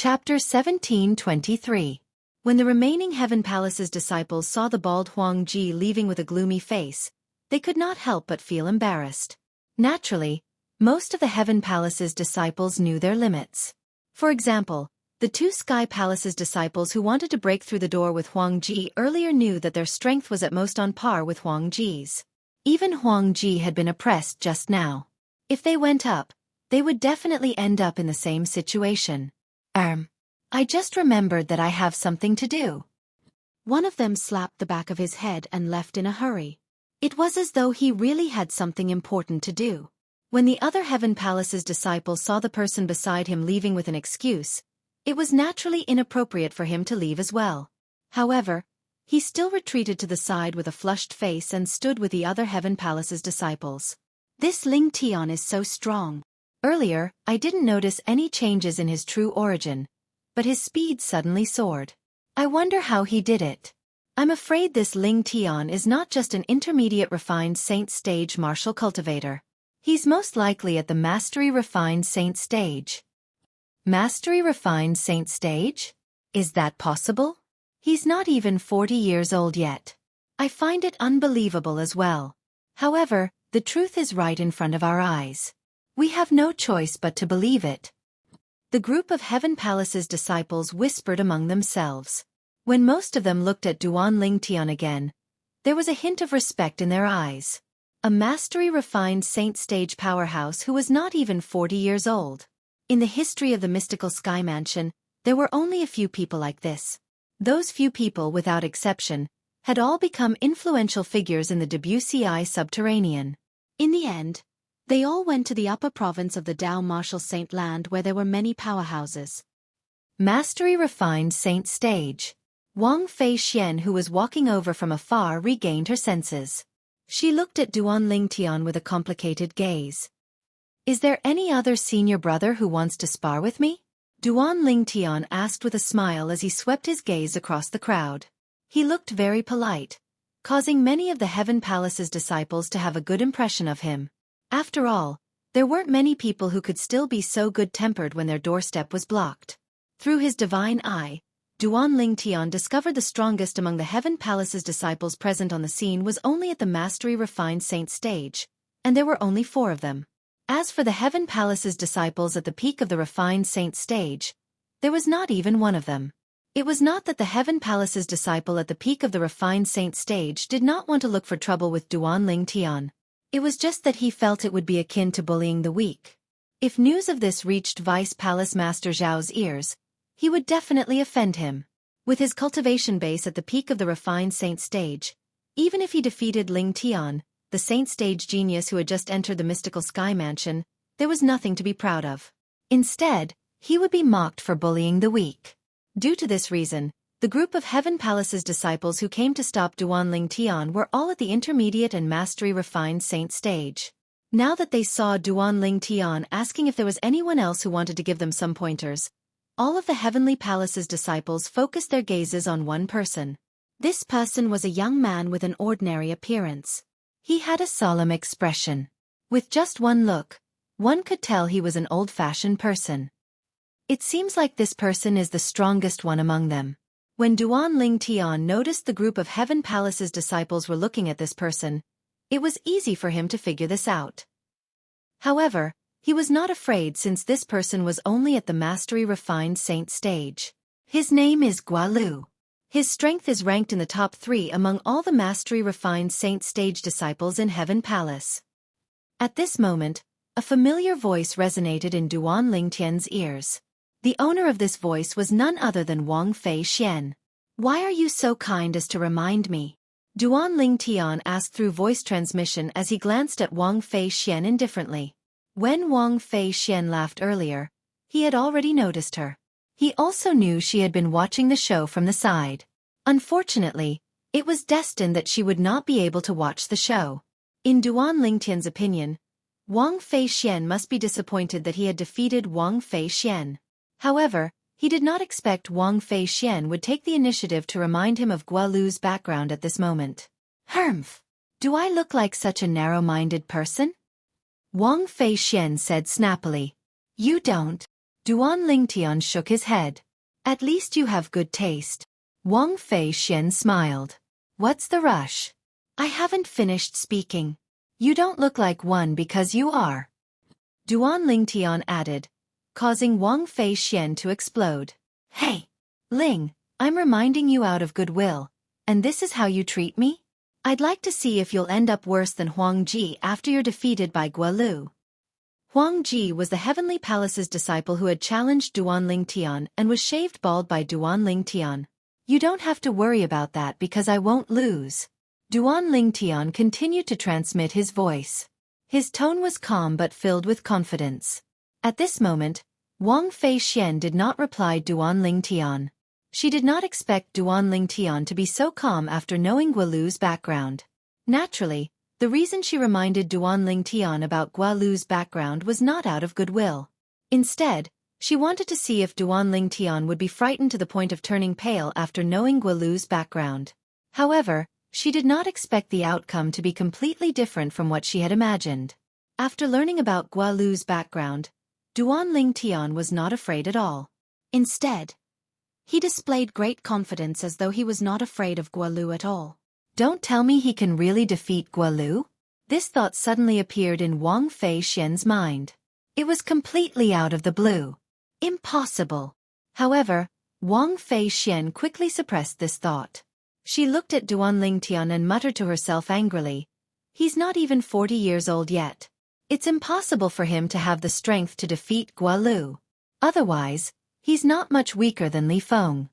Chapter 17:23. When the remaining Heaven Palace's disciples saw the bald Huang Ji leaving with a gloomy face, they could not help but feel embarrassed. Naturally, most of the Heaven Palace's disciples knew their limits. For example, the two Sky Palace's disciples who wanted to break through the door with Huang Ji earlier knew that their strength was at most on par with Huang Ji's. Even Huang Ji had been oppressed just now. If they went up, they would definitely end up in the same situation. I just remembered that I have something to do. One of them slapped the back of his head and left in a hurry. It was as though he really had something important to do. When the other Heaven Palace's disciples saw the person beside him leaving with an excuse, it was naturally inappropriate for him to leave as well. However, he still retreated to the side with a flushed face and stood with the other Heaven Palace's disciples. This Ling Tian is so strong. Earlier, I didn't notice any changes in his true origin, but his speed suddenly soared. I wonder how he did it. I'm afraid this Ling Tian is not just an intermediate refined saint stage martial cultivator. He's most likely at the mastery refined saint stage. Mastery refined saint stage? Is that possible? He's not even 40 years old yet. I find it unbelievable as well. However, the truth is right in front of our eyes. We have no choice but to believe it. The group of Heaven Palace's disciples whispered among themselves. When most of them looked at Duan Ling Tian again, there was a hint of respect in their eyes. A mastery-refined saint stage powerhouse who was not even 40 years old. In the history of the mystical Sky Mansion, there were only a few people like this. Those few people, without exception, had all become influential figures in the WCI subterranean. In the end, they all went to the upper province of the Dao Martial Saint Land where there were many powerhouses. Mastery refined saint stage. Wang Fei Xian, who was walking over from afar, regained her senses. She looked at Duan Ling Tian with a complicated gaze. Is there any other senior brother who wants to spar with me? Duan Ling Tian asked with a smile as he swept his gaze across the crowd. He looked very polite, causing many of the Heaven Palace's disciples to have a good impression of him. After all, there weren't many people who could still be so good-tempered when their doorstep was blocked. Through his divine eye, Duan Ling Tian discovered the strongest among the Heaven Palace's disciples present on the scene was only at the Mastery Refined Saint stage, and there were only 4 of them. As for the Heaven Palace's disciples at the peak of the Refined Saint stage, there was not even one of them. It was not that the Heaven Palace's disciple at the peak of the Refined Saint stage did not want to look for trouble with Duan Ling Tian. It was just that he felt it would be akin to bullying the weak. If news of this reached Vice Palace Master Zhao's ears, he would definitely offend him. With his cultivation base at the peak of the Refined Saint stage, even if he defeated Ling Tian, the Saint stage genius who had just entered the mystical Sky Mansion, there was nothing to be proud of. Instead, he would be mocked for bullying the weak. Due to this reason, the group of Heaven Palace's disciples who came to stop Duan Ling Tian were all at the intermediate and mastery refined saint stage. Now that they saw Duan Ling Tian asking if there was anyone else who wanted to give them some pointers, all of the Heavenly Palace's disciples focused their gazes on one person. This person was a young man with an ordinary appearance. He had a solemn expression. With just one look, one could tell he was an old-fashioned person. It seems like this person is the strongest one among them. When Duan Ling Tian noticed the group of Heaven Palace's disciples were looking at this person, it was easy for him to figure this out. However, he was not afraid since this person was only at the Mastery Refined Saint stage. His name is Gualu. His strength is ranked in the top 3 among all the Mastery Refined Saint stage disciples in Heaven Palace. At this moment, a familiar voice resonated in Duan Ling Tian's ears. The owner of this voice was none other than Wang Fei Xian. Why are you so kind as to remind me? Duan Ling Tian asked through voice transmission as he glanced at Wang Fei Xian indifferently. When Wang Fei Xian laughed earlier, he had already noticed her. He also knew she had been watching the show from the side. Unfortunately, it was destined that she would not be able to watch the show. In Duan Ling Tian's opinion, Wang Fei Xian must be disappointed that he had defeated Wang Fei Xian. However, he did not expect Wang Fei Xian would take the initiative to remind him of Gualu's background at this moment. Humph! Do I look like such a narrow-minded person? Wang Fei Xian said snappily. You don't. Duan Lingtian shook his head. At least you have good taste. Wang Fei Xian smiled. What's the rush? I haven't finished speaking. You don't look like one because you are. Duan Lingtian added, causing Wang Fei Xian to explode. Hey! Ling, I'm reminding you out of goodwill, and this is how you treat me? I'd like to see if you'll end up worse than Huang Ji after you're defeated by Guolu. Huang Ji was the Heavenly Palace's disciple who had challenged Duan Lingtian and was shaved bald by Duan Lingtian. You don't have to worry about that because I won't lose. Duan Lingtian continued to transmit his voice. His tone was calm but filled with confidence. At this moment, Wang Fei Xian did not reply Duan Lingtian. She did not expect Duan Lingtian to be so calm after knowing Guolu's background. Naturally, the reason she reminded Duan Lingtian about Guolu's background was not out of goodwill. Instead, she wanted to see if Duan Lingtian would be frightened to the point of turning pale after knowing Guolu's background. However, she did not expect the outcome to be completely different from what she had imagined. After learning about Guolu's background, Duan Lingtian was not afraid at all. Instead, he displayed great confidence as though he was not afraid of Guolu at all. Don't tell me he can really defeat Guolu? This thought suddenly appeared in Wang Fei Xian's mind. It was completely out of the blue. Impossible. However, Wang Fei Xian quickly suppressed this thought. She looked at Duan Lingtian and muttered to herself angrily, he's not even 40 years old yet. It's impossible for him to have the strength to defeat Guolu. Otherwise, he's not much weaker than Li Feng.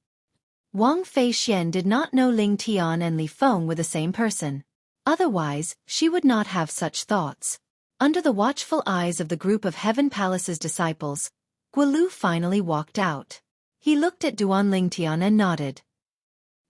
Wang Fei Xian did not know Lingtian and Li Feng were the same person. Otherwise, she would not have such thoughts. Under the watchful eyes of the group of Heaven Palace's disciples, Guolu finally walked out. He looked at Duan Lingtian and nodded.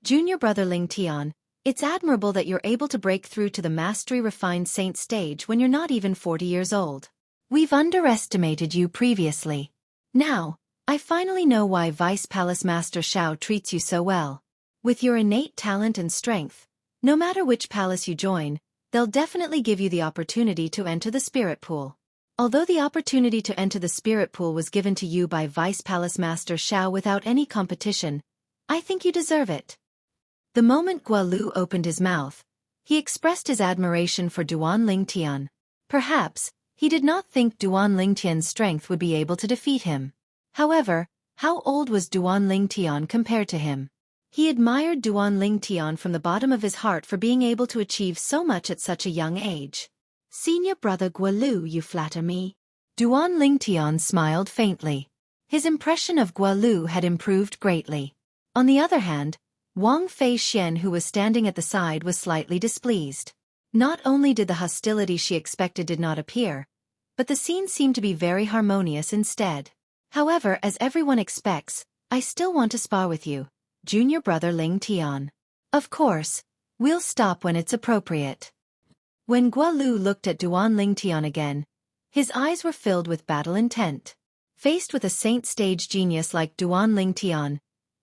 Junior brother Lingtian, it's admirable that you're able to break through to the mastery-refined saint stage when you're not even 40 years old. We've underestimated you previously. Now, I finally know why Vice Palace Master Xiao treats you so well. With your innate talent and strength, no matter which palace you join, they'll definitely give you the opportunity to enter the spirit pool. Although the opportunity to enter the spirit pool was given to you by Vice Palace Master Xiao without any competition, I think you deserve it. The moment Guolu opened his mouth, he expressed his admiration for Duan Lingtian. Perhaps, he did not think Duan Lingtian's strength would be able to defeat him. However, how old was Duan Lingtian compared to him? He admired Duan Lingtian from the bottom of his heart for being able to achieve so much at such a young age. Senior brother Guolu, you flatter me. Duan Lingtian smiled faintly. His impression of Guolu had improved greatly. On the other hand, Wang Fei Xian, who was standing at the side, was slightly displeased. Not only did the hostility she expected did not appear, but the scene seemed to be very harmonious instead. However, as everyone expects, I still want to spar with you, junior brother Lingtian. Of course, we'll stop when it's appropriate. When Guolu looked at Duan Lingtian again, his eyes were filled with battle intent. Faced with a saint stage genius like Duan Lingtian,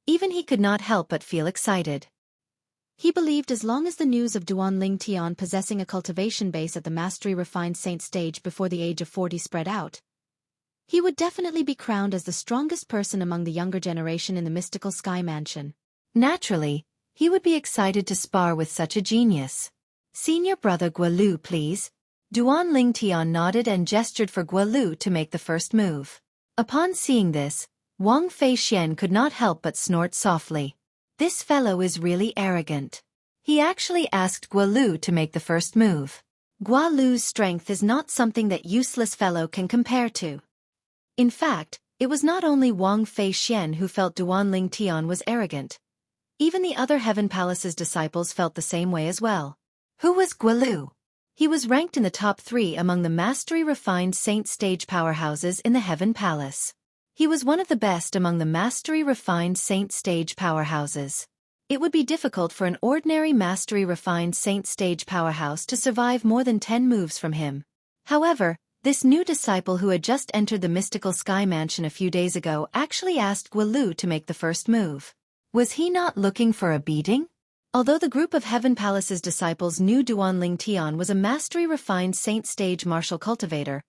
even he could not help but feel excited. He believed as long as the news of Duan Lingtian possessing a cultivation base at the mastery-refined saint stage before the age of 40 spread out, he would definitely be crowned as the strongest person among the younger generation in the mystical sky mansion. Naturally, he would be excited to spar with such a genius. Senior brother Guolu, please. Duan Lingtian nodded and gestured for Guolu to make the first move. Upon seeing this, Wang Fei Xian could not help but snort softly. This fellow is really arrogant. He actually asked Guolu to make the first move. Guolu's strength is not something that useless fellow can compare to. In fact, it was not only Wang Fei Xian who felt Duan Lingtian was arrogant. Even the other Heaven Palace's disciples felt the same way as well. Who was Guolu? He was ranked in the top 3 among the mastery-refined saint stage powerhouses in the Heaven Palace. He was one of the best among the mastery-refined saint stage powerhouses. It would be difficult for an ordinary mastery-refined saint stage powerhouse to survive more than 10 moves from him. However, this new disciple who had just entered the mystical sky mansion a few days ago actually asked Guolu to make the first move. Was he not looking for a beating? Although the group of Heaven Palace's disciples knew Duan Lingtian was a mastery-refined saint stage martial cultivator,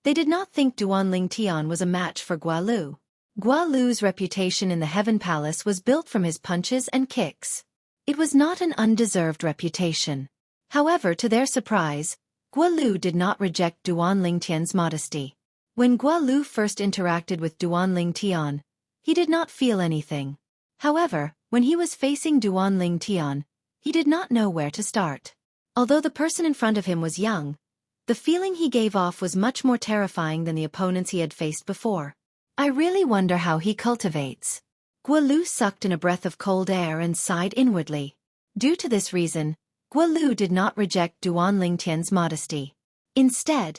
They did not think Duanling Tian was a match for Gualu. Gualu's reputation in the Heaven Palace was built from his punches and kicks. It was not an undeserved reputation. However, to their surprise, Gualu did not reject Duanling Tian's modesty. When Gualu first interacted with Duanling Tian, he did not feel anything. However, when he was facing Duanling Tian, he did not know where to start. Although the person in front of him was young, the feeling he gave off was much more terrifying than the opponents he had faced before. I really wonder how he cultivates. Gualu sucked in a breath of cold air and sighed inwardly. Due to this reason, Gualu did not reject Duanling Tian's modesty. Instead,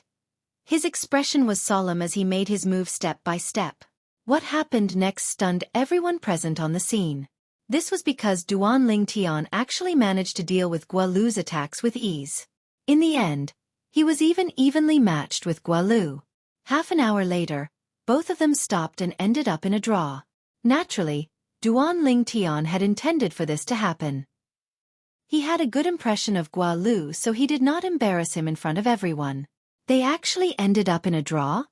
his expression was solemn as he made his move step by step. What happened next stunned everyone present on the scene. This was because Duanling Tian actually managed to deal with Gualu's attacks with ease. In the end, he was evenly matched with Gualu. Half an hour later, both of them stopped and ended up in a draw. Naturally, Duanling Tian had intended for this to happen. He had a good impression of Gualu, so he did not embarrass him in front of everyone. They actually ended up in a draw?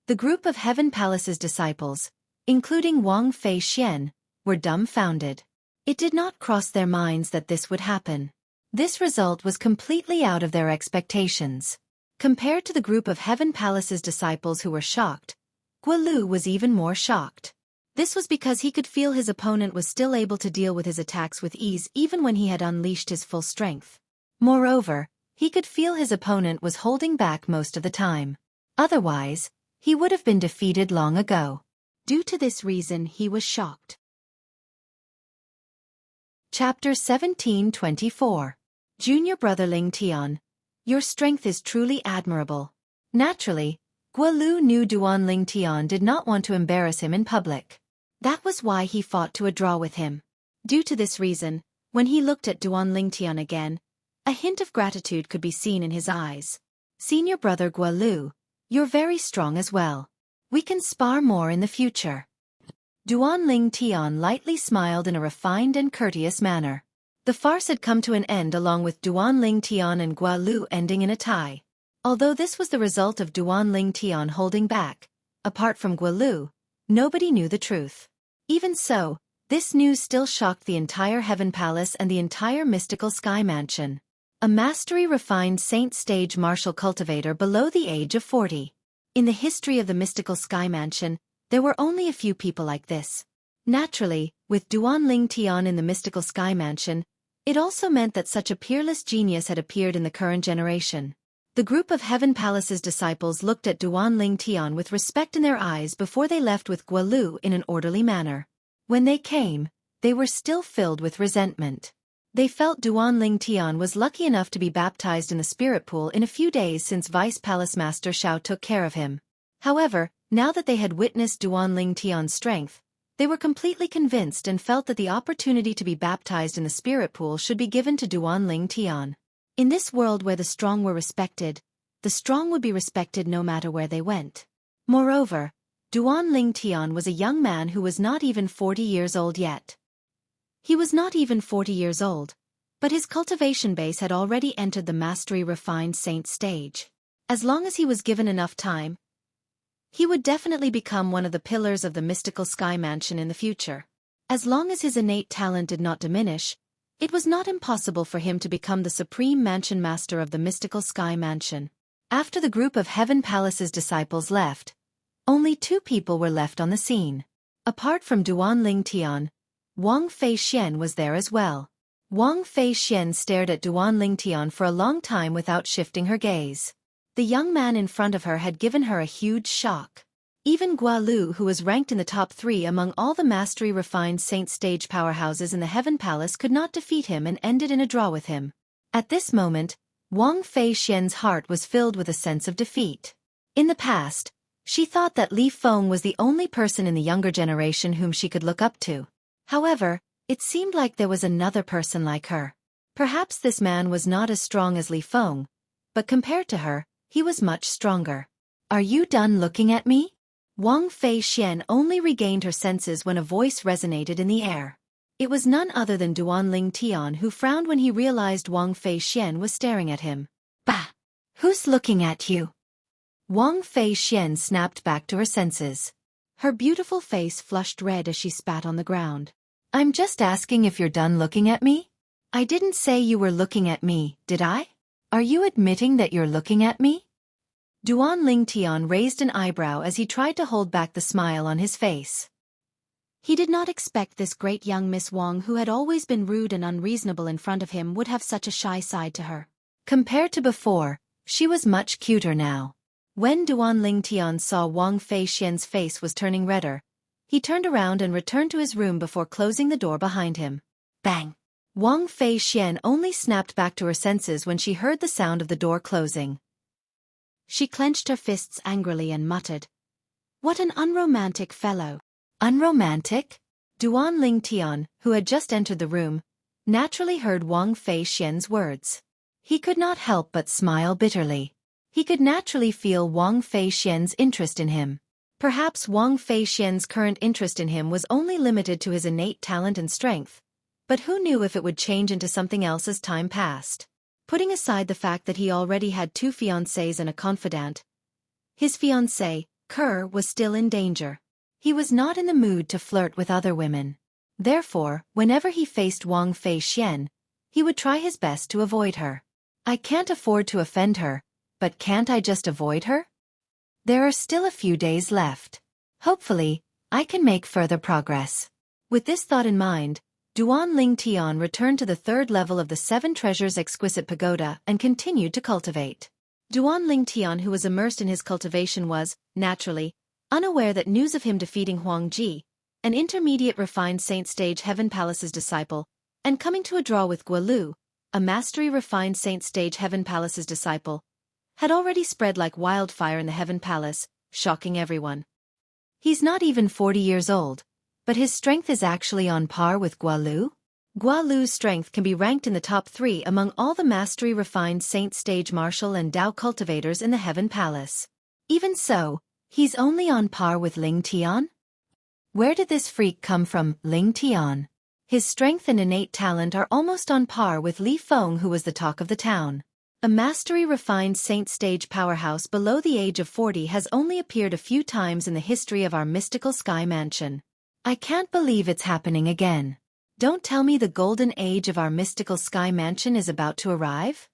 The group of Heaven Palace's disciples, including Wang Fei Xian, were dumbfounded. It did not cross their minds that this would happen. This result was completely out of their expectations. Compared to the group of Heaven Palace's disciples who were shocked, Gualu was even more shocked. This was because he could feel his opponent was still able to deal with his attacks with ease even when he had unleashed his full strength. Moreover, he could feel his opponent was holding back most of the time. Otherwise, he would have been defeated long ago. Due to this reason, he was shocked. Chapter 1724. Junior Brother Ling Tian, your strength is truly admirable. Naturally, Gualu knew Duanling Tian did not want to embarrass him in public. That was why he fought to a draw with him. Due to this reason, when he looked at Duanling Tian again, a hint of gratitude could be seen in his eyes. Senior Brother Gualu, you're very strong as well. We can spar more in the future. Duanling Tian lightly smiled in a refined and courteous manner. The farce had come to an end along with Duanling Tian and Gualu ending in a tie. Although this was the result of Duanling Tian holding back, apart from Gualu, nobody knew the truth. Even so, this news still shocked the entire Heaven Palace and the entire mystical sky mansion. A mastery-refined saint stage martial cultivator below the age of 40. In the history of the mystical sky mansion, there were only a few people like this. Naturally, with Duanling Tian in the mystical sky mansion, it also meant that such a peerless genius had appeared in the current generation. The group of Heaven Palace's disciples looked at Duanling Tian with respect in their eyes before they left with Gualu in an orderly manner. When they came, they were still filled with resentment. They felt Duanling Tian was lucky enough to be baptized in the spirit pool in a few days since Vice Palace Master Xiao took care of him. However, now that they had witnessed Duanling Tian's strength, they were completely convinced and felt that the opportunity to be baptized in the spirit pool should be given to Duanling Tian. In this world where the strong were respected, the strong would be respected no matter where they went. Moreover, Duanling Tian was a young man who was not even 40 years old yet. He was not even 40 years old, but his cultivation base had already entered the mastery-refined saint stage. As long as he was given enough time, he would definitely become one of the pillars of the mystical sky mansion in the future. As long as his innate talent did not diminish, it was not impossible for him to become the supreme mansion master of the mystical sky mansion. After the group of Heaven Palace's disciples left, only 2 people were left on the scene. Apart from Duanling Tian, Wang Fei Xian was there as well. Wang Fei Xian stared at Duanling Tian for a long time without shifting her gaze. The young man in front of her had given her a huge shock. Even Gualu, who was ranked in the top 3 among all the mastery-refined saint stage powerhouses in the Heaven Palace, could not defeat him and ended in a draw with him. At this moment, Wang Fei Xian's heart was filled with a sense of defeat. In the past, she thought that Li Feng was the only person in the younger generation whom she could look up to. However, it seemed like there was another person like her. Perhaps this man was not as strong as Li Feng, but compared to her, he was much stronger. Are you done looking at me? Wang Fei Xian only regained her senses when a voice resonated in the air. It was none other than Duanling Tian, who frowned when he realized Wang Fei Xian was staring at him. Bah! Who's looking at you? Wang Fei Xian snapped back to her senses. Her beautiful face flushed red as she spat on the ground. I'm just asking if you're done looking at me? I didn't say you were looking at me, did I? Are you admitting that you're looking at me? Duan Lingtian raised an eyebrow as he tried to hold back the smile on his face. He did not expect this great young Miss Wang, who had always been rude and unreasonable in front of him, would have such a shy side to her. Compared to before, she was much cuter now. When Duan Lingtian saw Wang Fei Xian's face was turning redder, he turned around and returned to his room before closing the door behind him. Bang! Wang Fei Xian only snapped back to her senses when she heard the sound of the door closing. She clenched her fists angrily and muttered, "What an unromantic fellow." Unromantic? Duan Lingtian, who had just entered the room, naturally heard Wang Fei Xian's words. He could not help but smile bitterly. He could naturally feel Wang Fei Xian's interest in him. Perhaps Wang Fei Xian's current interest in him was only limited to his innate talent and strength, but who knew if it would change into something else as time passed. Putting aside the fact that he already had 2 fiancées and a confidant, his fiancée, Kerr, was still in danger. He was not in the mood to flirt with other women. Therefore, whenever he faced Wang Fei Xian, he would try his best to avoid her. I can't afford to offend her, but can't I just avoid her? There are still a few days left. Hopefully, I can make further progress. With this thought in mind, Duan Lingtian returned to the 3rd level of the 7 Treasures Exquisite Pagoda and continued to cultivate. Duan Lingtian, who was immersed in his cultivation, was, naturally, unaware that news of him defeating Huang Ji, an intermediate refined Saint Stage Heaven Palace's disciple, and coming to a draw with Guolu, a mastery refined Saint Stage Heaven Palace's disciple, had already spread like wildfire in the Heaven Palace, shocking everyone. He's not even 40 years old, but his strength is actually on par with Guolu? Guolu's strength can be ranked in the top 3 among all the mastery refined Saint Stage martial and Dao cultivators in the Heaven Palace. Even so, he's only on par with Lingtian? Where did this freak come from, Lingtian? His strength and innate talent are almost on par with Li Feng, who was the talk of the town. A mastery-refined Saint Stage powerhouse below the age of 40 has only appeared a few times in the history of our mystical sky mansion. I can't believe it's happening again. Don't tell me the golden age of our mystical sky mansion is about to arrive?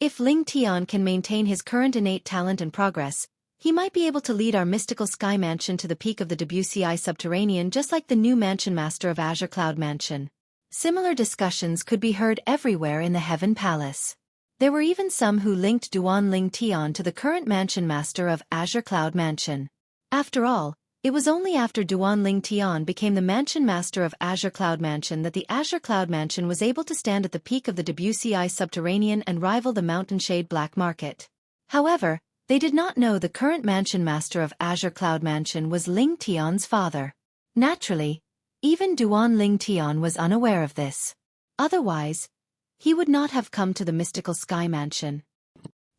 If Lingtian can maintain his current innate talent and progress, he might be able to lead our mystical sky mansion to the peak of the Debussy subterranean, just like the new mansion master of Azure Cloud Mansion. Similar discussions could be heard everywhere in the Heaven Palace. There were even some who linked Duan Lingtian to the current mansion master of Azure Cloud Mansion. After all, it was only after Duan Lingtian became the mansion master of Azure Cloud Mansion that the Azure Cloud Mansion was able to stand at the peak of the Debussy subterranean and rival the Mountainshade Black Market. However, they did not know the current mansion master of Azure Cloud Mansion was Lingtian's father. Naturally, even Duan Lingtian was unaware of this. Otherwise, he would not have come to the mystical sky mansion.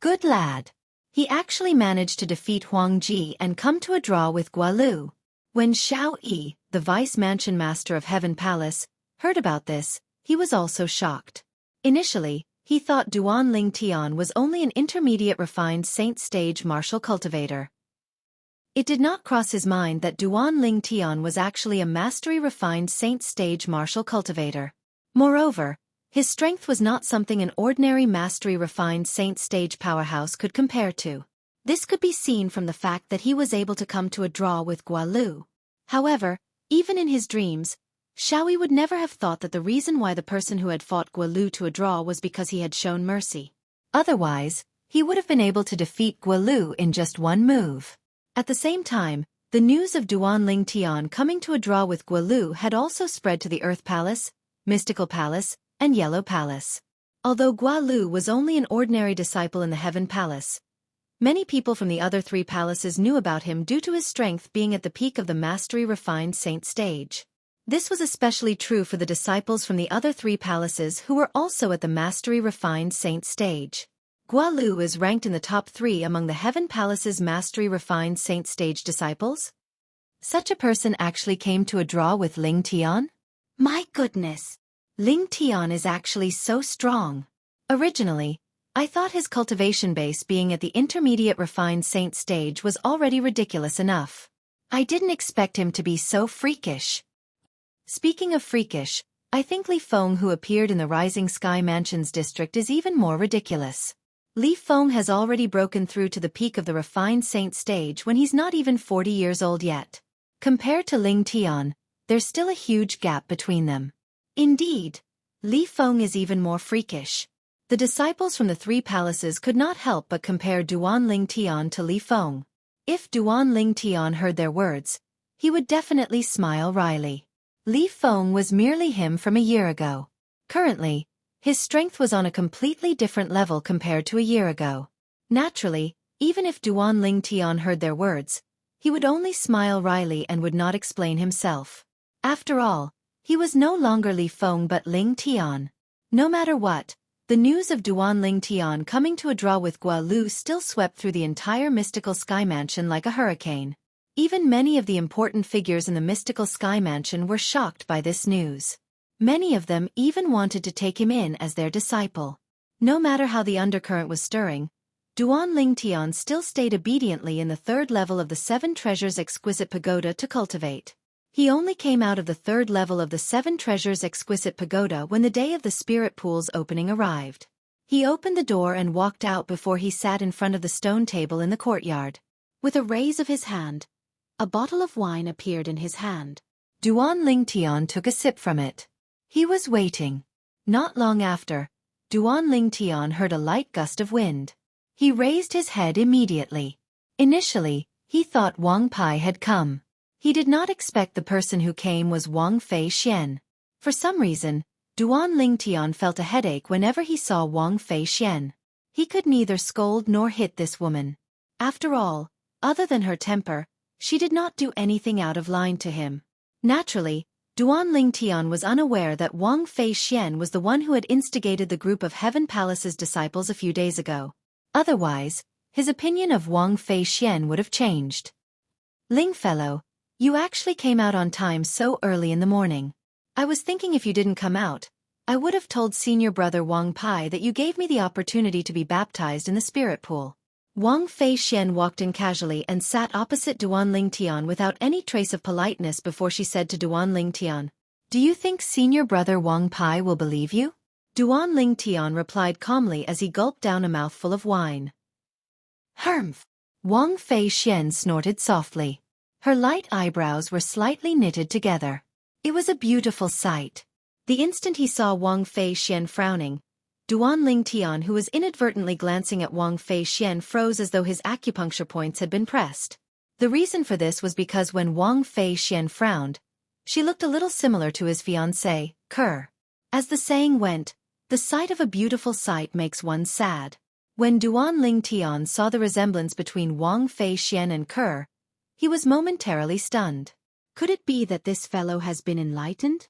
Good lad. He actually managed to defeat Huang Ji and come to a draw with Guolu. When Xueqi, the vice mansion master of Heaven Palace, heard about this, he was also shocked. Initially, he thought Duan Lingtian was only an intermediate refined Saint Stage martial cultivator. It did not cross his mind that Duan Lingtian was actually a mastery refined Saint Stage martial cultivator. Moreover, his strength was not something an ordinary mastery refined Saint Stage powerhouse could compare to. This could be seen from the fact that he was able to come to a draw with Guolu. However, even in his dreams, Xueqi would never have thought that the reason why the person who had fought Guolu to a draw was because he had shown mercy. Otherwise, he would have been able to defeat Guolu in just one move. At the same time, the news of Duan Lingtian coming to a draw with Guolu had also spread to the Earth Palace, Mystical Palace, and Yellow Palace. Although Guolu was only an ordinary disciple in the Heaven Palace, many people from the other 3 palaces knew about him due to his strength being at the peak of the mastery-refined Saint Stage. This was especially true for the disciples from the other 3 palaces who were also at the mastery-refined Saint Stage. Guolu is ranked in the top 3 among the Heaven Palace's mastery-refined Saint Stage disciples. Such a person actually came to a draw with Lingtian? My goodness! Lingtian is actually so strong. Originally, I thought his cultivation base being at the intermediate refined saint stage was already ridiculous enough. I didn't expect him to be so freakish. Speaking of freakish, I think Li Feng, who appeared in the Rising Sky Mansions district, is even more ridiculous. Li Feng has already broken through to the peak of the refined saint stage when he's not even 40 years old yet. Compared to Ling Tian, there's still a huge gap between them. Indeed, Li Feng is even more freakish. The disciples from the three palaces could not help but compare Duan Ling Tian to Li Feng. If Duan Ling Tian heard their words, he would definitely smile wryly. Li Feng was merely him from a year ago. Currently, his strength was on a completely different level compared to a year ago. Naturally, even if Duan Ling Tian heard their words, he would only smile wryly and would not explain himself. After all, he was no longer Li Feng but Ling Tian. No matter what, the news of Duan Ling Tian coming to a draw with Gua Lu still swept through the entire mystical sky mansion like a hurricane. Even many of the important figures in the mystical sky mansion were shocked by this news. Many of them even wanted to take him in as their disciple. No matter how the undercurrent was stirring, Duan Ling Tian still stayed obediently in the third level of the Seven Treasures Exquisite Pagoda to cultivate. He only came out of the third level of the Seven Treasures Exquisite Pagoda when the day of the Spirit Pool's opening arrived. He opened the door and walked out before he sat in front of the stone table in the courtyard. With a raise of his hand, a bottle of wine appeared in his hand. Duan Ling Tian took a sip from it. He was waiting. Not long after, Duan Ling Tian heard a light gust of wind. He raised his head immediately. Initially, he thought Wang Pai had come. He did not expect the person who came was Wang Fei Xian. For some reason, Duan Ling Tian felt a headache whenever he saw Wang Fei Xian. He could neither scold nor hit this woman. After all, other than her temper, she did not do anything out of line to him. Naturally, Duan Ling Tian was unaware that Wang Fei Xian was the one who had instigated the group of Heaven Palace's disciples a few days ago. Otherwise, his opinion of Wang Fei Xian would have changed. Ling fellow, you actually came out on time so early in the morning. I was thinking if you didn't come out, I would have told senior brother Wang Pai that you gave me the opportunity to be baptized in the spirit pool. Wang Fei Xian walked in casually and sat opposite Duan Ling Tian without any trace of politeness before she said to Duan Ling Tian, "Do you think senior brother Wang Pai will believe you?" Duan Ling Tian replied calmly as he gulped down a mouthful of wine. "Humph!" Wang Fei Xian snorted softly. Her light eyebrows were slightly knitted together. It was a beautiful sight. The instant he saw Wang Fei Xian frowning, Duan Ling Tian, who was inadvertently glancing at Wang Fei Xian, froze as though his acupuncture points had been pressed. The reason for this was because when Wang Fei Xian frowned, she looked a little similar to his fiancé, Kerr. As the saying went, the sight of a beautiful sight makes one sad. When Duan Ling Tian saw the resemblance between Wang Fei Xian and Kerr, he was momentarily stunned. Could it be that this fellow has been enlightened?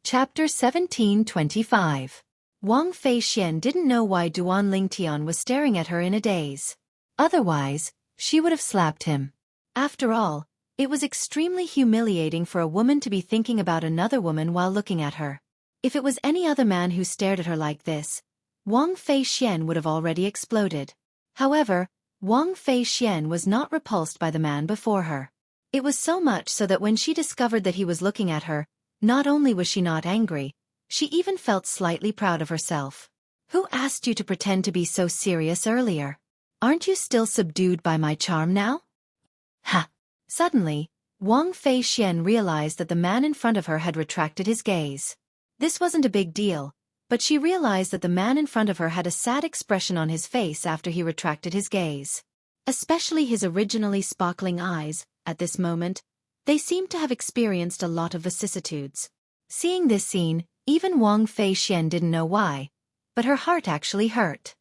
Chapter 1725. Wang Fei Xian didn't know why Duan Ling Tian was staring at her in a daze. Otherwise, she would have slapped him. After all, it was extremely humiliating for a woman to be thinking about another woman while looking at her. If it was any other man who stared at her like this, Wang Fei Xian would have already exploded. However, Wang Fei Xian was not repulsed by the man before her. It was so much so that when she discovered that he was looking at her, not only was she not angry, she even felt slightly proud of herself. "Who asked you to pretend to be so serious earlier? Aren't you still subdued by my charm now?" Ha! Suddenly, Wang Fei Xian realized that the man in front of her had retracted his gaze. This wasn't a big deal, but she realized that the man in front of her had a sad expression on his face after he retracted his gaze. Especially his originally sparkling eyes, at this moment, they seemed to have experienced a lot of vicissitudes. Seeing this scene, even Wang Fei Xian didn't know why, but her heart actually hurt.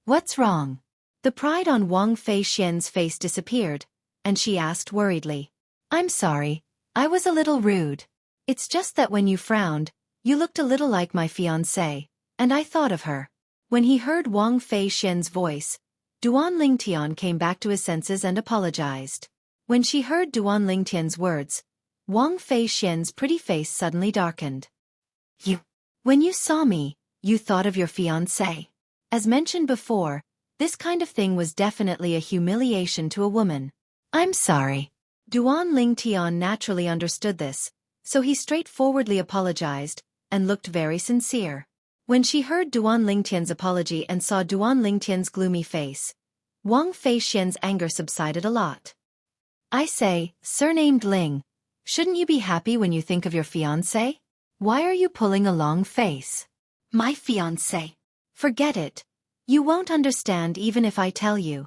What's wrong?" The pride on Wang Fei Xian's face disappeared, and she asked worriedly. "I'm sorry, I was a little rude. It's just that when you frowned, you looked a little like my fiancée, and I thought of her." When he heard Wang Fei Xian's voice, Duan Ling Tian came back to his senses and apologized. When she heard Duan Ling Tian's words, Wang Fei Xian's pretty face suddenly darkened. When you saw me, You thought of your fiancé. As mentioned before, this kind of thing was definitely a humiliation to a woman. I'm sorry. Duan Lingtian naturally understood this, so he straightforwardly apologized, and looked very sincere. When she heard Duan Lingtian's apology and saw Duan Lingtian's gloomy face, Wang Feixian's anger subsided a lot. I say, surnamed Ling, shouldn't you be happy when you think of your fiancé? Why are you pulling a long face? My fiancé. Forget it. You won't understand even if I tell you.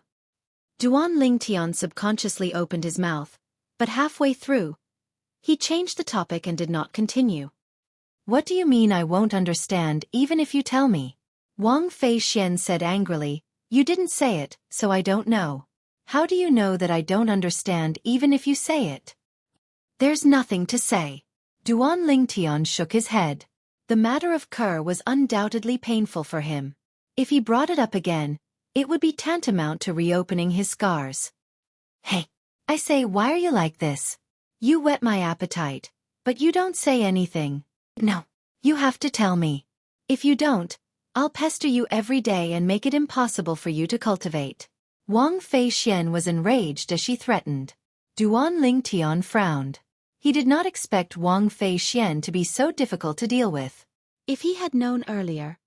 Duan Lingtian subconsciously opened his mouth, but halfway through, he changed the topic and did not continue. What do you mean I won't understand even if you tell me? Wang Feixian said angrily, you didn't say it, so I don't know. How do you know that I don't understand even if you say it? There's nothing to say. Duan Lingtian shook his head. The matter of Kerr was undoubtedly painful for him. If he brought it up again, it would be tantamount to reopening his scars. Hey, I say, why are you like this? You whet my appetite, but you don't say anything. No, you have to tell me. If you don't, I'll pester you every day and make it impossible for you to cultivate. Wang Feixian was enraged as she threatened. Duan Lingtian frowned. He did not expect Wang Feixian to be so difficult to deal with. If he had known earlier,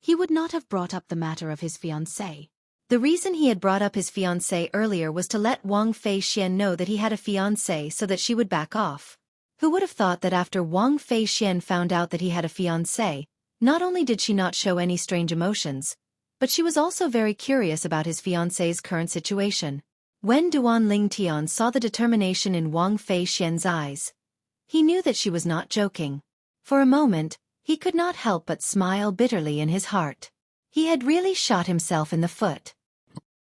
he would not have brought up the matter of his fiancée. The reason he had brought up his fiancée earlier was to let Wang Feixian know that he had a fiancée so that she would back off. Who would have thought that after Wang Feixian found out that he had a fiancée, not only did she not show any strange emotions, but she was also very curious about his fiancé's current situation. When Duan Lingtian saw the determination in Wang Feixian's eyes, he knew that she was not joking. For a moment, he could not help but smile bitterly in his heart. He had really shot himself in the foot.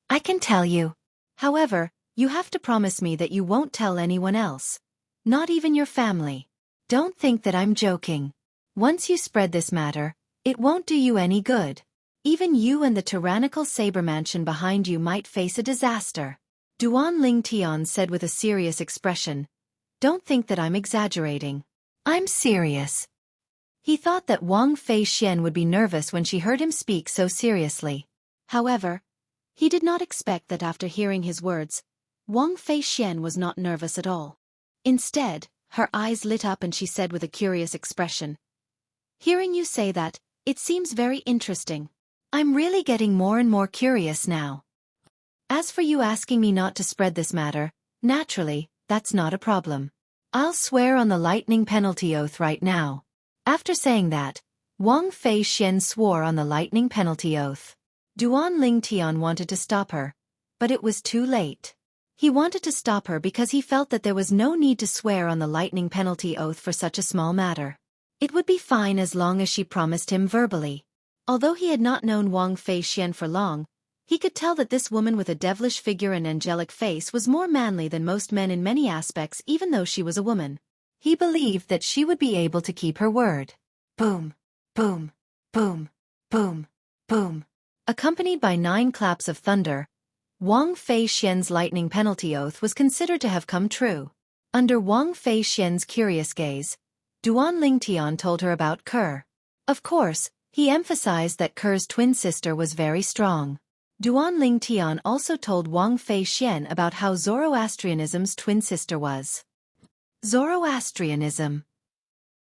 I can tell you. However, you have to promise me that you won't tell anyone else. Not even your family. Don't think that I'm joking. Once you spread this matter, it won't do you any good. Even you and the tyrannical saber mansion behind you might face a disaster. Duan Lingtian said with a serious expression. Don't think that I'm exaggerating. I'm serious. He thought that Wang Feixian would be nervous when she heard him speak so seriously. However, he did not expect that after hearing his words, Wang Feixian was not nervous at all. Instead, her eyes lit up and she said with a curious expression. Hearing you say that, it seems very interesting. I'm really getting more and more curious now. As for you asking me not to spread this matter, naturally, that's not a problem. I'll swear on the lightning penalty oath right now. After saying that, Wang Feixian swore on the lightning penalty oath. Duan Lingtian wanted to stop her, but it was too late. He wanted to stop her because he felt that there was no need to swear on the lightning penalty oath for such a small matter. It would be fine as long as she promised him verbally. Although he had not known Wang Feixian for long, he could tell that this woman with a devilish figure and angelic face was more manly than most men in many aspects even though she was a woman. He believed that she would be able to keep her word. Boom, boom, boom, boom, boom. Accompanied by 9 claps of thunder, Wang Feixian's lightning penalty oath was considered to have come true. Under Wang Feixian's curious gaze, Duan Lingtian told her about Kerr. Of course, he emphasized that Kerr's twin sister was very strong. Duan Lingtian also told Wang Feixian about how Zoroastrianism's twin sister was. Zoroastrianism.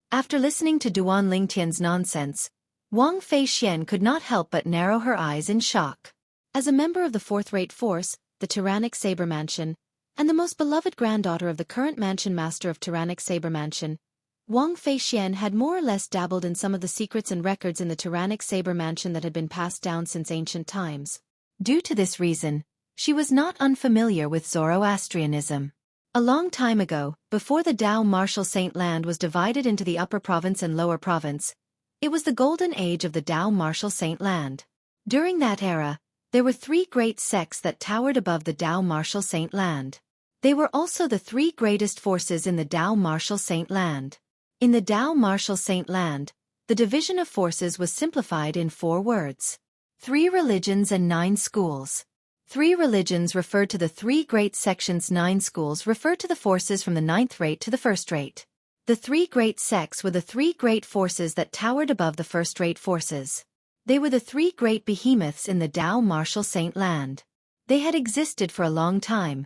After listening to Duan Lingtian's nonsense, Wang Feixian could not help but narrow her eyes in shock. As a member of the fourth-rate force, the tyrannic saber mansion, and the most beloved granddaughter of the current mansion master of tyrannic saber mansion, Wang Feixian had more or less dabbled in some of the secrets and records in the tyrannic saber mansion that had been passed down since ancient times. Due to this reason, she was not unfamiliar with Zoroastrianism. A long time ago, before the Tao martial saint land was divided into the upper province and lower province, it was the golden age of the Tao martial saint land. During that era, there were 3 great sects that towered above the Tao martial saint land. They were also the 3 greatest forces in the Tao martial saint land. In the Tao martial saint land, the division of forces was simplified in 4 words. 3 religions and 9 schools. 3 religions referred to the 3 great sections, 9 schools referred to the forces from the 9th rate to the 1st rate. The three great sects were the three great forces that towered above the first-rate forces. They were the three great behemoths in the Tao martial saint land. They had existed for a long time,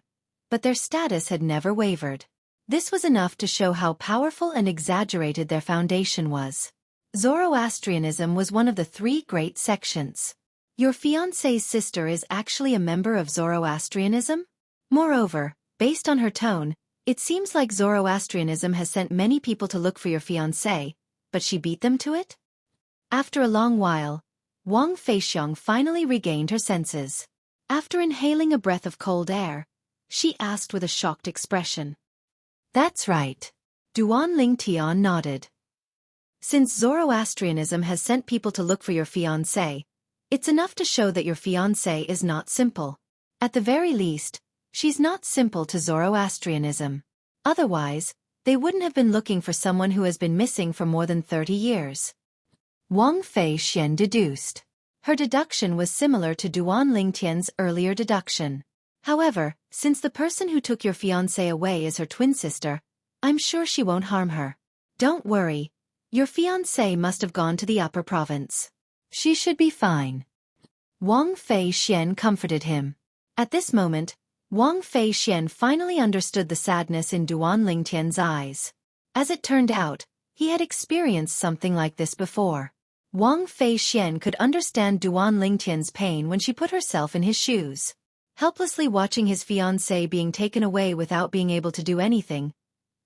but their status had never wavered. This was enough to show how powerful and exaggerated their foundation was. Zoroastrianism was one of the three great sections. Your fiancé's sister is actually a member of Zoroastrianism? Moreover, based on her tone, it seems like Zoroastrianism has sent many people to look for your fiancé, but she beat them to it? After a long while, Wang Feixiang finally regained her senses. After inhaling a breath of cold air, she asked with a shocked expression. That's right. Duan Lingtian nodded. Since Zoroastrianism has sent people to look for your fiancé, it's enough to show that your fiancé is not simple. At the very least, she's not simple to Zoroastrianism. Otherwise, they wouldn't have been looking for someone who has been missing for more than 30 years. Wang Feixian deduced. Her deduction was similar to Duan Lingtian's earlier deduction. However, since the person who took your fiancé away is her twin sister, I'm sure she won't harm her. Don't worry. Your fiancé must have gone to the upper province. She should be fine. Wang Feixian comforted him. At this moment, Wang Feixian finally understood the sadness in Duan Lingtian's eyes. As it turned out, he had experienced something like this before. Wang Feixian could understand Duan Lingtian's pain when she put herself in his shoes. Helplessly watching his fiancé being taken away without being able to do anything,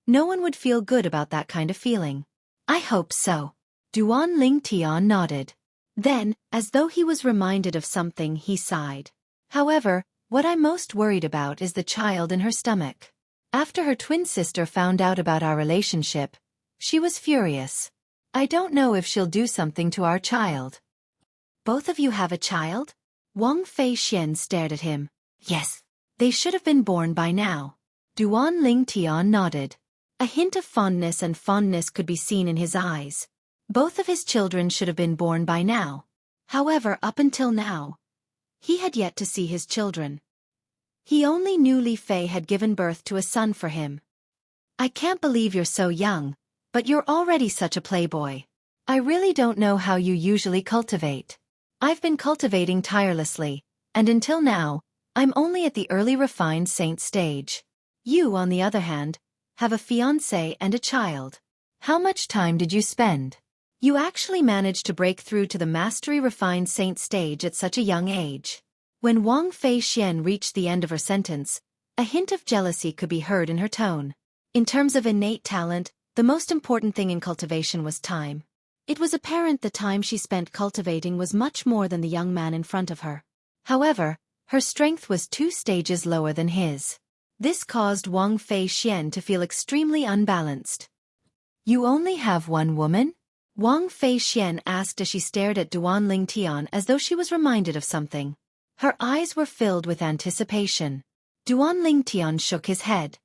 no one would feel good about that kind of feeling. I hope so. Duan Lingtian nodded. Then, as though he was reminded of something, he sighed. However, what I'm most worried about is the child in her stomach. After her twin sister found out about our relationship, she was furious. I don't know if she'll do something to our child. Both of you have a child? Wang Feixian stared at him. Yes. They should have been born by now. Duan Lingtian nodded. A hint of fondness could be seen in his eyes. Both of his children should have been born by now. However, up until now, he had yet to see his children. He only knew Li Fei had given birth to a son for him. I can't believe you're so young, but you're already such a playboy. I really don't know how you usually cultivate. I've been cultivating tirelessly, and until now, I'm only at the early refined saint stage. You, on the other hand, have a fiancé and a child. How much time did you spend? You actually managed to break through to the mastery refined saint stage at such a young age. When Wang Feixian reached the end of her sentence, a hint of jealousy could be heard in her tone. In terms of innate talent, the most important thing in cultivation was time. It was apparent the time she spent cultivating was much more than the young man in front of her. However, her strength was 2 stages lower than his. This caused Wang Feixian to feel extremely unbalanced. You only have one woman? Wang Feixian asked as she stared at Duan Lingtian as though she was reminded of something. Her eyes were filled with anticipation. Duan Lingtian shook his head.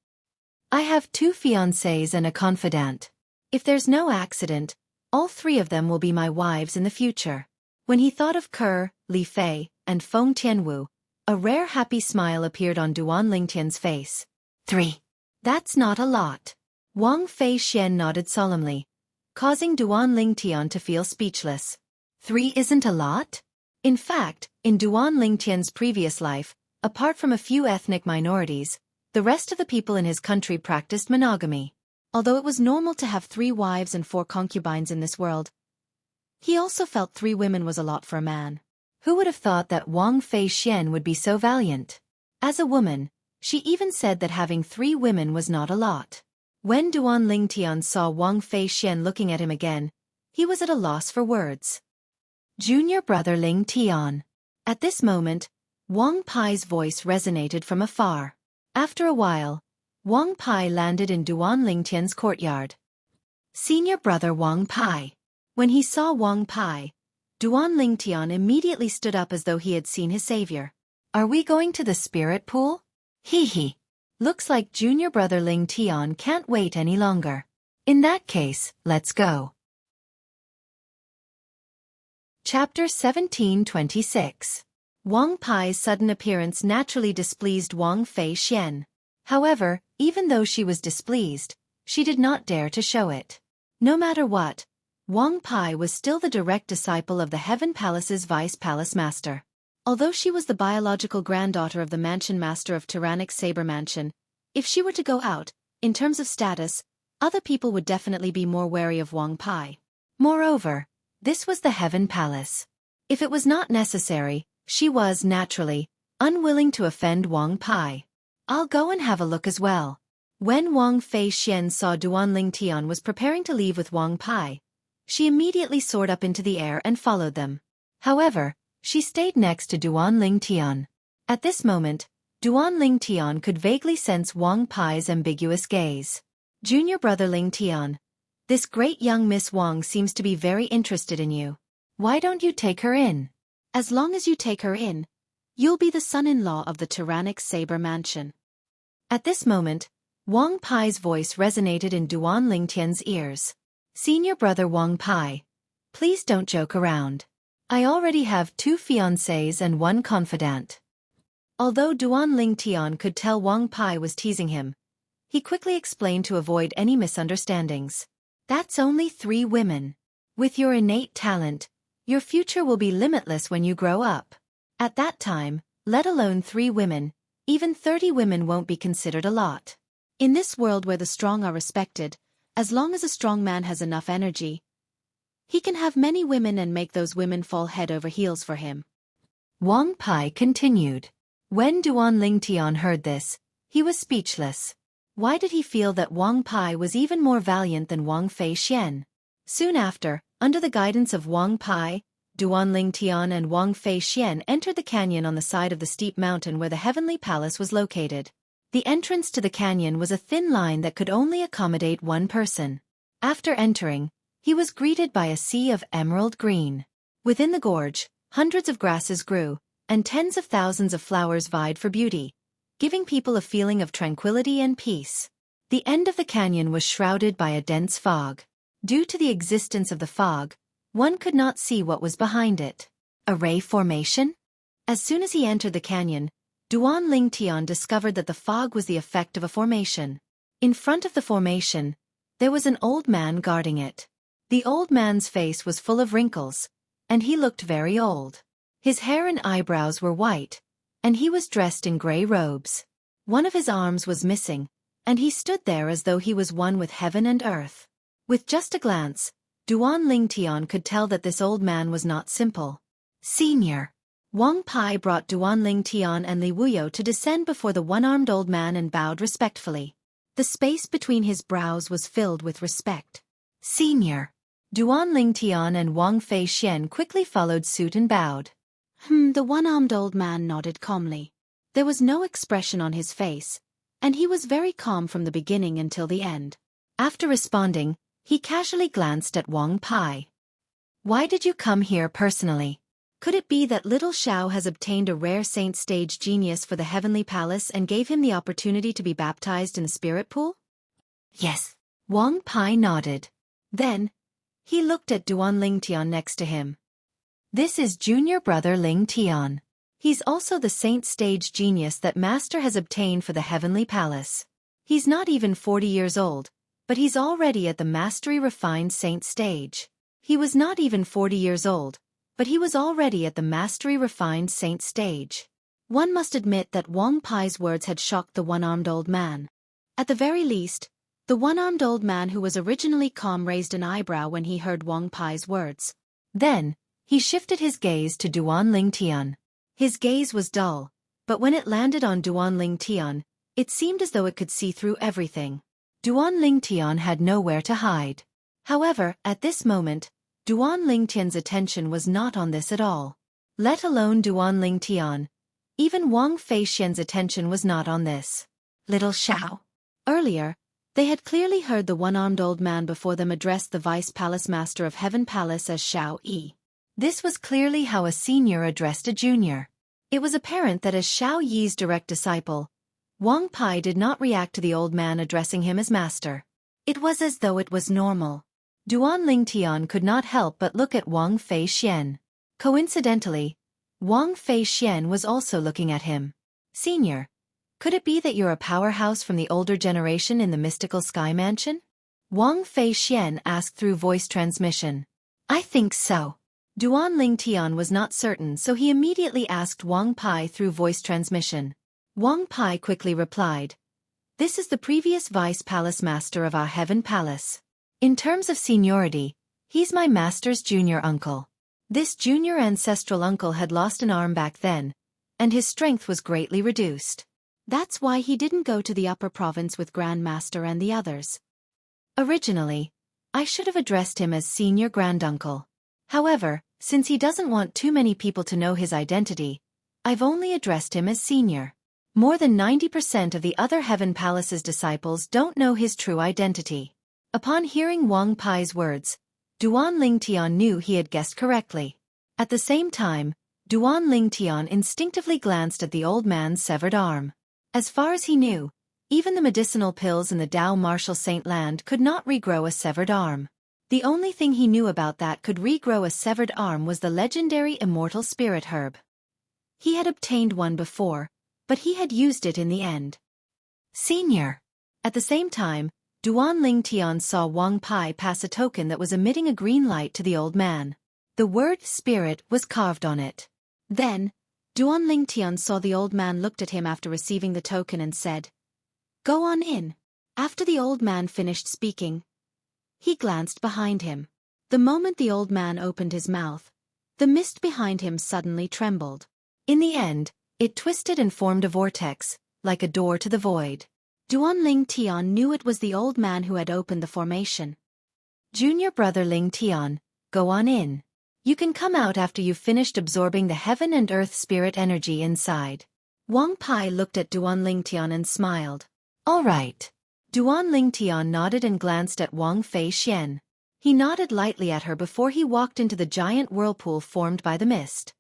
I have 2 fiancés and a confidant. If there's no accident, all 3 of them will be my wives in the future. When he thought of Ke, Li Fei, and Feng Tianwu, a rare happy smile appeared on Duan Lingtian's face. 3. That's not a lot. Wang Feixian nodded solemnly, causing Duan Lingtian to feel speechless. 3 isn't a lot? In fact, in Duan Lingtian's previous life, apart from a few ethnic minorities, the rest of the people in his country practiced monogamy. Although it was normal to have 3 wives and 4 concubines in this world, he also felt 3 women was a lot for a man. Who would have thought that Wang Feixian would be so valiant? As a woman, she even said that having 3 women was not a lot. When Duan Lingtian saw Wang Feixian looking at him again, he was at a loss for words. Junior brother Lingtian. At this moment, Wang Pai's voice resonated from afar. After a while, Wang Pai landed in Duan Lingtian's courtyard. Senior brother Wang Pai. When he saw Wang Pai, Duan Lingtian immediately stood up as though he had seen his savior. Are we going to the spirit pool? Hee hee. Looks like junior brother Lingtian can't wait any longer. In that case, let's go. Chapter 1726. Wang Pai's sudden appearance naturally displeased Wang Feixian. However, even though she was displeased, she did not dare to show it. No matter what, Wang Pai was still the direct disciple of the Heaven Palace's Vice Palace Master. Although she was the biological granddaughter of the Mansion Master of Tyrannic Saber Mansion, if she were to go out, in terms of status, other people would definitely be more wary of Wang Pai. Moreover, this was the Heaven Palace. If it was not necessary, she was, naturally, unwilling to offend Wang Pai. I'll go and have a look as well. When Wang Fei Xian saw Duanling Tian was preparing to leave with Wang Pai, she immediately soared up into the air and followed them. However, she stayed next to Duanling Tian. At this moment, Duanling Tian could vaguely sense Wang Pai's ambiguous gaze. Junior brother Ling Tian, this great young Miss Wang seems to be very interested in you. Why don't you take her in? As long as you take her in, you'll be the son-in-law of the Tyrannic Saber Mansion. At this moment, Wang Pai's voice resonated in Duanling Tian's ears. Senior brother Wang Pai, please don't joke around. I already have 2 fiancés and 1 confidant. Although Duanling Tian could tell Wang Pai was teasing him, he quickly explained to avoid any misunderstandings. That's only 3 women. With your innate talent, your future will be limitless when you grow up. At that time, let alone 3 women, even 30 women won't be considered a lot. In this world where the strong are respected, as long as a strong man has enough energy, he can have many women and make those women fall head over heels for him. Wang Pai continued. When Duanling Tian heard this, he was speechless. Why did he feel that Wang Pai was even more valiant than Wang Fei Xian? Soon after, under the guidance of Wang Pai, Duanling Tian and Wang Fei Xian entered the canyon on the side of the steep mountain where the Heavenly Palace was located. The entrance to the canyon was a thin line that could only accommodate 1 person. After entering, he was greeted by a sea of emerald green. Within the gorge, hundreds of grasses grew, and tens of thousands of flowers vied for beauty, giving people a feeling of tranquility and peace. The end of the canyon was shrouded by a dense fog. Due to the existence of the fog, one could not see what was behind it. A ray formation? As soon as he entered the canyon, Duanling Tian discovered that the fog was the effect of a formation. In front of the formation, there was an old man guarding it. The old man's face was full of wrinkles, and he looked very old. His hair and eyebrows were white, and he was dressed in gray robes. One of his arms was missing, and he stood there as though he was one with heaven and earth. With just a glance, Duanling Tian could tell that this old man was not simple. Senior. Wang Pai brought Duanling Tian and Li Wuyo to descend before the one-armed old man and bowed respectfully. The space between his brows was filled with respect. Senior. Duanling Tian and Wang Fei Xian quickly followed suit and bowed. The one-armed old man nodded calmly. There was no expression on his face, and he was very calm from the beginning until the end. After responding, he casually glanced at Wang Pai. Why did you come here personally? Could it be that little Xiao has obtained a rare saint stage genius for the Heavenly Palace and gave him the opportunity to be baptized in the spirit pool? Yes. Wang Pai nodded. Then, he looked at Duanling Tian next to him. This is junior brother Ling Tian. He's also the saint stage genius that Master has obtained for the Heavenly Palace. He's not even 40 years old, but he's already at the mastery refined saint stage. He was not even 40 years old, but he was already at the mastery refined saint stage. One must admit that Wang Pai's words had shocked the one-armed old man. At the very least, the one-armed old man who was originally calm raised an eyebrow when he heard Wang Pai's words. Then, he shifted his gaze to Duanling Tian. His gaze was dull, but when it landed on Duanling Tian, it seemed as though it could see through everything. Duanling Tian had nowhere to hide. However, at this moment, Duanling Tian's attention was not on this at all. Let alone Duanling Tian. Even Wang Fei Xian's attention was not on this. Little Xiao. Earlier, they had clearly heard the one-armed old man before them address the Vice Palace Master of Heaven Palace as Xueqi. This was clearly how a senior addressed a junior. It was apparent that as Xueqi's direct disciple, Wang Pai did not react to the old man addressing him as master. It was as though it was normal. Duanling Tian could not help but look at Wang Fei Xian. Coincidentally, Wang Fei Xian was also looking at him. Senior, Could it be that you're a powerhouse from the older generation in the mystical sky mansion? Wang Fei Xian asked through voice transmission. I think so. Duan Ling Tian was not certain, so he immediately asked Wang Pai through voice transmission. Wang Pai quickly replied. This is the previous vice palace master of our heaven palace. In terms of seniority, he's my master's junior uncle. This junior ancestral uncle had lost an arm back then, and his strength was greatly reduced. That's why he didn't go to the upper province with Grandmaster and the others. Originally, I should have addressed him as senior granduncle. However, since he doesn't want too many people to know his identity, I've only addressed him as senior. More than 90% of the other Heaven Palace's disciples don't know his true identity. Upon hearing Wang Pai's words, Duan Ling Tian knew he had guessed correctly. At the same time, Duan Ling Tian instinctively glanced at the old man's severed arm. As far as he knew, even the medicinal pills in the Dao Martial Saint Land could not regrow a severed arm. The only thing he knew about that could regrow a severed arm was the legendary immortal spirit herb. He had obtained one before, but he had used it in the end. Senior. At the same time, Duan Ling Tian saw Wang Pai pass a token that was emitting a green light to the old man. The word spirit was carved on it. Then, Duan Ling Tian saw the old man looked at him after receiving the token and said, Go on in. After the old man finished speaking, he glanced behind him. The moment the old man opened his mouth, the mist behind him suddenly trembled. In the end, it twisted and formed a vortex, like a door to the void. Duan Ling Tian knew it was the old man who had opened the formation. Junior brother Ling Tian, go on in. You can come out after you've finished absorbing the heaven and earth spirit energy inside. Wang Pai looked at Duan Ling Tian and smiled. All right. Duan Ling Tian nodded and glanced at Wang Fei Xian. He nodded lightly at her before he walked into the giant whirlpool formed by the mist.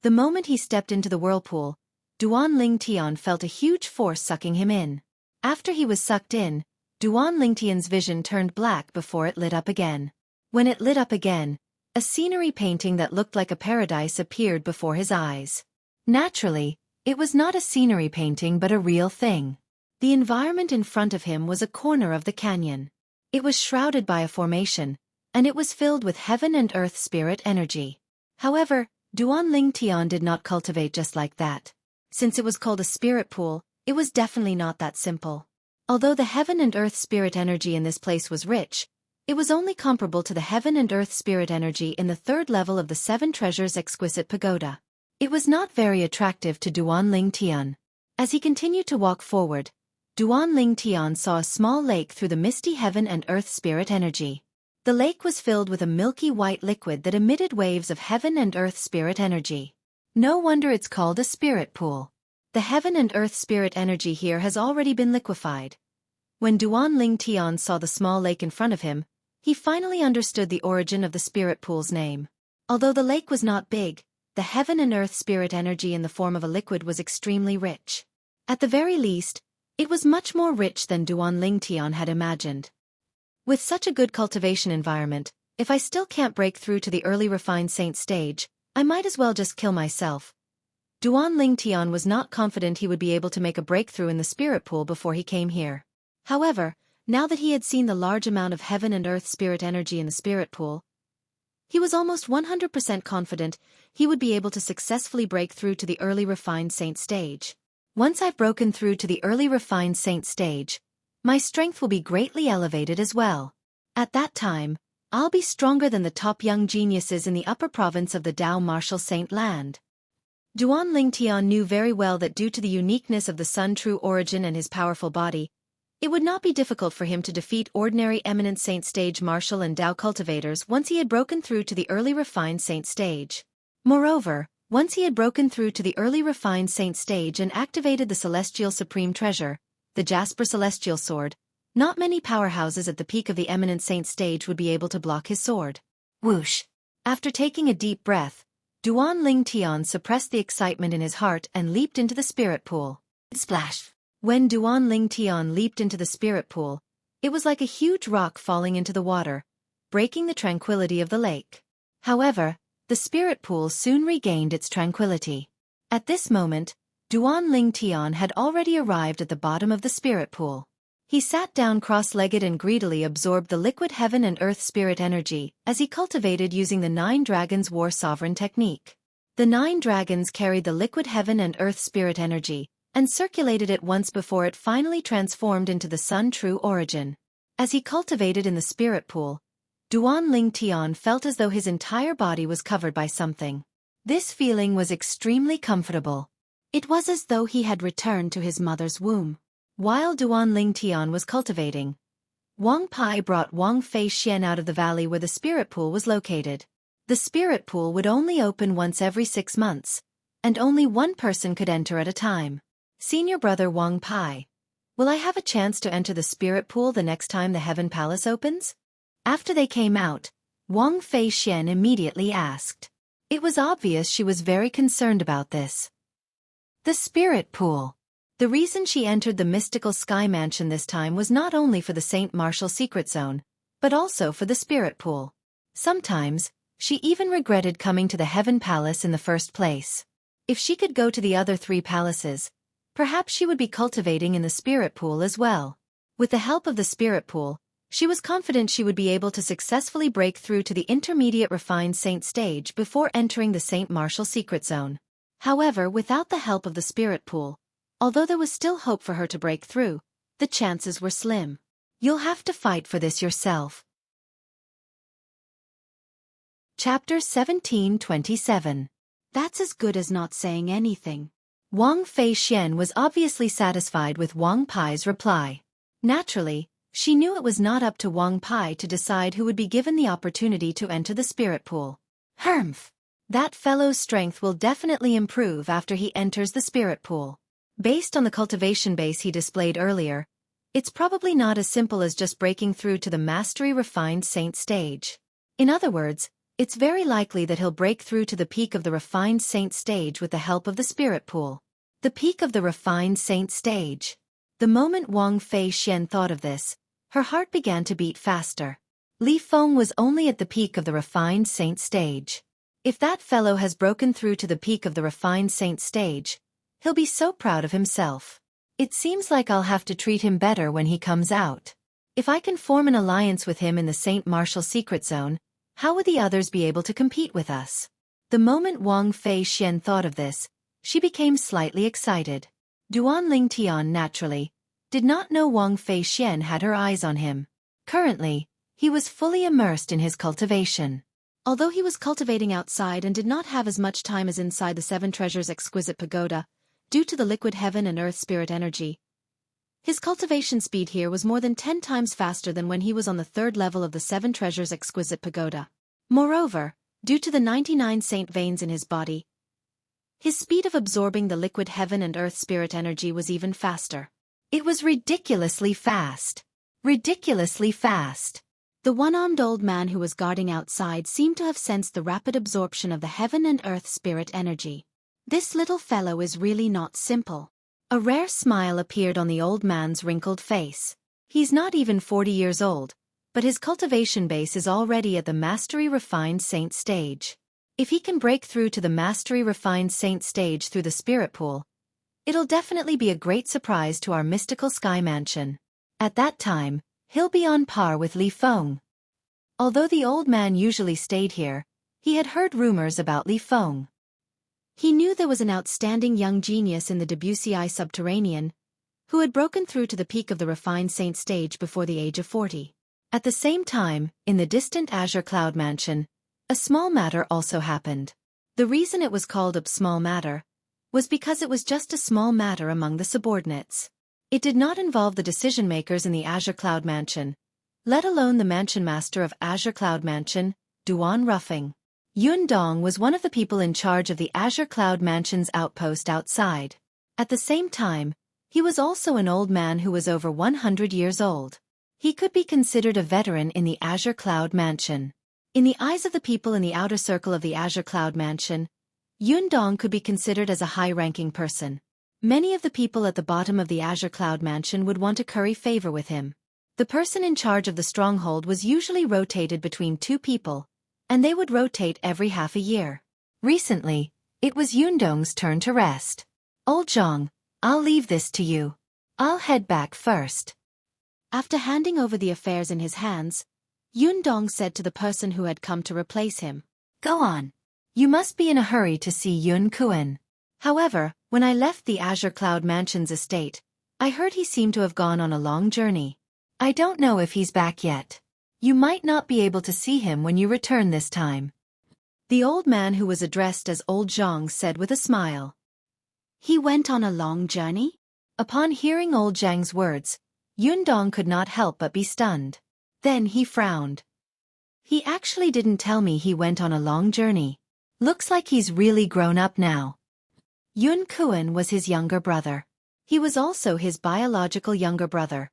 The moment he stepped into the whirlpool, Duan Ling Tian felt a huge force sucking him in. After he was sucked in, Duan Ling Tian's vision turned black before it lit up again. When it lit up again, a scenery painting that looked like a paradise appeared before his eyes. Naturally, it was not a scenery painting but a real thing. The environment in front of him was a corner of the canyon. It was shrouded by a formation, and it was filled with heaven and earth spirit energy. However, Duan Ling Tian did not cultivate just like that. Since it was called a spirit pool, it was definitely not that simple. Although the heaven and earth spirit energy in this place was rich, it was only comparable to the heaven and earth spirit energy in the third level of the Seven Treasures Exquisite Pagoda. It was not very attractive to Duan Ling Tian. As he continued to walk forward, Duan Ling Tian saw a small lake through the misty heaven and earth spirit energy. The lake was filled with a milky white liquid that emitted waves of heaven and earth spirit energy. No wonder it's called a spirit pool. The heaven and earth spirit energy here has already been liquefied. When Duan Ling Tian saw the small lake in front of him, he finally understood the origin of the spirit pool's name. Although the lake was not big, the heaven and earth spirit energy in the form of a liquid was extremely rich. At the very least, it was much more rich than Duan Ling Tian had imagined. With such a good cultivation environment, if I still can't break through to the early refined saint stage, I might as well just kill myself. Duan Ling Tian was not confident he would be able to make a breakthrough in the spirit pool before he came here. However, now that he had seen the large amount of heaven and earth spirit energy in the spirit pool, he was almost 100% confident he would be able to successfully break through to the early refined saint stage. Once I've broken through to the early refined saint stage, my strength will be greatly elevated as well. At that time, I'll be stronger than the top young geniuses in the upper province of the Dao Martial Saint Land. Duan Ling Tian knew very well that due to the uniqueness of the Sun true origin and his powerful body, it would not be difficult for him to defeat ordinary eminent saint stage martial and Dao cultivators once he had broken through to the early refined saint stage. Moreover, once he had broken through to the early refined saint stage and activated the celestial supreme treasure, the Jasper Celestial Sword, not many powerhouses at the peak of the eminent saint stage would be able to block his sword. Whoosh! After taking a deep breath, Duan Ling Tian suppressed the excitement in his heart and leaped into the spirit pool. Splash! When Duan Ling Tian leaped into the spirit pool, it was like a huge rock falling into the water, breaking the tranquility of the lake. However, the spirit pool soon regained its tranquility. At this moment, Duan Ling Tian had already arrived at the bottom of the spirit pool. He sat down cross-legged and greedily absorbed the liquid heaven and earth spirit energy as he cultivated using the 9 Dragons War Sovereign technique. The 9 dragons carried the liquid heaven and earth spirit energy and circulated it once before it finally transformed into the Sun True Origin. As he cultivated in the spirit pool, Duan Ling Tian felt as though his entire body was covered by something. This feeling was extremely comfortable. It was as though he had returned to his mother's womb. While Duan Ling Tian was cultivating, Wang Pai brought Wang Fei Xian out of the valley where the spirit pool was located. The spirit pool would only open once every 6 months, and only one person could enter at a time. Senior brother Wang Pai, will I have a chance to enter the spirit pool the next time the Heaven Palace opens? After they came out, Wang Fei Xian immediately asked. It was obvious she was very concerned about this. The spirit pool. The reason she entered the mystical sky mansion this time was not only for the Saint Martial secret zone, but also for the spirit pool. Sometimes, she even regretted coming to the Heaven Palace in the first place. If she could go to the other 3 palaces, perhaps she would be cultivating in the spirit pool as well. With the help of the spirit pool, she was confident she would be able to successfully break through to the intermediate refined saint stage before entering the Saint Martial secret zone. However, without the help of the spirit pool, although there was still hope for her to break through, the chances were slim. You'll have to fight for this yourself. Chapter 1727. That's as good as not saying anything. Wang Fei Xian was obviously satisfied with Wang Pai's reply. Naturally, she knew it was not up to Wang Pai to decide who would be given the opportunity to enter the spirit pool. Humph! That fellow's strength will definitely improve after he enters the spirit pool. Based on the cultivation base he displayed earlier, it's probably not as simple as just breaking through to the mastery refined saint stage. In other words, it's very likely that he'll break through to the peak of the refined saint stage with the help of the spirit pool. The peak of the refined saint stage. The moment Wang Fei Xian thought of this, her heart began to beat faster. Li Feng was only at the peak of the refined saint stage. If that fellow has broken through to the peak of the refined saint stage, he'll be so proud of himself. It seems like I'll have to treat him better when he comes out. If I can form an alliance with him in the Saint Martial secret zone, how would the others be able to compete with us? The moment Wang Fei Xian thought of this, she became slightly excited. Duan Ling Tian naturally did not know Wang Fei Xian had her eyes on him. Currently, he was fully immersed in his cultivation. Although he was cultivating outside and did not have as much time as inside the 7 Treasures Exquisite Pagoda, due to the liquid heaven and earth spirit energy, his cultivation speed here was more than 10 times faster than when he was on the 3rd level of the 7 Treasures Exquisite Pagoda. Moreover, due to the 99 saint veins in his body, his speed of absorbing the liquid heaven and earth spirit energy was even faster. It was ridiculously fast. Ridiculously fast. The one-armed old man who was guarding outside seemed to have sensed the rapid absorption of the heaven and earth spirit energy. This little fellow is really not simple. A rare smile appeared on the old man's wrinkled face. He's not even 40 years old, but his cultivation base is already at the mastery refined saint stage. If he can break through to the mastery refined saint stage through the spirit pool, it'll definitely be a great surprise to our mystical sky mansion. At that time, he'll be on par with Li Feng. Although the old man usually stayed here, he had heard rumors about Li Feng. He knew there was an outstanding young genius in the Debussy subterranean, who had broken through to the peak of the refined saint stage before the age of 40. At the same time, in the distant Azure Cloud Mansion, a small matter also happened. The reason it was called a small matter was because it was just a small matter among the subordinates. It did not involve the decision-makers in the Azure Cloud Mansion, let alone the mansion master of Azure Cloud Mansion, Duan Ruffing. Yun Dong was one of the people in charge of the Azure Cloud Mansion's outpost outside. At the same time, he was also an old man who was over 100 years old. He could be considered a veteran in the Azure Cloud Mansion. In the eyes of the people in the outer circle of the Azure Cloud Mansion, Yun Dong could be considered as a high-ranking person. Many of the people at the bottom of the Azure Cloud Mansion would want to curry favor with him. The person in charge of the stronghold was usually rotated between 2 people, and they would rotate every half a year. Recently, it was Yun Dong's turn to rest. Old Zhang, I'll leave this to you. I'll head back first. After handing over the affairs in his hands, Yun Dong said to the person who had come to replace him, "Go on. You must be in a hurry to see Yun Kuan." However, when I left the Azure Cloud Mansion's estate, I heard he seemed to have gone on a long journey. I don't know if he's back yet. You might not be able to see him when you return this time. The old man who was addressed as Old Zhang said with a smile. He went on a long journey? Upon hearing Old Zhang's words, Yun Dong could not help but be stunned. Then he frowned. He actually didn't tell me he went on a long journey. Looks like he's really grown up now. Yun Kuan was his younger brother. He was also his biological younger brother.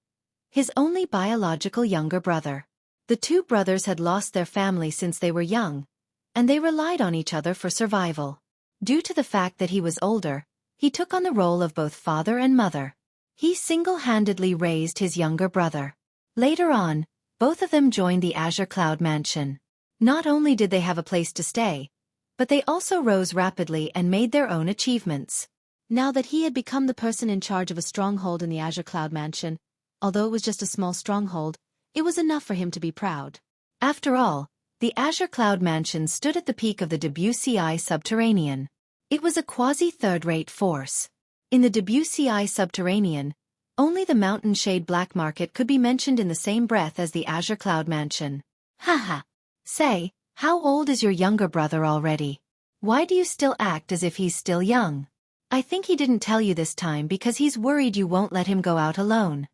His only biological younger brother. The two brothers had lost their family since they were young, and they relied on each other for survival. Due to the fact that he was older, he took on the role of both father and mother. He single-handedly raised his younger brother. Later on, both of them joined the Azure Cloud Mansion. Not only did they have a place to stay, but they also rose rapidly and made their own achievements. Now that he had become the person in charge of a stronghold in the Azure Cloud Mansion, although it was just a small stronghold, it was enough for him to be proud. After all, the Azure Cloud Mansion stood at the peak of the Debussy Subterranean. It was a quasi-third-rate force. In the Debussy Subterranean, only the Mountain Shade Black Market could be mentioned in the same breath as the Azure Cloud Mansion. Haha. Say, how old is your younger brother already? Why do you still act as if he's still young? I think he didn't tell you this time because he's worried you won't let him go out alone.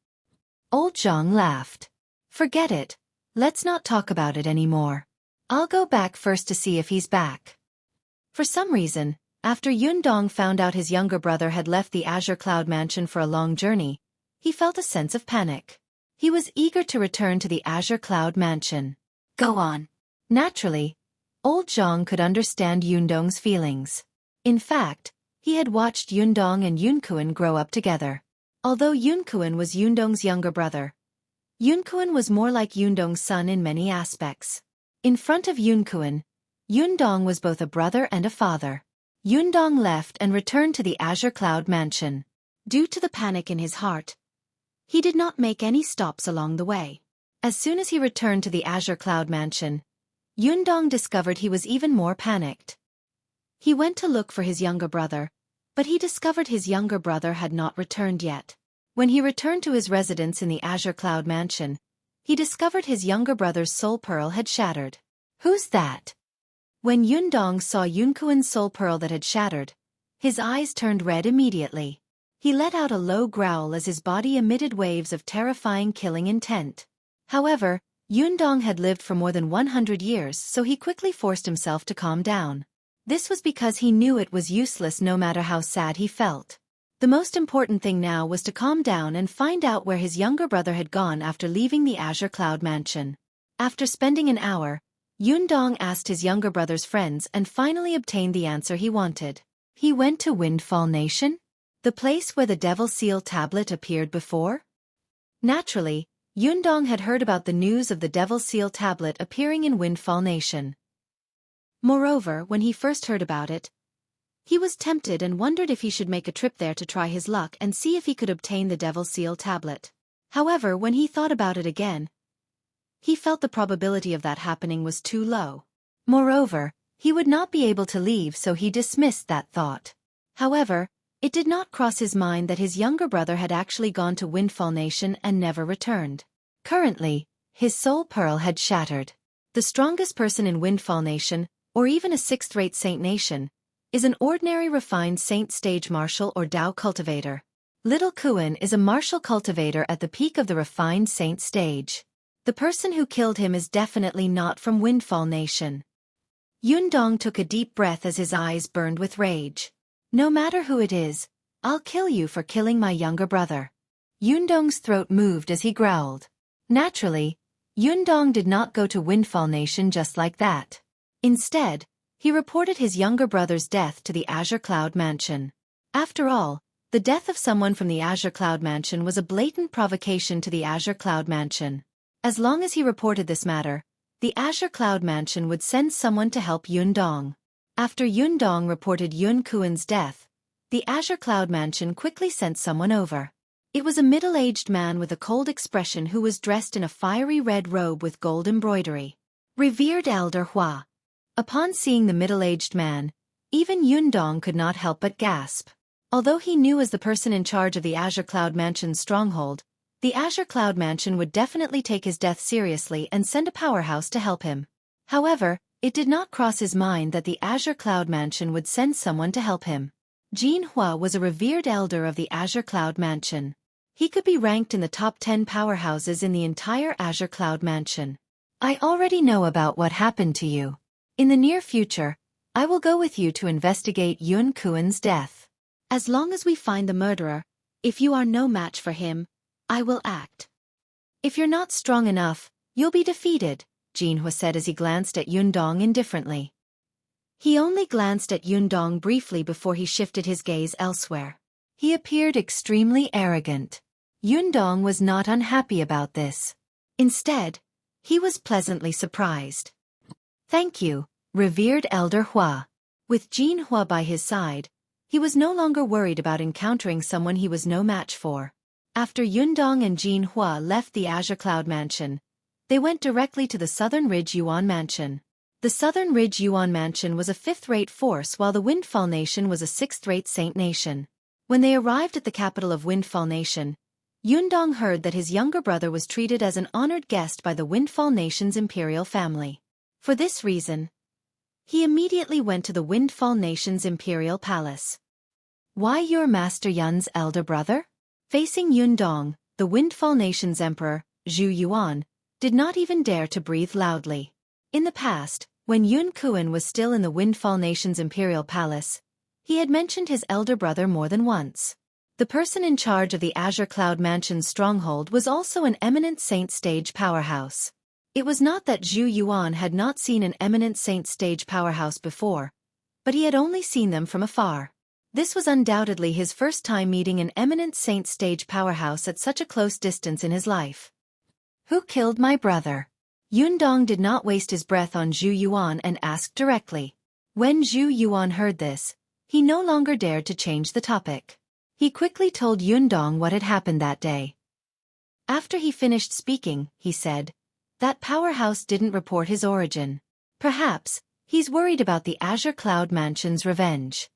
Old Zhang laughed. Forget it. Let's not talk about it anymore. I'll go back first to see if he's back. For some reason, after Yun Dong found out his younger brother had left the Azure Cloud Mansion for a long journey, he felt a sense of panic. He was eager to return to the Azure Cloud Mansion. Go on. Naturally, Old Zhang could understand Yun Dong's feelings. In fact, he had watched Yun Dong and Yun Kuan grow up together. Although Yun Kuan was Yun Dong's younger brother, Yun Kuan was more like Yun Dong's son in many aspects. In front of Yun Kuan, Yun Dong was both a brother and a father. Yun Dong left and returned to the Azure Cloud Mansion. Due to the panic in his heart, he did not make any stops along the way. As soon as he returned to the Azure Cloud Mansion, Yun Dong discovered he was even more panicked. He went to look for his younger brother, but he discovered his younger brother had not returned yet. When he returned to his residence in the Azure Cloud Mansion, he discovered his younger brother's soul pearl had shattered. Who's that? When Yun Dong saw Yun Kuan's soul pearl that had shattered, his eyes turned red immediately. He let out a low growl as his body emitted waves of terrifying killing intent. However, Yun Dong had lived for more than 100 years, so he quickly forced himself to calm down. This was because he knew it was useless no matter how sad he felt. The most important thing now was to calm down and find out where his younger brother had gone after leaving the Azure Cloud Mansion. After spending an hour, Yun Dong asked his younger brother's friends and finally obtained the answer he wanted. He went to Windfall Nation? The place where the Devil Seal tablet appeared before? Naturally, Yun Dong had heard about the news of the Devil Seal tablet appearing in Windfall Nation. Moreover, when he first heard about it, he was tempted and wondered if he should make a trip there to try his luck and see if he could obtain the Devil Seal tablet. However, when he thought about it again, he felt the probability of that happening was too low. Moreover, he would not be able to leave, so he dismissed that thought. However, it did not cross his mind that his younger brother had actually gone to Windfall Nation and never returned. Currently, his soul pearl had shattered. The strongest person in Windfall Nation, or even a sixth-rate Saint Nation, is an ordinary refined Saint stage martial or Dao cultivator. Little Kuan is a martial cultivator at the peak of the refined Saint stage. The person who killed him is definitely not from Windfall Nation. Yun Dong took a deep breath as his eyes burned with rage. No matter who it is, I'll kill you for killing my younger brother. Yun Dong's throat moved as he growled. Naturally, Yun Dong did not go to Windfall Nation just like that. Instead, he reported his younger brother's death to the Azure Cloud Mansion. After all, the death of someone from the Azure Cloud Mansion was a blatant provocation to the Azure Cloud Mansion. As long as he reported this matter, the Azure Cloud Mansion would send someone to help Yun Dong. After Yun Dong reported Yun Kuan's death, the Azure Cloud Mansion quickly sent someone over. It was a middle-aged man with a cold expression who was dressed in a fiery red robe with gold embroidery. Revered Elder Hua. Upon seeing the middle-aged man, even Yundong could not help but gasp. Although he knew as the person in charge of the Azure Cloud Mansion's stronghold, the Azure Cloud Mansion would definitely take his death seriously and send a powerhouse to help him. However, it did not cross his mind that the Azure Cloud Mansion would send someone to help him. Jin Hua was a revered elder of the Azure Cloud Mansion. He could be ranked in the top 10 powerhouses in the entire Azure Cloud Mansion. I already know about what happened to you. In the near future, I will go with you to investigate Yun Kuen's death. As long as we find the murderer, if you are no match for him, I will act. If you're not strong enough, you'll be defeated, Jinhua said as he glanced at Yundong indifferently. He only glanced at Yundong briefly before he shifted his gaze elsewhere. He appeared extremely arrogant. Yundong was not unhappy about this. Instead, he was pleasantly surprised. Thank you, revered Elder Hua. With Jinhua by his side, he was no longer worried about encountering someone he was no match for. After Yundong and Jinhua left the Azure Cloud Mansion, they went directly to the Southern Ridge Yuan Mansion. The Southern Ridge Yuan Mansion was a fifth-rate force while the Windfall Nation was a sixth-rate Saint Nation. When they arrived at the capital of Windfall Nation, Yundong heard that his younger brother was treated as an honored guest by the Windfall Nation's imperial family. For this reason, he immediately went to the Windfall Nation's imperial palace. Why your Master Yun's elder brother? Facing Yundong, the Windfall Nation's emperor, Zhu Yuan, did not even dare to breathe loudly. In the past, when Yun Kuen was still in the Windfall Nation's imperial palace, he had mentioned his elder brother more than once. The person in charge of the Azure Cloud Mansion's stronghold was also an eminent saint stage powerhouse. It was not that Zhu Yuan had not seen an eminent saint stage powerhouse before, but he had only seen them from afar. This was undoubtedly his first time meeting an eminent saint stage powerhouse at such a close distance in his life. Who killed my brother? Yundong did not waste his breath on Zhu Yuan and asked directly. When Zhu Yuan heard this, he no longer dared to change the topic. He quickly told Yundong what had happened that day. After he finished speaking, he said, that powerhouse didn't report his origin. Perhaps, he's worried about the Azure Cloud Mansion's revenge.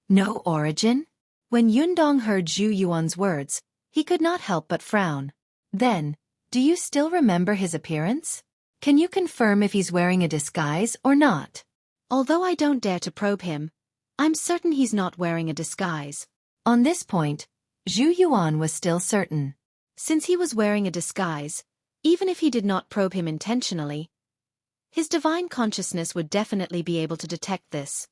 No origin? When Yundong heard Zhu Yuan's words, he could not help but frown. Then, do you still remember his appearance? Can you confirm if he's wearing a disguise or not? Although I don't dare to probe him, I'm certain he's not wearing a disguise. On this point, Zhu Yuan was still certain. Since he was wearing a disguise, even if he did not probe him intentionally, his divine consciousness would definitely be able to detect this.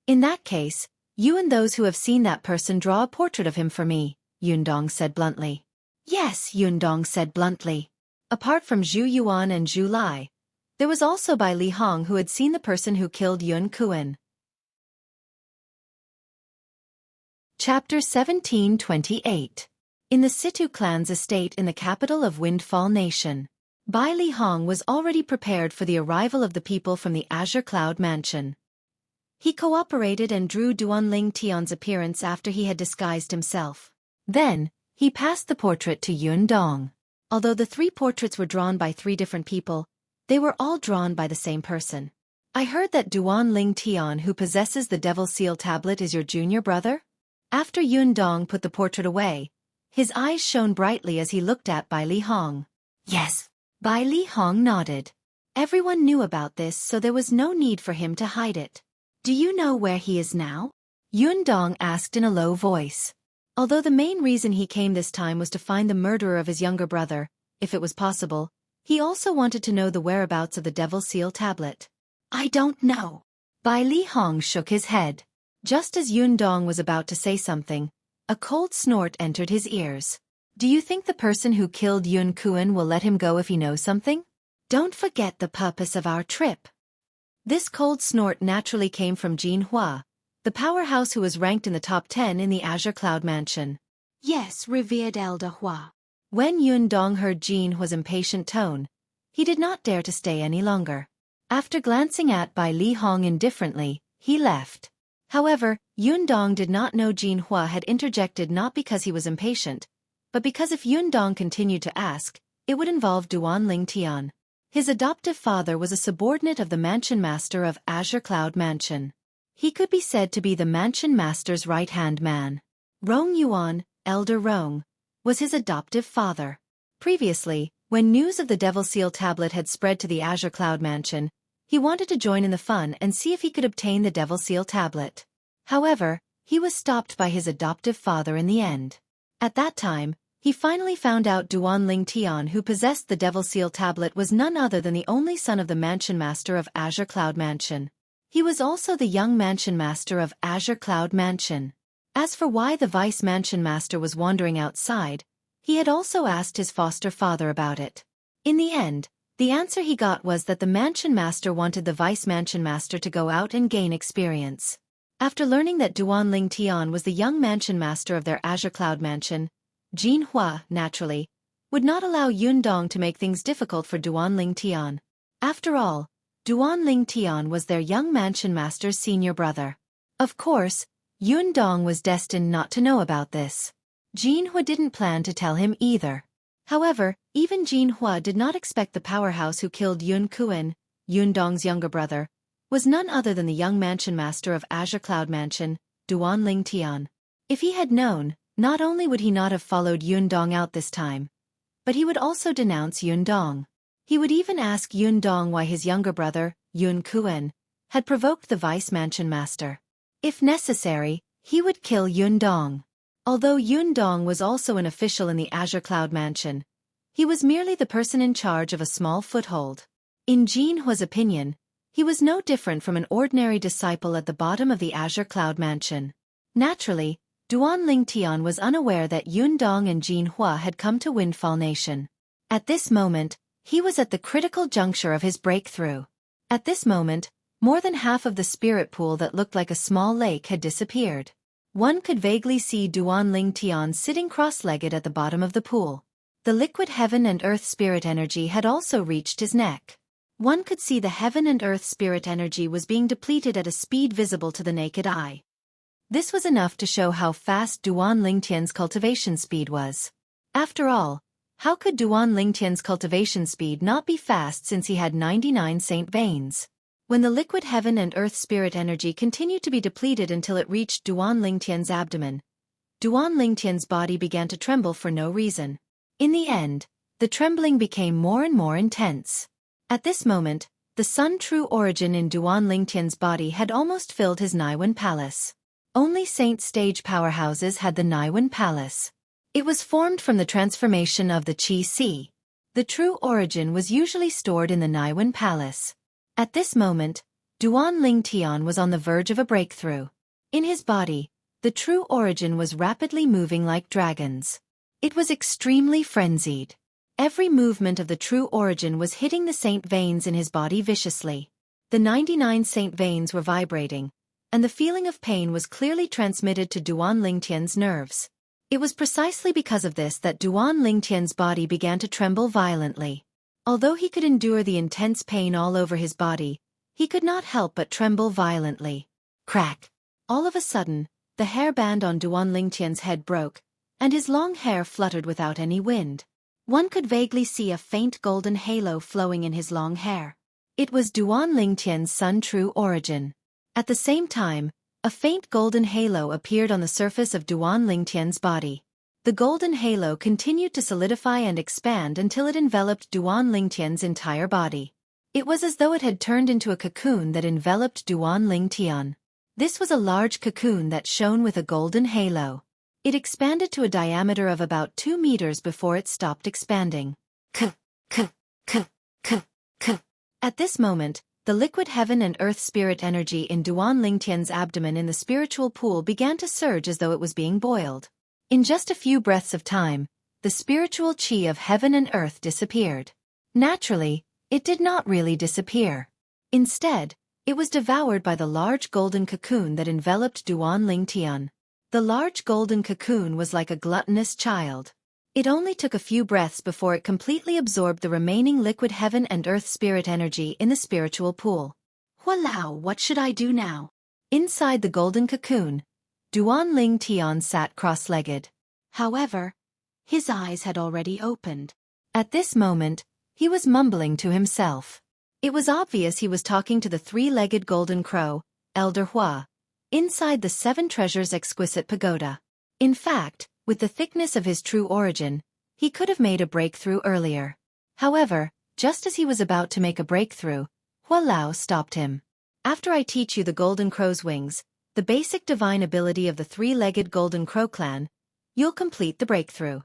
In that case, you and those who have seen that person draw a portrait of him for me, Yundong said bluntly. Yes, Yundong said bluntly. Apart from Zhu Yuan and Zhu Lai, there was also Bai Li Hong who had seen the person who killed Yun Kuen. Chapter 1728. In the Situ clan's estate in the capital of Windfall Nation, Bai Li Hong was already prepared for the arrival of the people from the Azure Cloud Mansion. He cooperated and drew Duanling Tian's appearance after he had disguised himself. Then, he passed the portrait to Yundong. Although the three portraits were drawn by three different people, they were all drawn by the same person. I heard that Duanling Tian who possesses the Devil Seal tablet is your junior brother? After Yundong put the portrait away, his eyes shone brightly as he looked at Bai Li Hong. Yes. Bai Li Hong nodded. Everyone knew about this, so there was no need for him to hide it. Do you know where he is now? Yundong asked in a low voice. Although the main reason he came this time was to find the murderer of his younger brother, if it was possible, he also wanted to know the whereabouts of the Devil Seal tablet. I don't know. Bai Li Hong shook his head. Just as Yundong was about to say something, a cold snort entered his ears. Do you think the person who killed Yun Kuen will let him go if he knows something? Don't forget the purpose of our trip. This cold snort naturally came from Jinhua, the powerhouse who was ranked in the top 10 in the Azure Cloud Mansion. Yes, revered Elder Hua. When Yundong heard Jinhua's impatient tone, he did not dare to stay any longer. After glancing at Bai Li Hong indifferently, he left. However, Yundong did not know Jinhua had interjected not because he was impatient, but because if Yundong continued to ask, it would involve Duan Lingtian. His adoptive father was a subordinate of the mansion master of Azure Cloud Mansion. He could be said to be the mansion master's right-hand man. Rong Yuan, Elder Rong, was his adoptive father. Previously, when news of the Devil Seal tablet had spread to the Azure Cloud Mansion, he wanted to join in the fun and see if he could obtain the Devil Seal tablet. However, he was stopped by his adoptive father in the end. At that time, he finally found out Duan Lingtian, who possessed the Devil Seal tablet, was none other than the only son of the mansion master of Azure Cloud Mansion. He was also the young mansion master of Azure Cloud Mansion. As for why the vice mansion master was wandering outside, he had also asked his foster father about it. In the end, the answer he got was that the mansion master wanted the vice mansion master to go out and gain experience. After learning that Duan Lingtian was the young mansion master of their Azure Cloud Mansion, Jinhua, naturally, would not allow Yundong to make things difficult for Duan Lingtian. After all, Duan Lingtian was their young mansion master's senior brother. Of course, Yundong was destined not to know about this. Jinhua didn't plan to tell him either. However, even Jinhua did not expect the powerhouse who killed Yun Kuan, Yundong's younger brother, was none other than the young mansion master of Azure Cloud Mansion, Duan Lingtian. If he had known, not only would he not have followed Yundong out this time, but he would also denounce Yundong. He would even ask Yundong why his younger brother, Yun Kuan, had provoked the vice mansion master. If necessary, he would kill Yundong. Although Yundong was also an official in the Azure Cloud Mansion, he was merely the person in charge of a small foothold. In Jinhua's opinion, he was no different from an ordinary disciple at the bottom of the Azure Cloud Mansion. Naturally, Duan Lingtian was unaware that Yundong and Jinhua had come to Windfall Nation. At this moment, he was at the critical juncture of his breakthrough. At this moment, more than half of the spirit pool that looked like a small lake had disappeared. One could vaguely see Duan Lingtian sitting cross-legged at the bottom of the pool. The liquid heaven and earth spirit energy had also reached his neck. One could see the heaven and earth spirit energy was being depleted at a speed visible to the naked eye. This was enough to show how fast Duan Lingtian's cultivation speed was. After all, how could Duan Lingtian's cultivation speed not be fast since he had 99 saint veins? When the liquid heaven and earth spirit energy continued to be depleted until it reached Duan Lingtian's abdomen, Duan Lingtian's body began to tremble for no reason. In the end, the trembling became more and more intense. At this moment, the Sun True Origin in Duan Lingtian's body had almost filled his Naiwen Palace. Only Saint stage powerhouses had the Naiwen Palace. It was formed from the transformation of the Qi Si. The True Origin was usually stored in the Naiwen Palace. At this moment, Duan Lingtian was on the verge of a breakthrough. In his body, the True Origin was rapidly moving like dragons. It was extremely frenzied. Every movement of the True Origin was hitting the saint veins in his body viciously. The 99 saint veins were vibrating, and the feeling of pain was clearly transmitted to Duan Lingtian's nerves. It was precisely because of this that Duan Lingtian's body began to tremble violently. Although he could endure the intense pain all over his body, he could not help but tremble violently. Crack! All of a sudden, the hairband on Duan Lingtian's head broke, and his long hair fluttered without any wind. One could vaguely see a faint golden halo flowing in his long hair. It was Duan Lingtian's Sun True Origin. At the same time, a faint golden halo appeared on the surface of Duan Lingtian's body. The golden halo continued to solidify and expand until it enveloped Duan Lingtian's entire body. It was as though it had turned into a cocoon that enveloped Duan Lingtian. This was a large cocoon that shone with a golden halo. It expanded to a diameter of about 2 meters before it stopped expanding. At this moment, the liquid heaven and earth spirit energy in Duan Lingtian's abdomen in the spiritual pool began to surge as though it was being boiled. In just a few breaths of time, the spiritual qi of heaven and earth disappeared. Naturally, it did not really disappear. Instead, it was devoured by the large golden cocoon that enveloped Duan Lingtian. The large golden cocoon was like a gluttonous child. It only took a few breaths before it completely absorbed the remaining liquid heaven and earth spirit energy in the spiritual pool. Walao, what should I do now? Inside the golden cocoon, Duan Ling Tian sat cross-legged. However, his eyes had already opened. At this moment, he was mumbling to himself. It was obvious he was talking to the three-legged golden crow, Elder Hua, inside the Seven Treasures exquisite pagoda. In fact, with the thickness of his true origin, he could have made a breakthrough earlier. However, just as he was about to make a breakthrough, Hua Lao stopped him. After I teach you the golden crow's wings, the basic divine ability of the three-legged golden crow clan, you'll complete the breakthrough.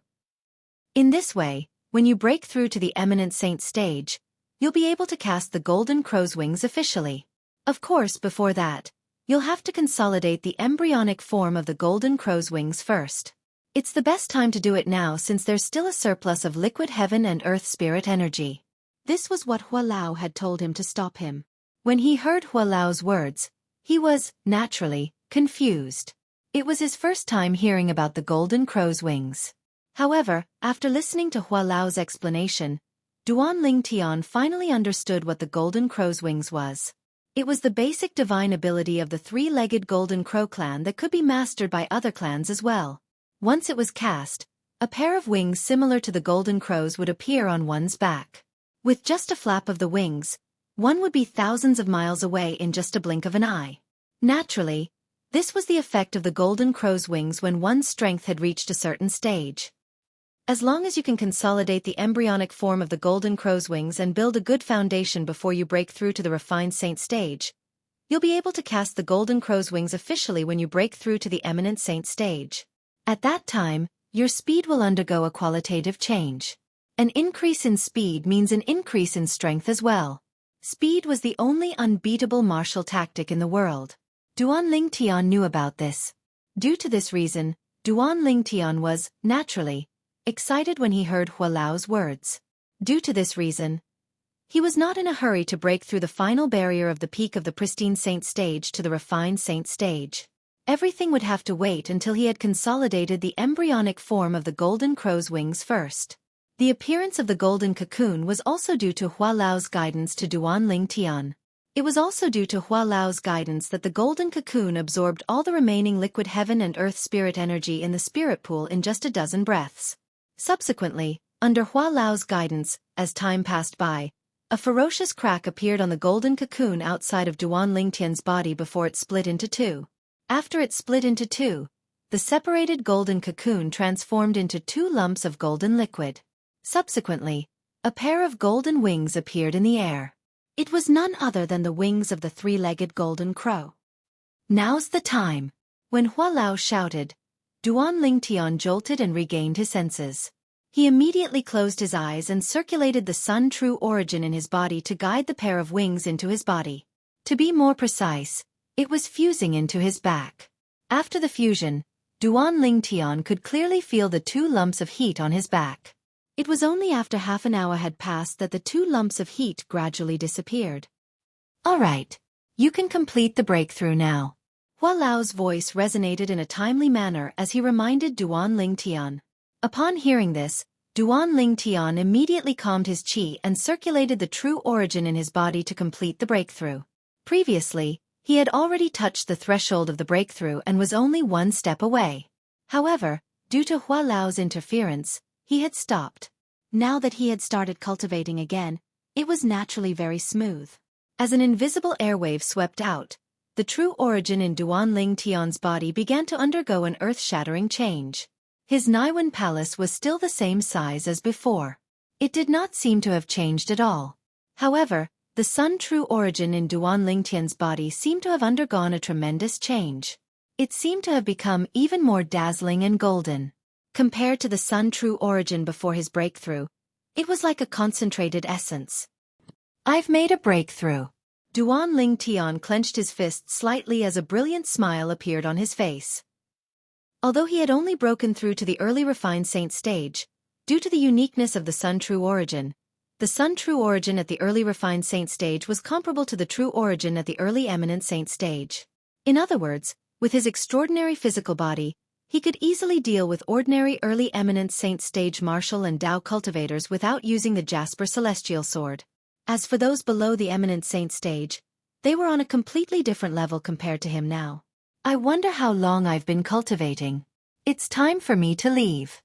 In this way, when you break through to the eminent saint stage, you'll be able to cast the golden crow's wings officially. Of course, before that, you'll have to consolidate the embryonic form of the golden crow's wings first. It's the best time to do it now since there's still a surplus of liquid heaven and earth spirit energy. This was what Hua Lao had told him to stop him. When he heard Hua Lao's words, he was, naturally, confused. It was his first time hearing about the golden crow's wings. However, after listening to Hua Lao's explanation, Duan Ling Tian finally understood what the golden crow's wings was. It was the basic divine ability of the three-legged golden crow clan that could be mastered by other clans as well. Once it was cast, a pair of wings similar to the golden crow's would appear on one's back. With just a flap of the wings, one would be thousands of miles away in just a blink of an eye. Naturally, this was the effect of the golden crow's wings when one's strength had reached a certain stage. As long as you can consolidate the embryonic form of the golden crow's wings and build a good foundation before you break through to the refined saint stage, you'll be able to cast the golden crow's wings officially when you break through to the eminent saint stage. At that time, your speed will undergo a qualitative change. An increase in speed means an increase in strength as well. Speed was the only unbeatable martial tactic in the world. Duan Ling Tian knew about this. Due to this reason, Duan Ling Tian was, naturally, excited when he heard Hua Lao's words. Due to this reason, he was not in a hurry to break through the final barrier of the peak of the pristine saint stage to the refined saint stage. Everything would have to wait until he had consolidated the embryonic form of the golden crow's wings first. The appearance of the golden cocoon was also due to Hua Lao's guidance to Duan Ling Tian. It was also due to Hua Lao's guidance that the golden cocoon absorbed all the remaining liquid heaven and earth spirit energy in the spirit pool in just a dozen breaths. Subsequently, under Hua Lao's guidance, as time passed by, a ferocious crack appeared on the golden cocoon outside of Duan Ling Tian's body before it split into two. After it split into two, the separated golden cocoon transformed into two lumps of golden liquid. Subsequently, a pair of golden wings appeared in the air. It was none other than the wings of the three-legged golden crow. Now's the time. When Hua Lao shouted, Duan Ling Tian jolted and regained his senses. He immediately closed his eyes and circulated the sun true origin in his body to guide the pair of wings into his body. To be more precise, it was fusing into his back. After the fusion, Duan Ling Tian could clearly feel the two lumps of heat on his back. It was only after half an hour had passed that the two lumps of heat gradually disappeared. All right, you can complete the breakthrough now. Hua Lao's voice resonated in a timely manner as he reminded Duan Ling Tian. Upon hearing this, Duan Ling Tian immediately calmed his qi and circulated the true origin in his body to complete the breakthrough. Previously, he had already touched the threshold of the breakthrough and was only one step away. However, due to Hua Lao's interference, he had stopped. Now that he had started cultivating again, it was naturally very smooth. As an invisible airwave swept out, the true origin in Duan Ling Tian's body began to undergo an earth-shattering change. His Naiwan palace was still the same size as before. It did not seem to have changed at all. However, the sun true origin in Duan Ling Tian's body seemed to have undergone a tremendous change. It seemed to have become even more dazzling and golden. Compared to the sun true origin before his breakthrough, it was like a concentrated essence. I've made a breakthrough. Duan Ling Tian clenched his fists slightly as a brilliant smile appeared on his face. Although he had only broken through to the early refined saint stage, due to the uniqueness of the sun true origin, the sun true origin at the early refined saint stage was comparable to the true origin at the early eminent saint stage. In other words, with his extraordinary physical body, he could easily deal with ordinary early eminent saint stage martial and Dao cultivators without using the Jasper celestial sword. As for those below the eminent saint stage, They were on a completely different level compared to him now. I wonder how long I've been cultivating. It's time for me to leave.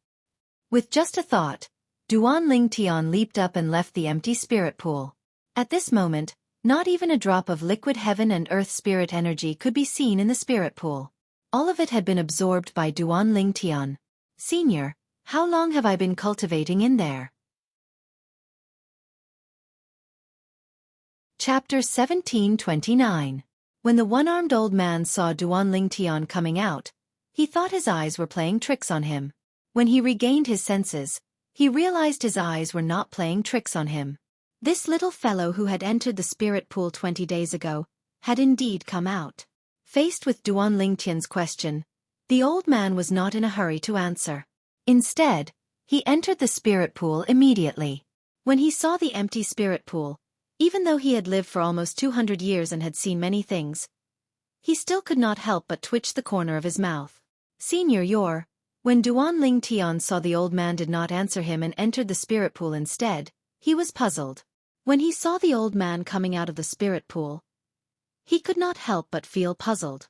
With just a thought, Duan Ling Tian leaped up and left the empty spirit pool. At this moment, not even a drop of liquid heaven and earth spirit energy could be seen in the spirit pool. All of it had been absorbed by Duan Ling Tian. Senior, how long have I been cultivating in there? Chapter 1729. When the one-armed old man saw Duan Ling Tian coming out, he thought his eyes were playing tricks on him. When he regained his senses, he realized his eyes were not playing tricks on him. This little fellow who had entered the spirit pool 20 days ago had indeed come out. Faced with Duan Ling Tian's question, the old man was not in a hurry to answer. Instead, he entered the spirit pool immediately. When he saw the empty spirit pool, even though he had lived for almost 200 years and had seen many things, he still could not help but twitch the corner of his mouth. Senior, you're... When Duan Ling Tian saw the old man did not answer him and entered the spirit pool instead, he was puzzled. When he saw the old man coming out of the spirit pool, he could not help but feel puzzled.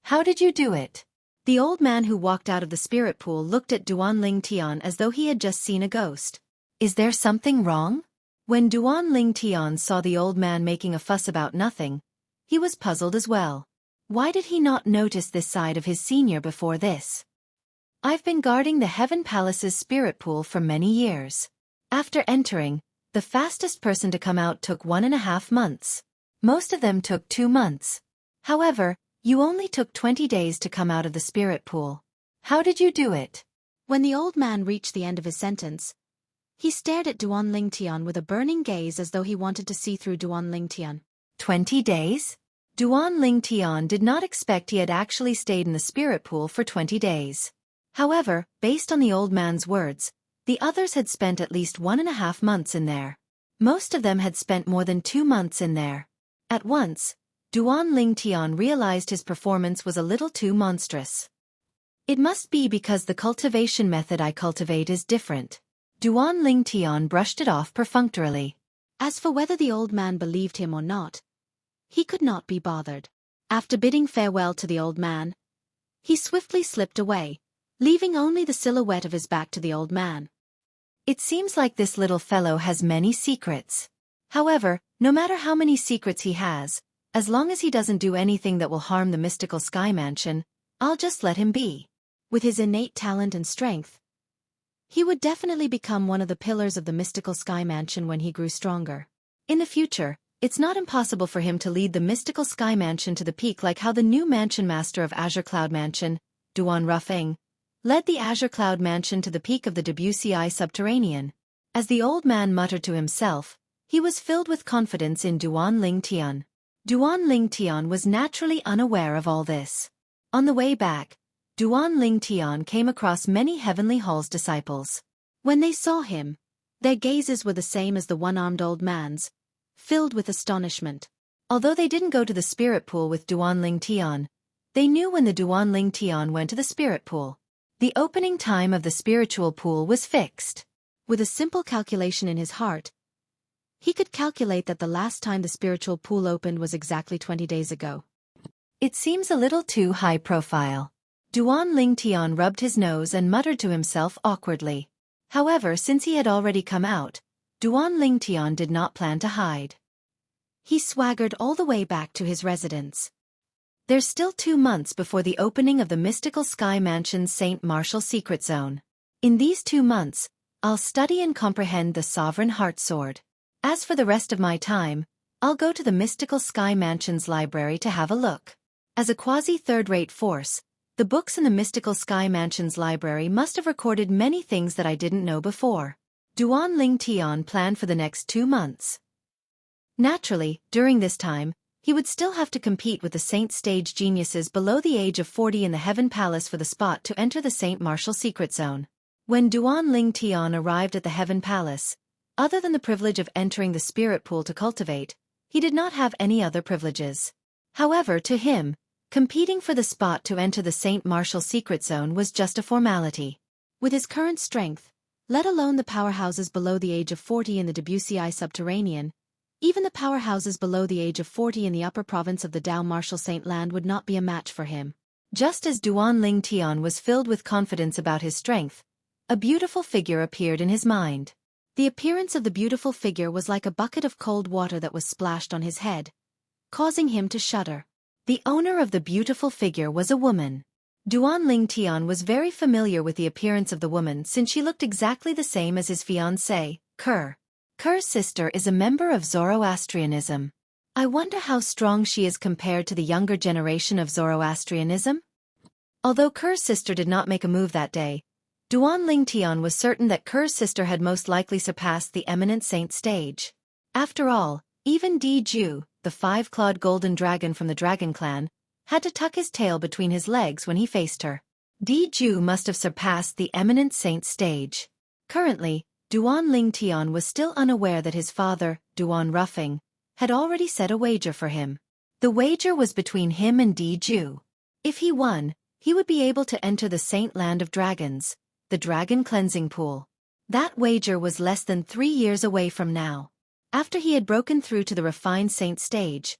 How did you do it? The old man who walked out of the spirit pool looked at Duan Ling Tian as though he had just seen a ghost. Is there something wrong? When Duan Ling Tian saw the old man making a fuss about nothing, he was puzzled as well. Why did he not notice this side of his senior before this? I've been guarding the Heaven Palace's spirit pool for many years. After entering, the fastest person to come out took 1.5 months. Most of them took 2 months. However, you only took 20 days to come out of the spirit pool. How did you do it? When the old man reached the end of his sentence, he stared at Duan Ling Tian with a burning gaze as though he wanted to see through Duan Ling Tian. 20 days? Duan Ling Tian did not expect he had actually stayed in the spirit pool for 20 days. However, based on the old man's words, the others had spent at least 1.5 months in there. Most of them had spent more than 2 months in there. At once, Duan Ling Tian realized his performance was a little too monstrous. It must be because the cultivation method I cultivate is different. Duan Ling Tian brushed it off perfunctorily. As for whether the old man believed him or not, he could not be bothered. After bidding farewell to the old man, he swiftly slipped away, leaving only the silhouette of his back to the old man. It seems like this little fellow has many secrets. However, no matter how many secrets he has, as long as he doesn't do anything that will harm the mystical sky mansion, I'll just let him be. With his innate talent and strength, he would definitely become one of the pillars of the mystical sky mansion when he grew stronger. In the future, it's not impossible for him to lead the mystical sky mansion to the peak like how the new mansion master of Azure Cloud Mansion, Duan Rufeng, led the Azure Cloud Mansion to the peak of the WCI subterranean. As the old man muttered to himself, he was filled with confidence in Duan Ling Tian. Duan Ling Tian was naturally unaware of all this. On the way back, Duan Ling Tian came across many Heavenly Hall's disciples. When they saw him, their gazes were the same as the one-armed old man's, filled with astonishment. Although they didn't go to the spirit pool with Duan Ling Tian, they knew when the Duan Ling Tian went to the spirit pool. The opening time of the spiritual pool was fixed. With a simple calculation in his heart, he could calculate that the last time the spiritual pool opened was exactly 20 days ago. It seems a little too high profile. Duan Ling Tian rubbed his nose and muttered to himself awkwardly. However, since he had already come out, Duan Ling Tian did not plan to hide. He swaggered all the way back to his residence. There's still 2 months before the opening of the Mystical Sky Mansion's St. Martial Secret Zone. In these 2 months, I'll study and comprehend the Sovereign Heart Sword. As for the rest of my time, I'll go to the Mystical Sky Mansion's library to have a look. As a quasi-third-rate force, the books in the Mystical Sky Mansion's library must have recorded many things that I didn't know before. Duan Ling Tian planned for the next 2 months. Naturally, during this time, he would still have to compete with the Saint Stage geniuses below the age of 40 in the Heaven Palace for the spot to enter the St. Martial Secret Zone. When Duan Ling Tian arrived at the Heaven Palace, other than the privilege of entering the spirit pool to cultivate, he did not have any other privileges. However, to him, competing for the spot to enter the St. Martial Secret Zone was just a formality. With his current strength, let alone the powerhouses below the age of 40 in the WCI subterranean, Even the powerhouses below the age of 40 in the upper province of the Dao Martial Saint Land would not be a match for him. Just as Duan Ling Tian was filled with confidence about his strength, a beautiful figure appeared in his mind. The appearance of the beautiful figure was like a bucket of cold water that was splashed on his head, causing him to shudder. The owner of the beautiful figure was a woman. Duan Ling Tian was very familiar with the appearance of the woman since she looked exactly the same as his fiancée, Kerr. Kerr's sister is a member of Zoroastrianism. I wonder how strong she is compared to the younger generation of Zoroastrianism? Although Kerr's sister did not make a move that day, Duan Ling Tian was certain that Kerr's sister had most likely surpassed the eminent saint stage. After all, even Di Ju, the five-clawed golden dragon from the dragon clan, had to tuck his tail between his legs when he faced her. Di Ju must have surpassed the eminent saint stage. Currently, Duan Ling Tian was still unaware that his father, Duan Ruffing, had already set a wager for him. The wager was between him and Di Ju. If he won, he would be able to enter the Saint Land of Dragons, the Dragon Cleansing Pool. That wager was less than 3 years away from now. After he had broken through to the refined saint stage,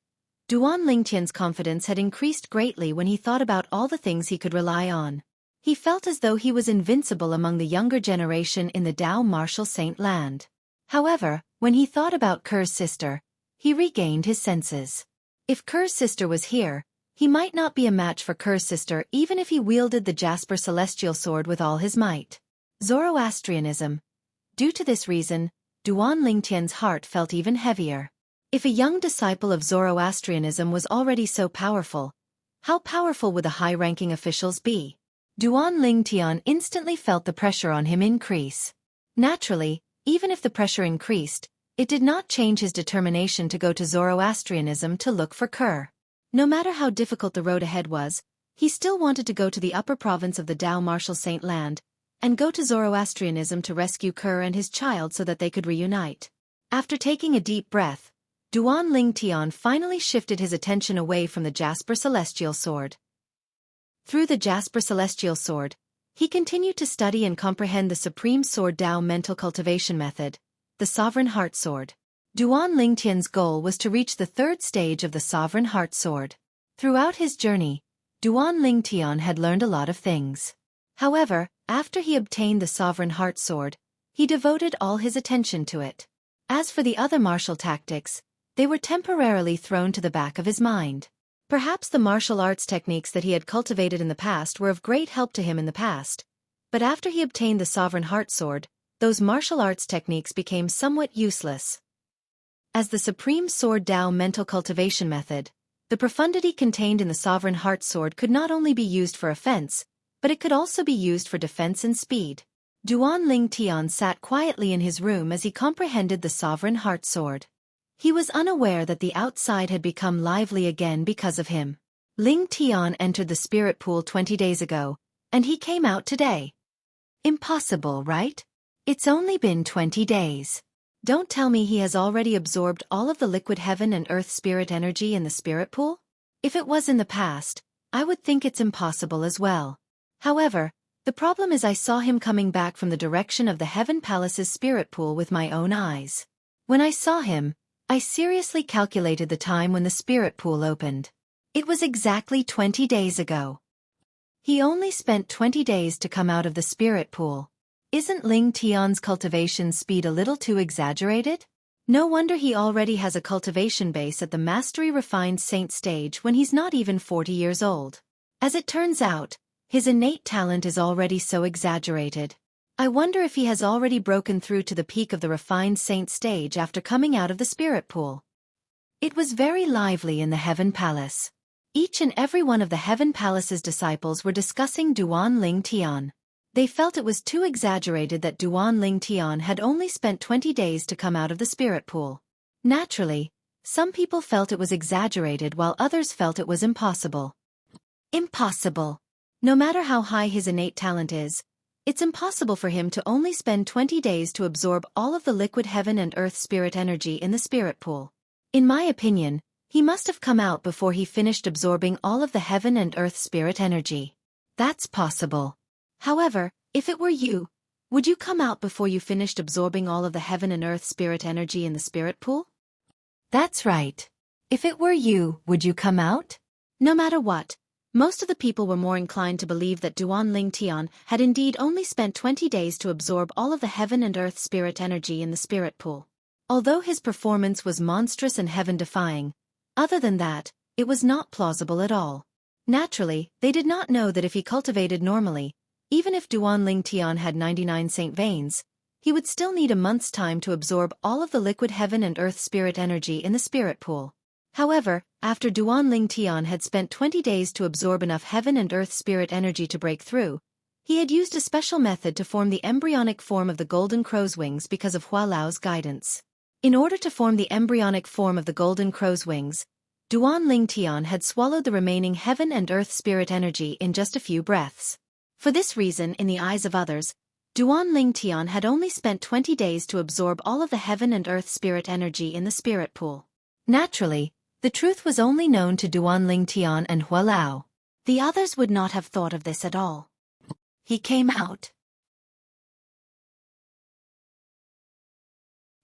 Duan Lingtian's confidence had increased greatly when he thought about all the things he could rely on. He felt as though he was invincible among the younger generation in the Dao Martial Saint Land. However, when he thought about Kerr's sister, he regained his senses. If Kerr's sister was here, he might not be a match for Kerr's sister even if he wielded the Jasper Celestial Sword with all his might. Zoroastrianism. Due to this reason, Duan Lingtian's heart felt even heavier. If a young disciple of Zoroastrianism was already so powerful, how powerful would the high-ranking officials be? Duan Lingtian instantly felt the pressure on him increase. Naturally, even if the pressure increased, it did not change his determination to go to Zoroastrianism to look for Kerr. No matter how difficult the road ahead was, he still wanted to go to the upper province of the Dao Martial Saint Land, and go to Zoroastrianism to rescue Kerr and his child so that they could reunite. After taking a deep breath, Duan Lingtian finally shifted his attention away from the Jasper Celestial Sword. Through the Jasper Celestial Sword, he continued to study and comprehend the Supreme Sword Dao mental cultivation method, the Sovereign Heart Sword. Duan Lingtian's goal was to reach the 3rd stage of the Sovereign Heart Sword. Throughout his journey, Duan Lingtian had learned a lot of things. However, after he obtained the Sovereign Heart Sword, he devoted all his attention to it. As for the other martial tactics, they were temporarily thrown to the back of his mind. Perhaps the martial arts techniques that he had cultivated in the past were of great help to him in the past, but after he obtained the Sovereign Heart Sword, those martial arts techniques became somewhat useless. As the Supreme Sword Dao mental cultivation method, the profundity contained in the Sovereign Heart Sword could not only be used for offense, but it could also be used for defense and speed. Duan Lingtian sat quietly in his room as he comprehended the Sovereign Heart Sword. He was unaware that the outside had become lively again because of him. Ling Tian entered the spirit pool 20 days ago, and he came out today. Impossible, right? It's only been 20 days. Don't tell me he has already absorbed all of the liquid heaven and earth spirit energy in the spirit pool? If it was in the past, I would think it's impossible as well. However, the problem is I saw him coming back from the direction of the Heaven Palace's spirit pool with my own eyes. When I saw him, I seriously calculated the time when the spirit pool opened. It was exactly 20 days ago. He only spent 20 days to come out of the spirit pool. Isn't Ling Tian's cultivation speed a little too exaggerated? No wonder he already has a cultivation base at the Mastery Refined Saint stage when he's not even 40 years old. As it turns out, his innate talent is already so exaggerated. I wonder if he has already broken through to the peak of the Refined Saint stage after coming out of the spirit pool. It was very lively in the Heaven Palace. Each and every one of the Heaven Palace's disciples were discussing Duan Ling Tian. They felt it was too exaggerated that Duan Ling Tian had only spent 20 days to come out of the spirit pool. Naturally, some people felt it was exaggerated while others felt it was impossible. Impossible. No matter how high his innate talent is, it's impossible for him to only spend 20 days to absorb all of the liquid heaven and earth spirit energy in the spirit pool. In my opinion, he must have come out before he finished absorbing all of the heaven and earth spirit energy. That's possible. However, if it were you, would you come out before you finished absorbing all of the heaven and earth spirit energy in the spirit pool? That's right. If it were you, would you come out? No matter what, most of the people were more inclined to believe that Duan Ling Tian had indeed only spent 20 days to absorb all of the heaven and earth spirit energy in the spirit pool. Although his performance was monstrous and heaven-defying, other than that, it was not plausible at all. Naturally, they did not know that if he cultivated normally, even if Duan Ling Tian had 99 saint veins, he would still need a month's time to absorb all of the liquid heaven and earth spirit energy in the spirit pool. However, after Duan Ling Tian had spent 20 days to absorb enough heaven and earth spirit energy to break through, he had used a special method to form the embryonic form of the golden crow's wings because of Hua Lao's guidance. In order to form the embryonic form of the golden crow's wings, Duan Ling Tian had swallowed the remaining heaven and earth spirit energy in just a few breaths. For this reason, in the eyes of others, Duan Ling Tian had only spent 20 days to absorb all of the heaven and earth spirit energy in the spirit pool. Naturally, the truth was only known to Duan Ling Tian and Hua Lao. The others would not have thought of this at all. He came out.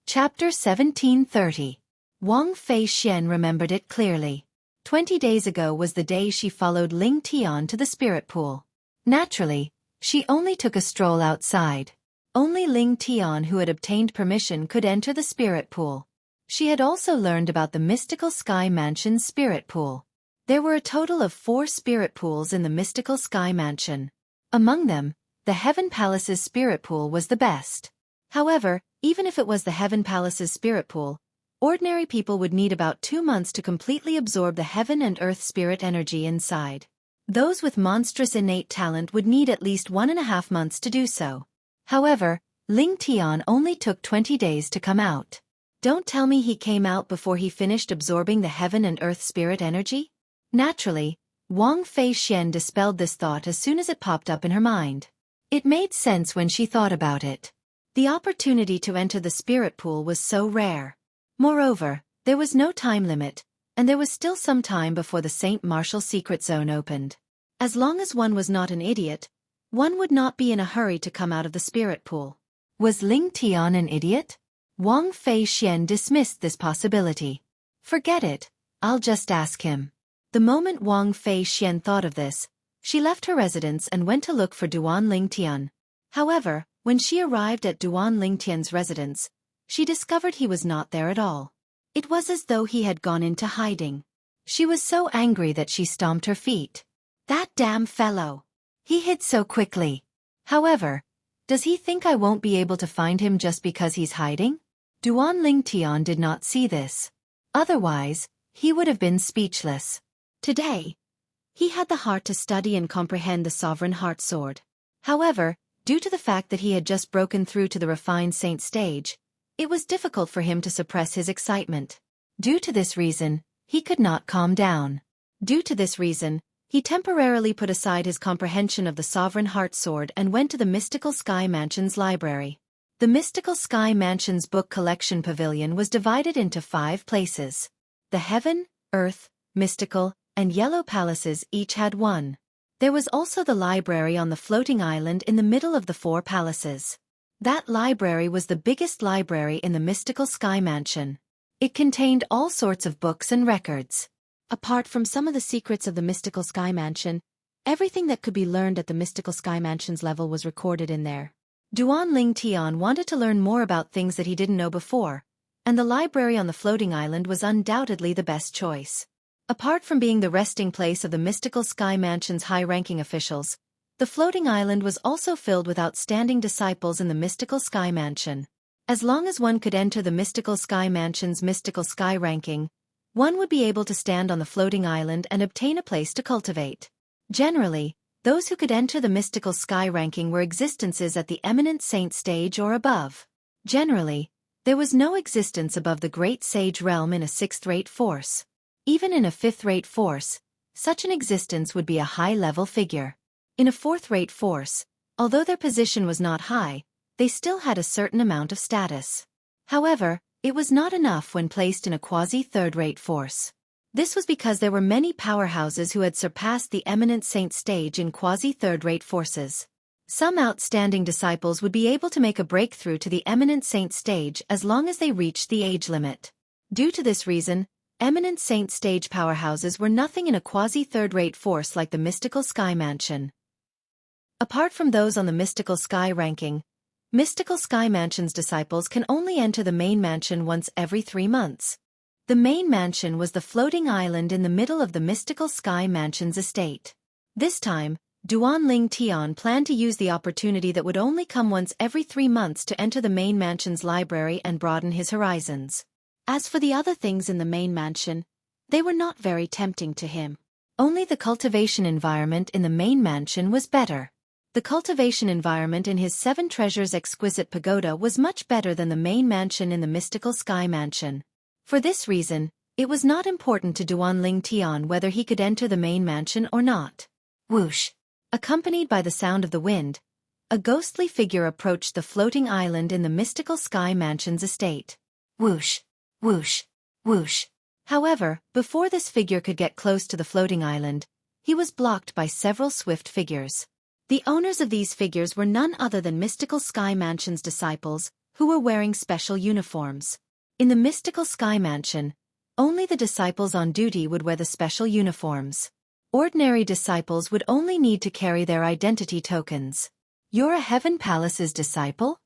Chapter 1730. Wang Fei Xian remembered it clearly. 20 days ago was the day she followed Ling Tian to the spirit pool. Naturally, she only took a stroll outside. Only Ling Tian who had obtained permission could enter the spirit pool. She had also learned about the Mystical Sky Mansion's spirit pool. There were a total of 4 spirit pools in the Mystical Sky Mansion. Among them, the Heaven Palace's spirit pool was the best. However, even if it was the Heaven Palace's spirit pool, ordinary people would need about 2 months to completely absorb the heaven and earth spirit energy inside. Those with monstrous innate talent would need at least 1.5 months to do so. However, Ling Tian only took 20 days to come out. Don't tell me he came out before he finished absorbing the heaven and earth spirit energy? Naturally, Wang Fei Xian dispelled this thought as soon as it popped up in her mind. It made sense when she thought about it. The opportunity to enter the spirit pool was so rare. Moreover, there was no time limit, and there was still some time before the St. Martial secret zone opened. As long as one was not an idiot, one would not be in a hurry to come out of the spirit pool. Was Ling Tian an idiot? Wang Fei Xian dismissed this possibility. Forget it, I'll just ask him. The moment Wang Fei Xian thought of this, she left her residence and went to look for Duan Ling Tian. However, when she arrived at Duan Ling Tian's residence, she discovered he was not there at all. It was as though he had gone into hiding. She was so angry that she stomped her feet. That damn fellow! He hid so quickly. However, does he think I won't be able to find him just because he's hiding? Duan Ling Tian did not see this. Otherwise, he would have been speechless. Today, he had the heart to study and comprehend the Sovereign Heart Sword. However, due to the fact that he had just broken through to the refined saint stage, it was difficult for him to suppress his excitement. Due to this reason, he could not calm down. Due to this reason, he temporarily put aside his comprehension of the Sovereign Heart Sword and went to the Mystical Sky Mansion's library. The Mystical Sky Mansion's book collection pavilion was divided into 5 places. The Heaven, Earth, Mystical, and Yellow Palaces each had one. There was also the library on the floating island in the middle of the 4 palaces. That library was the biggest library in the Mystical Sky Mansion. It contained all sorts of books and records. Apart from some of the secrets of the Mystical Sky Mansion, everything that could be learned at the Mystical Sky Mansion's level was recorded in there. Duan Ling Tian wanted to learn more about things that he didn't know before, and the library on the floating island was undoubtedly the best choice. Apart from being the resting place of the Mystical Sky Mansion's high-ranking officials, the floating island was also filled with outstanding disciples in the Mystical Sky Mansion. As long as one could enter the Mystical Sky Mansion's Mystical Sky ranking, one would be able to stand on the floating island and obtain a place to cultivate. Generally, those who could enter the Mystical Sky ranking were existences at the Eminent Saint stage or above. Generally, there was no existence above the Great Sage realm in a 6th-rate force. Even in a 5th-rate force, such an existence would be a high-level figure. In a 4th-rate force, although their position was not high, they still had a certain amount of status. However, it was not enough when placed in a quasi-3rd-rate force. This was because there were many powerhouses who had surpassed the Eminent Saint stage in quasi-3rd-rate forces. Some outstanding disciples would be able to make a breakthrough to the Eminent Saint stage as long as they reached the age limit. Due to this reason, eminent saint stage powerhouses were nothing in a quasi-third-rate force like the mystical sky mansion. Apart from those on the mystical sky ranking, mystical sky mansion's disciples can only enter the main mansion once every 3 months. The main mansion was the floating island in the middle of the mystical sky mansion's estate. This time, Duan Ling Tian planned to use the opportunity that would only come once every 3 months to enter the main mansion's library and broaden his horizons. As for the other things in the main mansion, they were not very tempting to him. Only the cultivation environment in the main mansion was better. The cultivation environment in his 7 treasures exquisite pagoda was much better than the main mansion in the mystical sky mansion. For this reason, it was not important to Duan Ling Tian whether he could enter the main mansion or not. Whoosh! Accompanied by the sound of the wind, a ghostly figure approached the floating island in the mystical sky mansion's estate. Whoosh! Whoosh! Whoosh! However, before this figure could get close to the floating island, he was blocked by several swift figures. The owners of these figures were none other than mystical sky mansion's disciples, who were wearing special uniforms. In the mystical sky mansion, only the disciples on duty would wear the special uniforms. Ordinary disciples would only need to carry their identity tokens. You're a Heaven Palace's disciple?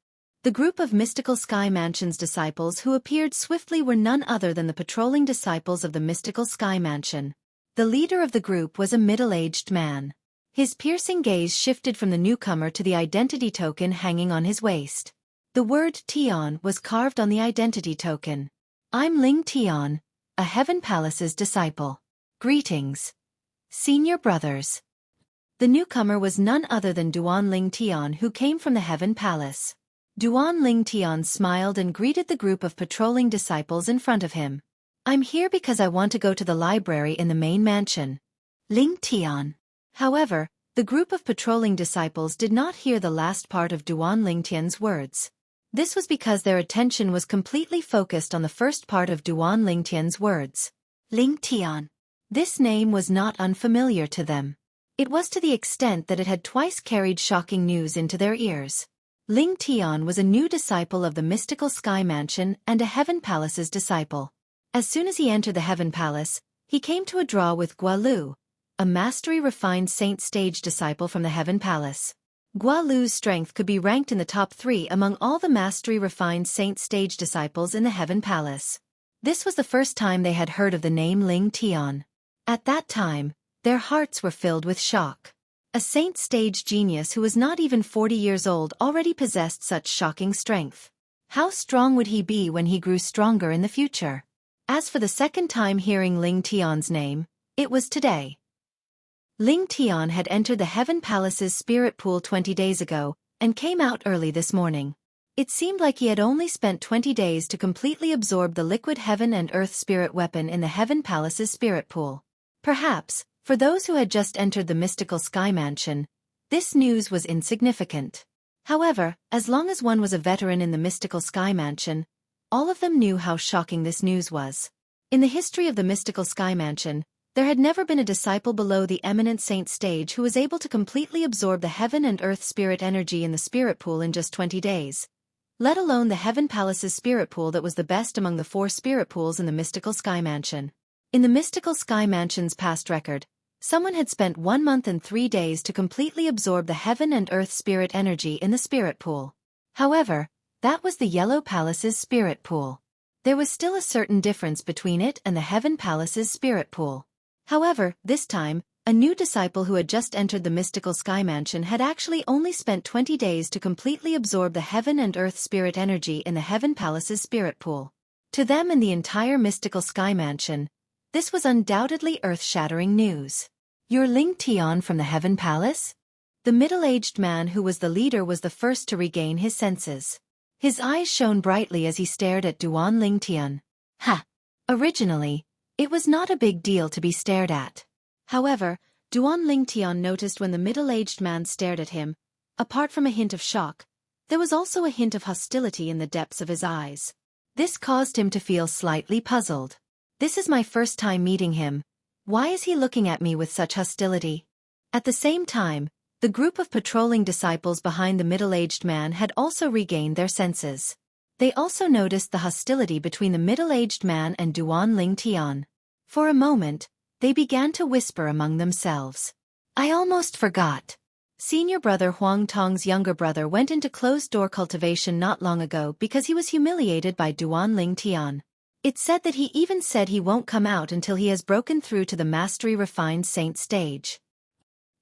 The group of mystical sky mansion's disciples who appeared swiftly were none other than the patrolling disciples of the mystical sky mansion. The leader of the group was a middle-aged man. His piercing gaze shifted from the newcomer to the identity token hanging on his waist. The word Tian was carved on the identity token. I'm Ling Tian, a Heaven Palace's disciple. Greetings, senior brothers. The newcomer was none other than Duan Ling Tian, who came from the Heaven Palace. Duan Ling Tian smiled and greeted the group of patrolling disciples in front of him. I'm here because I want to go to the library in the main mansion. Ling Tian. However, the group of patrolling disciples did not hear the last part of Duan Ling Tian's words. This was because their attention was completely focused on the first part of Duan Ling Tian's words. Ling Tian. This name was not unfamiliar to them. It was to the extent that it had twice carried shocking news into their ears. Ling Tian was a new disciple of the mystical sky mansion and a Heaven Palace's disciple. As soon as he entered the Heaven Palace, he came to a draw with Gualu, a mastery-refined saint stage disciple from the Heaven Palace. Gualu's strength could be ranked in the top 3 among all the mastery-refined saint stage disciples in the Heaven Palace. This was the first time they had heard of the name Ling Tian. At that time, their hearts were filled with shock. A saint stage genius who was not even 40 years old already possessed such shocking strength. How strong would he be when he grew stronger in the future? As for the second time hearing Ling Tian's name, it was today. Ling Tian had entered the Heaven Palace's spirit pool 20 days ago, and came out early this morning. It seemed like he had only spent 20 days to completely absorb the liquid heaven and earth spirit weapon in the Heaven Palace's spirit pool. Perhaps, for those who had just entered the mystical sky mansion, this news was insignificant. However, as long as one was a veteran in the mystical sky mansion, all of them knew how shocking this news was. In the history of the mystical sky mansion, there had never been a disciple below the eminent saint stage who was able to completely absorb the heaven and earth spirit energy in the spirit pool in just 20 days, let alone the Heaven Palace's spirit pool that was the best among the 4 spirit pools in the mystical sky mansion. In the mystical sky mansion's past record, someone had spent 1 month and 3 days to completely absorb the heaven and earth spirit energy in the spirit pool. However, that was the Yellow Palace's spirit pool. There was still a certain difference between it and the Heaven Palace's spirit pool. However, this time, a new disciple who had just entered the mystical sky mansion had actually only spent 20 days to completely absorb the heaven and earth spirit energy in the Heaven Palace's spirit pool. To them and the entire mystical sky mansion, this was undoubtedly earth-shattering news. You're Ling Tian from the Heaven Palace? The middle-aged man who was the leader was the first to regain his senses. His eyes shone brightly as he stared at Duan Ling Tian. Ha! Originally, it was not a big deal to be stared at. However, Duan Ling Tian noticed when the middle-aged man stared at him, apart from a hint of shock, there was also a hint of hostility in the depths of his eyes. This caused him to feel slightly puzzled. This is my first time meeting him. Why is he looking at me with such hostility? At the same time, the group of patrolling disciples behind the middle-aged man had also regained their senses. They also noticed the hostility between the middle-aged man and Duan Ling Tian. For a moment, they began to whisper among themselves. I almost forgot. Senior brother Huang Tong's younger brother went into closed-door cultivation not long ago because he was humiliated by Duan Ling Tian. It's said that he even said he won't come out until he has broken through to the mastery refined saint stage.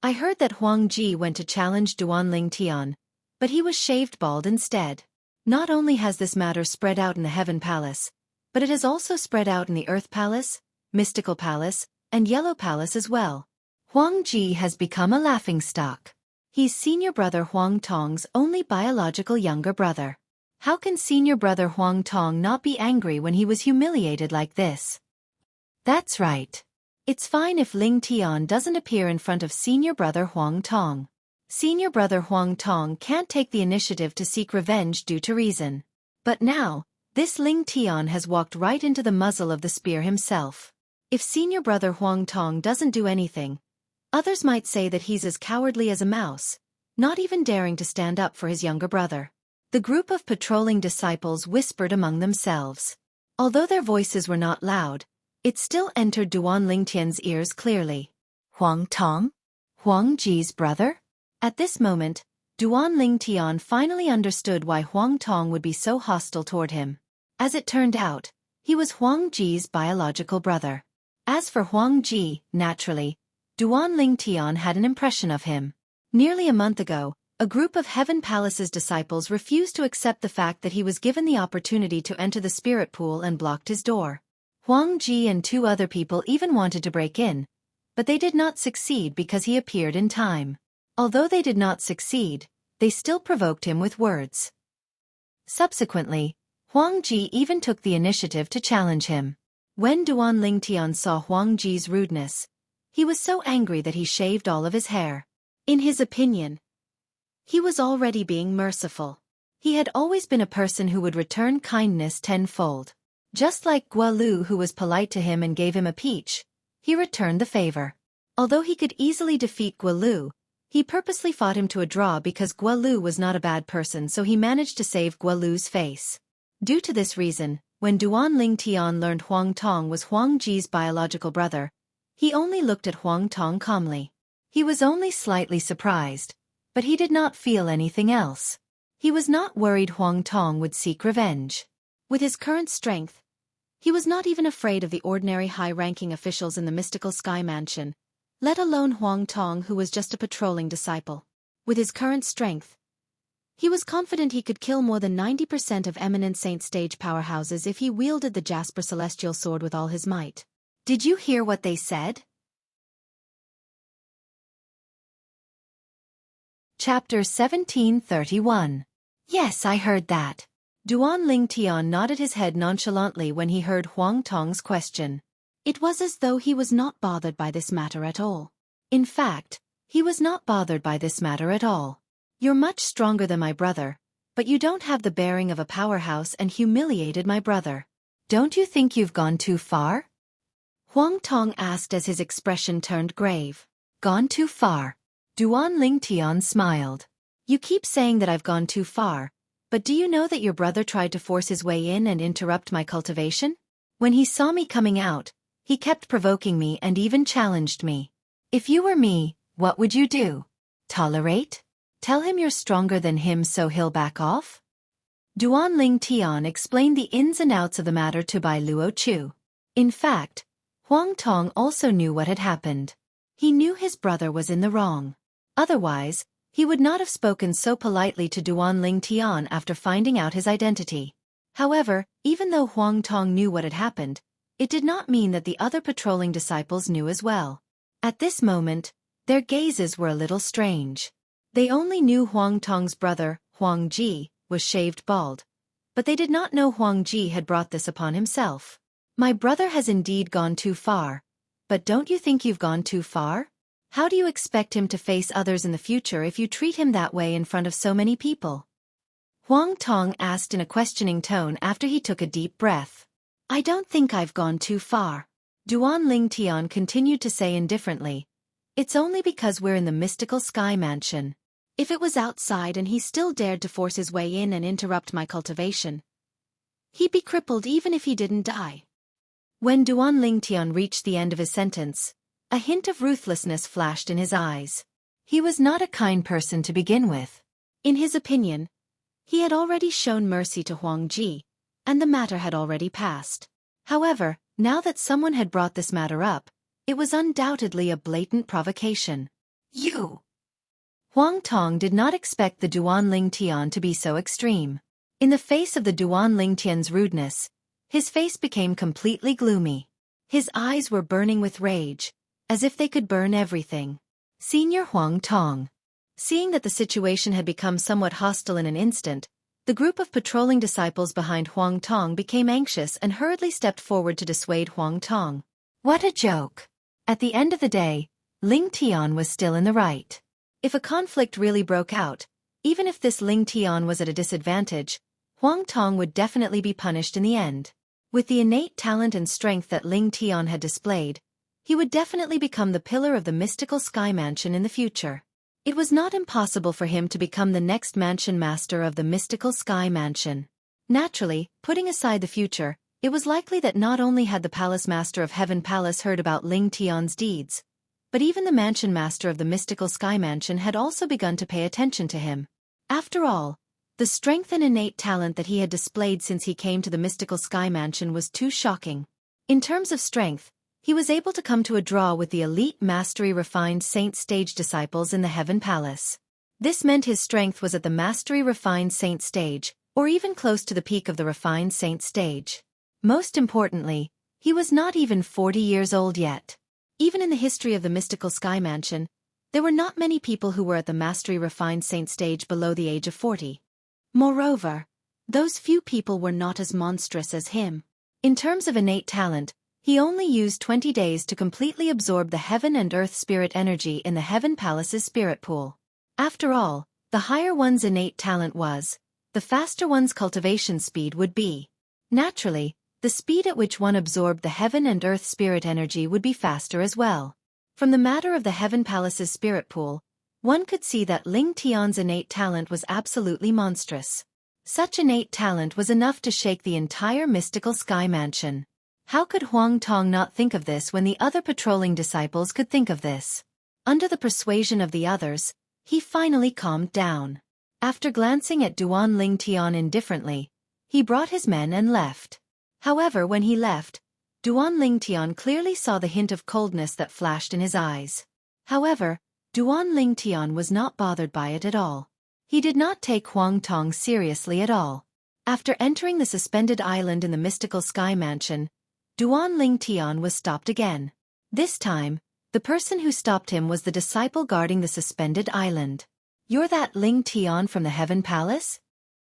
I heard that Huang Ji went to challenge Duan Ling Tian, but he was shaved bald instead. Not only has this matter spread out in the Heaven Palace, but it has also spread out in the Earth Palace, Mystical Palace, and Yellow Palace as well. Huang Ji has become a laughingstock. He's senior brother Huang Tong's only biological younger brother. How can senior brother Huang Tong not be angry when he was humiliated like this? That's right. It's fine if Ling Tian doesn't appear in front of senior brother Huang Tong. Senior brother Huang Tong can't take the initiative to seek revenge due to reason. But now, this Ling Tian has walked right into the muzzle of the spear himself. If senior brother Huang Tong doesn't do anything, others might say that he's as cowardly as a mouse, not even daring to stand up for his younger brother. The group of patrolling disciples whispered among themselves. Although their voices were not loud, it still entered Duan Lingtian's ears clearly. Huang Tong? Huang Ji's brother? At this moment, Duan Lingtian finally understood why Huang Tong would be so hostile toward him. As it turned out, he was Huang Ji's biological brother. As for Huang Ji, naturally, Duan Lingtian had an impression of him. Nearly a month ago, a group of Heaven Palace's disciples refused to accept the fact that he was given the opportunity to enter the spirit pool and blocked his door. Huang Ji and 2 other people even wanted to break in, but they did not succeed because he appeared in time. Although they did not succeed, they still provoked him with words. Subsequently, Huang Ji even took the initiative to challenge him. When Duan Lingtian saw Huang Ji's rudeness, he was so angry that he shaved all of his hair. In his opinion, he was already being merciful. He had always been a person who would return kindness tenfold. Just like Guolu, who was polite to him and gave him a peach, he returned the favor. Although he could easily defeat Guolu, he purposely fought him to a draw because Guolu was not a bad person, so he managed to save Guolu's face. Due to this reason, when Duan Lingtian learned Huang Tong was Huang Ji's biological brother, he only looked at Huang Tong calmly. He was only slightly surprised, but he did not feel anything else. He was not worried Huang Tong would seek revenge. With his current strength, he was not even afraid of the ordinary high-ranking officials in the mystical sky mansion, let alone Huang Tong, who was just a patrolling disciple. With his current strength, he was confident he could kill more than 90% of eminent saint stage powerhouses if he wielded the Jasper Celestial Sword with all his might. Did you hear what they said? Chapter 1731. Yes, I heard that. Duan Lingtian nodded his head nonchalantly when he heard Huang Tong's question. It was as though he was not bothered by this matter at all. In fact, he was not bothered by this matter at all. You're much stronger than my brother, but you don't have the bearing of a powerhouse and humiliated my brother. Don't you think you've gone too far? Huang Tong asked as his expression turned grave. Gone too far? Duan Lingtian smiled. You keep saying that I've gone too far, but do you know that your brother tried to force his way in and interrupt my cultivation? When he saw me coming out, he kept provoking me and even challenged me. If you were me, what would you do? Tolerate? Tell him you're stronger than him so he'll back off? Duan Lingtian explained the ins and outs of the matter to Bai Luo Chu. In fact, Huang Tong also knew what had happened. He knew his brother was in the wrong. Otherwise, he would not have spoken so politely to Duan Lingtian after finding out his identity. However, even though Huang Tong knew what had happened, it did not mean that the other patrolling disciples knew as well. At this moment, their gazes were a little strange. They only knew Huang Tong's brother, Huang Ji, was shaved bald, but they did not know Huang Ji had brought this upon himself. My brother has indeed gone too far, but don't you think you've gone too far? How do you expect him to face others in the future if you treat him that way in front of so many people? Huang Tong asked in a questioning tone after he took a deep breath. I don't think I've gone too far. Duan Lingtian continued to say indifferently. It's only because we're in the mystical sky mansion. If it was outside and he still dared to force his way in and interrupt my cultivation, He'd be crippled even if he didn't die. When Duan Lingtian reached the end of his sentence, a hint of ruthlessness flashed in his eyes. He was not a kind person to begin with. In his opinion, he had already shown mercy to Huang Ji, and the matter had already passed. However, now that someone had brought this matter up, it was undoubtedly a blatant provocation. You! Huang Tong did not expect the Duan Lingtian to be so extreme. In the face of the Duan Lingtian's rudeness, his face became completely gloomy. His eyes were burning with rage, as if they could burn everything. Senior Huang Tong. Seeing that the situation had become somewhat hostile in an instant, the group of patrolling disciples behind Huang Tong became anxious and hurriedly stepped forward to dissuade Huang Tong. What a joke! At the end of the day, Ling Tian was still in the right. If a conflict really broke out, even if this Ling Tian was at a disadvantage, Huang Tong would definitely be punished in the end. With the innate talent and strength that Ling Tian had displayed, he would definitely become the pillar of the mystical sky mansion in the future. It was not impossible for him to become the next mansion master of the mystical sky mansion. Naturally, putting aside the future, it was likely that not only had the palace master of Heaven Palace heard about Ling Tian's deeds, but even the mansion master of the mystical sky mansion had also begun to pay attention to him. After all, the strength and innate talent that he had displayed since he came to the mystical sky mansion was too shocking. In terms of strength, he was able to come to a draw with the elite mastery refined saint stage disciples in the Heaven Palace. This meant his strength was at the mastery refined saint stage, or even close to the peak of the refined saint stage. Most importantly, he was not even 40 years old yet. Even in the history of the mystical sky mansion, there were not many people who were at the mastery refined saint stage below the age of 40. Moreover, those few people were not as monstrous as him. In terms of innate talent, he only used 20 days to completely absorb the heaven and earth spirit energy in the Heaven Palace's spirit pool. After all, the higher one's innate talent was, the faster one's cultivation speed would be. Naturally, the speed at which one absorbed the heaven and earth spirit energy would be faster as well. From the matter of the Heaven Palace's spirit pool, one could see that Ling Tian's innate talent was absolutely monstrous. Such innate talent was enough to shake the entire mystical sky mansion. How could Huang Tong not think of this when the other patrolling disciples could think of this? Under the persuasion of the others, he finally calmed down. After glancing at Duan Lingtian indifferently, he brought his men and left. However, when he left, Duan Lingtian clearly saw the hint of coldness that flashed in his eyes. However, Duan Lingtian was not bothered by it at all. He did not take Huang Tong seriously at all. After entering the suspended island in the mystical sky mansion, Duan Lingtian was stopped again. This time, the person who stopped him was the disciple guarding the suspended island. You're that Ling Tian from the Heaven Palace?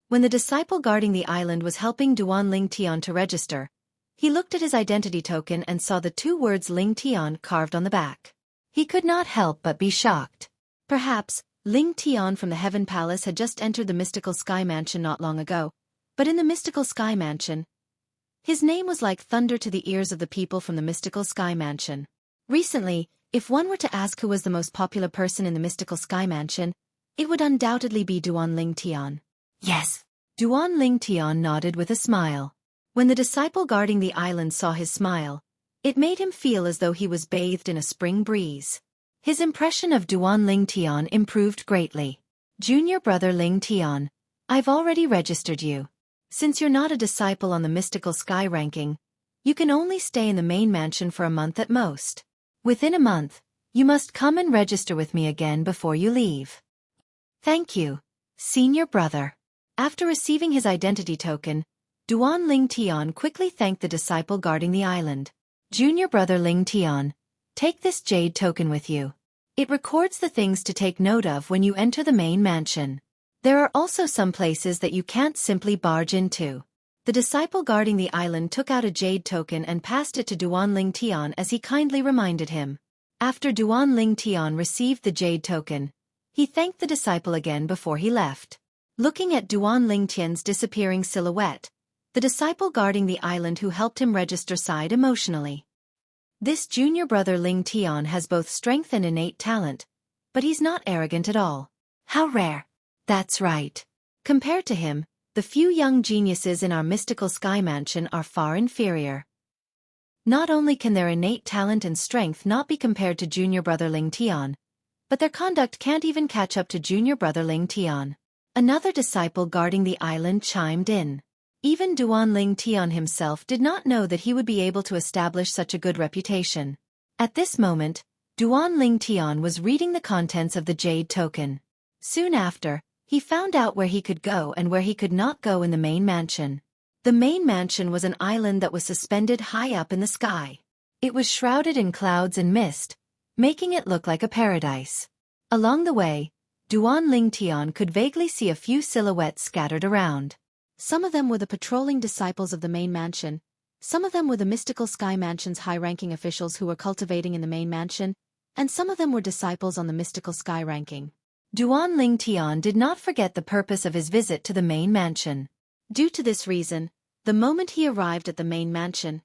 When the disciple guarding the island was helping Duan Lingtian to register, he looked at his identity token and saw the two words Ling Tian carved on the back. He could not help but be shocked. Perhaps, Ling Tian from the Heaven Palace had just entered the mystical sky mansion not long ago, but in the mystical sky mansion, his name was like thunder to the ears of the people from the mystical sky mansion. Recently, if one were to ask who was the most popular person in the mystical sky mansion, it would undoubtedly be Duan Lingtian. Yes. Duan Lingtian nodded with a smile. When the disciple guarding the island saw his smile, it made him feel as though he was bathed in a spring breeze. His impression of Duan Lingtian improved greatly. Junior brother Lingtian, I've already registered you. Since you're not a disciple on the mystical sky ranking, you can only stay in the main mansion for a month at most. Within a month, you must come and register with me again before you leave. Thank you, senior brother. After receiving his identity token, Duan Lingtian quickly thanked the disciple guarding the island. Junior brother Lingtian, take this jade token with you. It records the things to take note of when you enter the main mansion. There are also some places that you can't simply barge into. The disciple guarding the island took out a jade token and passed it to Duan Lingtian as he kindly reminded him. After Duan Lingtian received the jade token, he thanked the disciple again before he left. Looking at Duan Lingtian's disappearing silhouette, the disciple guarding the island who helped him register sighed emotionally. This junior brother Lingtian has both strength and innate talent, but he's not arrogant at all. How rare. That's right. Compared to him, the few young geniuses in our mystical sky mansion are far inferior. Not only can their innate talent and strength not be compared to junior brother Ling Tian, but their conduct can't even catch up to junior brother Ling Tian. Another disciple guarding the island chimed in. Even Duan Ling Tian himself did not know that he would be able to establish such a good reputation. At this moment, Duan Ling Tian was reading the contents of the Jade Token. Soon after, he found out where he could go and where he could not go in the main mansion. The main mansion was an island that was suspended high up in the sky. It was shrouded in clouds and mist, making it look like a paradise. Along the way, Duan Ling Tian could vaguely see a few silhouettes scattered around. Some of them were the patrolling disciples of the main mansion, some of them were the mystical sky mansion's high-ranking officials who were cultivating in the main mansion, and some of them were disciples on the mystical sky ranking. Duan Ling Tian did not forget the purpose of his visit to the main mansion. Due to this reason, the moment he arrived at the main mansion,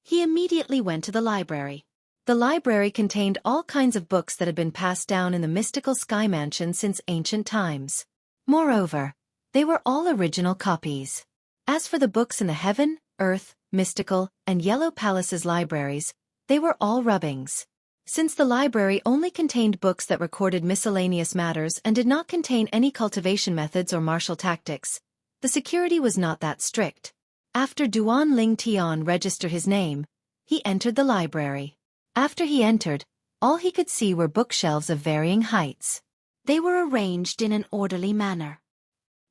he immediately went to the library. The library contained all kinds of books that had been passed down in the mystical sky mansion since ancient times. Moreover, they were all original copies. As for the books in the Heaven, Earth, Mystical, and Yellow Palaces libraries, they were all rubbings. Since the library only contained books that recorded miscellaneous matters and did not contain any cultivation methods or martial tactics, the security was not that strict. After Duan Ling Tian registered his name, he entered the library. After he entered, all he could see were bookshelves of varying heights. They were arranged in an orderly manner.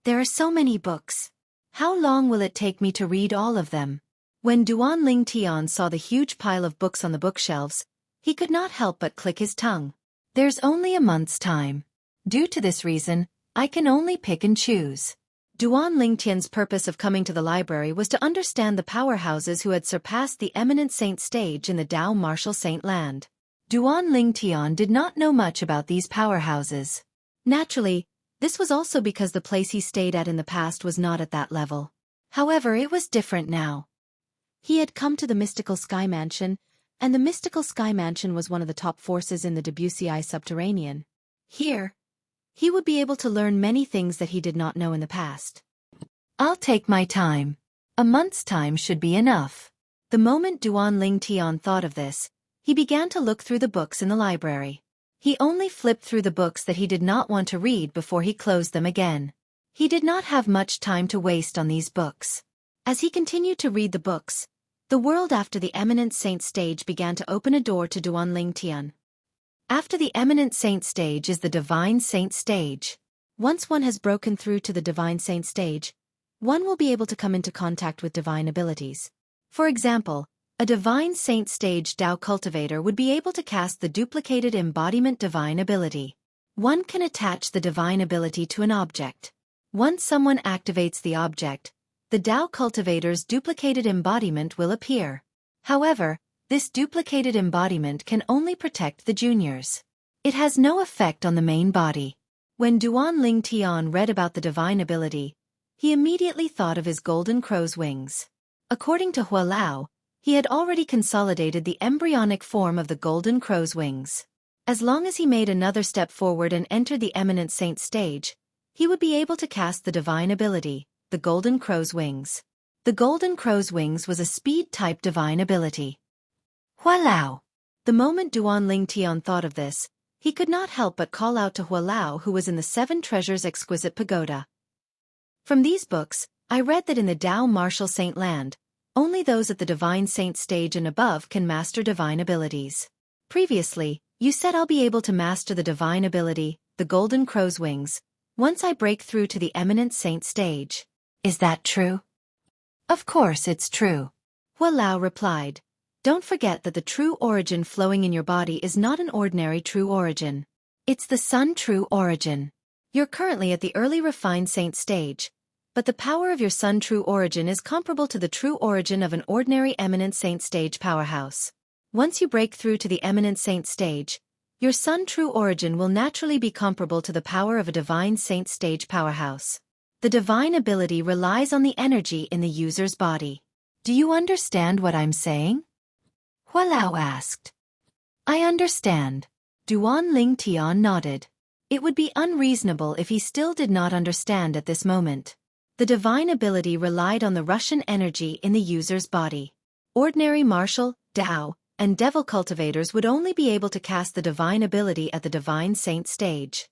There are so many books. How long will it take me to read all of them? When Duan Ling Tian saw the huge pile of books on the bookshelves, he could not help but click his tongue. There's only a month's time. Due to this reason, I can only pick and choose. Duan Ling Tian's purpose of coming to the library was to understand the powerhouses who had surpassed the eminent saint stage in the Dao Martial Saint Land. Duan Ling Tian did not know much about these powerhouses. Naturally, this was also because the place he stayed at in the past was not at that level. However, it was different now. He had come to the Mystical Sky Mansion, and the Mystical Sky Mansion was one of the top forces in the Debussy Subterranean. Here, he would be able to learn many things that he did not know in the past. I'll take my time. A month's time should be enough. The moment Duan Ling Tian thought of this, he began to look through the books in the library. He only flipped through the books that he did not want to read before he closed them again. He did not have much time to waste on these books. As he continued to read the books, the world after the Eminent Saint stage began to open a door to Duan Ling Tian. After the Eminent Saint stage is the Divine Saint stage. Once one has broken through to the Divine Saint stage, one will be able to come into contact with divine abilities. For example, a Divine Saint stage Dao cultivator would be able to cast the duplicated embodiment divine ability. One can attach the divine ability to an object. Once someone activates the object, the Dao cultivator's duplicated embodiment will appear. However, this duplicated embodiment can only protect the juniors. It has no effect on the main body. When Duan Ling Tian read about the divine ability, he immediately thought of his golden crow's wings. According to Hua Lao, he had already consolidated the embryonic form of the golden crow's wings. As long as he made another step forward and entered the Eminent Saint stage, he would be able to cast the divine ability, the golden crow's wings. The golden crow's wings was a speed-type divine ability. Hua Lao. The moment Duan Ling Tian thought of this, he could not help but call out to Hua Lao, who was in the Seven Treasures Exquisite Pagoda. From these books, I read that in the Dao Martial Saint Land, only those at the Divine Saint stage and above can master divine abilities. Previously, you said I'll be able to master the divine ability, the golden crow's wings, once I break through to the Eminent Saint stage. Is that true? Of course it's true. Hua Lao replied. Don't forget that the true origin flowing in your body is not an ordinary true origin. It's the Sun true origin. You're currently at the early refined saint stage, but the power of your Sun true origin is comparable to the true origin of an ordinary eminent saint stage powerhouse. Once you break through to the eminent saint stage, your Sun true origin will naturally be comparable to the power of a divine saint stage powerhouse. The divine ability relies on the energy in the user's body. Do you understand what I'm saying? Hua Lao asked. I understand. Duan Ling Tian nodded. It would be unreasonable if he still did not understand at this moment. The divine ability relied on the Russian energy in the user's body. Ordinary martial, Dao, and devil cultivators would only be able to cast the divine ability at the divine saint stage.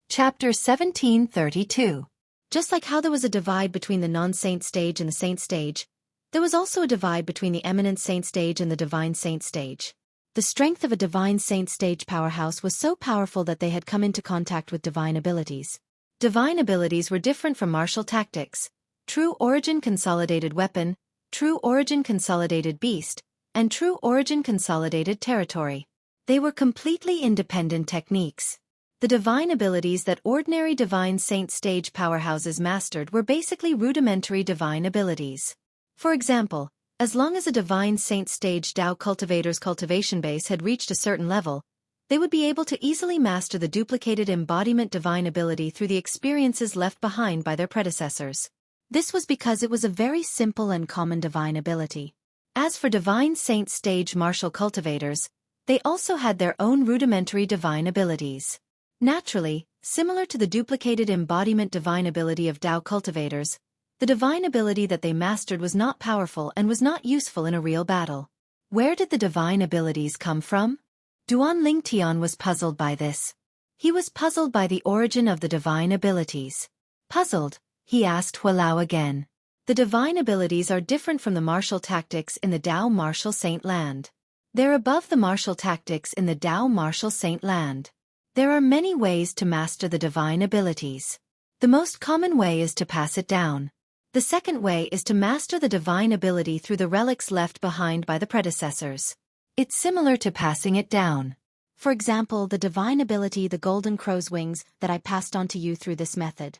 Chapter 1732. Just like how there was a divide between the non-saint stage and the saint stage, there was also a divide between the eminent saint stage and the divine saint stage. The strength of a divine saint stage powerhouse was so powerful that they had come into contact with divine abilities. Divine abilities were different from martial tactics, true origin consolidated weapon, true origin consolidated beast, and true origin consolidated territory. They were completely independent techniques. The divine abilities that ordinary divine saint stage powerhouses mastered were basically rudimentary divine abilities. For example, as long as a divine saint stage Dao cultivator's cultivation base had reached a certain level, they would be able to easily master the duplicated embodiment divine ability through the experiences left behind by their predecessors. This was because it was a very simple and common divine ability. As for divine saint stage martial cultivators, they also had their own rudimentary divine abilities. Naturally, similar to the duplicated embodiment divine ability of Dao cultivators, the divine ability that they mastered was not powerful and was not useful in a real battle. Where did the divine abilities come from? Duan Lingtian was puzzled by this. He was puzzled by the origin of the divine abilities. Puzzled, he asked Hualao again. The divine abilities are different from the martial tactics in the Dao martial saint land. They're above the martial tactics in the Dao martial saint land. There are many ways to master the divine abilities. The most common way is to pass it down. The second way is to master the divine ability through the relics left behind by the predecessors. It's similar to passing it down. For example, the divine ability the golden crow's wings that I passed on to you through this method.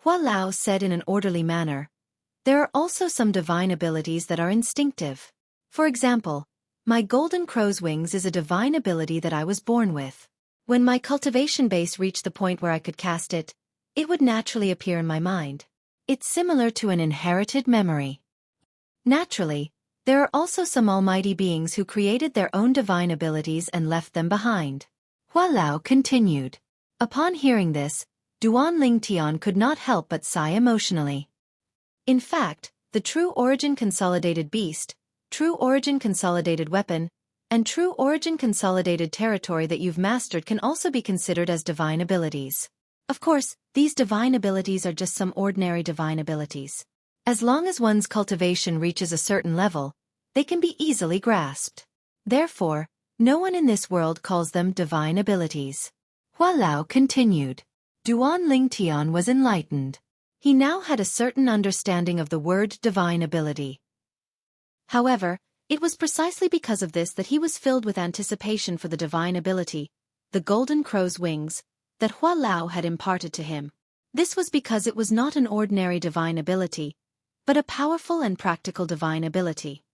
Hualao said in an orderly manner. There are also some divine abilities that are instinctive. For example, my golden crow's wings is a divine ability that I was born with. When my cultivation base reached the point where I could cast it, it would naturally appear in my mind. It's similar to an inherited memory. Naturally, there are also some almighty beings who created their own divine abilities and left them behind. Hualao continued. Upon hearing this, Duan Lingtian could not help but sigh emotionally. In fact, the true origin consolidated beast, true origin consolidated weapon, and true origin consolidated territory that you've mastered can also be considered as divine abilities. Of course, these divine abilities are just some ordinary divine abilities. As long as one's cultivation reaches a certain level, they can be easily grasped. Therefore, no one in this world calls them divine abilities. Hualao continued. Duan Lingtian was enlightened. He now had a certain understanding of the word divine ability. However, it was precisely because of this that he was filled with anticipation for the divine ability, the golden crow's wings, that Hualao had imparted to him. This was because it was not an ordinary divine ability, but a powerful and practical divine ability.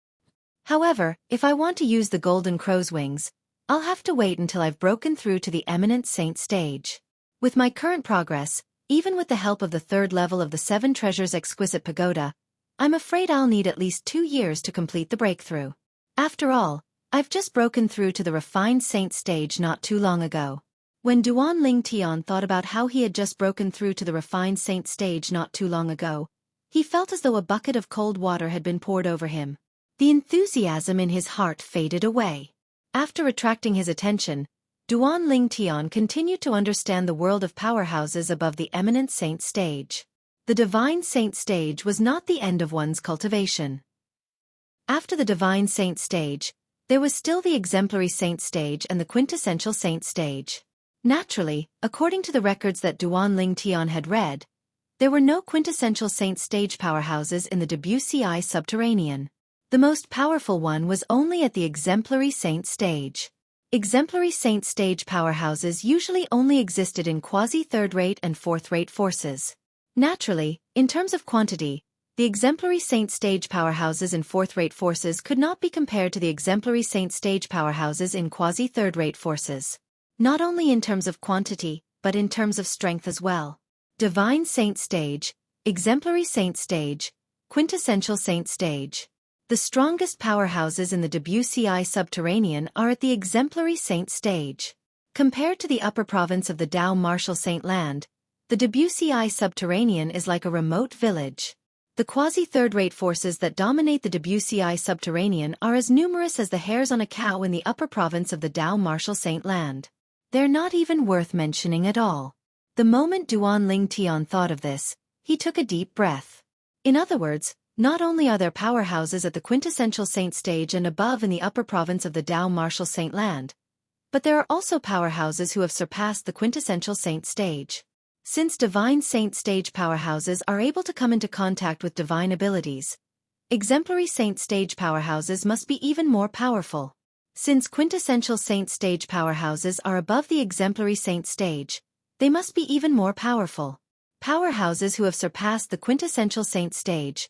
However, if I want to use the golden crow's wings, I'll have to wait until I've broken through to the eminent saint stage. With my current progress, even with the help of the third level of the Seven Treasures Exquisite Pagoda, I'm afraid I'll need at least 2 years to complete the breakthrough. After all, I've just broken through to the refined saint stage not too long ago. When Duan Lingtian thought about how he had just broken through to the refined saint stage not too long ago, he felt as though a bucket of cold water had been poured over him. The enthusiasm in his heart faded away. After attracting his attention, Duan Lingtian continued to understand the world of powerhouses above the eminent saint stage. The divine saint stage was not the end of one's cultivation. After the divine saint stage, there was still the exemplary saint stage and the quintessential saint stage. Naturally, according to the records that Duan Lingtian had read, there were no quintessential saint stage powerhouses in the WCI subterranean. The most powerful one was only at the exemplary saint stage. Exemplary saint stage powerhouses usually only existed in quasi-third-rate and fourth-rate forces. Naturally, in terms of quantity, the exemplary saint stage powerhouses in fourth-rate forces could not be compared to the exemplary saint stage powerhouses in quasi-third-rate forces. Not only in terms of quantity, but in terms of strength as well. Divine saint stage, exemplary saint stage, quintessential saint stage. The strongest powerhouses in the WCI subterranean are at the exemplary saint stage. Compared to the upper province of the Dao Martial Saint Land, the Debussy subterranean is like a remote village. The quasi-third-rate forces that dominate the Debussy subterranean are as numerous as the hairs on a cow in the upper province of the Dao Martial Saint Land. They're not even worth mentioning at all. The moment Duan Ling Tian thought of this, he took a deep breath. In other words, not only are there powerhouses at the quintessential saint stage and above in the upper province of the Dao Martial Saint Land, but there are also powerhouses who have surpassed the quintessential saint stage. Since divine saint stage powerhouses are able to come into contact with divine abilities, exemplary saint stage powerhouses must be even more powerful. Since quintessential saint stage powerhouses are above the exemplary saint stage, they must be even more powerful. Powerhouses who have surpassed the quintessential saint stage.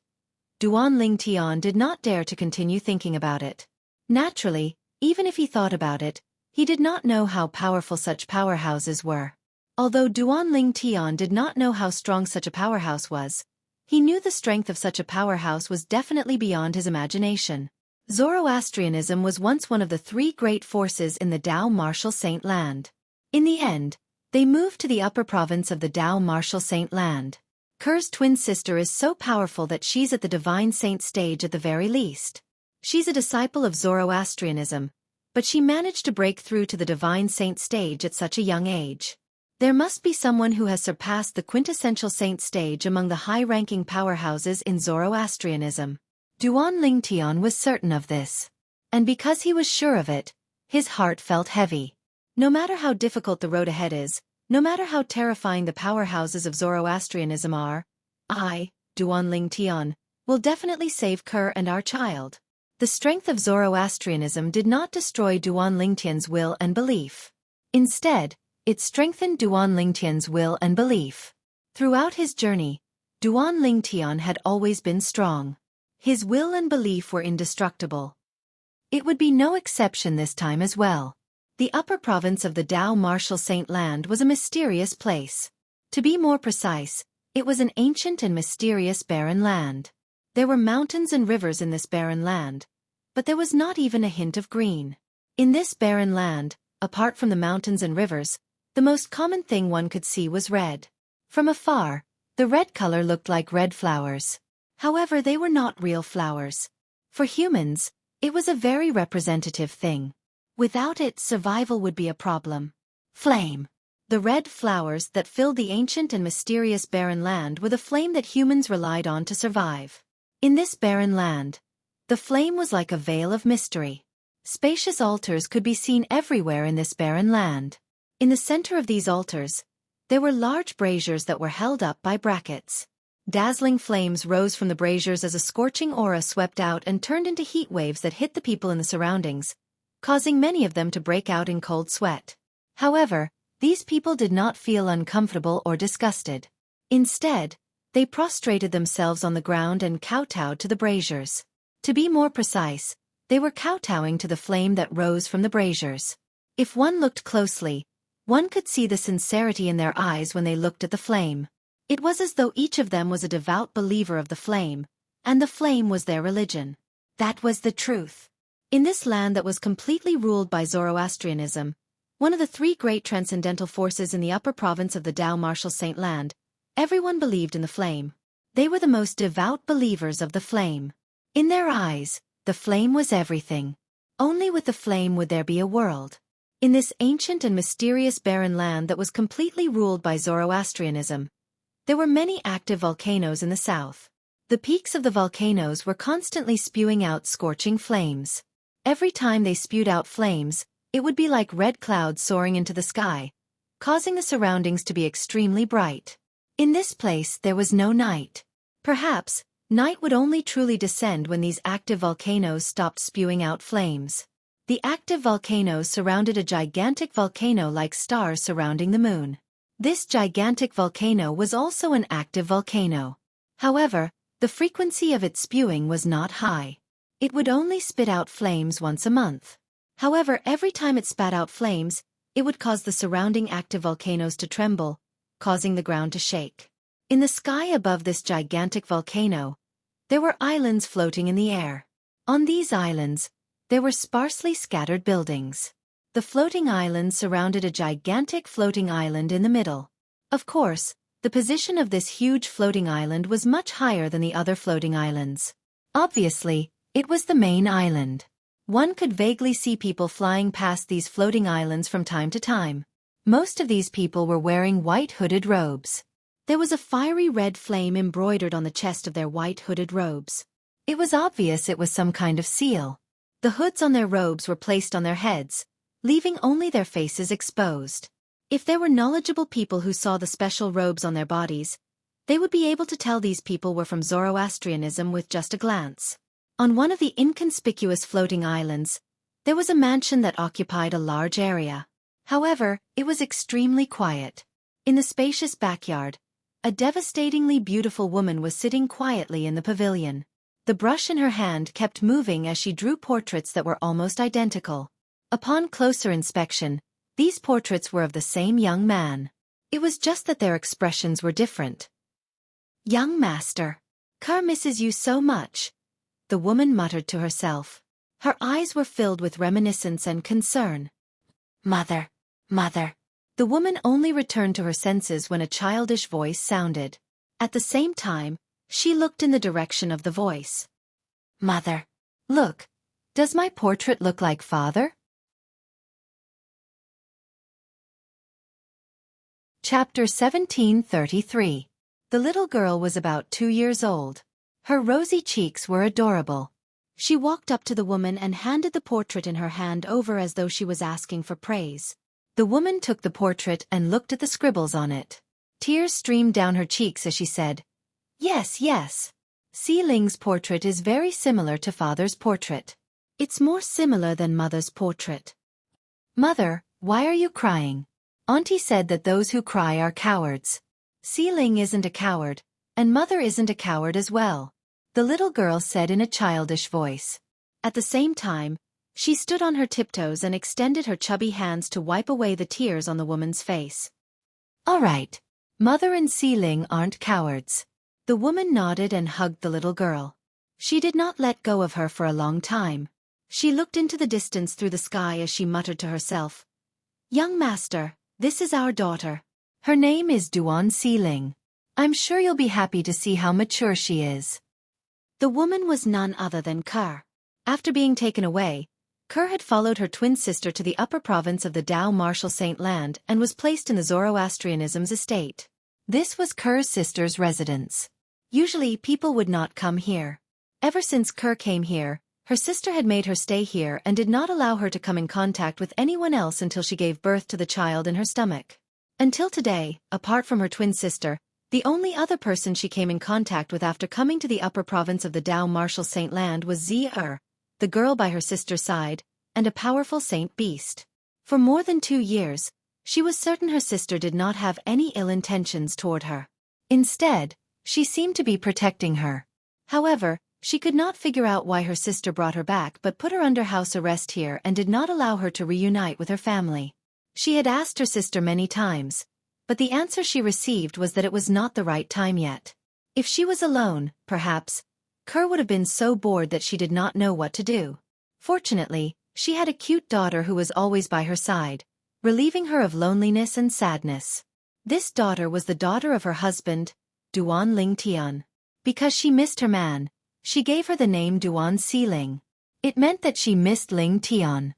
Duan Ling Tian did not dare to continue thinking about it. Naturally, even if he thought about it, he did not know how powerful such powerhouses were. Although Duan Ling Tian did not know how strong such a powerhouse was, he knew the strength of such a powerhouse was definitely beyond his imagination. Zoroastrianism was once one of the three great forces in the Dao Martial Saint Land. In the end, they moved to the upper province of the Dao Martial Saint Land. Ker's twin sister is so powerful that she's at the divine saint stage at the very least. She's a disciple of Zoroastrianism, but she managed to break through to the divine saint stage at such a young age. There must be someone who has surpassed the quintessential saint stage among the high-ranking powerhouses in Zoroastrianism. Duan Ling Tian was certain of this. And because he was sure of it, his heart felt heavy. No matter how difficult the road ahead is, no matter how terrifying the powerhouses of Zoroastrianism are, I, Duan Ling Tian, will definitely save Ker and our child. The strength of Zoroastrianism did not destroy Duan Ling Tian's will and belief. Instead, it strengthened Duan Ling Tian's will and belief. Throughout his journey, Duan Ling Tian had always been strong. His will and belief were indestructible. It would be no exception this time as well. The upper province of the Dao Martial Saint Land was a mysterious place. To be more precise, it was an ancient and mysterious barren land. There were mountains and rivers in this barren land, but there was not even a hint of green. In this barren land, apart from the mountains and rivers, the most common thing one could see was red. From afar, the red color looked like red flowers. However, they were not real flowers. For humans, it was a very representative thing. Without it, survival would be a problem. Flame. The red flowers that filled the ancient and mysterious barren land were the flame that humans relied on to survive. In this barren land, the flame was like a veil of mystery. Spacious altars could be seen everywhere in this barren land. In the center of these altars, there were large braziers that were held up by brackets. Dazzling flames rose from the braziers as a scorching aura swept out and turned into heat waves that hit the people in the surroundings, causing many of them to break out in cold sweat. However, these people did not feel uncomfortable or disgusted. Instead, they prostrated themselves on the ground and kowtowed to the braziers. To be more precise, they were kowtowing to the flame that rose from the braziers. If one looked closely, one could see the sincerity in their eyes when they looked at the flame. It was as though each of them was a devout believer of the flame, and the flame was their religion. That was the truth. In this land that was completely ruled by Zoroastrianism, one of the three great transcendental forces in the upper province of the Dao Martial Saint Land, everyone believed in the flame. They were the most devout believers of the flame. In their eyes, the flame was everything. Only with the flame would there be a world. In this ancient and mysterious barren land that was completely ruled by Zoroastrianism, there were many active volcanoes in the south. The peaks of the volcanoes were constantly spewing out scorching flames. Every time they spewed out flames, it would be like red clouds soaring into the sky, causing the surroundings to be extremely bright. In this place there was no night. Perhaps, night would only truly descend when these active volcanoes stopped spewing out flames. The active volcanoes surrounded a gigantic volcano like stars surrounding the moon. This gigantic volcano was also an active volcano. However, the frequency of its spewing was not high. It would only spit out flames once a month. However, every time it spat out flames, it would cause the surrounding active volcanoes to tremble, causing the ground to shake. In the sky above this gigantic volcano, there were islands floating in the air. On these islands, there were sparsely scattered buildings. The The floating island surrounded a gigantic floating island in the middle. Of course, the position of this huge floating island was much higher than the other floating islands. Obviously, it was the main island. One could vaguely see people flying past these floating islands from time to time. Most of these people were wearing white hooded robes. There was a fiery red flame embroidered on the chest of their white hooded robes. It was obvious it was some kind of seal. The hoods on their robes were placed on their heads, leaving only their faces exposed. If there were knowledgeable people who saw the special robes on their bodies, they would be able to tell these people were from Zoroastrianism with just a glance. On one of the inconspicuous floating islands, there was a mansion that occupied a large area. However, it was extremely quiet. In the spacious backyard, a devastatingly beautiful woman was sitting quietly in the pavilion. The brush in her hand kept moving as she drew portraits that were almost identical. Upon closer inspection, these portraits were of the same young man. It was just that their expressions were different. "Young master, Kerr misses you so much," the woman muttered to herself. Her eyes were filled with reminiscence and concern. "Mother, mother." The woman only returned to her senses when a childish voice sounded. At the same time, she looked in the direction of the voice. "Mother, look, does my portrait look like father?" Chapter 1733. The little girl was about 2 years old. Her rosy cheeks were adorable. She walked up to the woman and handed the portrait in her hand over as though she was asking for praise. The woman took the portrait and looked at the scribbles on it. Tears streamed down her cheeks as she said, "Yes, yes. Si Ling's portrait is very similar to father's portrait. It's more similar than mother's portrait." "Mother, why are you crying? Auntie said that those who cry are cowards." "Si Ling isn't a coward, and mother isn't a coward as well," the little girl said in a childish voice. At the same time, she stood on her tiptoes and extended her chubby hands to wipe away the tears on the woman's face. "All right. Mother and Si Ling aren't cowards." The woman nodded and hugged the little girl. She did not let go of her for a long time. She looked into the distance through the sky as she muttered to herself, "Young master, this is our daughter. Her name is Duan Si Ling. I'm sure you'll be happy to see how mature she is." The woman was none other than Kerr. After being taken away, Kerr had followed her twin sister to the upper province of the Dao Martial Saint Land and was placed in the Zoroastrianism's estate. This was Kerr's sister's residence. Usually people would not come here. Ever since Kerr came here, her sister had made her stay here and did not allow her to come in contact with anyone else until she gave birth to the child in her stomach. Until today, apart from her twin sister, the only other person she came in contact with after coming to the upper province of the Dao Martial Saint Land was Zi, the girl by her sister's side, and a powerful saint beast. For more than 2 years, she was certain her sister did not have any ill intentions toward her. Instead, she seemed to be protecting her. However, she could not figure out why her sister brought her back but put her under house arrest here and did not allow her to reunite with her family. She had asked her sister many times, but the answer she received was that it was not the right time yet. If she was alone, perhaps, Kerr would have been so bored that she did not know what to do. Fortunately, she had a cute daughter who was always by her side, relieving her of loneliness and sadness. This daughter was the daughter of her husband, Duan Ling Tian. Because she missed her man, she gave her the name Duan Si Ling. It meant that she missed Ling Tian.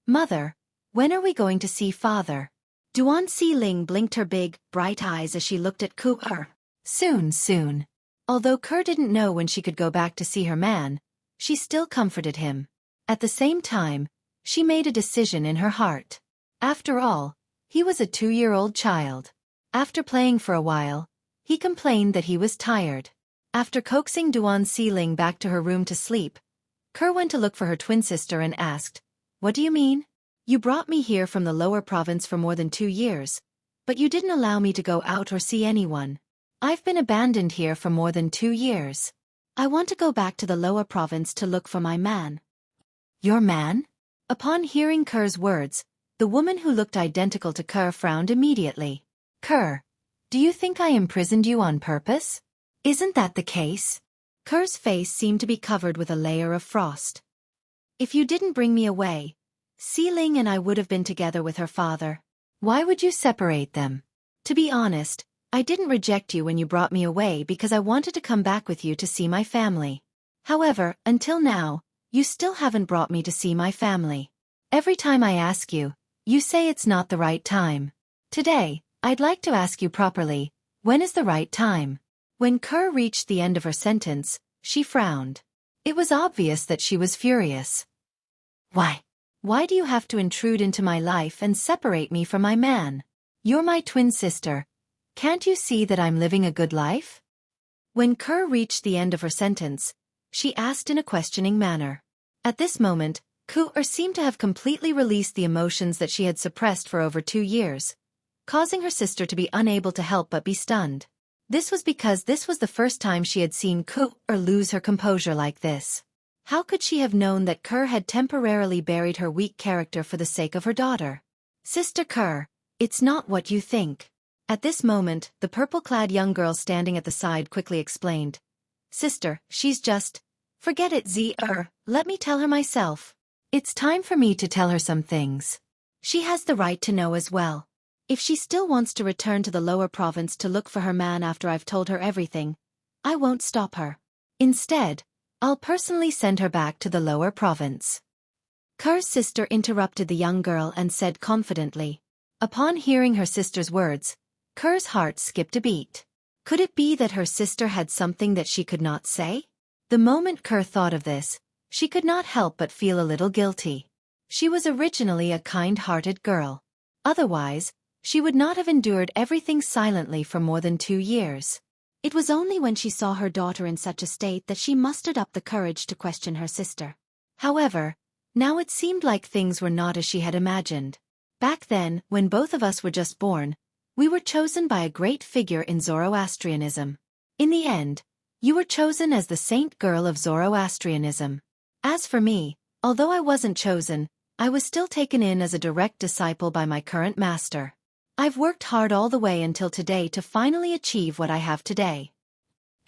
"Mother, when are we going to see father?" Duan Si Ling blinked her big, bright eyes as she looked at Kerr. Soon, soon. Although Kerr didn't know when she could go back to see her man, she still comforted him. At the same time, she made a decision in her heart. After all, he was a 2-year-old child. After playing for a while, he complained that he was tired. After coaxing Duan Si Ling back to her room to sleep, Kerr went to look for her twin sister and asked, "What do you mean? You brought me here from the lower province for more than 2 years, but you didn't allow me to go out or see anyone. I've been abandoned here for more than 2 years. I want to go back to the lower province to look for my man." "Your man?" Upon hearing Kerr's words, the woman who looked identical to Kerr frowned immediately. "Kerr, do you think I imprisoned you on purpose? Isn't that the case?" Kerr's face seemed to be covered with a layer of frost. "If you didn't bring me away, Ling and I would have been together with her father. Why would you separate them? To be honest, I didn't reject you when you brought me away because I wanted to come back with you to see my family. However, until now, you still haven't brought me to see my family. Every time I ask you, you say it's not the right time. Today, I'd like to ask you properly, when is the right time? When Kerr reached the end of her sentence, she frowned. It was obvious that she was furious. Why? Why do you have to intrude into my life and separate me from my man? You're my twin sister. Can't you see that I'm living a good life? When Kerr reached the end of her sentence, she asked in a questioning manner. At this moment, Kerr seemed to have completely released the emotions that she had suppressed for over 2 years, causing her sister to be unable to help but be stunned. This was because this was the first time she had seen Kerr lose her composure like this. How could she have known that Kerr had temporarily buried her weak character for the sake of her daughter? Sister Kerr, it's not what you think. At this moment, the purple-clad young girl standing at the side quickly explained. Sister, she's just... Forget it, let me tell her myself. It's time for me to tell her some things. She has the right to know as well. If she still wants to return to the lower province to look for her man after I've told her everything, I won't stop her. Instead, I'll personally send her back to the lower province. Kerr's sister interrupted the young girl and said confidently. Upon hearing her sister's words, Kerr's heart skipped a beat. Could it be that her sister had something that she could not say? The moment Kerr thought of this, she could not help but feel a little guilty. She was originally a kind-hearted girl. Otherwise, she would not have endured everything silently for more than 2 years. It was only when she saw her daughter in such a state that she mustered up the courage to question her sister. However, now it seemed like things were not as she had imagined. Back then, when both of us were just born, we were chosen by a great figure in Zoroastrianism. In the end, you were chosen as the saint girl of Zoroastrianism. As for me, although I wasn't chosen, I was still taken in as a direct disciple by my current master. I've worked hard all the way until today to finally achieve what I have today.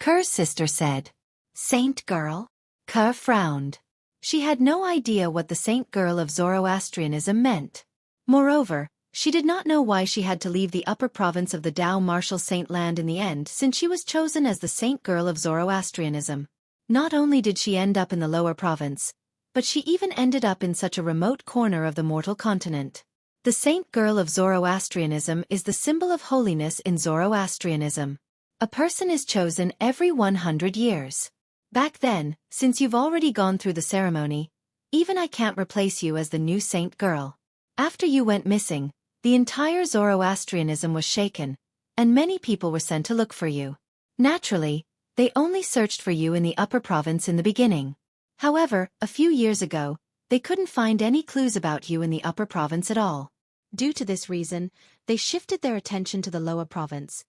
Kerr's sister said. Saint girl? Kerr frowned. She had no idea what the saint girl of Zoroastrianism meant. Moreover, she did not know why she had to leave the upper province of the Tao Martial Saint land in the end since she was chosen as the saint girl of Zoroastrianism. Not only did she end up in the lower province, but she even ended up in such a remote corner of the mortal continent. The saint girl of Zoroastrianism is the symbol of holiness in Zoroastrianism. A person is chosen every 100 years. Back then, since you've already gone through the ceremony, even I can't replace you as the new saint girl. After you went missing, the entire Zoroastrianism was shaken, and many people were sent to look for you. Naturally, they only searched for you in the upper province in the beginning. However, a few years ago, they couldn't find any clues about you in the upper province at all. Due to this reason, they shifted their attention to the lower province,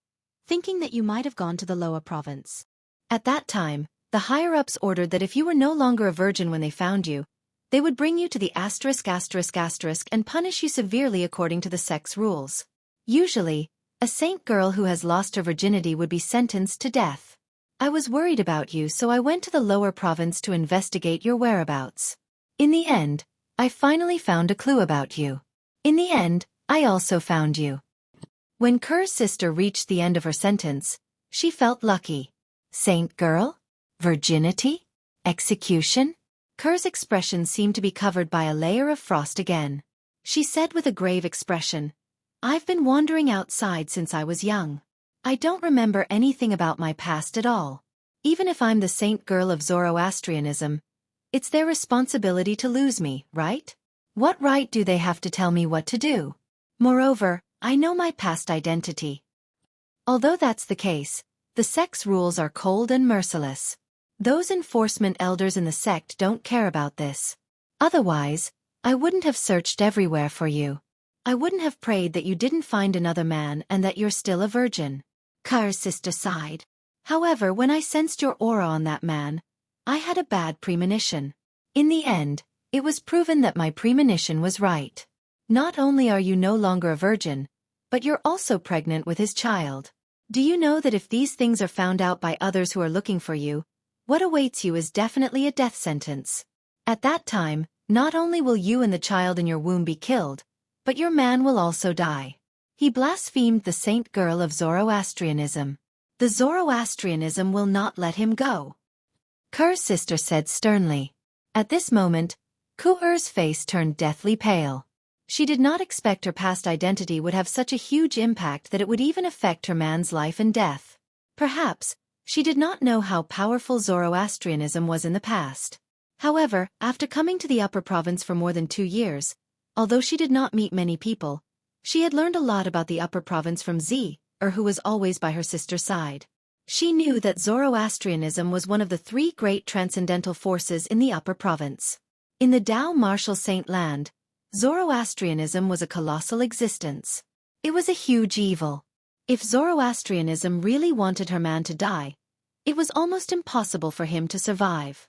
thinking that you might have gone to the lower province. At that time, the higher-ups ordered that if you were no longer a virgin when they found you, they would bring you to the **** and punish you severely according to the sex rules. Usually, a saint girl who has lost her virginity would be sentenced to death. I was worried about you, so I went to the lower province to investigate your whereabouts. In the end, I finally found a clue about you. In the end, I also found you. When Kerr's sister reached the end of her sentence, she felt lucky. Saint girl? Virginity? Execution? Kerr's expression seemed to be covered by a layer of frost again. She said with a grave expression, I've been wandering outside since I was young. I don't remember anything about my past at all. Even if I'm the saint girl of Zoroastrianism, it's their responsibility to lose me, right? What right do they have to tell me what to do? Moreover, I know my past identity. Although that's the case, the sex rules are cold and merciless. Those enforcement elders in the sect don't care about this. Otherwise, I wouldn't have searched everywhere for you. I wouldn't have prayed that you didn't find another man and that you're still a virgin. Kerr's sister sighed. However, when I sensed your aura on that man, I had a bad premonition. In the end, it was proven that my premonition was right. Not only are you no longer a virgin, but you're also pregnant with his child. Do you know that if these things are found out by others who are looking for you, what awaits you is definitely a death sentence? At that time, Not only will you and the child in your womb be killed, but your man will also die. He blasphemed the saint girl of Zoroastrianism. The Zoroastrianism will not let him go. Ker's sister said sternly. At this moment, Ku'er's face turned deathly pale. She did not expect her past identity would have such a huge impact that it would even affect her man's life and death. Perhaps, she did not know how powerful Zoroastrianism was in the past. However, after coming to the upper province for more than 2 years, although she did not meet many people, she had learned a lot about the upper province from who was always by her sister's side. She knew that Zoroastrianism was one of the 3 great transcendental forces in the upper province. In the Tao Martial Saint Land, Zoroastrianism was a colossal existence. It was a huge evil. If Zoroastrianism really wanted her man to die, it was almost impossible for him to survive.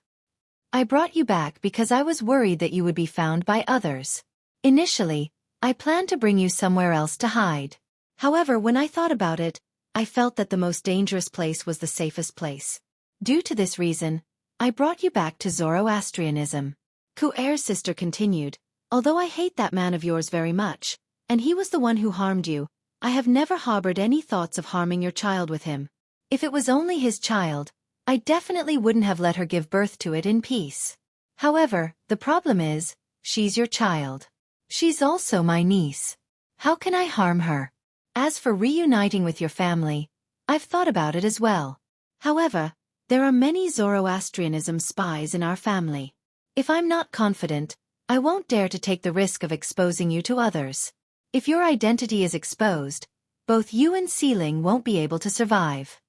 I brought you back because I was worried that you would be found by others. Initially, I planned to bring you somewhere else to hide. However, when I thought about it, I felt that the most dangerous place was the safest place. Due to this reason, I brought you back to Zoroastrianism. Ku'er's sister continued, although I hate that man of yours very much, and he was the one who harmed you, I have never harbored any thoughts of harming your child with him. If it was only his child, I definitely wouldn't have let her give birth to it in peace. However, the problem is, she's your child. She's also my niece. How can I harm her? As for reuniting with your family, I've thought about it as well. However, there are many Zoroastrianism spies in our family. If I'm not confident, I won't dare to take the risk of exposing you to others. If your identity is exposed, both you and Sealing won't be able to survive.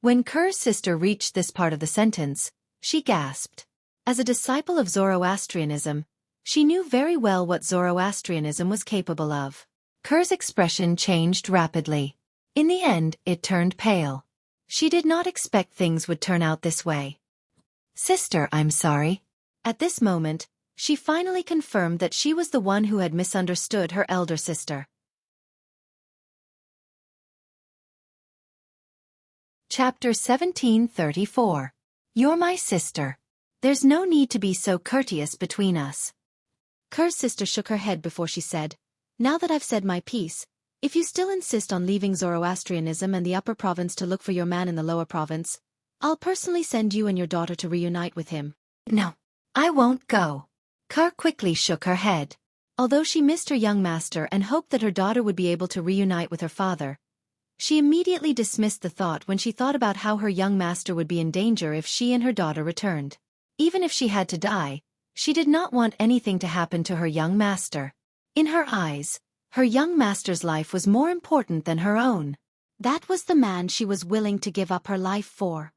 When Ker's sister reached this part of the sentence, she gasped. As a disciple of Zoroastrianism, she knew very well what Zoroastrianism was capable of. Ker's expression changed rapidly. In the end, it turned pale. She did not expect things would turn out this way. Sister, I'm sorry. At this moment, she finally confirmed that she was the one who had misunderstood her elder sister. Chapter 1734. You're my sister. There's no need to be so courteous between us. Ker's sister shook her head before she said, now that I've said my piece, if you still insist on leaving Zoroastrianism and the upper province to look for your man in the lower province, I'll personally send you and your daughter to reunite with him. No, I won't go. Ker quickly shook her head. Although she missed her young master and hoped that her daughter would be able to reunite with her father, she immediately dismissed the thought when she thought about how her young master would be in danger if she and her daughter returned. Even if she had to die, she did not want anything to happen to her young master. In her eyes, her young master's life was more important than her own. That was the man she was willing to give up her life for.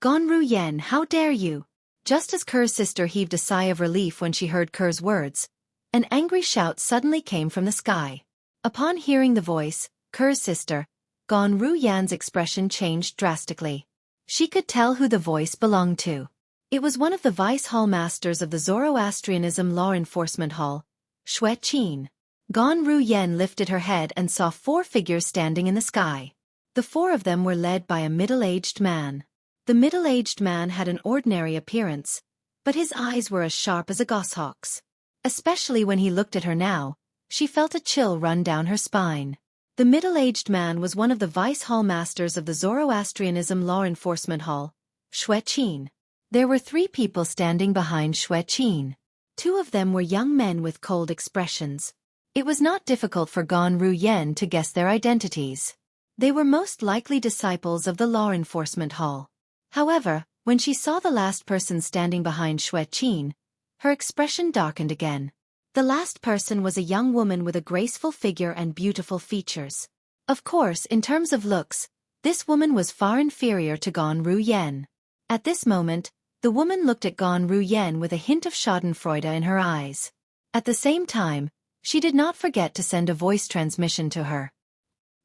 Gonru Yen, how dare you! Just as Ker's sister heaved a sigh of relief when she heard Ker's words, an angry shout suddenly came from the sky. Upon hearing the voice, Ker's sister, Gonru Yan's expression changed drastically. She could tell who the voice belonged to. It was one of the vice hall masters of the Zoroastrianism Law Enforcement Hall, Xueqi. Gonru Yen lifted her head and saw 4 figures standing in the sky. The 4 of them were led by a middle-aged man. The middle-aged man had an ordinary appearance, but his eyes were as sharp as a goshawk's. Especially when he looked at her now, she felt a chill run down her spine. The middle-aged man was one of the vice hall masters of the Zoroastrianism Law Enforcement Hall, Xueqi. There were 3 people standing behind Xueqi. 2 of them were young men with cold expressions. It was not difficult for Gonru Yen to guess their identities. They were most likely disciples of the Law Enforcement Hall. However, when she saw the last person standing behind Xueqi, her expression darkened again. The last person was a young woman with a graceful figure and beautiful features. Of course, in terms of looks, this woman was far inferior to Gonru Yen. At this moment, the woman looked at Gonru Yen with a hint of schadenfreude in her eyes. At the same time, she did not forget to send a voice transmission to her.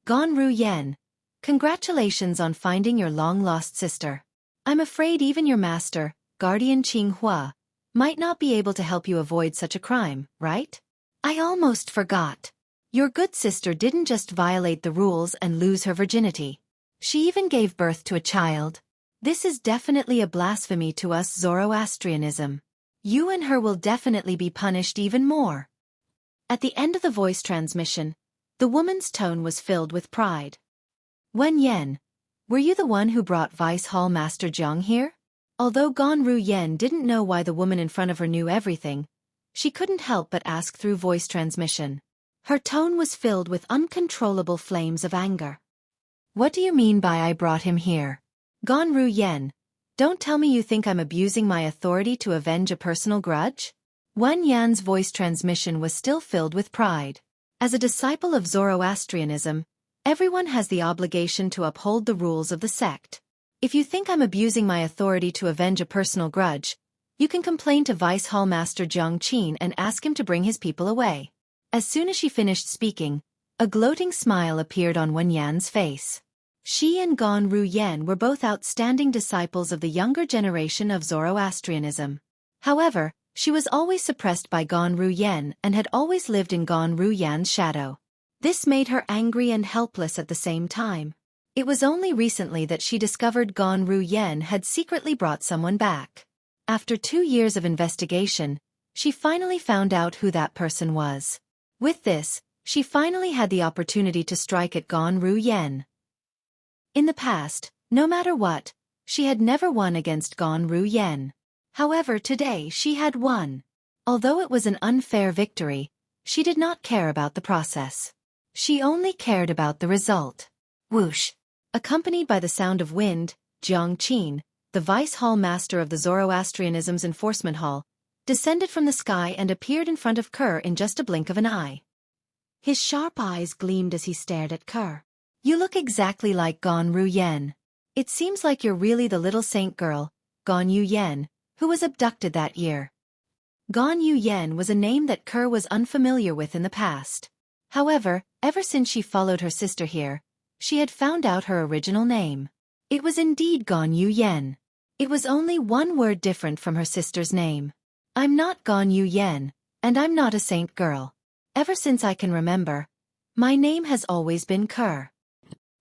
Gonru Yen, congratulations on finding your long-lost sister. I'm afraid even your master, Guardian Qinghua, might not be able to help you avoid such a crime, right? I almost forgot. Your good sister didn't just violate the rules and lose her virginity. She even gave birth to a child. This is definitely a blasphemy to us Zoroastrianism. You and her will definitely be punished even more. At the end of the voice transmission, the woman's tone was filled with pride. Wen Yan, were you the one who brought Vice Hall Master Jiang here? Although Gonru Yen didn't know why the woman in front of her knew everything, she couldn't help but ask through voice transmission. Her tone was filled with uncontrollable flames of anger. What do you mean by I brought him here? Gonru Yen, don't tell me you think I'm abusing my authority to avenge a personal grudge? Wen Yan's voice transmission was still filled with pride. As a disciple of Zoroastrianism, everyone has the obligation to uphold the rules of the sect. If you think I'm abusing my authority to avenge a personal grudge, you can complain to Vice Hall Master Jiang Qin and ask him to bring his people away. As soon as she finished speaking, a gloating smile appeared on Wen Yan's face. She and Gonru Yen were both outstanding disciples of the younger generation of Zoroastrianism. However, she was always suppressed by Gonru Yen and had always lived in Gonru Yan's shadow. This made her angry and helpless at the same time. It was only recently that she discovered Gonru Yen had secretly brought someone back. After 2 years of investigation, she finally found out who that person was. With this, she finally had the opportunity to strike at Gonru Yen. In the past, no matter what, she had never won against Gonru Yen. However, today she had won. Although it was an unfair victory, she did not care about the process. She only cared about the result. Whoosh! Accompanied by the sound of wind, Jiang Qin, the Vice Hall Master of the Zoroastrianism's Enforcement Hall, descended from the sky and appeared in front of Kerr in just a blink of an eye. His sharp eyes gleamed as he stared at Kerr. You look exactly like Gonru Yen. It seems like you're really the little saint girl, Gonyu Yen, who was abducted that year. Gonyu Yen was a name that Kerr was unfamiliar with in the past. However, ever since she followed her sister here, she had found out her original name. It was indeed Gonyu Yen. It was only one word different from her sister's name. I'm not Gonyu Yen, and I'm not a saint girl. Ever since I can remember, my name has always been Kerr.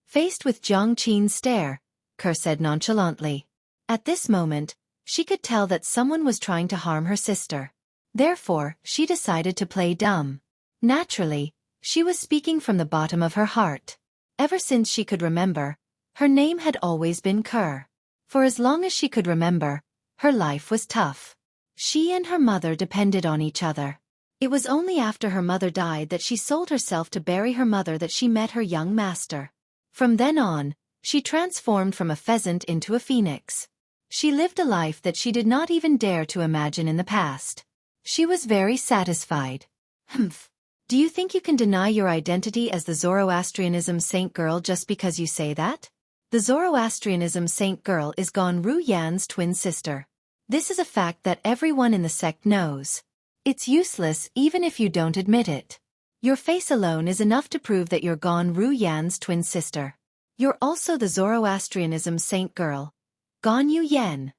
Faced with Jiang Qin's stare, Kerr said nonchalantly. At this moment, she could tell that someone was trying to harm her sister. Therefore, she decided to play dumb. Naturally, she was speaking from the bottom of her heart. Ever since she could remember, her name had always been Kerr. For as long as she could remember, her life was tough. She and her mother depended on each other. It was only after her mother died that she sold herself to bury her mother that she met her young master. From then on, she transformed from a pheasant into a phoenix. She lived a life that she did not even dare to imagine in the past. She was very satisfied. Humph. Do you think you can deny your identity as the Zoroastrianism saint girl just because you say that? The Zoroastrianism saint girl is Gonru Yan's twin sister. This is a fact that everyone in the sect knows. It's useless even if you don't admit it. Your face alone is enough to prove that you're Gonru Yan's twin sister. You're also the Zoroastrianism saint girl, Gonyu Yen.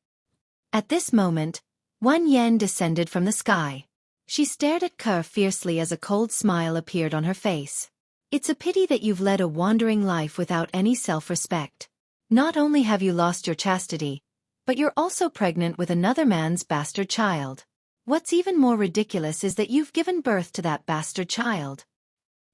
At this moment, Wen Yan descended from the sky. She stared at Kerr fiercely as a cold smile appeared on her face. It's a pity that you've led a wandering life without any self-respect. Not only have you lost your chastity, but you're also pregnant with another man's bastard child. What's even more ridiculous is that you've given birth to that bastard child.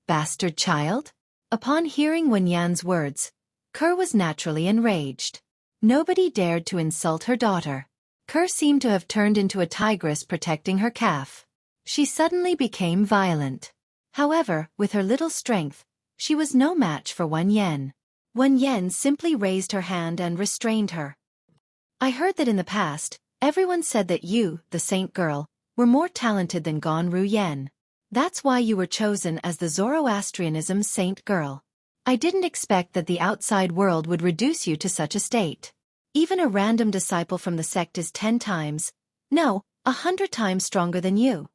Bastard child? Upon hearing Wen Yan's words, Kerr was naturally enraged. Nobody dared to insult her daughter. Kerr seemed to have turned into a tigress protecting her calf. She suddenly became violent. However, with her little strength, she was no match for Wen Yan. Wen Yan simply raised her hand and restrained her. I heard that in the past, everyone said that you, the saint girl, were more talented than Gonru Yen. That's why you were chosen as the Zoroastrianism saint girl. I didn't expect that the outside world would reduce you to such a state. Even a random disciple from the sect is 10 times, no, 100 times stronger than you.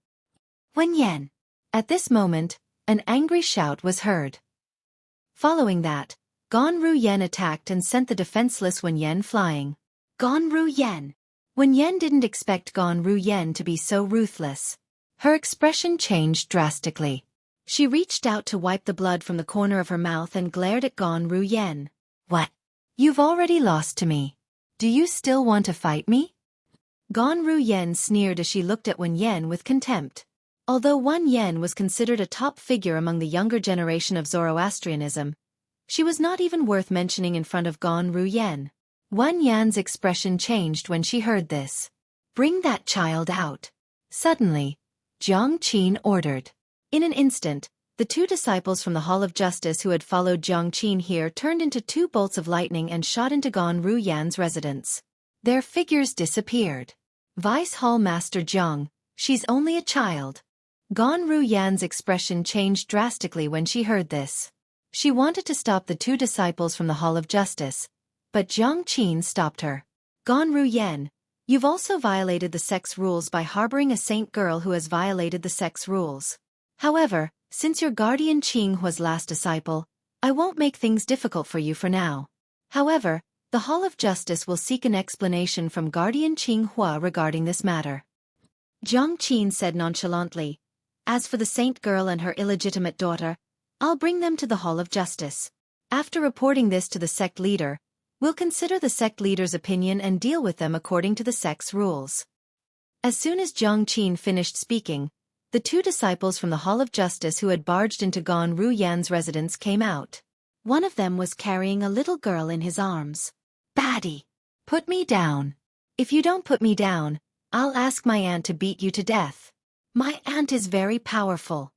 Wen Yan. At this moment, an angry shout was heard. Following that, Gonru Yen attacked and sent the defenseless Wen Yan flying. Gonru Yen. Wen Yan didn't expect Gonru Yen to be so ruthless. Her expression changed drastically. She reached out to wipe the blood from the corner of her mouth and glared at Gonru Yen. What? You've already lost to me. Do you still want to fight me? Gan Ruyen sneered as she looked at Wen Yen with contempt. Although Wen Yen was considered a top figure among the younger generation of Zoroastrianism, she was not even worth mentioning in front of Gan Ruyen. Wen Yan's expression changed when she heard this. "Bring that child out." Suddenly, Jiang Qin ordered. In an instant, the two disciples from the Hall of Justice who had followed Jiang Qin here turned into two bolts of lightning and shot into Gan Ruyan's residence. Their figures disappeared. "Vice Hall Master Jiang, she's only a child." Gan Ruyan's expression changed drastically when she heard this. She wanted to stop the two disciples from the Hall of Justice, but Jiang Qin stopped her. "Gan Ruyen, you've also violated the sex rules by harboring a saint girl who has violated the sex rules. However, since your guardian Qing was last disciple, I won't make things difficult for you for now. However, the Hall of Justice will seek an explanation from Guardian Qing Hua regarding this matter." Jiang Qin said nonchalantly, "As for the saint girl and her illegitimate daughter, I'll bring them to the Hall of Justice. After reporting this to the sect leader, we'll consider the sect leader's opinion and deal with them according to the sect's rules." As soon as Jiang Qin finished speaking, the two disciples from the Hall of Justice who had barged into Gan Ruyan's residence came out. One of them was carrying a little girl in his arms. "Baddie, put me down. If you don't put me down, I'll ask my aunt to beat you to death. My aunt is very powerful,"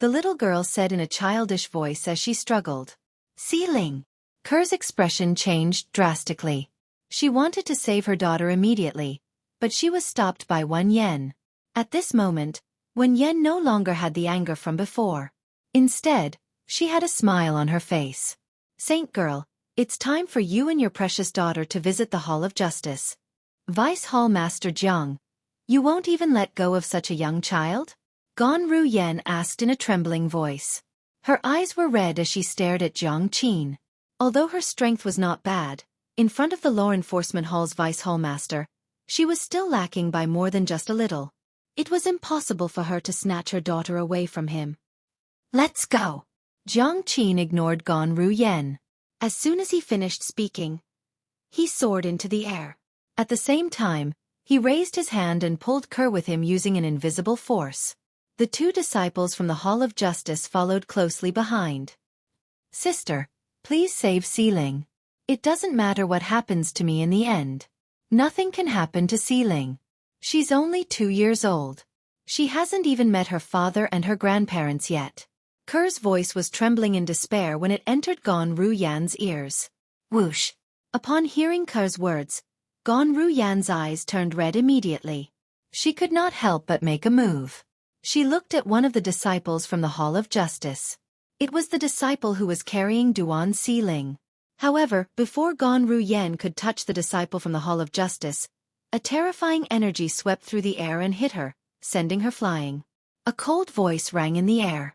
the little girl said in a childish voice as she struggled. "Sealing." Ker's expression changed drastically. She wanted to save her daughter immediately, but she was stopped by Wen Yen. At this moment, Wen Yen no longer had the anger from before. Instead, she had a smile on her face. "Saint girl, it's time for you and your precious daughter to visit the Hall of Justice. Vice Hall Master Jiang, you won't even let go of such a young child?" Gan Ruyen asked in a trembling voice. Her eyes were red as she stared at Jiang Qin. Although her strength was not bad, in front of the Law Enforcement Hall's Vice Hall Master, she was still lacking by more than just a little. It was impossible for her to snatch her daughter away from him. "Let's go." Jiang Qin ignored Gan Ruyen. As soon as he finished speaking, he soared into the air. At the same time, he raised his hand and pulled Ker with him using an invisible force. The two disciples from the Hall of Justice followed closely behind. "Sister, please save Sealing. It doesn't matter what happens to me in the end. Nothing can happen to Sealing. She's only 2 years old. She hasn't even met her father and her grandparents yet." Ker's voice was trembling in despair when it entered Gan Ruyan's ears. Whoosh! Upon hearing Ker's words, Gan Ruyan's eyes turned red immediately. She could not help but make a move. She looked at one of the disciples from the Hall of Justice. It was the disciple who was carrying Duan Sealing. However, before Gan Ruyen could touch the disciple from the Hall of Justice, a terrifying energy swept through the air and hit her, sending her flying. A cold voice rang in the air.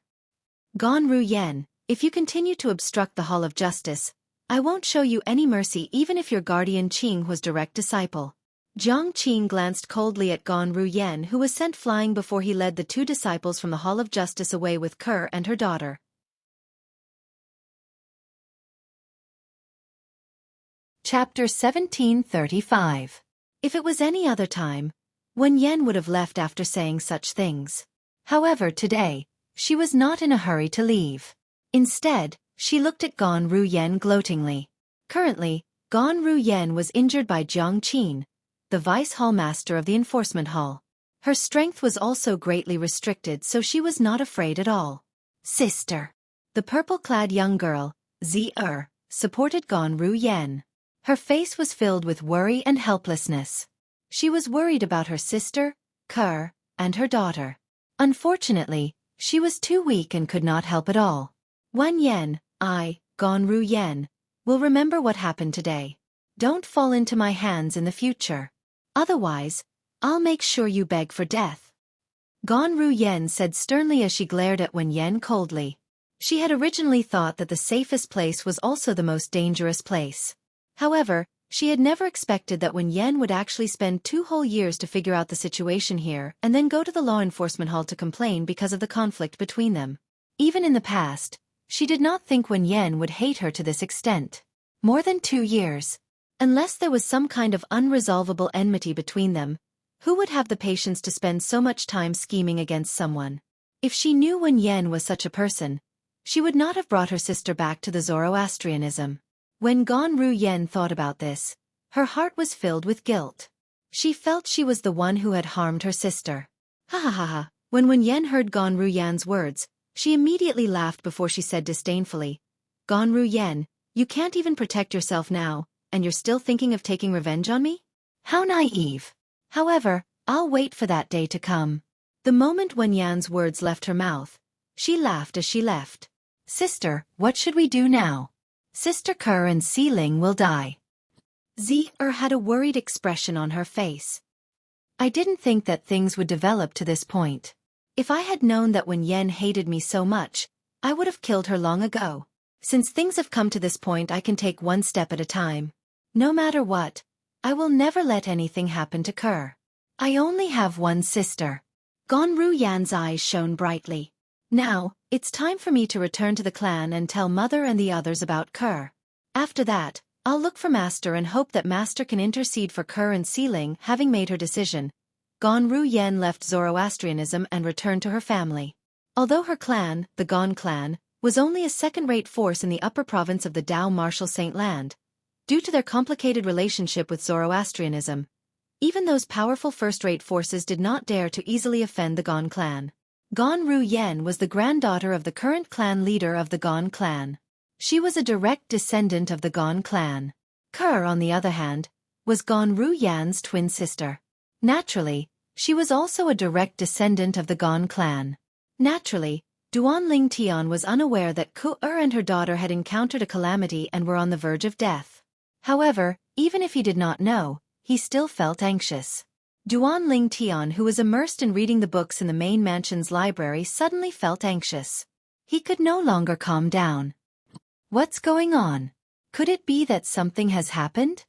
"Gan Ruyen, if you continue to obstruct the Hall of Justice, I won't show you any mercy even if your guardian Qing was direct disciple." Jiang Qin glanced coldly at Gan Ruyen, who was sent flying before he led the two disciples from the Hall of Justice away with Ker and her daughter. Chapter 1735. If it was any other time, Wen Yen would have left after saying such things. However, today, she was not in a hurry to leave. Instead, she looked at Gan Ruyen gloatingly. Currently, Gan Ruyen was injured by Jiang Qin, the Vice Hall Master of the Enforcement Hall. Her strength was also greatly restricted, so she was not afraid at all. "Sister." The purple-clad young girl, Zi supported Gan Ruyen. Her face was filled with worry and helplessness. She was worried about her sister, Ker, and her daughter. Unfortunately, she was too weak and could not help at all. "Wen Yen, Gan Ruyen, will remember what happened today. Don't fall into my hands in the future. Otherwise, I'll make sure you beg for death." Gan Ruyen said sternly as she glared at Wen Yen coldly. She had originally thought that the safest place was also the most dangerous place. However, she had never expected that Wen Yen would actually spend 2 whole years to figure out the situation here and then go to the law enforcement hall to complain because of the conflict between them. Even in the past, she did not think Wen Yen would hate her to this extent. More than 2 years. Unless there was some kind of unresolvable enmity between them, who would have the patience to spend so much time scheming against someone? If she knew Wen Yen was such a person, she would not have brought her sister back to the Zoroastrianism. When Gan Ru Yen thought about this, her heart was filled with guilt. She felt she was the one who had harmed her sister. Ha ha ha ha. When Wen Yen heard Gan Ru Yan's words, she immediately laughed before she said disdainfully, Gan Ru Yen, you can't even protect yourself now, and you're still thinking of taking revenge on me? How naive. However, I'll wait for that day to come. The moment Wen Yan's words left her mouth, she laughed as she left. Sister, what should we do now? Sister Kerr and Sealing will die. Zi-er had a worried expression on her face. I didn't think that things would develop to this point. If I had known that Wen Yen hated me so much, I would have killed her long ago. Since things have come to this point, I can take one step at a time. No matter what, I will never let anything happen to Kerr. I only have one sister. Gan Ru Yan's eyes shone brightly. Now, it's time for me to return to the clan and tell Mother and the others about Kerr. After that, I'll look for Master and hope that Master can intercede for Kerr and Sealing. Having made her decision, Gan Ru Yen left Zoroastrianism and returned to her family. Although her clan, the Gan clan, was only a second-rate force in the upper province of the Dao Martial Saint Land, due to their complicated relationship with Zoroastrianism, even those powerful first-rate forces did not dare to easily offend the Gan clan. Gan Ru Yen was the granddaughter of the current clan leader of the Gan clan. She was a direct descendant of the Gan clan. Kerr, on the other hand, was Gan Ru Yan's twin sister. Naturally, she was also a direct descendant of the Gan clan. Naturally, Duan Ling Tian was unaware that Ku-er and her daughter had encountered a calamity and were on the verge of death. However, even if he did not know, he still felt anxious. Duan Ling Tian, who was immersed in reading the books in the main mansion's library, suddenly felt anxious. He could no longer calm down. What's going on? Could it be that something has happened?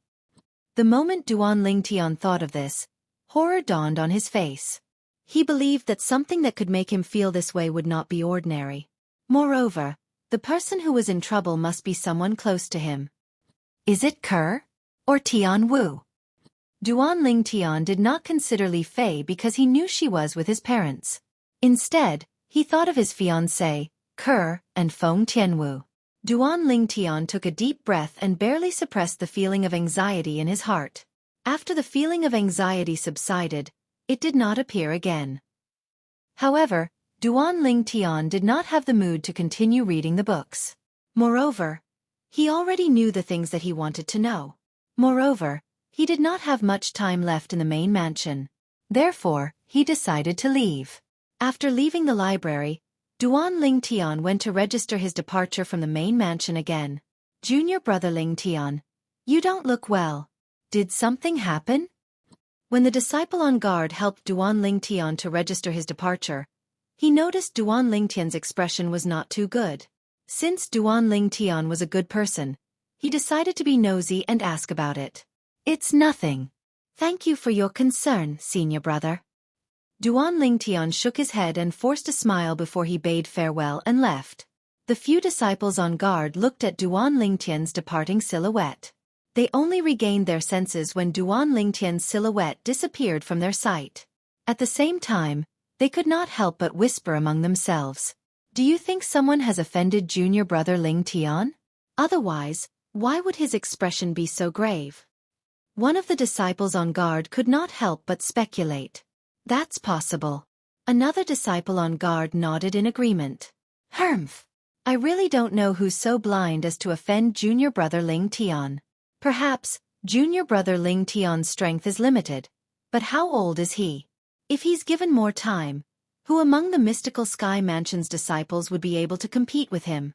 The moment Duan Ling Tian thought of this, horror dawned on his face. He believed that something that could make him feel this way would not be ordinary. Moreover, the person who was in trouble must be someone close to him. Is it Kerr? Or Tian Wu? Duan Ling Tian did not consider Li Fei because he knew she was with his parents. Instead, he thought of his fiancée, Kerr, and Feng Tianwu. Duan Ling Tian took a deep breath and barely suppressed the feeling of anxiety in his heart. After the feeling of anxiety subsided, it did not appear again. However, Duan Ling Tian did not have the mood to continue reading the books. Moreover, he already knew the things that he wanted to know. Moreover, he did not have much time left in the main mansion. Therefore, he decided to leave. After leaving the library, Duan Ling Tian went to register his departure from the main mansion again. Junior brother Ling Tian, you don't look well. Did something happen? When the disciple on guard helped Duan Ling Tian to register his departure, he noticed Duan Ling Tian's expression was not too good. Since Duan Ling Tian was a good person, he decided to be nosy and ask about it. It's nothing. Thank you for your concern, senior brother. Duan Ling Tian shook his head and forced a smile before he bade farewell and left. The few disciples on guard looked at Duan Ling Tian's departing silhouette. They only regained their senses when Duan Ling Tian's silhouette disappeared from their sight. At the same time, they could not help but whisper among themselves. Do you think someone has offended junior brother Ling Tian? Otherwise, why would his expression be so grave? One of the disciples on guard could not help but speculate. That's possible. Another disciple on guard nodded in agreement. Humph. I really don't know who's so blind as to offend junior brother Ling Tian. Perhaps, junior brother Ling Tian's strength is limited, but how old is he? If he's given more time, who among the mystical Sky Mansion's disciples would be able to compete with him?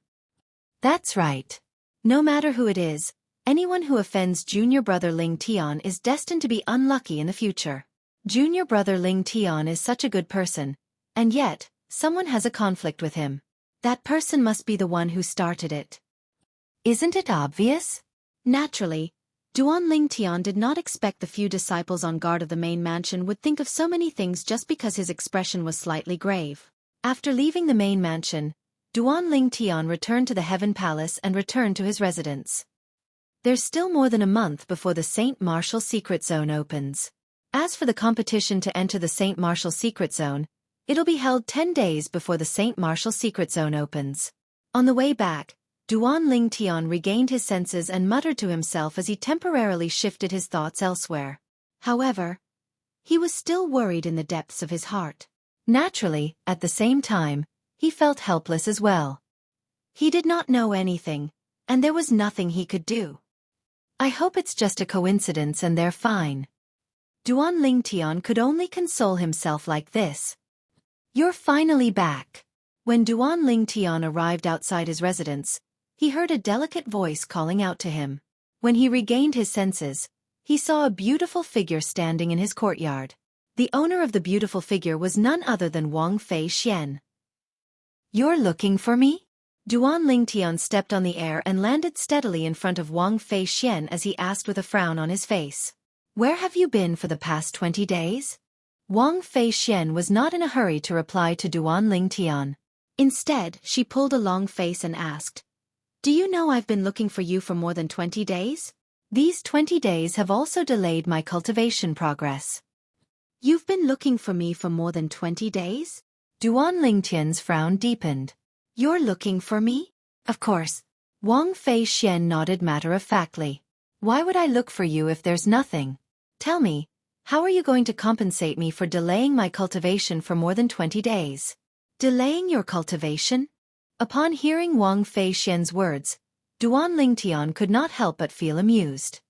That's right. No matter who it is, anyone who offends junior brother Ling Tian is destined to be unlucky in the future. Junior brother Ling Tian is such a good person, and yet, someone has a conflict with him. That person must be the one who started it. Isn't it obvious? Naturally, Duan Ling Tian did not expect the few disciples on guard of the main mansion would think of so many things just because his expression was slightly grave. After leaving the main mansion, Duan Ling Tian returned to the Heaven Palace and returned to his residence. There's still more than a month before the St. Martial Secret Zone opens. As for the competition to enter the St. Martial Secret Zone, it'll be held 10 days before the St. Martial Secret Zone opens. On the way back, Duan Ling Tian regained his senses and muttered to himself as he temporarily shifted his thoughts elsewhere. However, he was still worried in the depths of his heart. Naturally, at the same time, he felt helpless as well. He did not know anything, and there was nothing he could do. I hope it's just a coincidence and they're fine. Duan Ling Tian could only console himself like this. You're finally back. When Duan Ling Tian arrived outside his residence, he heard a delicate voice calling out to him. When he regained his senses, he saw a beautiful figure standing in his courtyard. The owner of the beautiful figure was none other than Wang Fei Xian. You're looking for me? Duan Ling Tian stepped on the air and landed steadily in front of Wang Fei Xian as he asked with a frown on his face. Where have you been for the past 20 days? Wang Fei Xian was not in a hurry to reply to Duan Ling Tian. Instead, she pulled a long face and asked, Do you know I've been looking for you for more than 20 days? These 20 days have also delayed my cultivation progress. You've been looking for me for more than 20 days? Duan Ling Tian's frown deepened. You're looking for me? Of course. Wang Fei Xian nodded matter-of-factly. Why would I look for you if there's nothing? Tell me, how are you going to compensate me for delaying my cultivation for more than 20 days? Delaying your cultivation? Upon hearing Wang Fei Xian's words, Duan Ling Tian could not help but feel amused.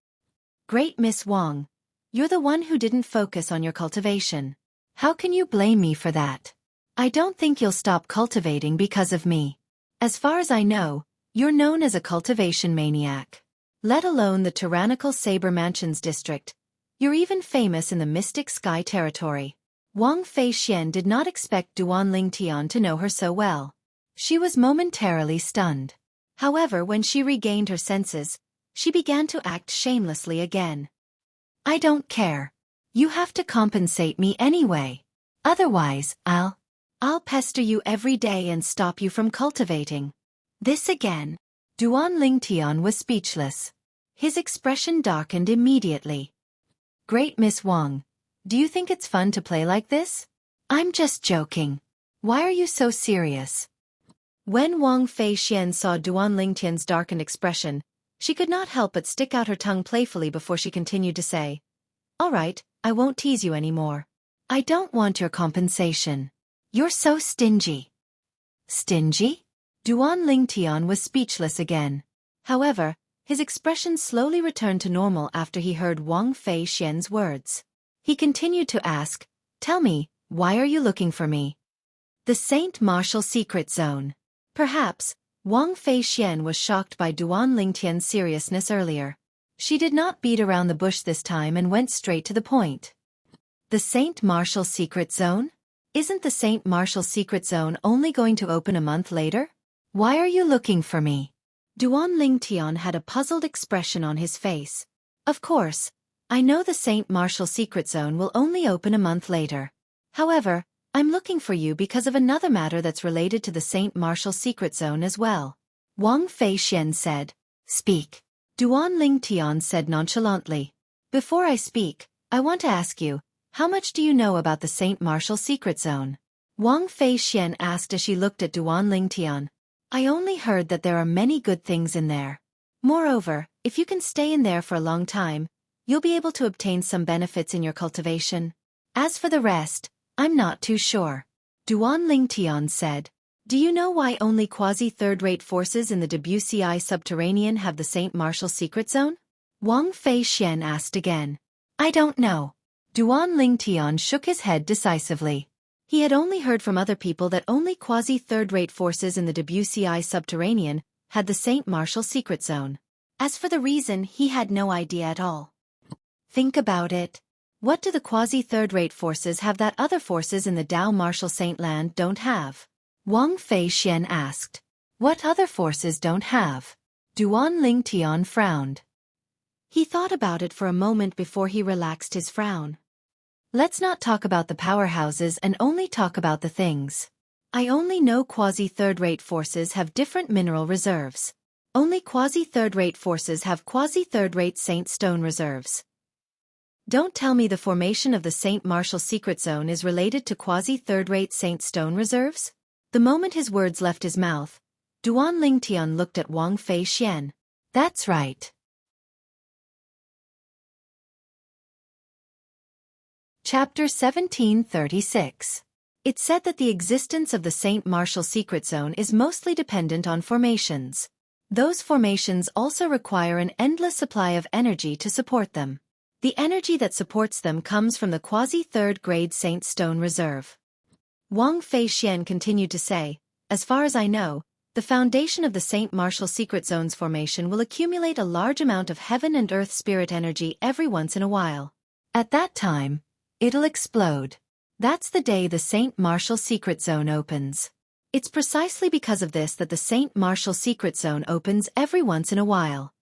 Great Miss Wang, you're the one who didn't focus on your cultivation. How can you blame me for that? I don't think you'll stop cultivating because of me. As far as I know, you're known as a cultivation maniac. Let alone the tyrannical Saber Mansions district, you're even famous in the Mystic Sky territory. Wang Fei Xian did not expect Duan Ling Tian to know her so well. She was momentarily stunned. However, when she regained her senses, she began to act shamelessly again. I don't care. You have to compensate me anyway. Otherwise, I'll pester you every day and stop you from cultivating. This again. Duan Ling Tian was speechless. His expression darkened immediately. Great Miss Wang, do you think it's fun to play like this? I'm just joking. Why are you so serious? When Wang Fei Xian saw Duan Ling Tian's darkened expression, she could not help but stick out her tongue playfully before she continued to say, All right, I won't tease you anymore. I don't want your compensation. You're so stingy. Stingy? Duan Ling Tian was speechless again. However, his expression slowly returned to normal after he heard Wang Fei Xian's words. He continued to ask, Tell me, why are you looking for me? The St. Martial Secret Zone. Perhaps, Wang Fei Xian was shocked by Duan Ling Tian's seriousness earlier. She did not beat around the bush this time and went straight to the point. The St. Martial Secret Zone? Isn't the St. Martial Secret Zone only going to open a month later? Why are you looking for me? Duan Ling Tian had a puzzled expression on his face. Of course, I know the St. Martial Secret Zone will only open a month later. However, I'm looking for you because of another matter that's related to the St. Martial Secret Zone as well. Wang Fei Xian said. Speak. Duan Ling Tian said nonchalantly. Before I speak, I want to ask you, how much do you know about the St. Martial Secret Zone? Wang Fei Xian asked as she looked at Duan Ling Tian. I only heard that there are many good things in there. Moreover, if you can stay in there for a long time, you'll be able to obtain some benefits in your cultivation. As for the rest, I'm not too sure. Duan Ling Tian said. Do you know why only quasi-third-rate forces in the WCI subterranean have the St. Martial Secret Zone? Wang Fei Xian asked again. I don't know. Duan Ling Tian shook his head decisively. He had only heard from other people that only quasi-third-rate forces in the WCI subterranean had the St. Martial Secret Zone. As for the reason, he had no idea at all. Think about it. What do the quasi-third-rate forces have that other forces in the Dao Martial Saint Land don't have? Wang Fei Xian asked. What other forces don't have? Duan Ling Tian frowned. He thought about it for a moment before he relaxed his frown. Let's not talk about the powerhouses and only talk about the things. I only know quasi-third-rate forces have different mineral reserves. Only quasi-third-rate forces have quasi-third-rate Saint Stone reserves. Don't tell me the formation of the Saint Martial Secret Zone is related to quasi-third-rate Saint Stone reserves? The moment his words left his mouth, Duan Lingtian looked at Wang Fei Xian. That's right. Chapter 1736. It's said that the existence of the Saint Martial Secret Zone is mostly dependent on formations. Those formations also require an endless supply of energy to support them. The energy that supports them comes from the quasi-third-grade Saint Stone Reserve. Wang Fei Xian continued to say, as far as I know, the foundation of the Saint Martial Secret Zone's formation will accumulate a large amount of heaven and earth spirit energy every once in a while. At that time, it'll explode. That's the day the Saint Martial Secret Zone opens. It's precisely because of this that the Saint Martial Secret Zone opens every once in a while.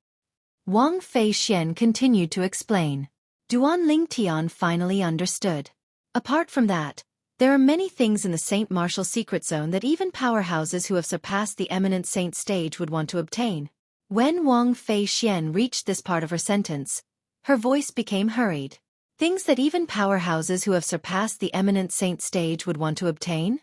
Wang Fei Xian continued to explain. Duan Lingtian finally understood. Apart from that, there are many things in the Saint Martial Secret Zone that even powerhouses who have surpassed the eminent saint stage would want to obtain. When Wang Fei Xian reached this part of her sentence, her voice became hurried. Things that even powerhouses who have surpassed the eminent saint stage would want to obtain?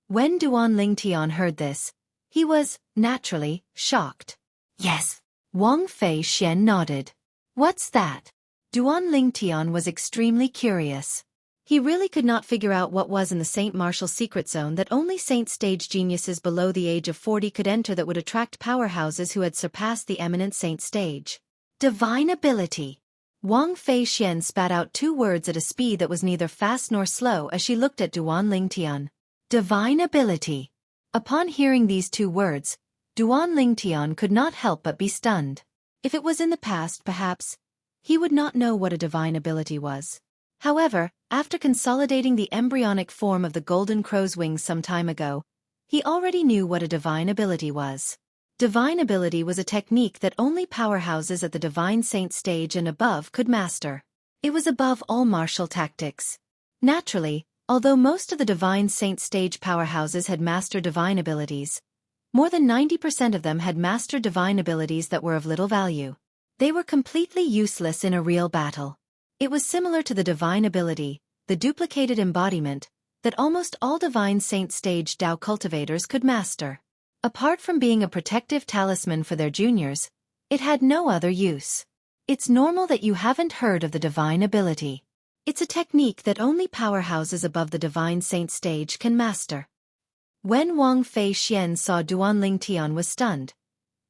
When Duan Lingtian heard this, he was, naturally, shocked. Yes. Wang Fei Xian nodded. What's that? Duan Lingtian was extremely curious. He really could not figure out what was in the Saint Martial Secret Zone that only saint stage geniuses below the age of 40 could enter that would attract powerhouses who had surpassed the eminent saint stage. Divine ability. Wang Fei Xian spat out two words at a speed that was neither fast nor slow as she looked at Duan Lingtian. Divine ability. Upon hearing these two words, Duan Lingtian could not help but be stunned. If it was in the past, perhaps, he would not know what a divine ability was. However, after consolidating the embryonic form of the golden crow's wings some time ago, he already knew what a divine ability was. Divine ability was a technique that only powerhouses at the divine saint stage and above could master. It was above all martial tactics. Naturally, although most of the divine saint stage powerhouses had mastered divine abilities, more than 90% of them had mastered divine abilities that were of little value. They were completely useless in a real battle. It was similar to the divine ability, the duplicated embodiment, that almost all divine saint stage Dao cultivators could master. Apart from being a protective talisman for their juniors, it had no other use. It's normal that you haven't heard of the divine ability. It's a technique that only powerhouses above the divine saint stage can master. When Wang Fei Xian saw Duan Lingtian was stunned.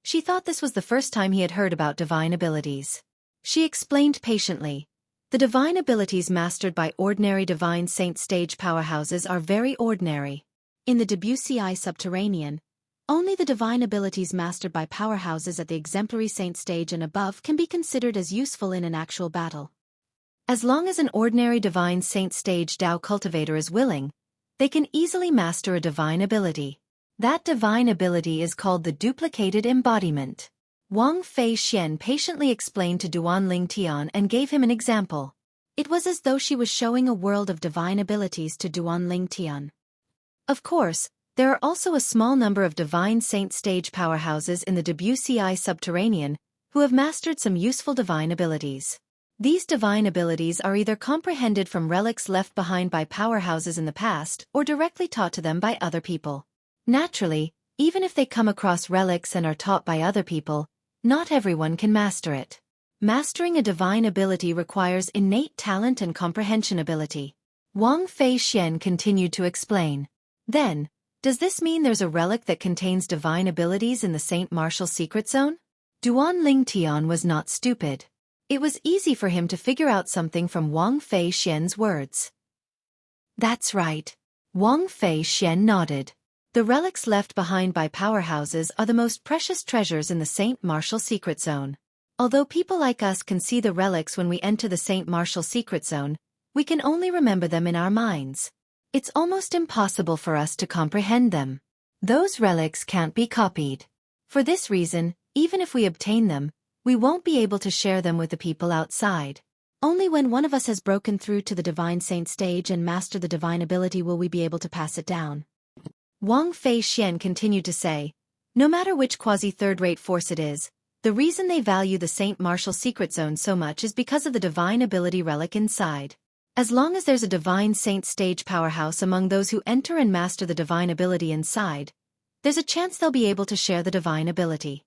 She thought this was the first time he had heard about divine abilities. She explained patiently. The divine abilities mastered by ordinary divine saint stage powerhouses are very ordinary. In the WCI subterranean, only the divine abilities mastered by powerhouses at the exemplary saint stage and above can be considered as useful in an actual battle. As long as an ordinary divine saint stage Dao cultivator is willing, they can easily master a divine ability. That divine ability is called the duplicated embodiment. Wang Fei Xian patiently explained to Duan Lingtian and gave him an example. It was as though she was showing a world of divine abilities to Duan Lingtian. Of course, there are also a small number of divine saint stage powerhouses in the WCI subterranean who have mastered some useful divine abilities. These divine abilities are either comprehended from relics left behind by powerhouses in the past or directly taught to them by other people. Naturally, even if they come across relics and are taught by other people, not everyone can master it. Mastering a divine ability requires innate talent and comprehension ability. Wang Fei Xian continued to explain. Then, does this mean there's a relic that contains divine abilities in the Saint Martial Secret Zone? Duan Lingtian was not stupid. It was easy for him to figure out something from Wang Fei Xian's words. That's right. Wang Fei Xian nodded. The relics left behind by powerhouses are the most precious treasures in the Saint Martial Secret Zone. Although people like us can see the relics when we enter the Saint Martial Secret Zone, we can only remember them in our minds. It's almost impossible for us to comprehend them. Those relics can't be copied. For this reason, even if we obtain them, we won't be able to share them with the people outside. Only when one of us has broken through to the Divine Saint stage and mastered the divine ability will we be able to pass it down. Wang Fei Xian continued to say, No matter which quasi-third-rate force it is, the reason they value the Saint Martial Secret Zone so much is because of the divine ability relic inside. As long as there's a divine saint stage powerhouse among those who enter and master the divine ability inside, there's a chance they'll be able to share the divine ability.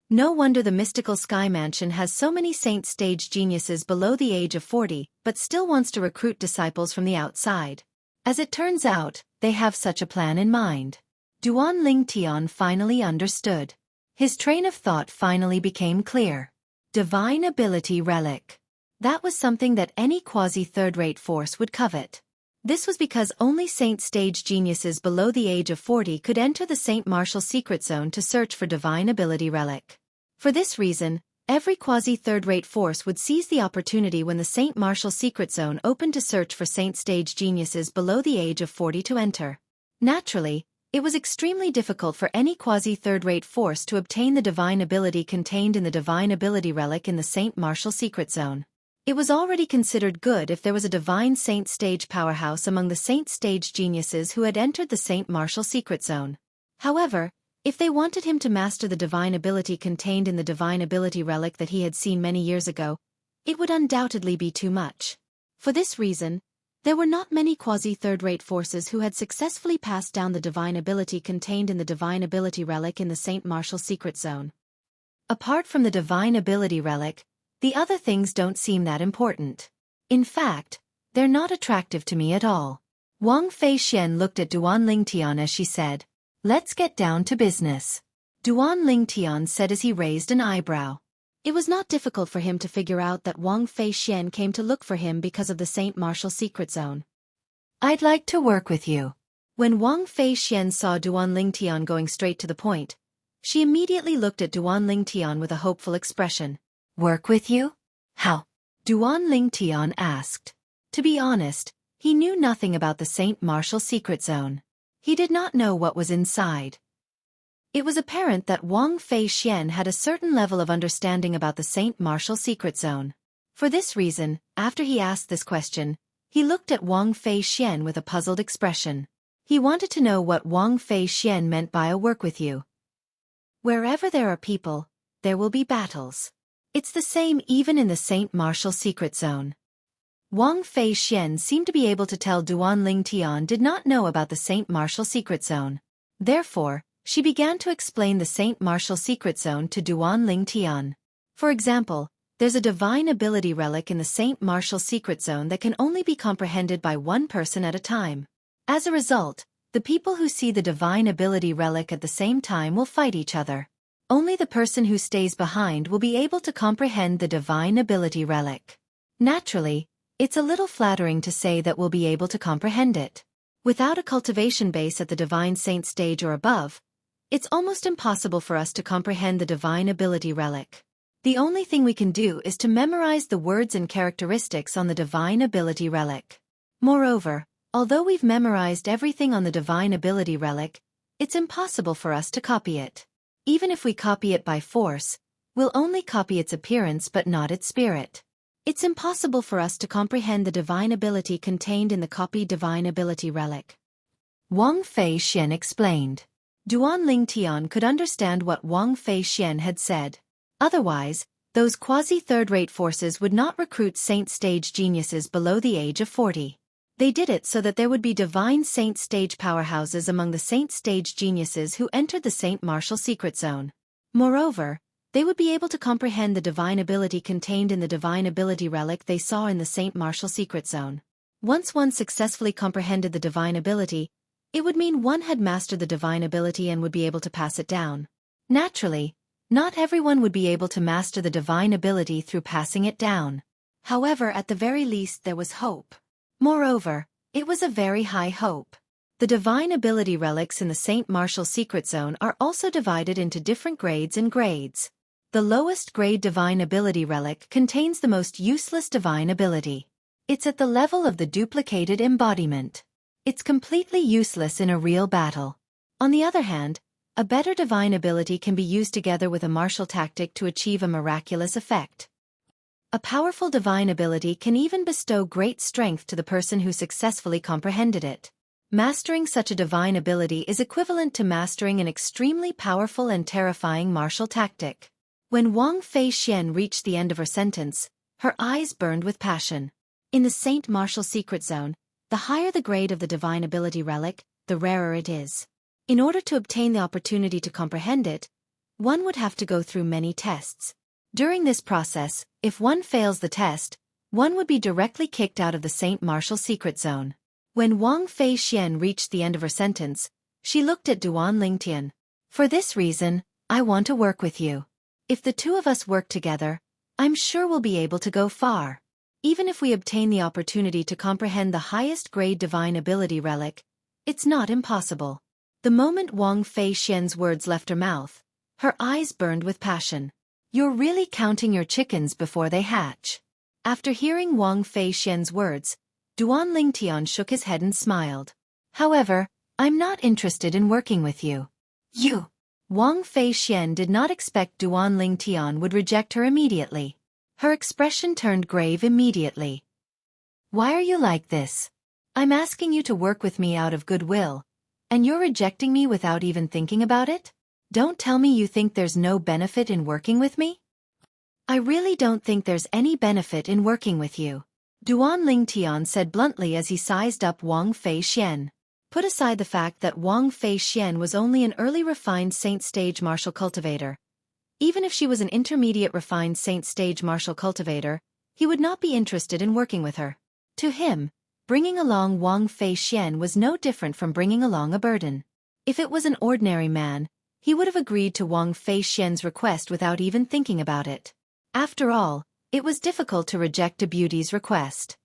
No wonder the mystical Sky Mansion has so many saint stage geniuses below the age of 40, but still wants to recruit disciples from the outside. As it turns out, they have such a plan in mind. Duan Ling Tian finally understood. His train of thought finally became clear. Divine ability relic. That was something that any quasi-third-rate force would covet. This was because only saint stage geniuses below the age of 40 could enter the Saint Martial Secret Zone to search for divine ability relic. For this reason, every quasi-third-rate force would seize the opportunity when the Saint Martial Secret Zone opened to search for saint stage geniuses below the age of 40 to enter. Naturally, it was extremely difficult for any quasi-third-rate force to obtain the divine ability contained in the divine ability relic in the Saint Martial Secret Zone. It was already considered good if there was a divine saint stage powerhouse among the saint stage geniuses who had entered the Saint Martial Secret Zone. However, if they wanted him to master the divine ability contained in the divine ability relic that he had seen many years ago, it would undoubtedly be too much. For this reason, there were not many quasi-third-rate forces who had successfully passed down the divine ability contained in the divine ability relic in the Saint Martial Secret Zone. Apart from the divine ability relic, the other things don't seem that important. In fact, they're not attractive to me at all. Wang Feixian looked at Duan Lingtian as she said, "Let's get down to business." Duan Lingtian said as he raised an eyebrow. It was not difficult for him to figure out that Wang Feixian came to look for him because of the Saint Martial Secret Zone. "I'd like to work with you." When Wang Feixian saw Duan Lingtian going straight to the point, she immediately looked at Duan Lingtian with a hopeful expression. "Work with you? How?" Duan Lingtian asked. To be honest, he knew nothing about the Saint Martial Secret Zone. He did not know what was inside. It was apparent that Wang Feixian had a certain level of understanding about the Saint Martial Secret Zone. For this reason, after he asked this question, he looked at Wang Feixian with a puzzled expression. He wanted to know what Wang Feixian meant by a work with you. Wherever there are people, there will be battles. It's the same even in the Saint Martial Secret Zone. Wang Feixian seemed to be able to tell Duan Lingtian did not know about the Saint Martial Secret Zone. Therefore, she began to explain the Saint Martial Secret Zone to Duan Lingtian. For example, there's a divine ability relic in the Saint Martial Secret Zone that can only be comprehended by one person at a time. As a result, the people who see the divine ability relic at the same time will fight each other. Only the person who stays behind will be able to comprehend the divine ability relic. Naturally, it's a little flattering to say that we'll be able to comprehend it. Without a cultivation base at the divine saint stage or above, it's almost impossible for us to comprehend the divine ability relic. The only thing we can do is to memorize the words and characteristics on the divine ability relic. Moreover, although we've memorized everything on the divine ability relic, it's impossible for us to copy it. Even if we copy it by force, we'll only copy its appearance but not its spirit. It's impossible for us to comprehend the divine ability contained in the copied divine ability relic. Wang Feixian explained. Duan Lingtian could understand what Wang Feixian had said. Otherwise, those quasi-third-rate forces would not recruit saint stage geniuses below the age of 40. They did it so that there would be divine saint stage powerhouses among the saint stage geniuses who entered the Saint Martial Secret Zone. Moreover, they would be able to comprehend the divine ability contained in the divine ability relic they saw in the Saint Martial Secret Zone. Once one successfully comprehended the divine ability, it would mean one had mastered the divine ability and would be able to pass it down. Naturally, not everyone would be able to master the divine ability through passing it down. However, at the very least there was hope. Moreover, it was a very high hope. The divine ability relics in the Saint Martial Secret Zone are also divided into different grades and grades. The lowest grade divine ability relic contains the most useless divine ability. It's at the level of the duplicated embodiment. It's completely useless in a real battle. On the other hand, a better divine ability can be used together with a martial tactic to achieve a miraculous effect. A powerful divine ability can even bestow great strength to the person who successfully comprehended it. Mastering such a divine ability is equivalent to mastering an extremely powerful and terrifying martial tactic. When Wang Fei Xian reached the end of her sentence, her eyes burned with passion. In the Saint Martial Secret Zone, the higher the grade of the divine ability relic, the rarer it is. In order to obtain the opportunity to comprehend it, one would have to go through many tests. During this process, if one fails the test, one would be directly kicked out of the Saint Martial Secret Zone. When Wang Fei Xian reached the end of her sentence, she looked at Duan Lingtian. For this reason, I want to work with you. If the two of us work together, I'm sure we'll be able to go far. Even if we obtain the opportunity to comprehend the highest grade divine ability relic, it's not impossible. The moment Wang Fei Xian's words left her mouth, her eyes burned with passion. You're really counting your chickens before they hatch. After hearing Wang Fei Xian's words, Duan Lingtian shook his head and smiled. However, I'm not interested in working with you. You! Wang Fei Xian did not expect Duan Lingtian would reject her immediately. Her expression turned grave immediately. Why are you like this? I'm asking you to work with me out of goodwill, and you're rejecting me without even thinking about it? Don't tell me you think there's no benefit in working with me? I really don't think there's any benefit in working with you, Duan Lingtian said bluntly as he sized up Wang Fei Xian. Put aside the fact that Wang Fei Xian was only an early refined saint stage martial cultivator. Even if she was an intermediate refined saint stage martial cultivator, he would not be interested in working with her. To him, bringing along Wang Fei Xian was no different from bringing along a burden. If it was an ordinary man, he would have agreed to Wang Fei Xian's request without even thinking about it. After all, it was difficult to reject a beauty's request.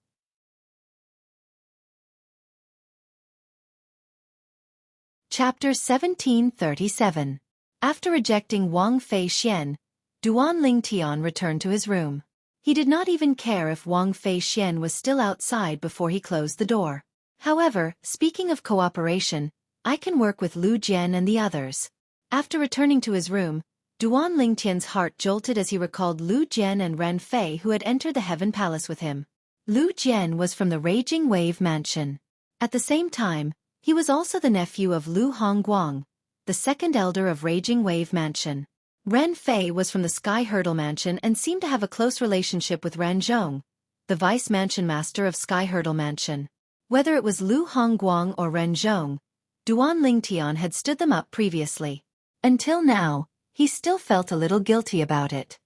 Chapter 1737. After rejecting Wang Fei Xian, Duan Lingtian returned to his room. He did not even care if Wang Fei Xian was still outside before he closed the door. However, speaking of cooperation, I can work with Lu Jian and the others. After returning to his room, Duan Lingtian's heart jolted as he recalled Lu Jian and Ren Fei who had entered the Heaven Palace with him. Lu Jian was from the Raging Wave Mansion. At the same time, he was also the nephew of Lu Hongguang, the second elder of Raging Wave Mansion. Ren Fei was from the Sky Hurdle Mansion and seemed to have a close relationship with Ren Zhong, the vice mansion master of Sky Hurdle Mansion. Whether it was Lu Hongguang or Ren Zhong, Duan Lingtian had stood them up previously. Until now, he still felt a little guilty about it.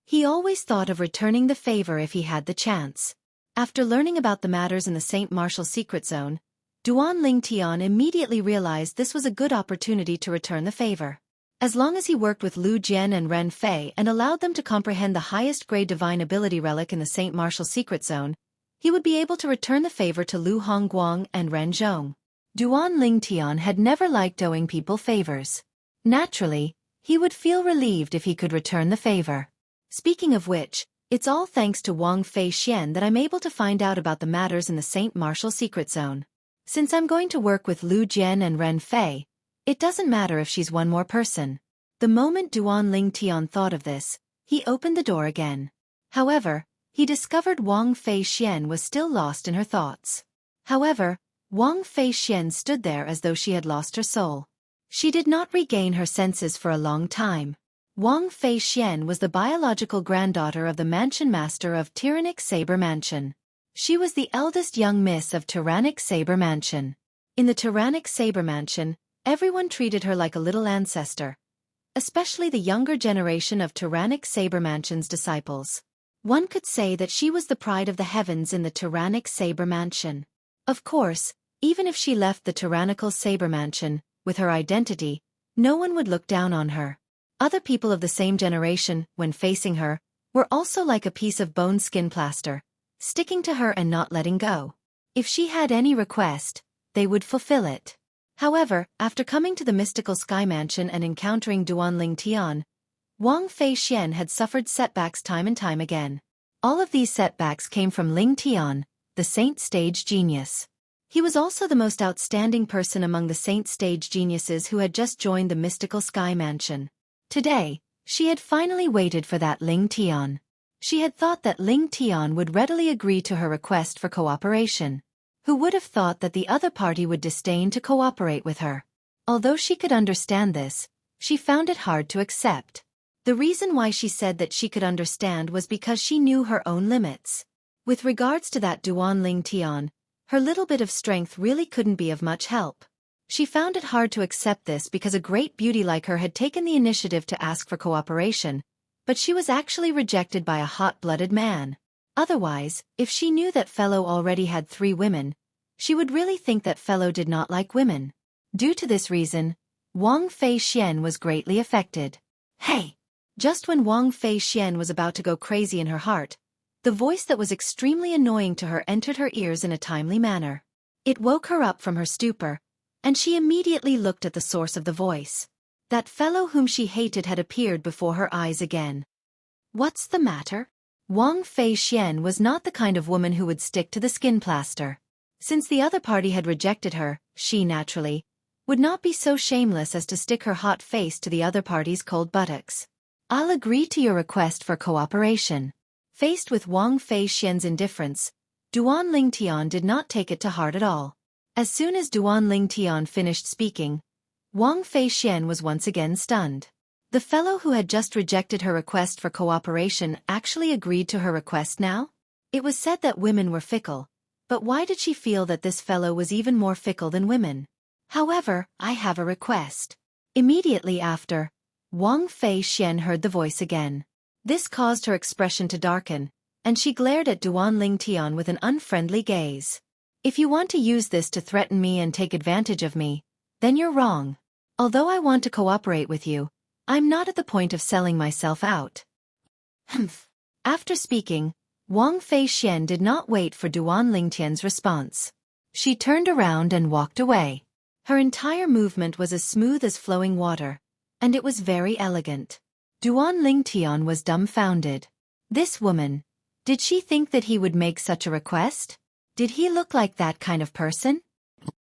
He always thought of returning the favor if he had the chance. After learning about the matters in the Saint Martial Secret Zone, Duan Lingtian immediately realized this was a good opportunity to return the favor. As long as he worked with Lu Jian and Ren Fei and allowed them to comprehend the highest grade divine ability relic in the Saint Martial Secret Zone, he would be able to return the favor to Lu Hongguang and Ren Zhong. Duan Lingtian had never liked owing people favors. Naturally, he would feel relieved if he could return the favor. Speaking of which, it's all thanks to Wang Fei Xian that I'm able to find out about the matters in the Saint Martial Secret Zone. Since I'm going to work with Lu Jian and Ren Fei, it doesn't matter if she's one more person. The moment Duan Lingtian thought of this, he opened the door again. However, he discovered Wang Fei Xian was still lost in her thoughts. However, Wang Fei Xian stood there as though she had lost her soul. She did not regain her senses for a long time. Wang Fei Xian was the biological granddaughter of the mansion master of Tyrannic Saber Mansion. She was the eldest young miss of Tyrannic Saber Mansion. In the Tyrannic Saber Mansion, everyone treated her like a little ancestor, especially the younger generation of Tyrannic Saber Mansion's disciples. One could say that she was the pride of the heavens in the Tyrannic Saber Mansion. Of course, even if she left the Tyrannical Saber Mansion, with her identity, no one would look down on her. Other people of the same generation, when facing her, were also like a piece of bone skin plaster, sticking to her and not letting go. If she had any request, they would fulfill it. However, after coming to the mystical Sky Mansion and encountering Duan Lingtian, Wang Fei Xian had suffered setbacks time and time again. All of these setbacks came from Lingtian, the Saint Stage Genius. He was also the most outstanding person among the Saint Stage Geniuses who had just joined the mystical Sky Mansion. Today, she had finally waited for that Lingtian. She had thought that Lingtian would readily agree to her request for cooperation. Who would have thought that the other party would disdain to cooperate with her? Although she could understand this, she found it hard to accept. The reason why she said that she could understand was because she knew her own limits. With regards to that Duan Ling Tian, her little bit of strength really couldn't be of much help. She found it hard to accept this because a great beauty like her had taken the initiative to ask for cooperation, but she was actually rejected by a hot-blooded man. Otherwise, if she knew that fellow already had 3 women, she would really think that fellow did not like women. Due to this reason, Wang Fei Xian was greatly affected. Hey! Just when Wang Fei Xian was about to go crazy in her heart, the voice that was extremely annoying to her entered her ears in a timely manner. It woke her up from her stupor, and she immediately looked at the source of the voice. That fellow whom she hated had appeared before her eyes again. What's the matter? Wang Fei Xian was not the kind of woman who would stick to the skin plaster. Since the other party had rejected her, she naturally would not be so shameless as to stick her hot face to the other party's cold buttocks. I'll agree to your request for cooperation. Faced with Wang Fei Xian's indifference, Duan Ling Tian did not take it to heart at all. As soon as Duan Ling Tian finished speaking, Wang Fei Xian was once again stunned. The fellow who had just rejected her request for cooperation actually agreed to her request now? It was said that women were fickle, but why did she feel that this fellow was even more fickle than women? However, I have a request. Immediately after, Wang Fei Xian heard the voice again. This caused her expression to darken, and she glared at Duan Ling Tian with an unfriendly gaze. If you want to use this to threaten me and take advantage of me, then you're wrong. Although I want to cooperate with you, I'm not at the point of selling myself out. Humph. After speaking, Wang Fei Xian did not wait for Duan Ling Tian's response. She turned around and walked away. Her entire movement was as smooth as flowing water, and it was very elegant. Duan Ling Tian was dumbfounded. This woman, did she think that he would make such a request? Did he look like that kind of person?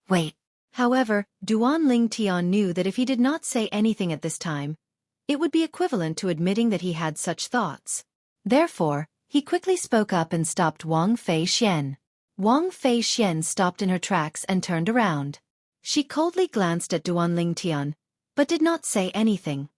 Wait. However, Duan Ling Tian knew that if he did not say anything at this time, it would be equivalent to admitting that he had such thoughts. Therefore, he quickly spoke up and stopped Wang Fei Xian. Wang Fei Xian stopped in her tracks and turned around. She coldly glanced at Duan Ling Tian, but did not say anything.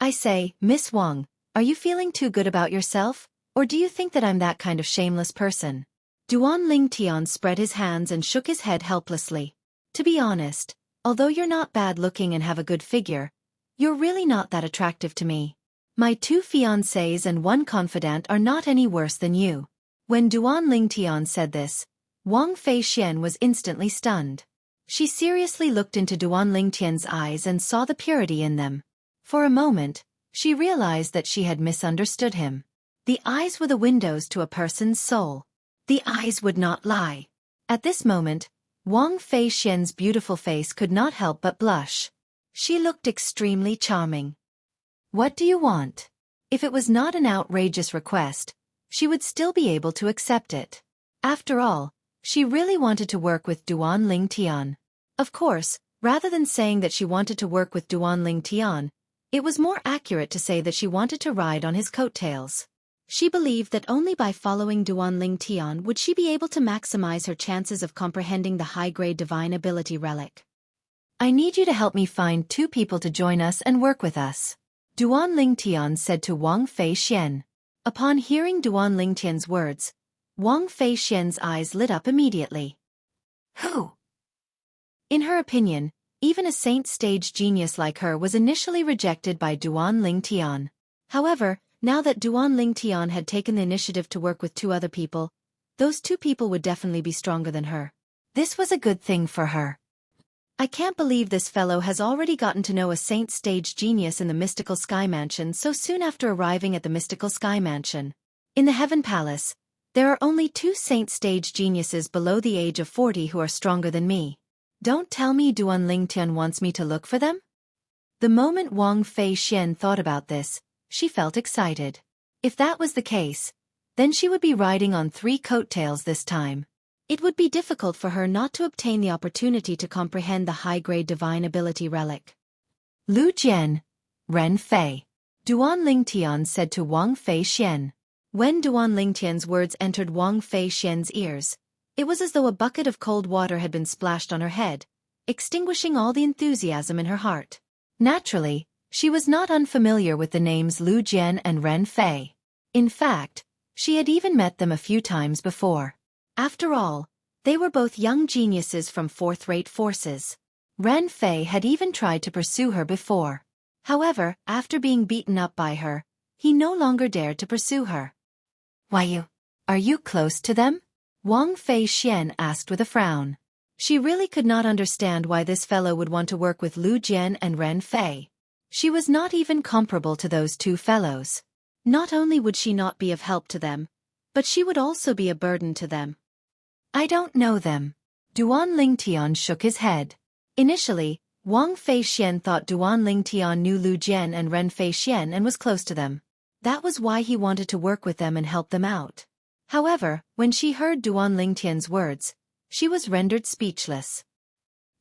I say, Miss Wang, are you feeling too good about yourself, or do you think that I'm that kind of shameless person? Duan Ling Tian spread his hands and shook his head helplessly. To be honest, although you're not bad-looking and have a good figure, you're really not that attractive to me. My 2 fiancés and 1 confidant are not any worse than you. When Duan Ling Tian said this, Wang Fei Xian was instantly stunned. She seriously looked into Duan Ling Tian's eyes and saw the purity in them. For a moment, she realized that she had misunderstood him. The eyes were the windows to a person's soul. The eyes would not lie. At this moment, Wang Fei Xian's beautiful face could not help but blush. She looked extremely charming. What do you want? If it was not an outrageous request, she would still be able to accept it. After all, she really wanted to work with Duan Ling Tian. Of course, rather than saying that she wanted to work with Duan Ling Tian, it was more accurate to say that she wanted to ride on his coattails. She believed that only by following Duan Ling Tian would she be able to maximize her chances of comprehending the high-grade divine ability relic. I need you to help me find 2 people to join us and work with us, Duan Ling Tian said to Wang Fei Xian. Upon hearing Duan Ling Tian's words, Wang Fei Xian's eyes lit up immediately. Who? In her opinion, even a saint-stage genius like her was initially rejected by Duan Ling Tian. However, now that Duan Ling Tian had taken the initiative to work with 2 other people, those 2 people would definitely be stronger than her. This was a good thing for her. I can't believe this fellow has already gotten to know a saint-stage genius in the Mystical Sky Mansion so soon after arriving at the Mystical Sky Mansion. In the Heaven Palace, there are only 2 saint-stage geniuses below the age of 40 who are stronger than me. Don't tell me Duan Ling Tian wants me to look for them? The moment Wang Fei Xian thought about this, she felt excited. If that was the case, then she would be riding on 3 coattails this time. It would be difficult for her not to obtain the opportunity to comprehend the high-grade divine ability relic. Lu Jian, Ren Fei, Duan Ling Tian said to Wang Fei Xian. When Duan Ling Tian's words entered Wang Fei Xian's ears, It was as though a bucket of cold water had been splashed on her head, extinguishing all the enthusiasm in her heart. Naturally, she was not unfamiliar with the names Lu Jian and Ren Fei. In fact, she had even met them a few times before. After all, they were both young geniuses from fourth-rate forces. Ren Fei had even tried to pursue her before. However, after being beaten up by her, he no longer dared to pursue her. Are you close to them? Wang Fei Xian asked with a frown. She really could not understand why this fellow would want to work with Lu Jian and Ren Fei. She was not even comparable to those two fellows. Not only would she not be of help to them, but she would also be a burden to them. I don't know them. Duan Lingtian shook his head. Initially, Wang Fei Xian thought Duan Lingtian knew Lu Jian and Ren Fei Xian and was close to them. That was why he wanted to work with them and help them out. However, when she heard Duan Lingtian's words, she was rendered speechless.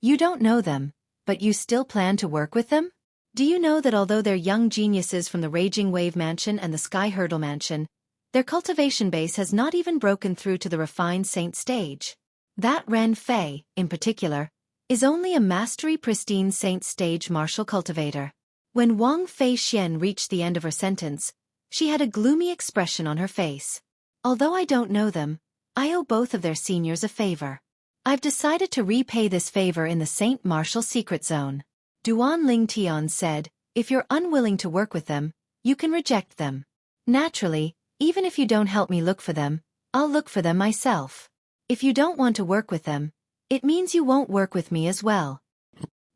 You don't know them, but you still plan to work with them? Do you know that although they're young geniuses from the Raging Wave Mansion and the Sky Hurdle Mansion, their cultivation base has not even broken through to the refined saint stage? That Ren Fei, in particular, is only a mastery pristine saint stage martial cultivator. When Wang Fei Xian reached the end of her sentence, she had a gloomy expression on her face. Although I don't know them, I owe both of their seniors a favor. I've decided to repay this favor in the Saint Martial Secret Zone. Duan Lingtian said, if you're unwilling to work with them, you can reject them. Naturally, even if you don't help me look for them, I'll look for them myself. If you don't want to work with them, it means you won't work with me as well.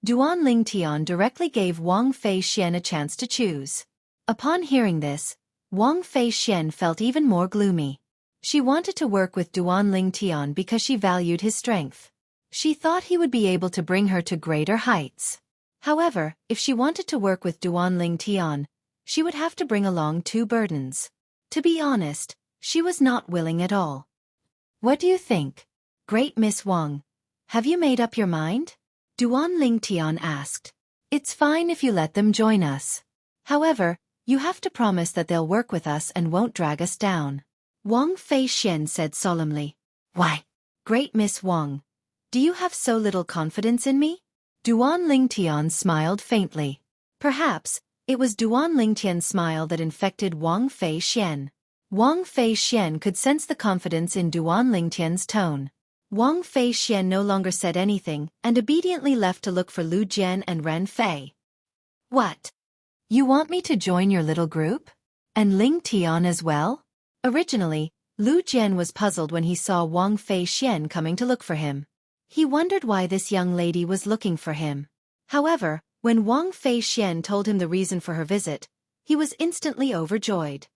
Duan Lingtian directly gave Wang Fei Xian a chance to choose. Upon hearing this, Wang Fei Xian felt even more gloomy. She wanted to work with Duan Lingtian because she valued his strength. She thought he would be able to bring her to greater heights. However, if she wanted to work with Duan Lingtian, she would have to bring along two burdens. To be honest, she was not willing at all. What do you think? Great Miss Wang. Have you made up your mind? Duan Lingtian asked. It's fine if you let them join us. However, you have to promise that they'll work with us and won't drag us down. Wang Fei Xian said solemnly. Why? Great Miss Wang. Do you have so little confidence in me? Duan Lingtian smiled faintly. Perhaps, it was Duan Lingtian's smile that infected Wang Fei Xian. Wang Fei Xian could sense the confidence in Duan Lingtian's tone. Wang Fei Xian no longer said anything and obediently left to look for Lu Jian and Ren Fei. What? You want me to join your little group? And Lingtian as well? Originally, Lu Jian was puzzled when he saw Wang Fei Xian coming to look for him. He wondered why this young lady was looking for him. However, when Wang Fei Xian told him the reason for her visit, he was instantly overjoyed.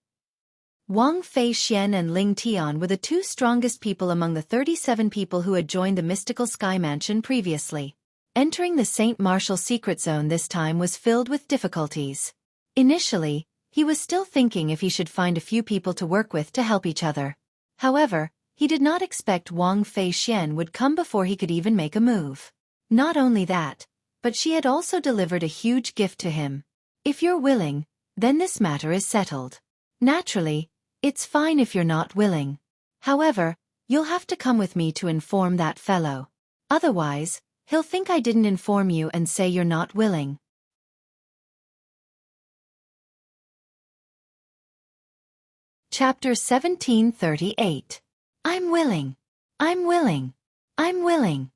Wang Fei Xian and Ling Tian were the two strongest people among the 37 people who had joined the mystical Sky Mansion previously. Entering the Saint Martial Secret Zone this time was filled with difficulties. Initially, he was still thinking if he should find a few people to work with to help each other. However, he did not expect Wang Fei Xian would come before he could even make a move. Not only that, but she had also delivered a huge gift to him. If you're willing, then this matter is settled. Naturally, it's fine if you're not willing. However, you'll have to come with me to inform that fellow. Otherwise, he'll think I didn't inform you and say you're not willing. Chapter 1738. I'm willing. I'm willing. I'm willing.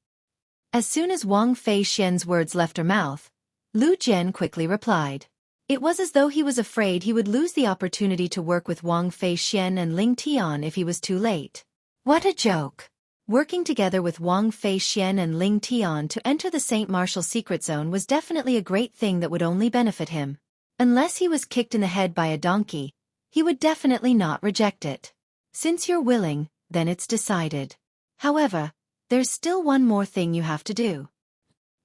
As soon as Wang Fei Xian's words left her mouth, Lu Jian quickly replied. It was as though he was afraid he would lose the opportunity to work with Wang Fei Xian and Ling Tian if he was too late. What a joke! Working together with Wang Fei Xian and Ling Tian to enter the Saint Martial Secret Zone was definitely a great thing that would only benefit him. Unless he was kicked in the head by a donkey, he would definitely not reject it. Since you're willing, then it's decided. However, there's still one more thing you have to do.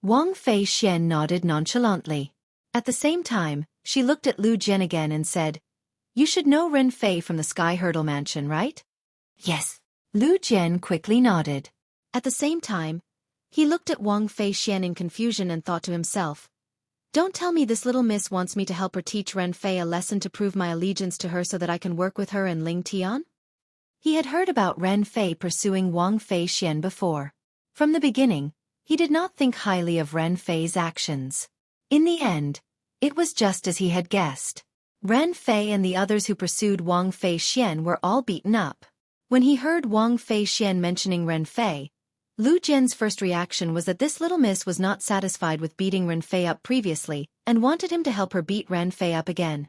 Wang Fei Xian nodded nonchalantly. At the same time, she looked at Lu Jian again and said, You should know Ren Fei from the Sky Hurdle Mansion, right? Yes. Lu Jian quickly nodded. At the same time, he looked at Wang Fei Xian in confusion and thought to himself, Don't tell me this little miss wants me to help her teach Ren Fei a lesson to prove my allegiance to her so that I can work with her and Ling Tian? He had heard about Ren Fei pursuing Wang Fei Xian before. From the beginning, he did not think highly of Ren Fei's actions. In the end, it was just as he had guessed. Ren Fei and the others who pursued Wang Fei Xian were all beaten up. When he heard Wang Fei Xian mentioning Ren Fei, Lu Jian's first reaction was that this little miss was not satisfied with beating Ren Fei up previously and wanted him to help her beat Ren Fei up again.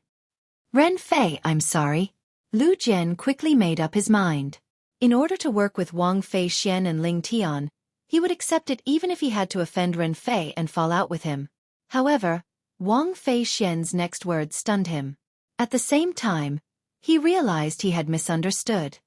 Ren Fei, I'm sorry. Lu Jian quickly made up his mind. In order to work with Wang Fei Xian and Ling Tian, he would accept it even if he had to offend Ren Fei and fall out with him. However, Wang Fei Xian's next words stunned him. At the same time, he realized he had misunderstood.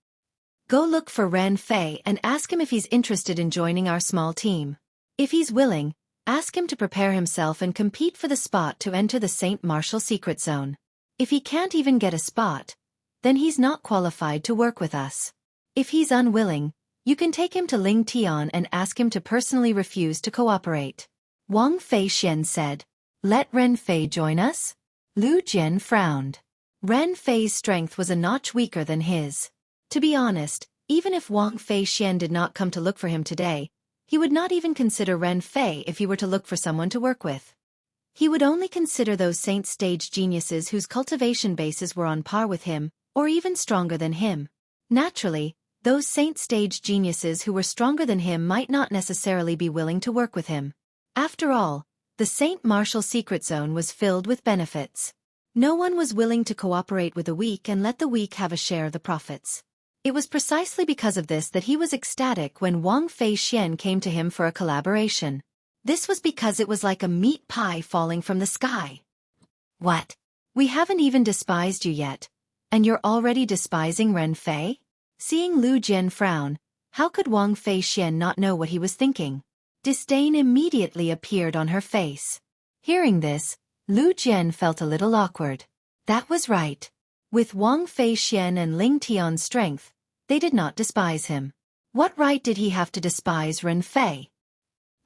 Go look for Ren Fei and ask him if he's interested in joining our small team. If he's willing, ask him to prepare himself and compete for the spot to enter the Saint Martial Secret Zone. If he can't even get a spot, then he's not qualified to work with us. If he's unwilling, you can take him to Ling Tian and ask him to personally refuse to cooperate. Wang Fei Xian said, Let Ren Fei join us? Lu Jian frowned. Ren Fei's strength was a notch weaker than his. To be honest, even if Wang Fei Xian did not come to look for him today, he would not even consider Ren Fei if he were to look for someone to work with. He would only consider those saint stage geniuses whose cultivation bases were on par with him, or even stronger than him. Naturally, those saint stage geniuses who were stronger than him might not necessarily be willing to work with him. After all, the Saint Martial Secret Zone was filled with benefits. No one was willing to cooperate with the weak and let the weak have a share of the profits. It was precisely because of this that he was ecstatic when Wang Fei Xian came to him for a collaboration. This was because it was like a meat pie falling from the sky. What? We haven't even despised you yet, and you're already despising Ren Fei? Seeing Lu Jian frown, how could Wang Fei Xian not know what he was thinking? Disdain immediately appeared on her face. Hearing this, Lu Jian felt a little awkward. That was right. With Wang Fei Xian and Ling Tian's strength, they did not despise him. What right did he have to despise Ren Fei?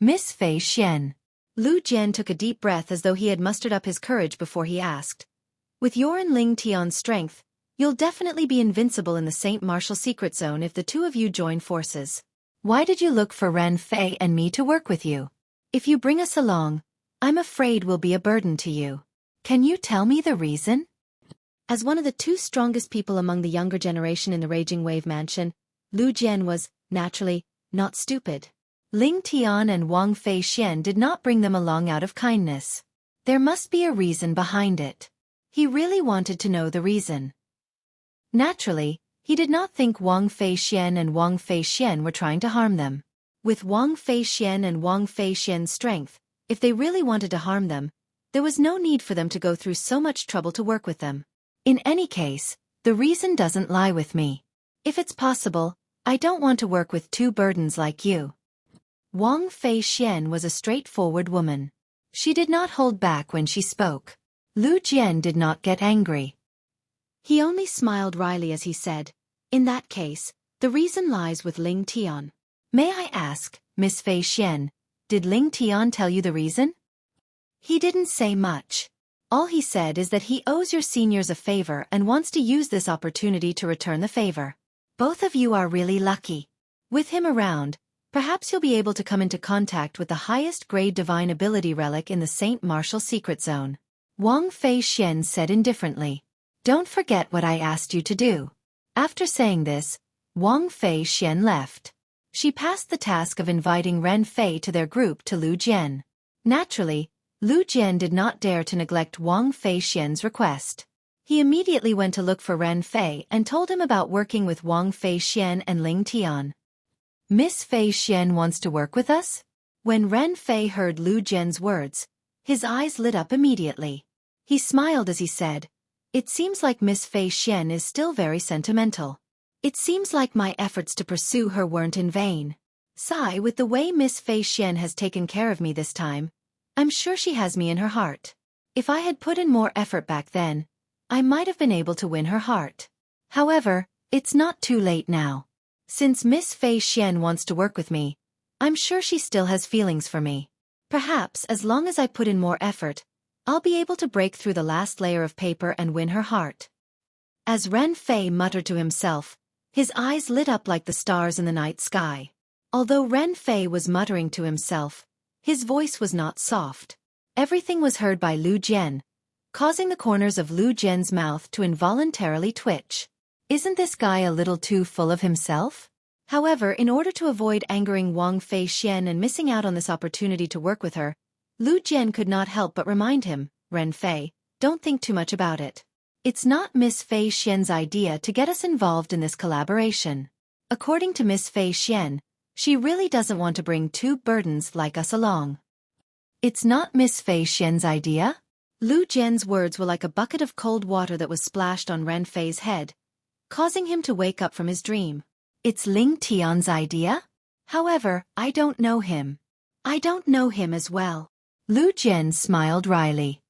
Miss Fei Xian. Lu Jian took a deep breath as though he had mustered up his courage before he asked. With your and Ling Tian's strength, you'll definitely be invincible in the Saint Martial Secret Zone if the two of you join forces. Why did you look for Ren Fei and me to work with you? If you bring us along, I'm afraid we'll be a burden to you. Can you tell me the reason? As one of the two strongest people among the younger generation in the Raging Wave Mansion, Lu Jian was, naturally, not stupid. Ling Tian and Wang Fei Xian did not bring them along out of kindness. There must be a reason behind it. He really wanted to know the reason. Naturally, he did not think Wang Fei Xian and Wang Fei Xian were trying to harm them. With Wang Fei Xian and Wang Fei Xian's strength, if they really wanted to harm them, there was no need for them to go through so much trouble to work with them. In any case, the reason doesn't lie with me. If it's possible, I don't want to work with two burdens like you. Wang Fei Xian was a straightforward woman. She did not hold back when she spoke. Lu Jian did not get angry. He only smiled wryly as he said, In that case, the reason lies with Ling Tian. May I ask, Miss Fei Xian, did Ling Tian tell you the reason? He didn't say much. All he said is that he owes your seniors a favor and wants to use this opportunity to return the favor. Both of you are really lucky. With him around, perhaps you'll be able to come into contact with the highest grade divine ability relic in the Saint Martial Secret Zone. Wang Fei Xian said indifferently. Don't forget what I asked you to do. After saying this, Wang Fei Xian left. She passed the task of inviting Ren Fei to their group to Lu Jian. Naturally, Lu Jian did not dare to neglect Wang Fei Xian's request. He immediately went to look for Ren Fei and told him about working with Wang Fei Xian and Ling Tian. Miss Fei Xian wants to work with us? When Ren Fei heard Lu Jian's words, his eyes lit up immediately. He smiled as he said, It seems like Miss Fei Xian is still very sentimental. It seems like my efforts to pursue her weren't in vain. Sigh, with the way Miss Fei Xian has taken care of me this time, I'm sure she has me in her heart. If I had put in more effort back then, I might have been able to win her heart. However, it's not too late now. Since Miss Fei Xian wants to work with me, I'm sure she still has feelings for me. Perhaps as long as I put in more effort, I'll be able to break through the last layer of paper and win her heart. As Ren Fei muttered to himself, His eyes lit up like the stars in the night sky. Although Ren Fei was muttering to himself, his voice was not soft. Everything was heard by Lu Jian, causing the corners of Lu Jian's mouth to involuntarily twitch. Isn't this guy a little too full of himself? However, in order to avoid angering Wang Fei Xian and missing out on this opportunity to work with her, Lu Jian could not help but remind him, Ren Fei, don't think too much about it. It's not Miss Fei Xian's idea to get us involved in this collaboration. According to Miss Fei Xian, she really doesn't want to bring two burdens like us along. It's not Miss Fei Xian's idea? Lu Jian's words were like a bucket of cold water that was splashed on Ren Fei's head, causing him to wake up from his dream. It's Ling Tian's idea? However, I don't know him. I don't know him as well. Lu Jian smiled wryly.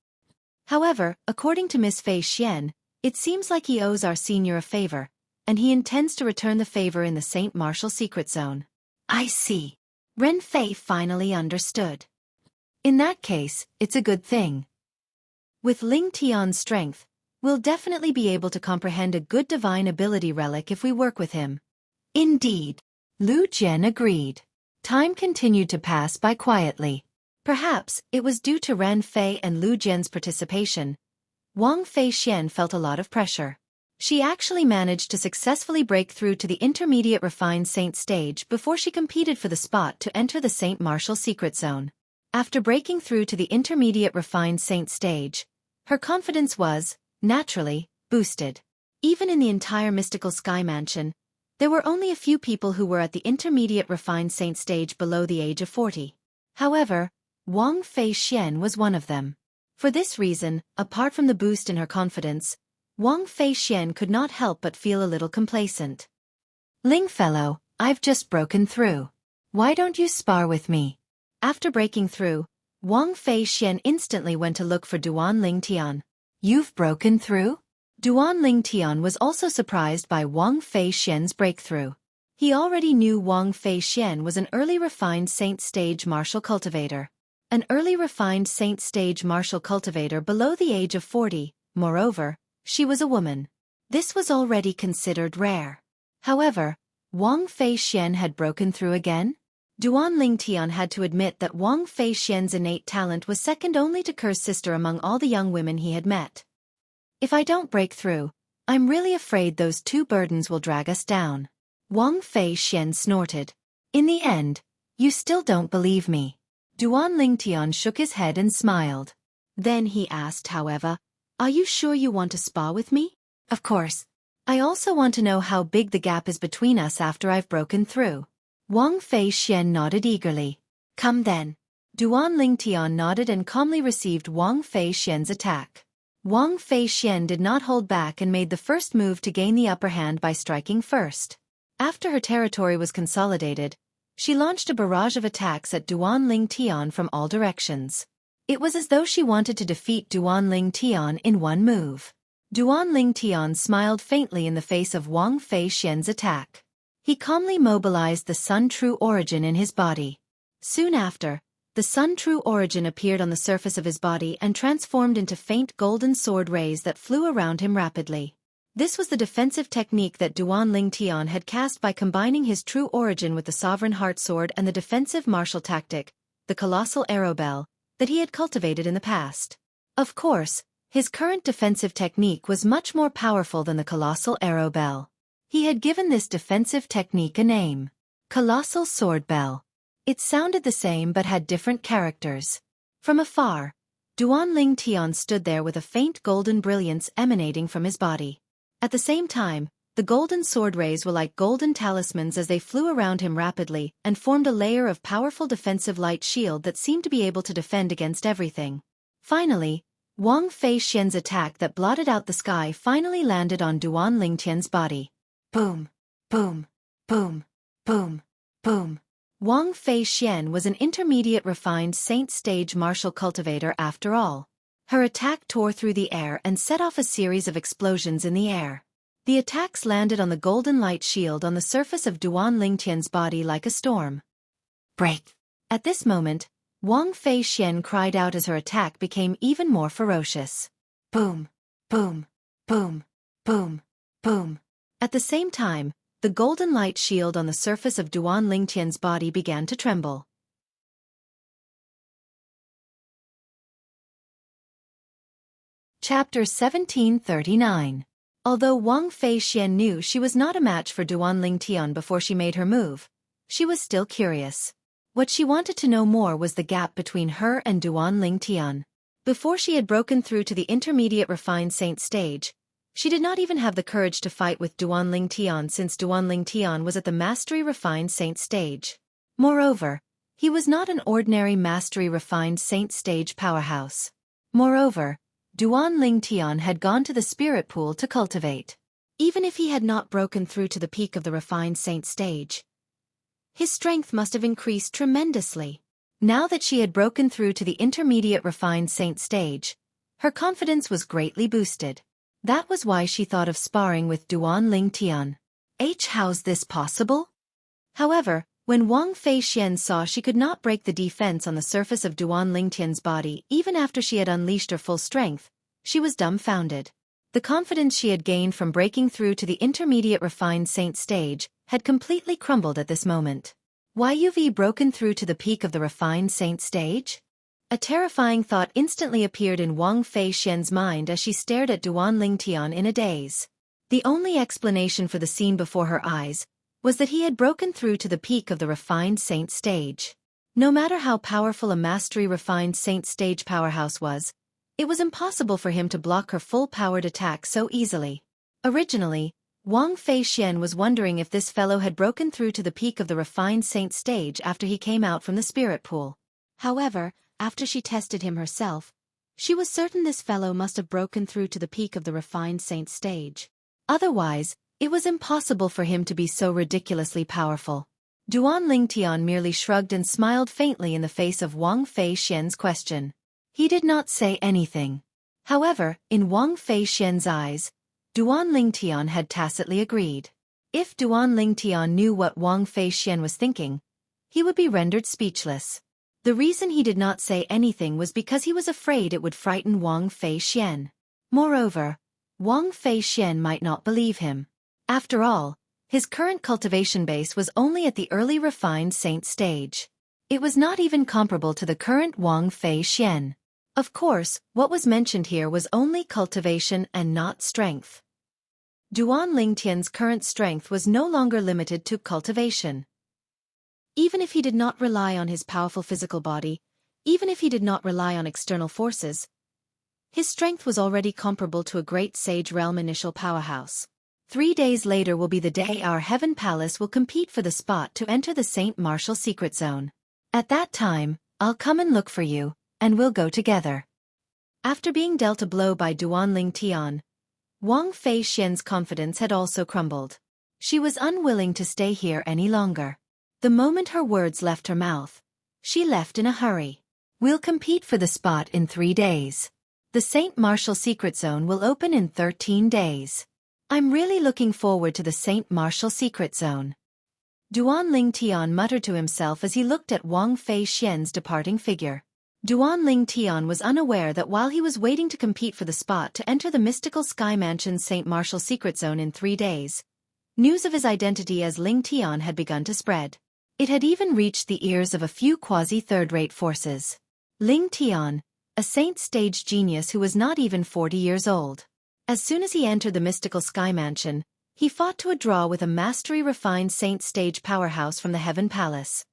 However, according to Miss Fei Xian, it seems like he owes our senior a favor, and he intends to return the favor in the Saint Martial secret zone. I see. Ren Fei finally understood. In that case, it's a good thing. With Ling Tian's strength, we'll definitely be able to comprehend a good divine ability relic if we work with him. Indeed. Lu Jian agreed. Time continued to pass by quietly. Perhaps it was due to Ren Fei and Lu Jian's participation. Wang Fei Xian felt a lot of pressure. She actually managed to successfully break through to the intermediate refined saint stage before she competed for the spot to enter the Saint Martial secret zone. After breaking through to the intermediate refined saint stage, her confidence was, naturally, boosted. Even in the entire mystical sky mansion, there were only a few people who were at the intermediate refined saint stage below the age of 40. However, Wang Fei Xian was one of them. For this reason, apart from the boost in her confidence, Wang Fei Xian could not help but feel a little complacent. Ling fellow, I've just broken through. Why don't you spar with me? After breaking through, Wang Fei Xian instantly went to look for Duan Ling Tian. You've broken through? Duan Ling Tian was also surprised by Wang Fei Xian's breakthrough. He already knew Wang Fei Xian was an early refined saint stage martial cultivator. An early refined saint stage martial cultivator below the age of 40, moreover, she was a woman. This was already considered rare. However, Wang Fei Xian had broken through again? Duan Ling Tian had to admit that Wang Fei Xian's innate talent was second only to Ker's sister among all the young women he had met. If I don't break through, I'm really afraid those two burdens will drag us down. Wang Fei Xian snorted. In the end, you still don't believe me. Duan Ling Tian shook his head and smiled. Then he asked, however, are you sure you want to spa with me? Of course. I also want to know how big the gap is between us after I've broken through. Wang Fei Xian nodded eagerly. Come then. Duan Ling Tian nodded and calmly received Wang Fei Xian's attack. Wang Fei Xian did not hold back and made the first move to gain the upper hand by striking first. After her territory was consolidated, she launched a barrage of attacks at Duan Ling Tian from all directions. It was as though she wanted to defeat Duan Ling Tian in one move. Duan Ling Tian smiled faintly in the face of Wang Fei Xian's attack. He calmly mobilized the Sun True Origin in his body. Soon after, the Sun True Origin appeared on the surface of his body and transformed into faint golden sword rays that flew around him rapidly. This was the defensive technique that Duan Ling Tian had cast by combining his True Origin with the Sovereign Heart Sword and the defensive martial tactic, the Colossal Arrow Bell, that he had cultivated in the past. Of course, his current defensive technique was much more powerful than the Colossal Arrow Bell. He had given this defensive technique a name. Colossal Sword Bell. It sounded the same but had different characters. From afar, Duan Ling Tian stood there with a faint golden brilliance emanating from his body. At the same time, the golden sword rays were like golden talismans as they flew around him rapidly and formed a layer of powerful defensive light shield that seemed to be able to defend against everything. Finally, Wang Fei Xian's attack that blotted out the sky finally landed on Duan Ling Tian's body. Boom, boom, boom, boom, boom. Wang Fei Xian was an intermediate refined saint stage martial cultivator after all. Her attack tore through the air and set off a series of explosions in the air. The attacks landed on the golden light shield on the surface of Duan Ling Tian's body like a storm. Break! At this moment, Wang Fei Xian cried out as her attack became even more ferocious. Boom, boom, boom, boom, boom. At the same time, the golden light shield on the surface of Duan Lingtian's body began to tremble. Chapter 1739. Although Wang Feixian knew she was not a match for Duan Lingtian before she made her move, she was still curious. What she wanted to know more was the gap between her and Duan Lingtian. Before she had broken through to the intermediate refined saint stage, she did not even have the courage to fight with Duan Lingtian since Duan Lingtian was at the mastery refined saint stage. Moreover, he was not an ordinary mastery refined saint stage powerhouse. Moreover, Duan Lingtian had gone to the spirit pool to cultivate. Even if he had not broken through to the peak of the refined saint stage, his strength must have increased tremendously. Now that she had broken through to the intermediate refined saint stage, her confidence was greatly boosted. That was why she thought of sparring with Duan Lingtian. How's this possible? However, when Wang Feixian saw she could not break the defense on the surface of Duan Lingtian's body even after she had unleashed her full strength, she was dumbfounded. The confidence she had gained from breaking through to the intermediate refined saint stage had completely crumbled at this moment. Why you've broken through to the peak of the refined saint stage? A terrifying thought instantly appeared in Wang Feixian's mind as she stared at Duan Lingtian in a daze. The only explanation for the scene before her eyes was that he had broken through to the peak of the refined saint stage. No matter how powerful a mastery refined saint stage powerhouse was, it was impossible for him to block her full-powered attack so easily. Originally, Wang Feixian was wondering if this fellow had broken through to the peak of the refined saint stage after he came out from the spirit pool. However, after she tested him herself, she was certain this fellow must have broken through to the peak of the refined saint stage. Otherwise, it was impossible for him to be so ridiculously powerful. Duan Lingtian merely shrugged and smiled faintly in the face of Wang Feixian's question. He did not say anything. However, in Wang Feixian's eyes, Duan Lingtian had tacitly agreed. If Duan Lingtian knew what Wang Feixian was thinking, he would be rendered speechless. The reason he did not say anything was because he was afraid it would frighten Wang Feixian. Moreover, Wang Feixian might not believe him. After all, his current cultivation base was only at the early refined saint stage. It was not even comparable to the current Wang Feixian. Of course, what was mentioned here was only cultivation and not strength. Duan Lingtian's current strength was no longer limited to cultivation. Even if he did not rely on his powerful physical body, even if he did not rely on external forces, his strength was already comparable to a great sage realm initial powerhouse. 3 days later will be the day our Heaven Palace will compete for the spot to enter the Saint Martial Secret Zone. At that time, I'll come and look for you, and we'll go together. After being dealt a blow by Duan Lingtian, Wang Feixian's confidence had also crumbled. She was unwilling to stay here any longer. The moment her words left her mouth, she left in a hurry. We'll compete for the spot in 3 days. The Saint Martial Secret Zone will open in 13 days. I'm really looking forward to the Saint Martial Secret Zone. Duan Lingtian muttered to himself as he looked at Wang Feixian's departing figure. Duan Lingtian was unaware that while he was waiting to compete for the spot to enter the mystical Sky Mansion's Saint Martial Secret Zone in 3 days, news of his identity as Lingtian had begun to spread. It had even reached the ears of a few quasi-third-rate forces. Lingtian, a saint stage genius who was not even 40 years old. As soon as he entered the mystical Sky Mansion, he fought to a draw with a mastery-refined saint stage powerhouse from the Heaven Palace.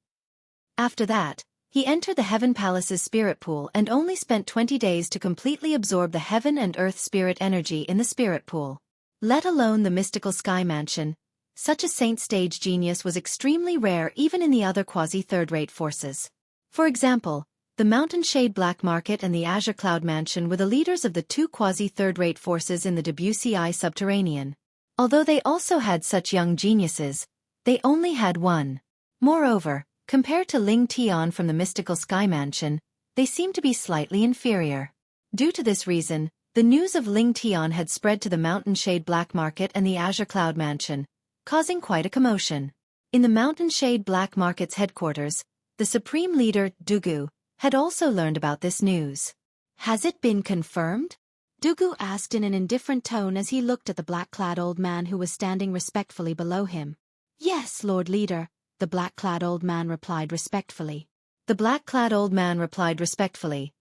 After that, he entered the Heaven Palace's spirit pool and only spent 20 days to completely absorb the heaven and earth spirit energy in the spirit pool. Let alone the mystical Sky Mansion, such a saint stage genius was extremely rare even in the other quasi-third-rate forces. For example, the Mountain Shade Black Market and the Azure Cloud Mansion were the leaders of the 2 quasi-third-rate forces in the Debussy Subterranean. Although they also had such young geniuses, they only had one. Moreover, compared to Lingtian from the mystical Sky Mansion, they seemed to be slightly inferior. Due to this reason, the news of Lingtian had spread to the Mountain Shade Black Market and the Azure Cloud Mansion, causing quite a commotion. In the Mountain Shade Black Market's headquarters, the supreme leader, Dugu, had also learned about this news. Has it been confirmed? Dugu asked in an indifferent tone as he looked at the black-clad old man who was standing respectfully below him. Yes, Lord Leader, the black-clad old man replied respectfully. The black-clad old man replied respectfully.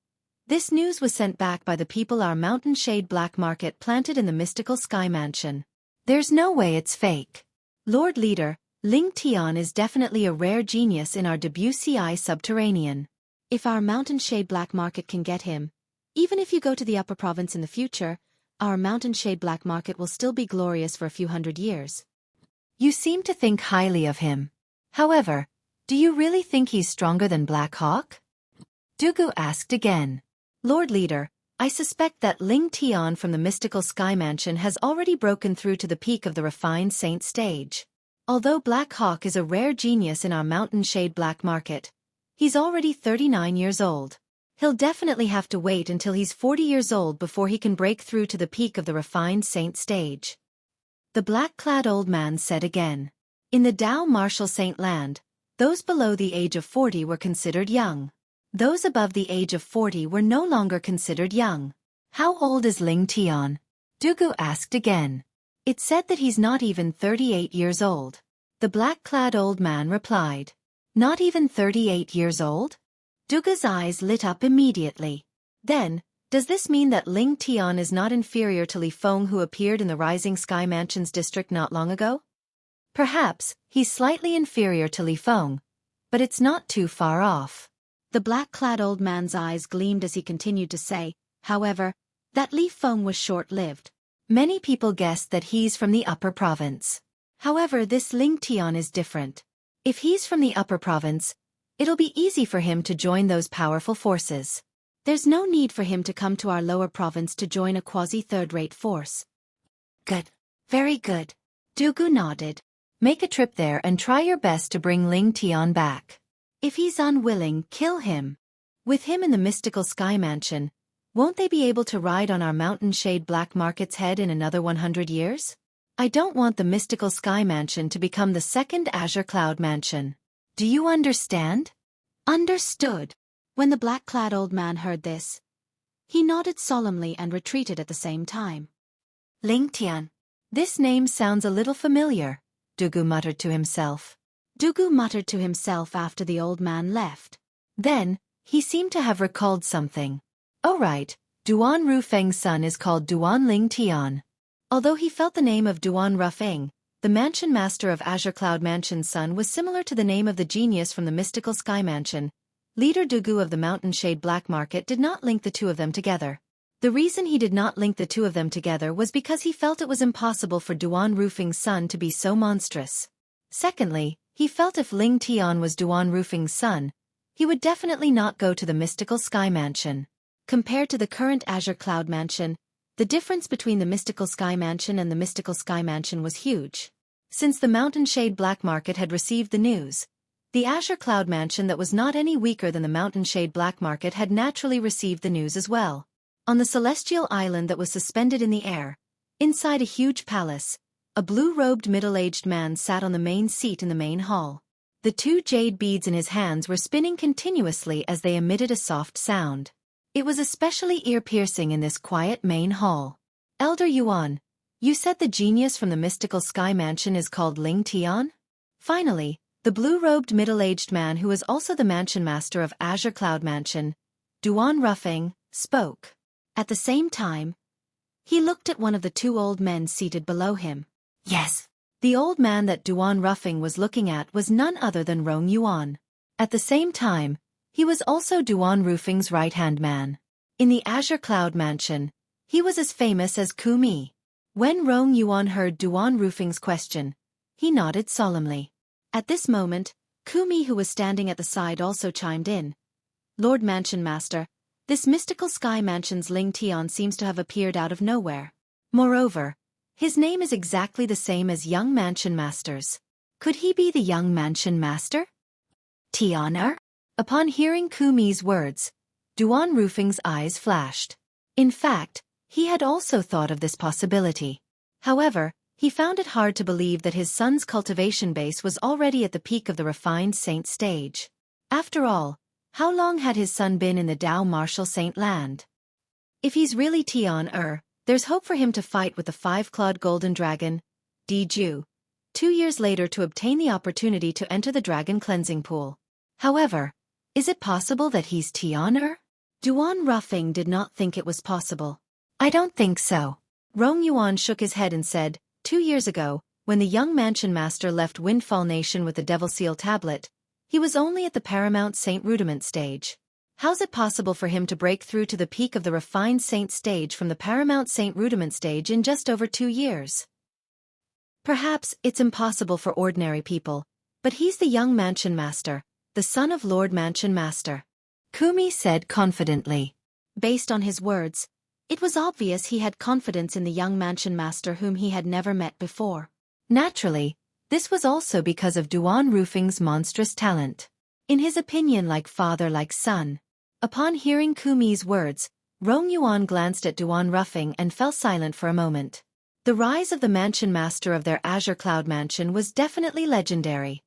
This news was sent back by the people our mountain shade black market planted in the mystical sky mansion. There's no way it's fake. Lord Leader, Ling Tian is definitely a rare genius in our debut CI subterranean. If our mountain shade black market can get him, even if you go to the upper province in the future, our mountain shade black market will still be glorious for a few hundred years. You seem to think highly of him. However, do you really think he's stronger than Black Hawk? Dugu asked again. Lord Leader, I suspect that Ling Tian from the mystical sky mansion has already broken through to the peak of the refined saint stage. Although Black Hawk is a rare genius in our mountain shade black market, he's already 39 years old. He'll definitely have to wait until he's 40 years old before he can break through to the peak of the refined saint stage. The black-clad old man said again. In the Dao Martial Saint Land, those below the age of 40 were considered young. Those above the age of 40 were no longer considered young. How old is Ling Tian? Dugu asked again. It said that he's not even 38 years old. The black-clad old man replied. Not even 38 years old? Dugu's eyes lit up immediately. Then, does this mean that Ling Tian is not inferior to Li Feng who appeared in the Rising Sky Mansion's district not long ago? Perhaps, he's slightly inferior to Li Feng, but it's not too far off. The black-clad old man's eyes gleamed as he continued to say, however, that Li Feng was short-lived. Many people guessed that he's from the upper province. However, this Ling Tian is different. If he's from the upper province, it'll be easy for him to join those powerful forces. There's no need for him to come to our lower province to join a quasi-third-rate force. Good. Very good. Dugu nodded. Make a trip there and try your best to bring Ling Tian back. If he's unwilling, kill him. With him in the mystical sky mansion, won't they be able to ride on our mountain shade black market's head in another 100 years? I don't want the mystical sky mansion to become the second Azure Cloud mansion. Do you understand? Understood. When the black-clad old man heard this, he nodded solemnly and retreated at the same time. Ling Tian. This name sounds a little familiar, Dugu muttered to himself. Dugu muttered to himself after the old man left. Then, he seemed to have recalled something. Oh right, Duan Rufeng's son is called Duan Ling Tian. Although he felt the name of Duan Rufeng, the mansion master of Azure Cloud Mansion's son was similar to the name of the genius from the mystical sky mansion. Leader Dugu of the Mountain Shade Black Market did not link the two of them together. The reason he did not link the two of them together was because he felt it was impossible for Duan Rufeng's son to be so monstrous. Secondly, he felt if Ling Tian was Duan Rufeng's son, he would definitely not go to the mystical sky mansion. Compared to the current Azure Cloud Mansion, the difference between the mystical sky mansion and the mystical sky mansion was huge. Since the Mountain Shade Black Market had received the news, the Azure Cloud Mansion that was not any weaker than the Mountain Shade Black Market had naturally received the news as well. On the celestial island that was suspended in the air, inside a huge palace, a blue-robed middle-aged man sat on the main seat in the main hall. The two jade beads in his hands were spinning continuously as they emitted a soft sound. It was especially ear-piercing in this quiet main hall. Elder Yuan, you said the genius from the mystical sky mansion is called Ling Tian? Finally, the blue-robed middle-aged man who was also the mansion master of Azure Cloud Mansion, Duan Rufeng, spoke. At the same time, he looked at one of the two old men seated below him. Yes. The old man that Duan Rufeng was looking at was none other than Rong Yuan. At the same time, he was also Duan Rufeng's right-hand man. In the Azure Cloud Mansion, he was as famous as Ku Mi. When Rong Yuan heard Duan Rufeng's question, he nodded solemnly. At this moment, Ku Mi, who was standing at the side, also chimed in. Lord Mansion Master, this mystical sky mansion's Ling Tian seems to have appeared out of nowhere. Moreover, his name is exactly the same as young mansion masters. Could he be the young mansion master? Tianer? Upon hearing Ku Mi's words, Duan Rufeng's eyes flashed. In fact, he had also thought of this possibility. However, he found it hard to believe that his son's cultivation base was already at the peak of the refined saint stage. After all, how long had his son been in the Dao Martial Saint Land? If he's really Tian, there's hope for him to fight with the five-clawed golden dragon, Diju, 2 years later to obtain the opportunity to enter the dragon cleansing pool. However, is it possible that he's Tian? Duan Ruffing did not think it was possible. I don't think so. Rong Yuan shook his head and said, 2 years ago, when the young mansion master left Windfall Nation with the Devil Seal tablet, he was only at the Paramount Saint Rudiment stage. How's it possible for him to break through to the peak of the refined saint stage from the Paramount Saint Rudiment stage in just over 2 years? Perhaps it's impossible for ordinary people, but he's the young mansion master, the son of Lord Mansion Master. Kumi said confidently. Based on his words, it was obvious he had confidence in the young mansion master whom he had never met before. Naturally, this was also because of Duan Rufing's monstrous talent. In his opinion, like father like son. Upon hearing Kumi's words, Rong Yuan glanced at Duan Ruffing and fell silent for a moment. The rise of the mansion master of their Azure Cloud Mansion was definitely legendary.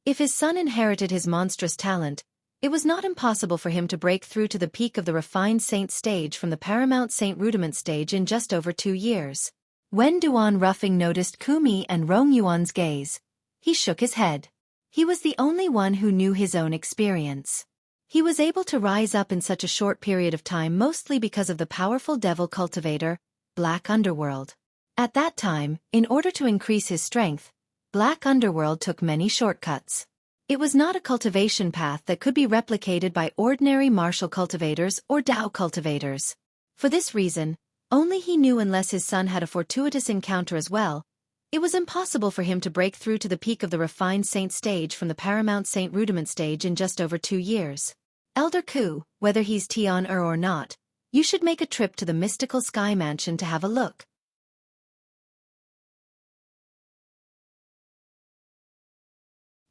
If his son inherited his monstrous talent, it was not impossible for him to break through to the peak of the refined saint stage from the Paramount Saint Rudiment stage in just over 2 years. When Duan Ruffing noticed Kumi and Rong Yuan's gaze, he shook his head. He was the only one who knew his own experience. He was able to rise up in such a short period of time mostly because of the powerful devil cultivator, Black Underworld. At that time, in order to increase his strength, Black Underworld took many shortcuts. It was not a cultivation path that could be replicated by ordinary martial cultivators or Dao cultivators. For this reason, only he knew unless his son had a fortuitous encounter as well, it was impossible for him to break through to the peak of the refined saint stage from the Paramount Saint Rudiment stage in just over 2 years. Elder Ku, whether he's Tian or not, you should make a trip to the mystical Sky Mansion to have a look.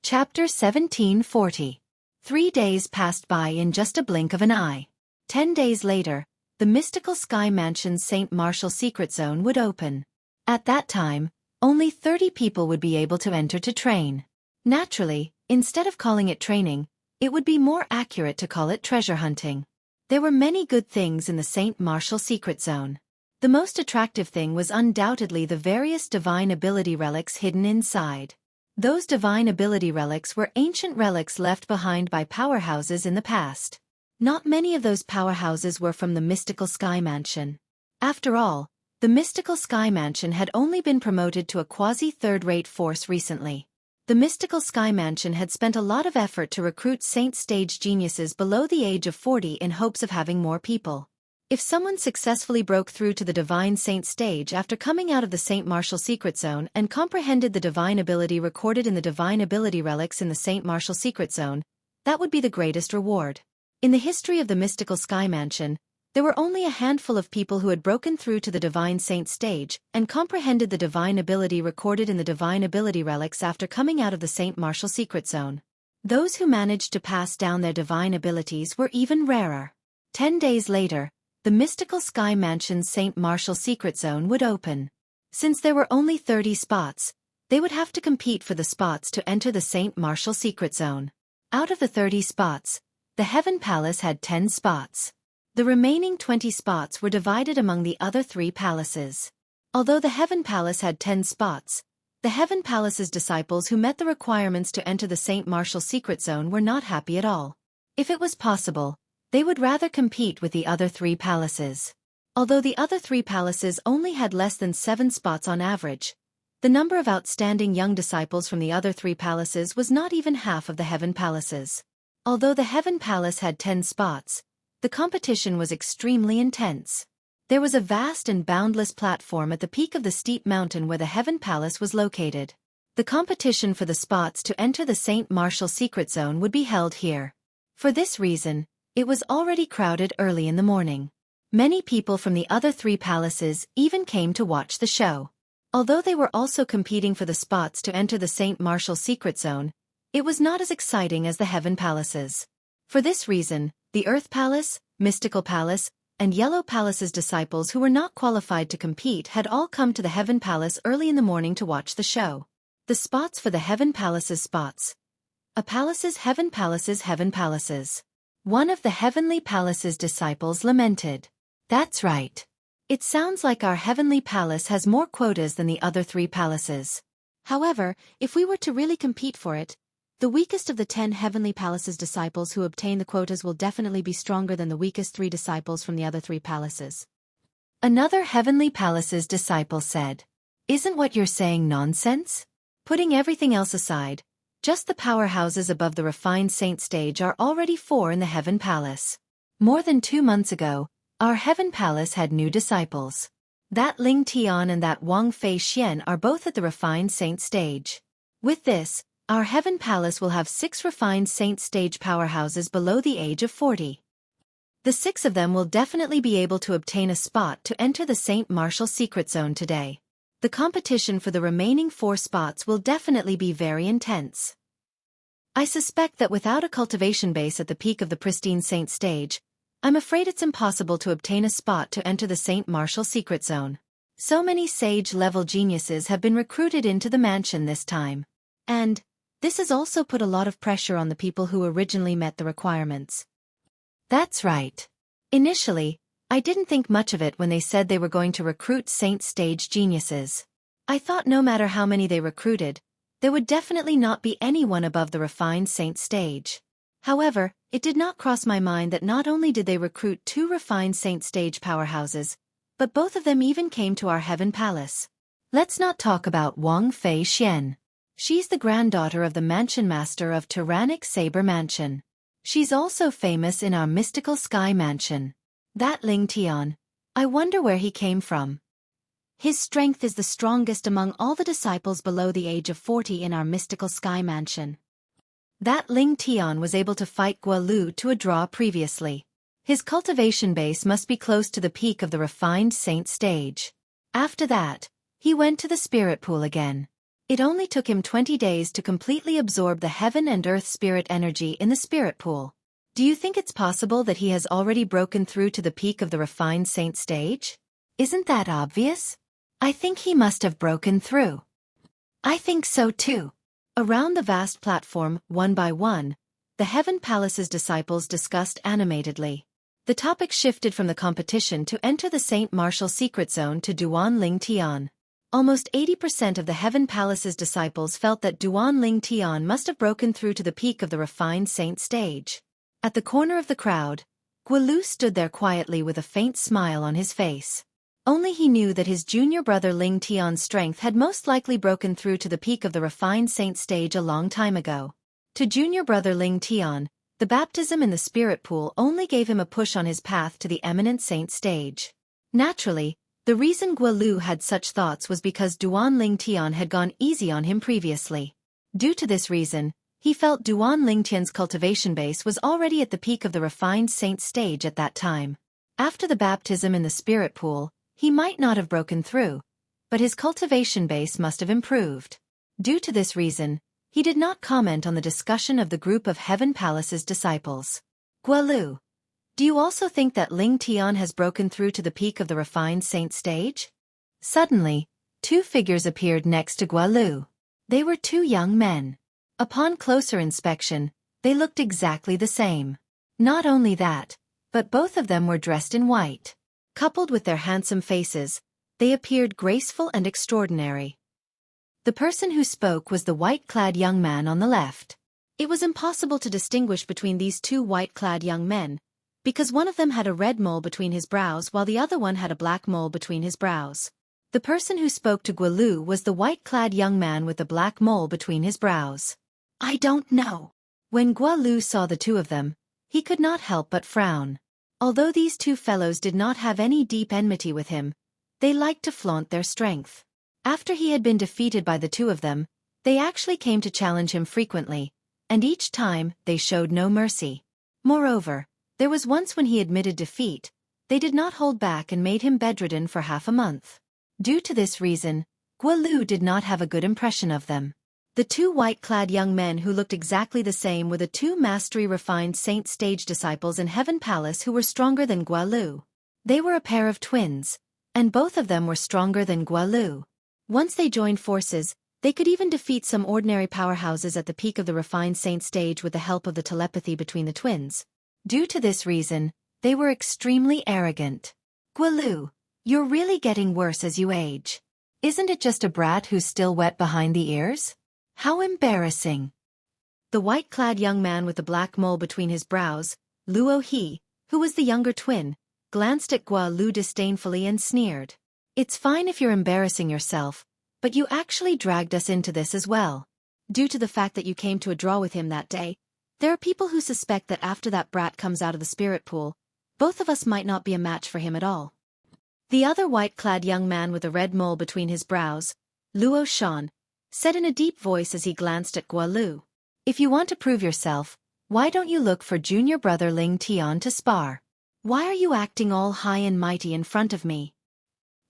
Chapter 1740. 3 days passed by in just a blink of an eye. 10 days later, the mystical Sky Mansion's St. Martial Secret Zone would open. At that time, only 30 people would be able to enter to train. Naturally, instead of calling it training, it would be more accurate to call it treasure hunting. There were many good things in the St. Martial Secret Zone. The most attractive thing was undoubtedly the various divine ability relics hidden inside. Those divine ability relics were ancient relics left behind by powerhouses in the past. Not many of those powerhouses were from the mystical Sky Mansion. After all, the mystical Sky Mansion had only been promoted to a quasi-third-rate force recently. The mystical Sky Mansion had spent a lot of effort to recruit Saint Stage geniuses below the age of 40 in hopes of having more people. If someone successfully broke through to the Divine Saint Stage after coming out of the Saint Martial Secret Zone and comprehended the divine ability recorded in the divine ability relics in the Saint Martial Secret Zone, that would be the greatest reward. In the history of the mystical Sky Mansion, there were only a handful of people who had broken through to the Divine Saint Stage and comprehended the divine ability recorded in the divine ability relics after coming out of the Saint Martial Secret Zone. Those who managed to pass down their divine abilities were even rarer. 10 days later, the mystical Sky Mansion's Saint Martial Secret Zone would open. Since there were only 30 spots, they would have to compete for the spots to enter the Saint Martial Secret Zone. Out of the 30 spots, the Heaven Palace had 10 spots. The remaining 20 spots were divided among the other 3 palaces. Although the Heaven Palace had 10 spots, the Heaven Palace's disciples who met the requirements to enter the Saint Martial Secret Zone were not happy at all. If it was possible, they would rather compete with the other 3 palaces. Although the other 3 palaces only had less than 7 spots on average, the number of outstanding young disciples from the other 3 palaces was not even half of the Heaven Palaces. Although the Heaven Palace had 10 spots, the competition was extremely intense. There was a vast and boundless platform at the peak of the steep mountain where the Heaven Palace was located. The competition for the spots to enter the Saint Martial Secret Zone would be held here. For this reason, it was already crowded early in the morning. Many people from the other 3 palaces even came to watch the show. Although they were also competing for the spots to enter the Saint Martial Secret Zone, it was not as exciting as the Heaven Palaces. For this reason, the Earth Palace, Mystical Palace, and Yellow Palace's disciples who were not qualified to compete had all come to the Heaven Palace early in the morning to watch the show. The spots for the Heaven Palace's spots. A palace's Heaven Palace's Heaven Palaces. One of the Heavenly Palace's disciples lamented. That's right. It sounds like our heavenly palace has more quotas than the other 3 palaces. However, if we were to really compete for it, the weakest of the 10 heavenly palaces disciples who obtain the quotas will definitely be stronger than the weakest 3 disciples from the other 3 palaces. Another heavenly palace's disciple said, "Isn't what you're saying nonsense? Putting everything else aside, just the powerhouses above the refined saint stage are already 4 in the heaven palace. More than 2 months ago, our heaven palace had new disciples. That Ling Tian and that Wang Fei Xian are both at the refined saint stage. With this, our heaven palace will have 6 refined saint stage powerhouses below the age of 40. The 6 of them will definitely be able to obtain a spot to enter the Saint Martial Secret Zone today. The competition for the remaining 4 spots will definitely be very intense. I suspect that without a cultivation base at the peak of the pristine saint stage, I'm afraid it's impossible to obtain a spot to enter the Saint Martial Secret Zone. So many sage-level geniuses have been recruited into the mansion this time. And this has also put a lot of pressure on the people who originally met the requirements." That's right. Initially, I didn't think much of it when they said they were going to recruit saint stage geniuses. I thought no matter how many they recruited, there would definitely not be anyone above the refined saint stage. However, it did not cross my mind that not only did they recruit 2 refined saint stage powerhouses, but both of them even came to our heaven palace. Let's not talk about Wang Fei Xian. She's the granddaughter of the mansion master of Tyrannic Saber Mansion. She's also famous in our mystical sky mansion. That Ling Tian, I wonder where he came from. His strength is the strongest among all the disciples below the age of 40 in our mystical sky mansion. That Ling Tian was able to fight Guolu to a draw previously. His cultivation base must be close to the peak of the refined saint stage. After that, he went to the spirit pool again. It only took him 20 days to completely absorb the heaven and earth spirit energy in the spirit pool. Do you think it's possible that he has already broken through to the peak of the refined saint stage? Isn't that obvious? I think he must have broken through. I think so too. Around the vast platform, one by one, the Heaven Palace's disciples discussed animatedly. The topic shifted from the competition to enter the Saint Martial Secret Zone to Duan Ling Tian. Almost 80% of the Heaven Palace's disciples felt that Duan Ling Tian must have broken through to the peak of the refined saint stage. At the corner of the crowd, Guolu stood there quietly with a faint smile on his face. Only he knew that his junior brother Ling Tian's strength had most likely broken through to the peak of the refined saint stage a long time ago. To junior brother Ling Tian, the baptism in the spirit pool only gave him a push on his path to the eminent saint stage. Naturally, the reason Guolu had such thoughts was because Duan Ling Tian had gone easy on him previously. Due to this reason, he felt Duan Ling Tian's cultivation base was already at the peak of the refined saint stage at that time. After the baptism in the spirit pool, he might not have broken through, but his cultivation base must have improved. Due to this reason, he did not comment on the discussion of the group of Heaven Palace's disciples. Guolu, do you also think that Ling Tian has broken through to the peak of the refined saint stage? Suddenly, 2 figures appeared next to Guolu. They were 2 young men. Upon closer inspection, they looked exactly the same. Not only that, but both of them were dressed in white. Coupled with their handsome faces, they appeared graceful and extraordinary. The person who spoke was the white-clad young man on the left. It was impossible to distinguish between these 2 white-clad young men, because one of them had a red mole between his brows while the other one had a black mole between his brows. The person who spoke to Guolu was the white-clad young man with the black mole between his brows. I don't know. When Guolu saw the 2 of them, he could not help but frown. Although these 2 fellows did not have any deep enmity with him, they liked to flaunt their strength. After he had been defeated by the 2 of them, they actually came to challenge him frequently, and each time they showed no mercy. Moreover, there was once when he admitted defeat, they did not hold back and made him bedridden for half a month. Due to this reason, Guolu did not have a good impression of them. The 2 white-clad young men who looked exactly the same were the 2 mastery-refined saint stage disciples in Heaven Palace who were stronger than Guolu. They were a pair of twins, and both of them were stronger than Guolu. Once they joined forces, they could even defeat some ordinary powerhouses at the peak of the refined saint stage with the help of the telepathy between the twins. Due to this reason, they were extremely arrogant. Guolu, you're really getting worse as you age. Isn't it just a brat who's still wet behind the ears? How embarrassing. The white-clad young man with the black mole between his brows, Luo-hee, who was the younger twin, glanced at Guolu disdainfully and sneered. It's fine if you're embarrassing yourself, but you actually dragged us into this as well. Due to the fact that you came to a draw with him that day, there are people who suspect that after that brat comes out of the spirit pool, both of us might not be a match for him at all. The other white-clad young man with a red mole between his brows, Luo Shan, said in a deep voice as he glanced at Guolu. If you want to prove yourself, why don't you look for junior brother Ling Tian to spar? Why are you acting all high and mighty in front of me?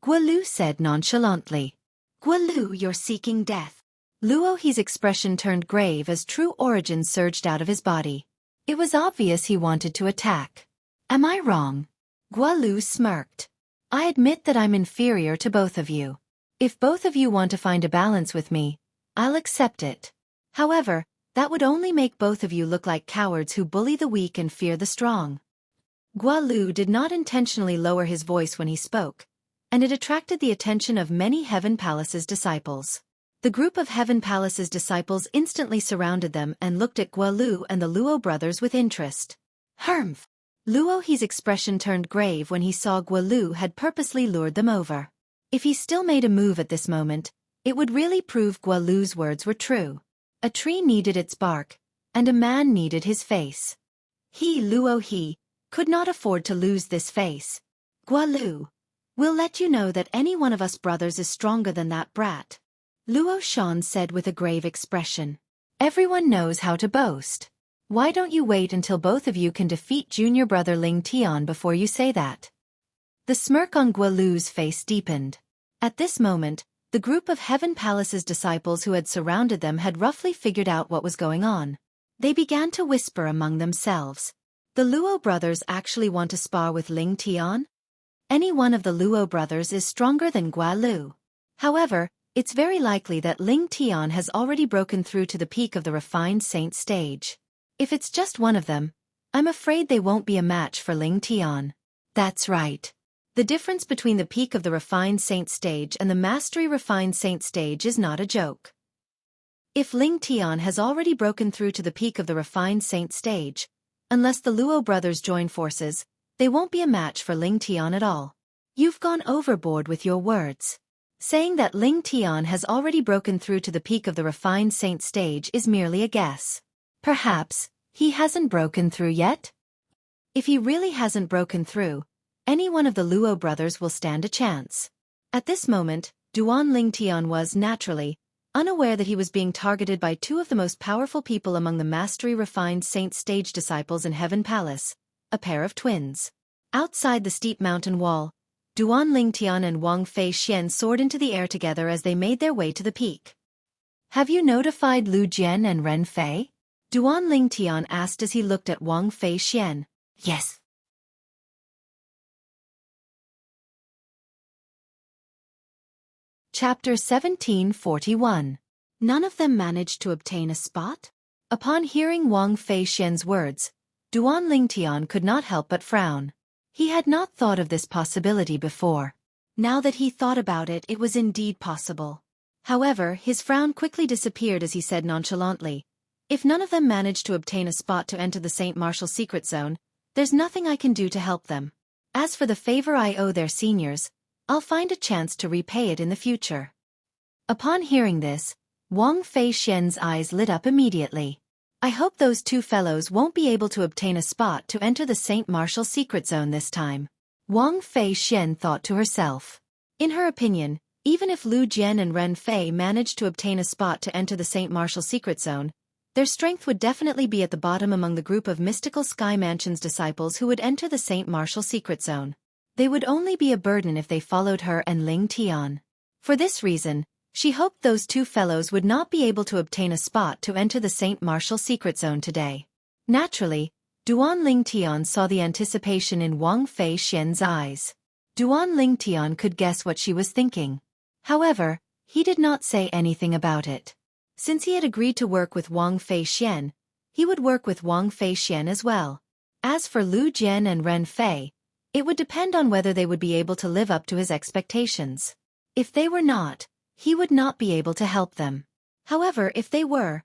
Guolu said nonchalantly. Guolu, you're seeking death. Luo-hee's expression turned grave as true origin surged out of his body. It was obvious he wanted to attack. Am I wrong? Guolu smirked. I admit that I'm inferior to both of you. If both of you want to find a balance with me, I'll accept it. However, that would only make both of you look like cowards who bully the weak and fear the strong. Guolu did not intentionally lower his voice when he spoke, and it attracted the attention of many Heaven Palace's disciples. The group of Heaven Palace's disciples instantly surrounded them and looked at Guolu and the Luo brothers with interest. Humph! Luo-hee's expression turned grave when he saw Guolu had purposely lured them over. If he still made a move at this moment, it would really prove Guolu's words were true. A tree needed its bark, and a man needed his face. He, Luo-hee, could not afford to lose this face. Guolu, we'll let you know that any one of us brothers is stronger than that brat. Luo Shan said with a grave expression. Everyone knows how to boast. Why don't you wait until both of you can defeat junior brother Ling Tian before you say that? The smirk on Guolu's face deepened. At this moment, the group of Heaven Palace's disciples who had surrounded them had roughly figured out what was going on. They began to whisper among themselves. The Luo brothers actually want to spar with Ling Tian? Any one of the Luo brothers is stronger than Guolu. However, it's very likely that Ling Tian has already broken through to the peak of the refined saint stage. If it's just one of them, I'm afraid they won't be a match for Ling Tian. That's right. The difference between the peak of the refined saint stage and the mastery refined saint stage is not a joke. If Ling Tian has already broken through to the peak of the refined saint stage, unless the Luo brothers join forces, they won't be a match for Ling Tian at all. You've gone overboard with your words. Saying that Ling Tian has already broken through to the peak of the refined saint stage is merely a guess. Perhaps he hasn't broken through yet? If he really hasn't broken through, any one of the Luo brothers will stand a chance. At this moment, Duan Ling Tian was, naturally, unaware that he was being targeted by two of the most powerful people among the mastery refined saint stage disciples in Heaven Palace, a pair of twins. Outside the steep mountain wall, Duan Ling Tian and Wang Fei Xian soared into the air together as they made their way to the peak. Have you notified Lu Jian and Ren Fei? Duan Ling Tian asked as he looked at Wang Fei Xian. Yes. Chapter 1741. None of them managed to obtain a spot? Upon hearing Wang Fei Xian's words, Duan Ling Tian could not help but frown. He had not thought of this possibility before. Now that he thought about it, it was indeed possible. However, his frown quickly disappeared as he said nonchalantly, if none of them managed to obtain a spot to enter the St. Martial secret zone, there's nothing I can do to help them. As for the favor I owe their seniors, I'll find a chance to repay it in the future. Upon hearing this, Wang Fei Xian's eyes lit up immediately. I hope those two fellows won't be able to obtain a spot to enter the St. Martial secret zone this time. Wang Fei Xian thought to herself. In her opinion, even if Lu Jian and Ren Fei managed to obtain a spot to enter the St. Martial secret zone, their strength would definitely be at the bottom among the group of mystical Sky Mansion's disciples who would enter the St. Martial secret zone. They would only be a burden if they followed her and Ling Tian. For this reason, she hoped those two fellows would not be able to obtain a spot to enter the St. Martial secret zone today. Naturally, Duan Ling Tian saw the anticipation in Wang Fei Xian's eyes. Duan Ling Tian could guess what she was thinking. However, he did not say anything about it. Since he had agreed to work with Wang Fei Xian, he would work with Wang Fei Xian as well. As for Lu Jian and Ren Fei, It would depend on whether they would be able to live up to his expectations. If they were not, he would not be able to help them. However, if they were,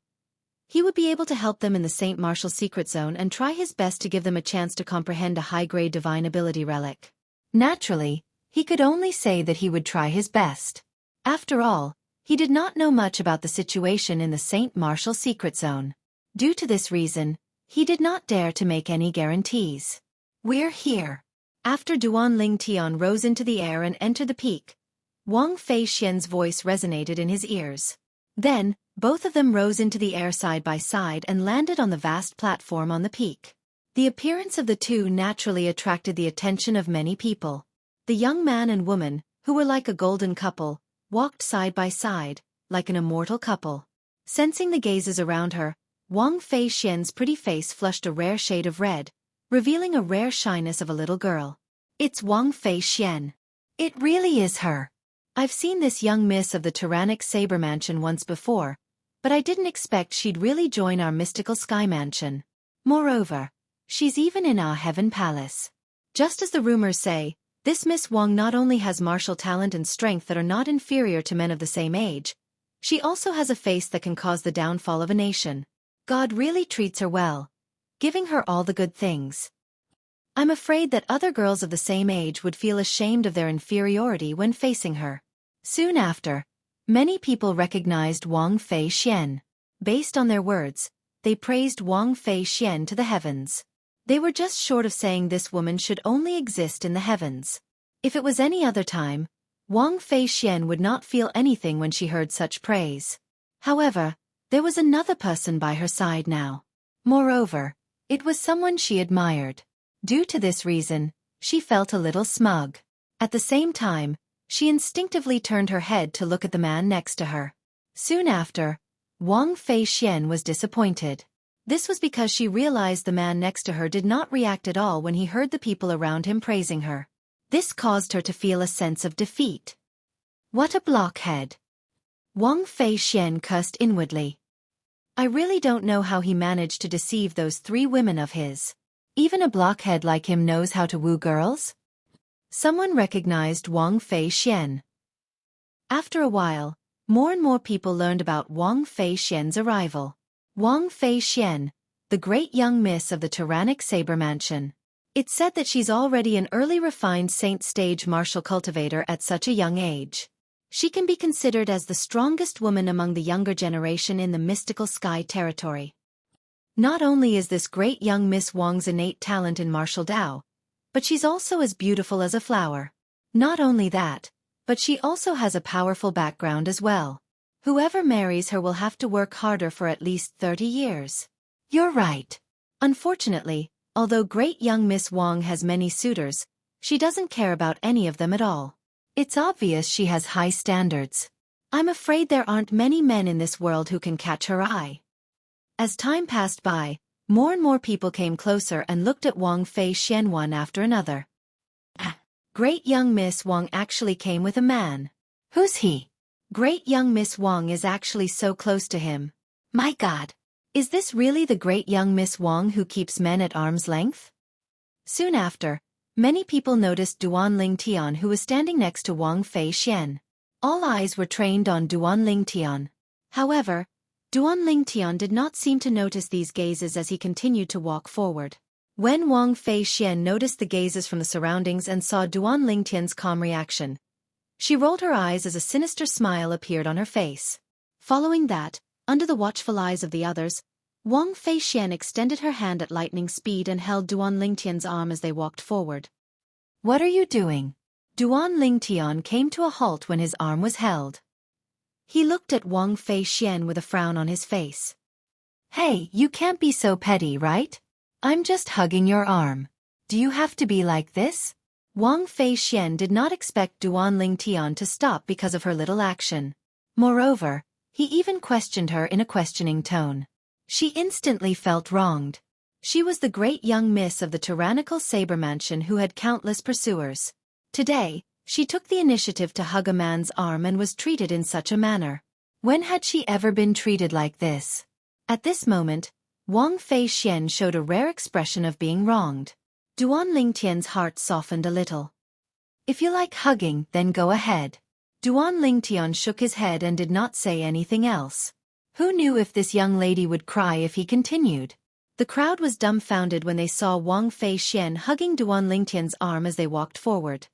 he would be able to help them in the St. Martial Secret Zone and try his best to give them a chance to comprehend a high-grade divine ability relic. Naturally, he could only say that he would try his best. After all, he did not know much about the situation in the St. Martial Secret Zone. Due to this reason, he did not dare to make any guarantees. We're here. After Duan Ling Tian rose into the air and entered the peak, Wang Fei Xian's voice resonated in his ears. Then, both of them rose into the air side by side and landed on the vast platform on the peak. The appearance of the two naturally attracted the attention of many people. The young man and woman, who were like a golden couple, walked side by side, like an immortal couple. Sensing the gazes around her, Wang Fei Xian's pretty face flushed a rare shade of red, revealing a rare shyness of a little girl. It's Wang Fei Xian. It really is her. I've seen this young miss of the tyrannic saber mansion once before, but I didn't expect she'd really join our mystical sky mansion. Moreover, she's even in our heaven palace. Just as the rumors say, this Miss Wang not only has martial talent and strength that are not inferior to men of the same age, she also has a face that can cause the downfall of a nation. God really treats her well, giving her all the good things. I'm afraid that other girls of the same age would feel ashamed of their inferiority when facing her. Soon after, many people recognized Wang Fei Xian. Based on their words, they praised Wang Fei Xian to the heavens. They were just short of saying this woman should only exist in the heavens. If it was any other time, Wang Fei Xian would not feel anything when she heard such praise. However, there was another person by her side now. Moreover, it was someone she admired. Due to this reason, she felt a little smug. At the same time, she instinctively turned her head to look at the man next to her. Soon after, Wang Fei Xian was disappointed. This was because she realized the man next to her did not react at all when he heard the people around him praising her. This caused her to feel a sense of defeat. What a blockhead! Wang Fei Xian cursed inwardly. I really don't know how he managed to deceive those 3 women of his. Even a blockhead like him knows how to woo girls? Someone recognized Wang Fei Xian. After a while, more and more people learned about Wang Fei Xian's arrival. Wang Fei Xian, the great young miss of the tyrannic saber mansion. It's said that she's already an early refined saint stage martial cultivator at such a young age. She can be considered as the strongest woman among the younger generation in the mystical sky territory. Not only is this great young Miss Wang's innate talent in martial Tao, but she's also as beautiful as a flower. Not only that, but she also has a powerful background as well. Whoever marries her will have to work harder for at least 30 years. You're right. Unfortunately, although great young Miss Wang has many suitors, she doesn't care about any of them at all. It's obvious she has high standards. I'm afraid there aren't many men in this world who can catch her eye. As time passed by, more and more people came closer and looked at Wang Fei Xian one after another. Great young Miss Wang actually came with a man. Who's he? Great young Miss Wang is actually so close to him. My God! Is this really the great young Miss Wang who keeps men at arm's length? Soon after, many people noticed Duan Ling Tian who was standing next to Wang Fei Xian. All eyes were trained on Duan Ling Tian. However, Duan Ling Tian did not seem to notice these gazes as he continued to walk forward. When Wang Fei Xian noticed the gazes from the surroundings and saw Duan Ling Tian's calm reaction, she rolled her eyes as a sinister smile appeared on her face. Following that, under the watchful eyes of the others, Wang Fei Xian extended her hand at lightning speed and held Duan Ling Tian's arm as they walked forward. What are you doing? Duan Ling Tian came to a halt when his arm was held. He looked at Wang Fei Xian with a frown on his face. Hey, you can't be so petty, right? I'm just hugging your arm. Do you have to be like this? Wang Fei Xian did not expect Duan Ling Tian to stop because of her little action. Moreover, he even questioned her in a questioning tone. She instantly felt wronged. She was the great young miss of the tyrannical saber mansion who had countless pursuers. Today, she took the initiative to hug a man's arm and was treated in such a manner. When had she ever been treated like this? At this moment, Wang Fei Xian showed a rare expression of being wronged. Duan Lingtian's heart softened a little. If you like hugging, then go ahead. Duan Lingtian shook his head and did not say anything else. Who knew if this young lady would cry if he continued? The crowd was dumbfounded when they saw Wang Feixian hugging Duan Lingtian's arm as they walked forward.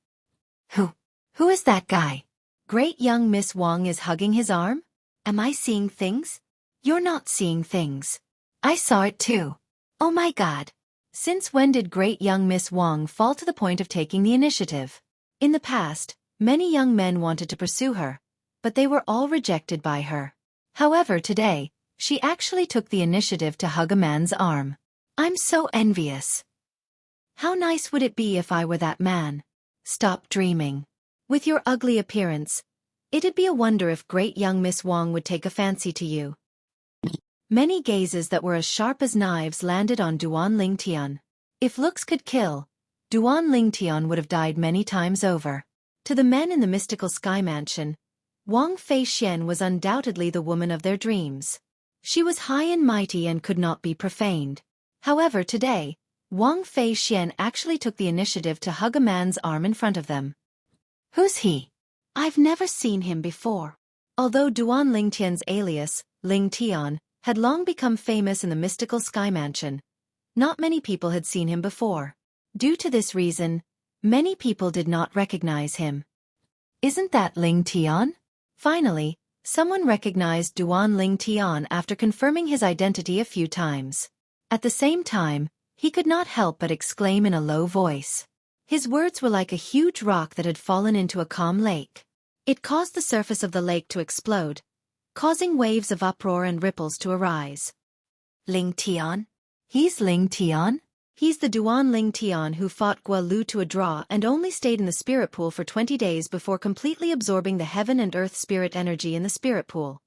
Who is that guy? Great young Miss Wang is hugging his arm? Am I seeing things? You're not seeing things. I saw it too. Oh my God. Since when did great young Miss Wang fall to the point of taking the initiative? In the past, many young men wanted to pursue her, but they were all rejected by her. However, today, she actually took the initiative to hug a man's arm. I'm so envious. How nice would it be if I were that man? Stop dreaming. With your ugly appearance, it'd be a wonder if great young Miss Wang would take a fancy to you. Many gazes that were as sharp as knives landed on Duan Lingtian. If looks could kill, Duan Lingtian would have died many times over. To the men in the mystical sky mansion, Wang Feixian was undoubtedly the woman of their dreams. She was high and mighty and could not be profaned. However, today, Wang Feixian actually took the initiative to hug a man's arm in front of them. Who's he? I've never seen him before. Although Duan Lingtian's alias, Lingtian, had long become famous in the mystical sky mansion, not many people had seen him before. Due to this reason, many people did not recognize him. Isn't that Lingtian? Finally, someone recognized Duan Lingtian after confirming his identity a few times. At the same time, he could not help but exclaim in a low voice. His words were like a huge rock that had fallen into a calm lake. It caused the surface of the lake to explode, causing waves of uproar and ripples to arise. Lingtian? He's Lingtian? He's the Duan Lingtian who fought Guo Lu to a draw and only stayed in the spirit pool for 20 days before completely absorbing the heaven and earth spirit energy in the spirit pool.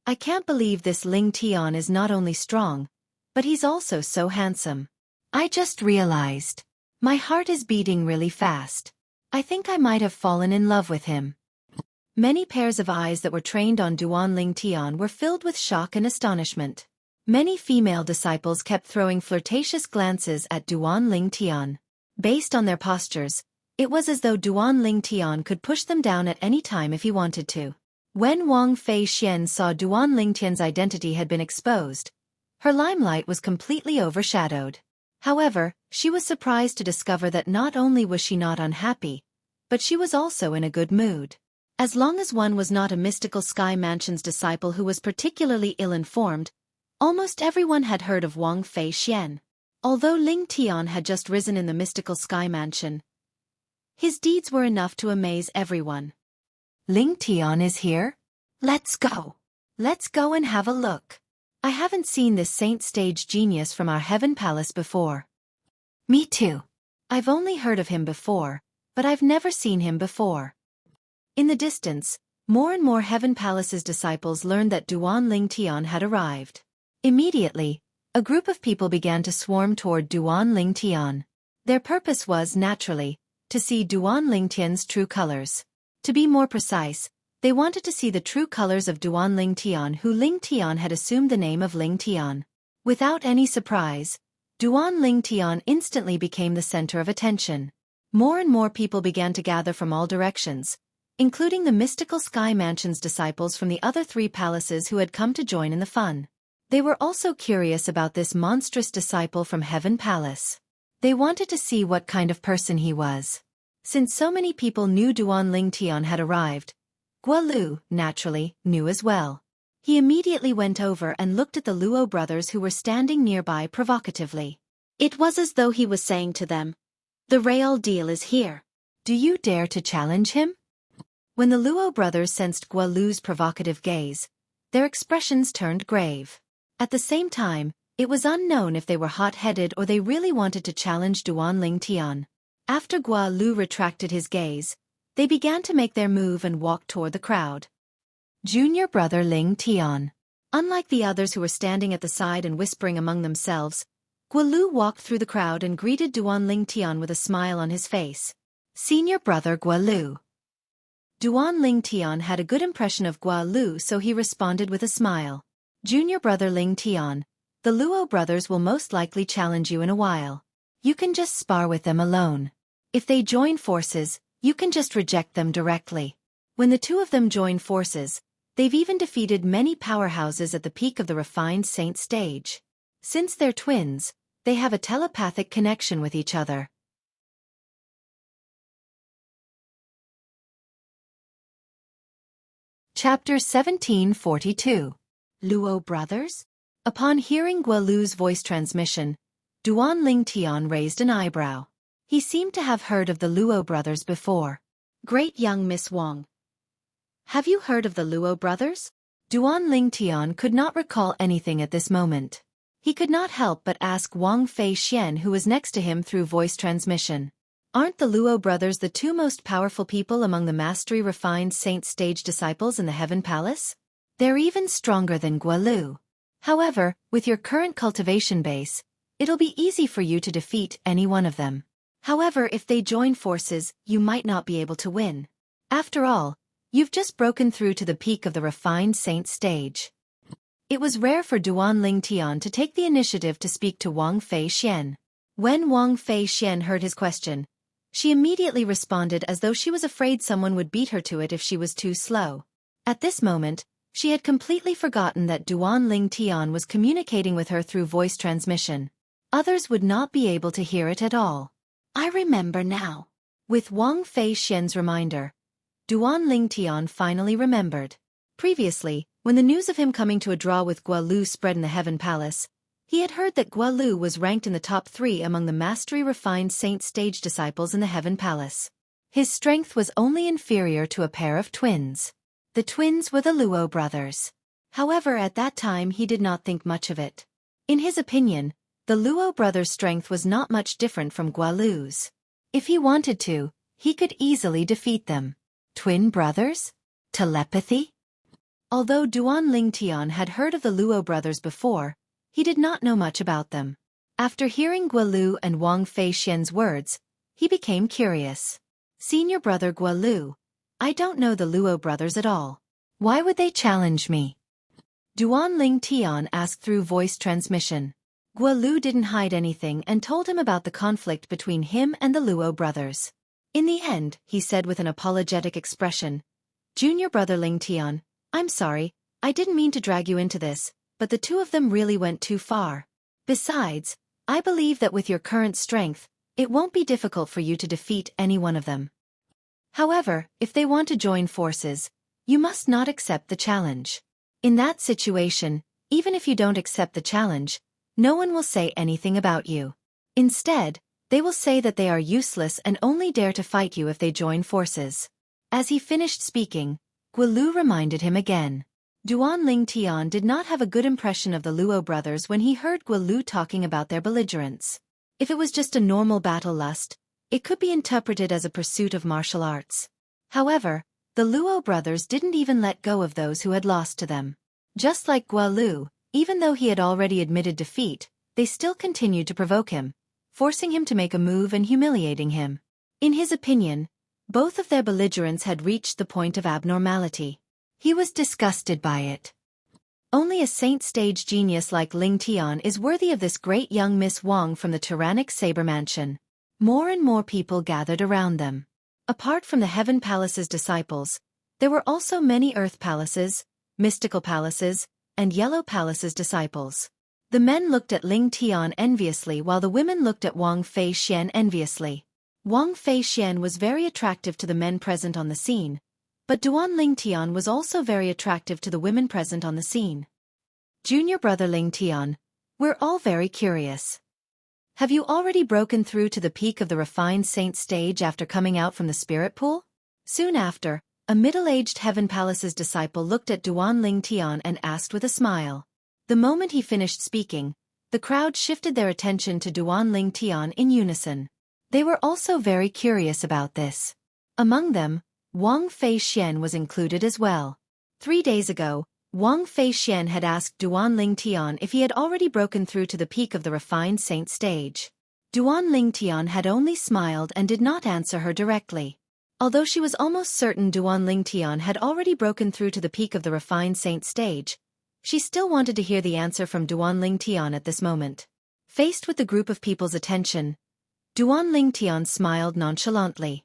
I can't believe this Lingtian is not only strong, but he's also so handsome. I just realized. My heart is beating really fast. I think I might have fallen in love with him. Many pairs of eyes that were trained on Duan Lingtian were filled with shock and astonishment. Many female disciples kept throwing flirtatious glances at Duan Lingtian. Based on their postures, it was as though Duan Lingtian could push them down at any time if he wanted to. When Wang Feixian saw Duan Lingtian's identity had been exposed, her limelight was completely overshadowed. However, she was surprised to discover that not only was she not unhappy, but she was also in a good mood. As long as one was not a mystical sky mansion's disciple who was particularly ill-informed, almost everyone had heard of Wang Feixian. Although Lingtian had just risen in the mystical sky mansion, his deeds were enough to amaze everyone. Lingtian is here? Let's go. Let's go and have a look. I haven't seen this saint stage genius from our heaven palace before. Me too. I've only heard of him before, but I've never seen him before. In the distance, more and more heaven palace's disciples learned that Duan Lingtian had arrived. Immediately, a group of people began to swarm toward Duan Lingtian. Their purpose was, naturally, to see Duan Lingtian's true colors. To be more precise, they wanted to see the true colors of Duan Lingtian, who Lingtian had assumed the name of Lingtian. Without any surprise, Duan Lingtian instantly became the center of attention. More and more people began to gather from all directions, including the mystical sky mansion's disciples from the other 3 palaces who had come to join in the fun. They were also curious about this monstrous disciple from Heaven Palace. They wanted to see what kind of person he was. Since so many people knew Duan Lingtian had arrived, Guo Lu, naturally, knew as well. He immediately went over and looked at the Luo brothers who were standing nearby provocatively. It was as though he was saying to them, "The real deal is here. Do you dare to challenge him?" When the Luo brothers sensed Guo Lu's provocative gaze, their expressions turned grave. At the same time, it was unknown if they were hot-headed or they really wanted to challenge Duan Lingtian. After Guo Lu retracted his gaze, they began to make their move and walk toward the crowd. Junior brother Lingtian. Unlike the others who were standing at the side and whispering among themselves, Guo Lu walked through the crowd and greeted Duan Lingtian with a smile on his face. Senior brother Guo Lu. Duan Lingtian had a good impression of Guo Lu, so he responded with a smile. Junior brother Lingtian, the Luo brothers will most likely challenge you in a while. you can just spar with them alone. If they join forces, you can just reject them directly. When the two of them join forces, they've even defeated many powerhouses at the peak of the refined saint stage. Since they're twins, they have a telepathic connection with each other. Chapter 1742. Luo Brothers? Upon hearing Guolu's voice transmission, Duan Lingtian raised an eyebrow. He seemed to have heard of the Luo brothers before. Great young Miss Wang. Have you heard of the Luo brothers? Duan Lingtian could not recall anything at this moment. He could not help but ask Wang Fei Xian, who was next to him through voice transmission. Aren't the Luo brothers the two most powerful people among the mastery-refined saint stage disciples in the Heaven Palace? They're even stronger than Guolu. However, with your current cultivation base, it'll be easy for you to defeat any one of them. However, if they join forces, you might not be able to win. After all, you've just broken through to the peak of the refined saint stage. It was rare for Duan Lingtian to take the initiative to speak to Wang Fei Xian. When Wang Fei Xian heard his question, she immediately responded as though she was afraid someone would beat her to it if she was too slow. At this moment, she had completely forgotten that Duan Lingtian was communicating with her through voice transmission. Others would not be able to hear it at all. I remember now. With Wang Fei Xian's reminder, Duan Lingtian finally remembered. Previously, when the news of him coming to a draw with Guolu spread in the Heaven Palace, he had heard that Guolu was ranked in the top 3 among the mastery-refined saint stage disciples in the Heaven Palace. His strength was only inferior to a pair of twins. The twins were the Luo brothers. However, at that time he did not think much of it. In his opinion, the Luo brothers' strength was not much different from Guolu's. If he wanted to, he could easily defeat them. Twin brothers? Telepathy? Although Duan Lingtian had heard of the Luo brothers before, he did not know much about them. After hearing Guolu and Wang Fei Xian's words, he became curious. Senior brother Guolu, I don't know the Luo brothers at all. Why would they challenge me? Duan Lingtian asked through voice transmission. Guolu didn't hide anything and told him about the conflict between him and the Luo brothers. In the end, he said with an apologetic expression, Junior brother Lingtian, I'm sorry, I didn't mean to drag you into this, but the two of them really went too far. Besides, I believe that with your current strength, it won't be difficult for you to defeat any one of them. However, if they want to join forces, you must not accept the challenge. In that situation, even if you don't accept the challenge, no one will say anything about you. Instead, they will say that they are useless and only dare to fight you if they join forces. As he finished speaking, Guolu reminded him again. Duan Lingtian did not have a good impression of the Luo brothers when he heard Guolu talking about their belligerence. If it was just a normal battle lust, it could be interpreted as a pursuit of martial arts. However, the Luo brothers didn't even let go of those who had lost to them. Just like Guolu, even though he had already admitted defeat, they still continued to provoke him, forcing him to make a move and humiliating him. In his opinion, both of their belligerence had reached the point of abnormality. He was disgusted by it. Only a saint stage genius like Lingtian is worthy of this great young Miss Wang from the tyrannic Saber Mansion. More and more people gathered around them. Apart from the Heaven Palace's disciples, there were also many Earth Palaces, Mystical Palaces, and Yellow Palace's disciples. The men looked at Lingtian enviously while the women looked at Wang Fei Xian enviously. Wang Fei Xian was very attractive to the men present on the scene, but Duan Lingtian was also very attractive to the women present on the scene. Junior brother Lingtian, we're all very curious. Have you already broken through to the peak of the refined saint stage after coming out from the spirit pool? Soon after, a middle-aged Heaven Palace's disciple looked at Duan Lingtian and asked with a smile. The moment he finished speaking, the crowd shifted their attention to Duan Lingtian in unison. They were also very curious about this. Among them, Wang Fei Xian was included as well. 3 days ago, Wang Fei Xian had asked Duan Lingtian if he had already broken through to the peak of the refined saint stage. Duan Lingtian had only smiled and did not answer her directly. Although she was almost certain Duan Lingtian had already broken through to the peak of the refined saint stage, she still wanted to hear the answer from Duan Lingtian at this moment. Faced with the group of people's attention, Duan Lingtian smiled nonchalantly.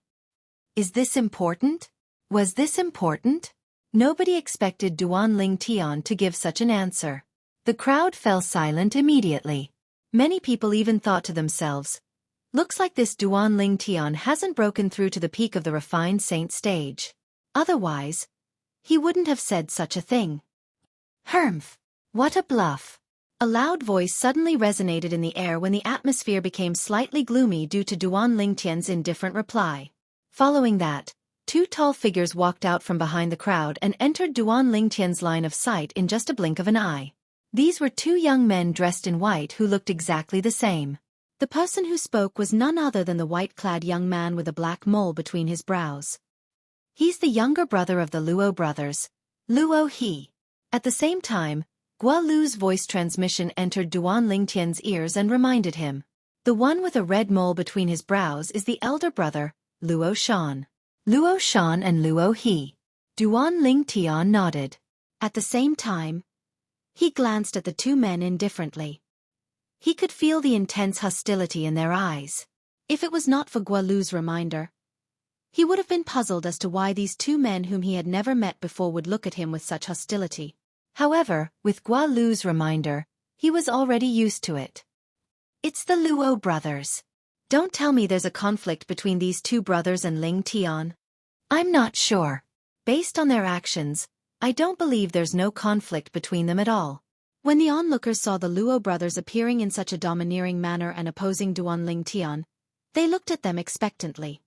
Is this important? Was this important? Nobody expected Duan Lingtian to give such an answer. The crowd fell silent immediately. Many people even thought to themselves, looks like this Duan Lingtian hasn't broken through to the peak of the refined saint stage. Otherwise, he wouldn't have said such a thing. Humph! What a bluff! A loud voice suddenly resonated in the air when the atmosphere became slightly gloomy due to Duan Lingtian's indifferent reply. Following that, two tall figures walked out from behind the crowd and entered Duan Lingtian's line of sight in just a blink of an eye. These were two young men dressed in white who looked exactly the same. The person who spoke was none other than the white-clad young man with a black mole between his brows. He's the younger brother of the Luo brothers, Luo He. At the same time, Guo Lu's voice transmission entered Duan Lingtian's ears and reminded him. The one with a red mole between his brows is the elder brother, Luo Shan. Luo Shan and Luo He. Duan Lingtian nodded. At the same time, he glanced at the two men indifferently. He could feel the intense hostility in their eyes. If it was not for Guo Lu's reminder, he would have been puzzled as to why these two men whom he had never met before would look at him with such hostility. However, with Guo Lu's reminder, he was already used to it. It's the Luo brothers. Don't tell me there's a conflict between these two brothers and Ling Tian. I'm not sure. Based on their actions, I don't believe there's no conflict between them at all. When the onlookers saw the Luo brothers appearing in such a domineering manner and opposing Duan Lingtian, they looked at them expectantly.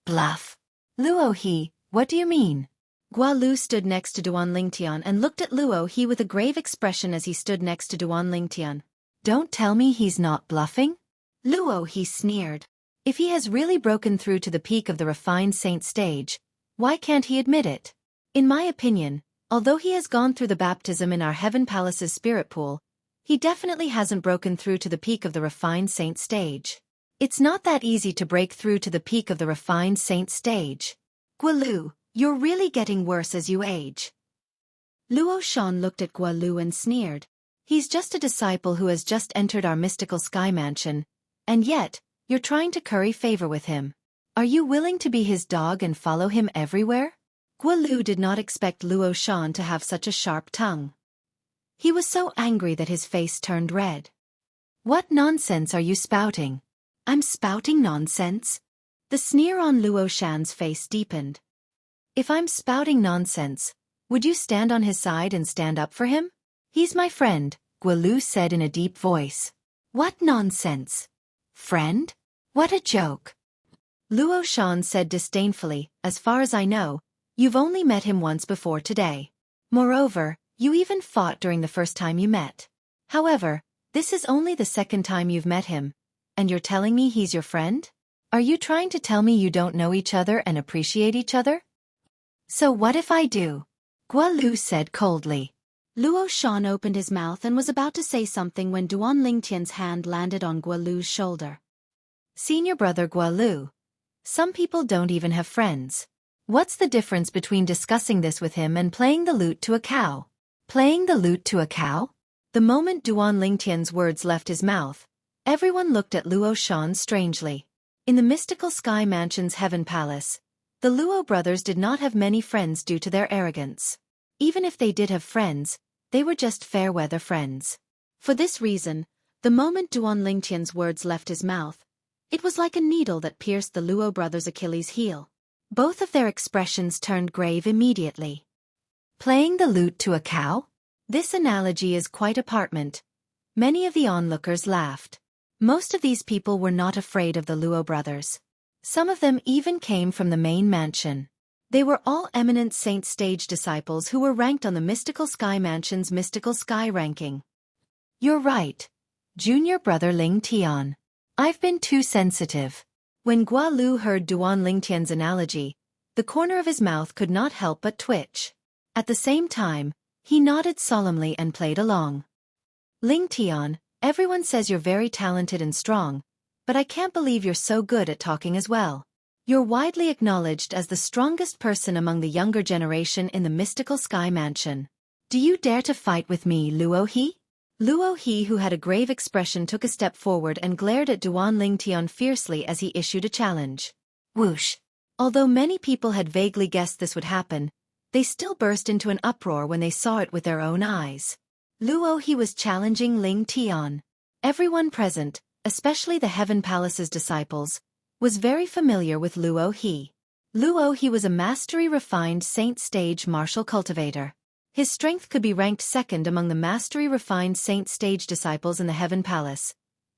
Bluff. Luo He, what do you mean? Guo Lu stood next to Duan Lingtian and looked at Luo He with a grave expression as he stood next to Duan Lingtian. Don't tell me he's not bluffing? Luo He sneered. If he has really broken through to the peak of the refined saint stage, why can't he admit it? In my opinion, although he has gone through the baptism in our Heaven Palace's spirit pool, he definitely hasn't broken through to the peak of the refined saint stage. It's not that easy to break through to the peak of the refined saint stage. Guo Lu, you're really getting worse as you age. Luo Shan looked at Guo Lu and sneered. He's just a disciple who has just entered our mystical sky mansion, and yet, you're trying to curry favor with him. Are you willing to be his dog and follow him everywhere? Guo Lu did not expect Luo Shan to have such a sharp tongue. He was so angry that his face turned red. What nonsense are you spouting? I'm spouting nonsense? The sneer on Luo Shan's face deepened. If I'm spouting nonsense, would you stand on his side and stand up for him? He's my friend, Guo Lu said in a deep voice. What nonsense? Friend? What a joke. Luo Shan said disdainfully, as far as I know, you've only met him once before today. Moreover, you even fought during the first time you met. However, this is only the second time you've met him, and you're telling me he's your friend? Are you trying to tell me you don't know each other and appreciate each other? So what if I do? Guo Lu said coldly. Luo Shan opened his mouth and was about to say something when Duan Lingtian's hand landed on Guo Lu's shoulder. Senior brother Guo Lu. Some people don't even have friends. What's the difference between discussing this with him and playing the lute to a cow? Playing the lute to a cow? The moment Duan Lingtian's words left his mouth, everyone looked at Luo Shan strangely. In the mystical sky mansion's heaven palace, the Luo brothers did not have many friends due to their arrogance. Even if they did have friends, they were just fair-weather friends. For this reason, the moment Duan Lingtian's words left his mouth, it was like a needle that pierced the Luo brothers' Achilles' heel. Both of their expressions turned grave immediately. Playing the lute to a cow? This analogy is quite apartment. Many of the onlookers laughed. Most of these people were not afraid of the Luo brothers. Some of them even came from the main mansion. They were all eminent saint stage disciples who were ranked on the Mystical Sky Mansion's Mystical Sky ranking. You're right. Junior brother Ling Tian. I've been too sensitive. When Guo Lu heard Duan Lingtian's analogy, the corner of his mouth could not help but twitch. At the same time, he nodded solemnly and played along. Ling Tian, everyone says you're very talented and strong, but I can't believe you're so good at talking as well. You're widely acknowledged as the strongest person among the younger generation in the Mystical Sky Mansion. Do you dare to fight with me, Luo He? Luo He, who had a grave expression, took a step forward and glared at Duan Lingtian fiercely as he issued a challenge. Whoosh! Although many people had vaguely guessed this would happen, they still burst into an uproar when they saw it with their own eyes. Luo He was challenging Ling Tian. Everyone present, especially the Heaven Palace's disciples, was very familiar with Luo He. Luo He was a mastery-refined saint stage martial cultivator. His strength could be ranked second among the mastery-refined saint stage disciples in the Heaven Palace,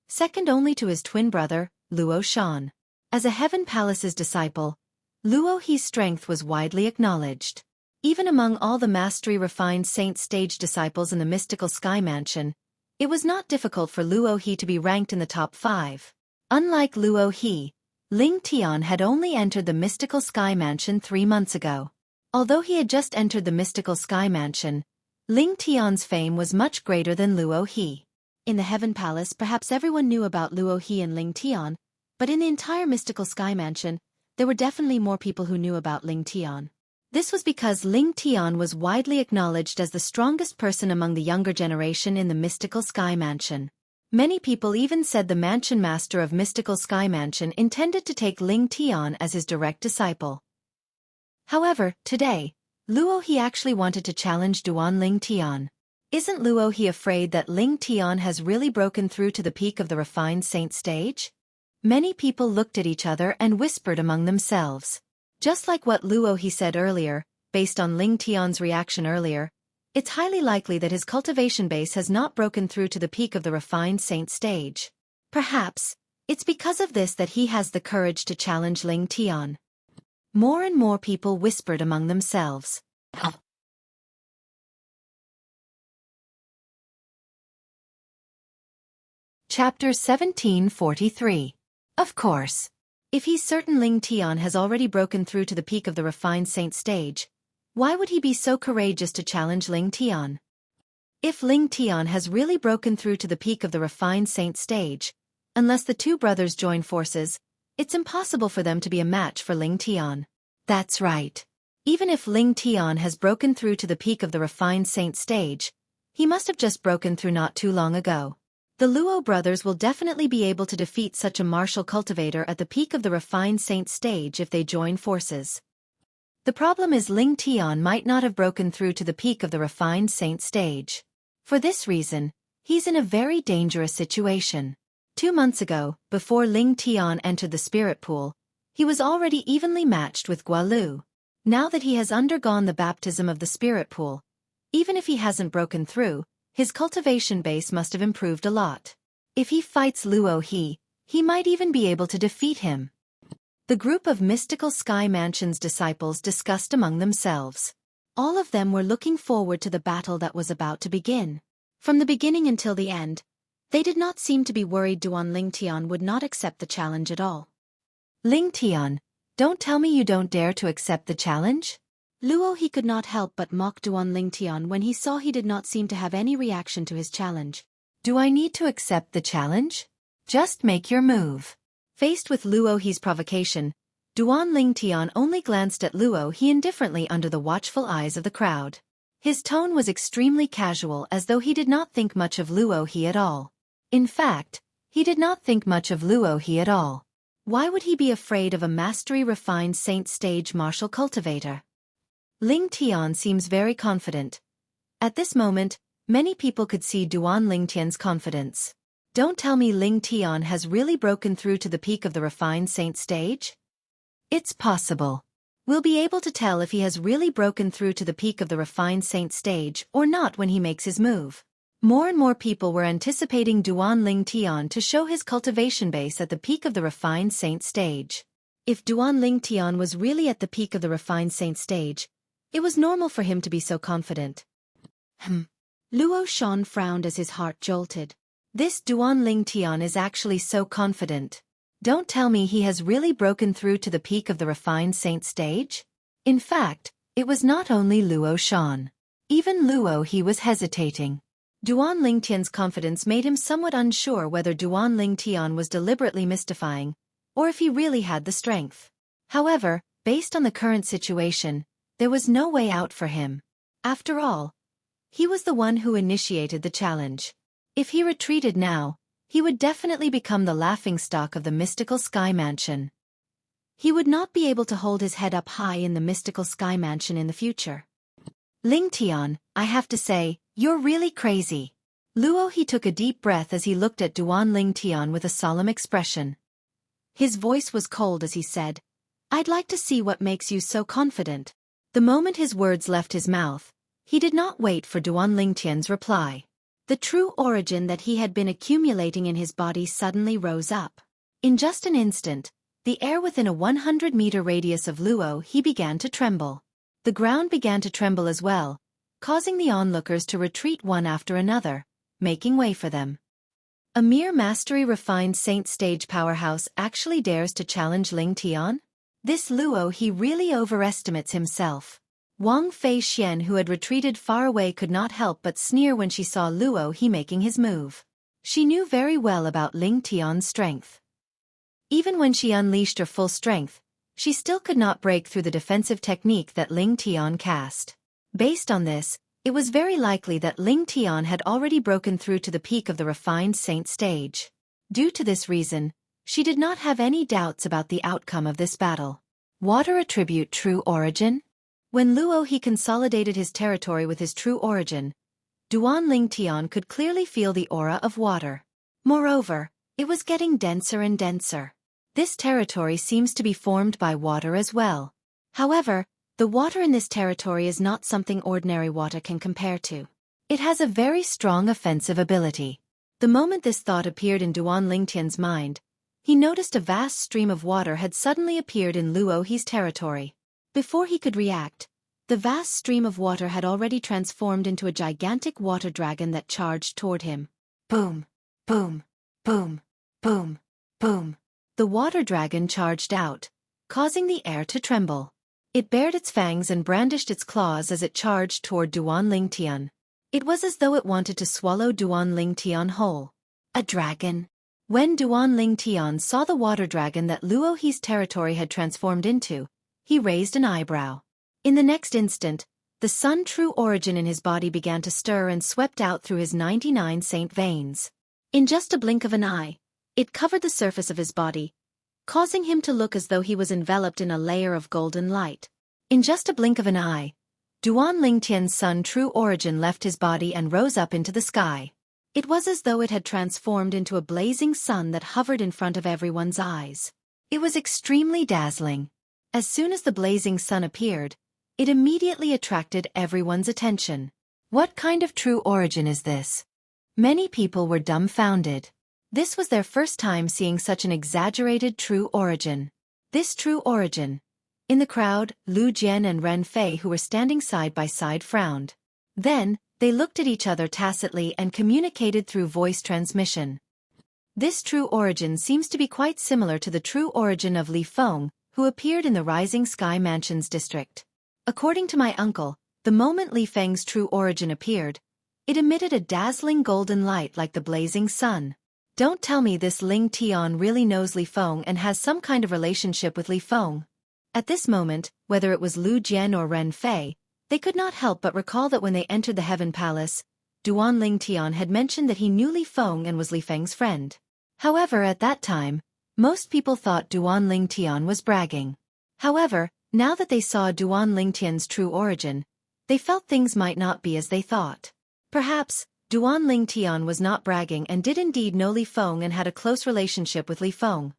second only to his twin brother, Luo Shan. As a Heaven Palace's disciple, Luo He's strength was widely acknowledged. Even among all the mastery-refined saint stage disciples in the mystical sky mansion, it was not difficult for Luo He to be ranked in the top 5. Unlike Luo He, Ling Tian had only entered the mystical sky mansion 3 months ago. Although he had just entered the mystical sky mansion, Ling Tian's fame was much greater than Luo He. In the Heaven Palace, perhaps everyone knew about Luo He and Ling Tian, but in the entire mystical sky mansion, there were definitely more people who knew about Ling Tian. This was because Ling Tian was widely acknowledged as the strongest person among the younger generation in the mystical sky mansion. Many people even said the mansion master of mystical sky mansion intended to take Ling Tian as his direct disciple. However, today, Luo He actually wanted to challenge Duan Ling Tian. Isn't Luo He afraid that Ling Tian has really broken through to the peak of the refined saint stage? Many people looked at each other and whispered among themselves. Just like what Luo He said earlier, based on Ling Tian's reaction earlier, it's highly likely that his cultivation base has not broken through to the peak of the refined saint stage. Perhaps, it's because of this that he has the courage to challenge Ling Tian. More and more people whispered among themselves. Chapter 1743. Of course. If he's certain Ling Tian has already broken through to the peak of the refined saint stage, why would he be so courageous to challenge Ling Tian? If Ling Tian has really broken through to the peak of the refined saint stage, unless the two brothers join forces, it's impossible for them to be a match for Ling Tian. That's right. Even if Ling Tian has broken through to the peak of the refined saint stage, he must have just broken through not too long ago. The Luo brothers will definitely be able to defeat such a martial cultivator at the peak of the refined saint stage if they join forces. The problem is Ling Tian might not have broken through to the peak of the refined saint stage. For this reason, he's in a very dangerous situation. 2 months ago, before Ling Tian entered the spirit pool, he was already evenly matched with Gualu. Now that he has undergone the baptism of the spirit pool, even if he hasn't broken through, his cultivation base must have improved a lot. If he fights Luo He, he might even be able to defeat him. The group of mystical sky mansion's disciples discussed among themselves. All of them were looking forward to the battle that was about to begin. From the beginning until the end, they did not seem to be worried Duan Ling Tian would not accept the challenge at all. Ling Tian, don't tell me you don't dare to accept the challenge? Luo He could not help but mock Duan Ling Tian when he saw he did not seem to have any reaction to his challenge. Do I need to accept the challenge? Just make your move. Faced with Luo He's provocation, Duan Ling Tian only glanced at Luo He indifferently under the watchful eyes of the crowd. His tone was extremely casual, as though he did not think much of Luo He at all. In fact, he did not think much of Luo He at all. Why would he be afraid of a mastery-refined saint stage martial cultivator? Ling Tian seems very confident. At this moment, many people could see Duan Ling Tian's confidence. Don't tell me Ling Tian has really broken through to the peak of the refined saint stage? It's possible. We'll be able to tell if he has really broken through to the peak of the refined saint stage or not when he makes his move. More and more people were anticipating Duan Ling Tian to show his cultivation base at the peak of the refined saint stage. If Duan Ling Tian was really at the peak of the refined saint stage, it was normal for him to be so confident. Luo Shan frowned as his heart jolted. This Duan Ling Tian is actually so confident. Don't tell me he has really broken through to the peak of the refined saint stage? In fact, it was not only Luo Shan. Even Luo He was hesitating. Duan Ling Tian's confidence made him somewhat unsure whether Duan Ling Tian was deliberately mystifying, or if he really had the strength. However, based on the current situation, there was no way out for him. After all, he was the one who initiated the challenge. If he retreated now, he would definitely become the laughingstock of the mystical sky mansion. He would not be able to hold his head up high in the mystical sky mansion in the future. Ling Tian, I have to say, you're really crazy. Luo he took a deep breath as he looked at Duan Ling Tian with a solemn expression. His voice was cold as he said, I'd like to see what makes you so confident. The moment his words left his mouth, he did not wait for Duan Ling Tian's reply. The true origin that he had been accumulating in his body suddenly rose up. In just an instant, the air within a 100-meter radius of Luo he began to tremble. The ground began to tremble as well, causing the onlookers to retreat one after another, making way for them. A mere mastery-refined saint stage powerhouse actually dares to challenge Ling Tian? This Luo he really overestimates himself. Wang Fei Xian who had retreated far away could not help but sneer when she saw Luo he making his move. She knew very well about Ling Tian's strength. Even when she unleashed her full strength, she still could not break through the defensive technique that Ling Tian cast. Based on this, it was very likely that Ling Tian had already broken through to the peak of the refined saint stage. Due to this reason, she did not have any doubts about the outcome of this battle. Water attribute true origin? When Luo he consolidated his territory with his true origin, Duan Ling Tian could clearly feel the aura of water. Moreover, it was getting denser and denser. This territory seems to be formed by water as well. However, the water in this territory is not something ordinary water can compare to. It has a very strong offensive ability. The moment this thought appeared in Duan Ling Tian's mind, he noticed a vast stream of water had suddenly appeared in Luo he's territory. Before he could react, the vast stream of water had already transformed into a gigantic water dragon that charged toward him. Boom! Boom! Boom! Boom! Boom! The water dragon charged out, causing the air to tremble. It bared its fangs and brandished its claws as it charged toward Duan Ling Tian. It was as though it wanted to swallow Duan Ling Tian whole. A dragon? When Duan Ling Tian saw the water dragon that Luo he's territory had transformed into, he raised an eyebrow. In the next instant, the sun true origin in his body began to stir and swept out through his 99 saint veins. In just a blink of an eye, it covered the surface of his body, causing him to look as though he was enveloped in a layer of golden light. In just a blink of an eye, Duan Ling Tian's sun true origin left his body and rose up into the sky. It was as though it had transformed into a blazing sun that hovered in front of everyone's eyes. It was extremely dazzling. As soon as the blazing sun appeared, it immediately attracted everyone's attention. What kind of true origin is this? Many people were dumbfounded. This was their first time seeing such an exaggerated true origin. This true origin. In the crowd, Lu Jian and Ren Fei who were standing side by side frowned. Then, they looked at each other tacitly and communicated through voice transmission. This true origin seems to be quite similar to the true origin of Li Feng, who appeared in the Rising Sky Mansions district. According to my uncle, the moment Li Feng's true origin appeared, it emitted a dazzling golden light like the blazing sun. Don't tell me this Ling Tian really knows Li Feng and has some kind of relationship with Li Feng. At this moment, whether it was Lu Jian or Ren Fei, they could not help but recall that when they entered the Heaven Palace, Duan Ling Tian had mentioned that he knew Li Feng and was Li Feng's friend. However, at that time, most people thought Duan Ling Tian was bragging. However, now that they saw Duan Ling Tian's true origin, they felt things might not be as they thought. Perhaps, Duan Ling Tian was not bragging and did indeed know Li Feng and had a close relationship with Li Feng.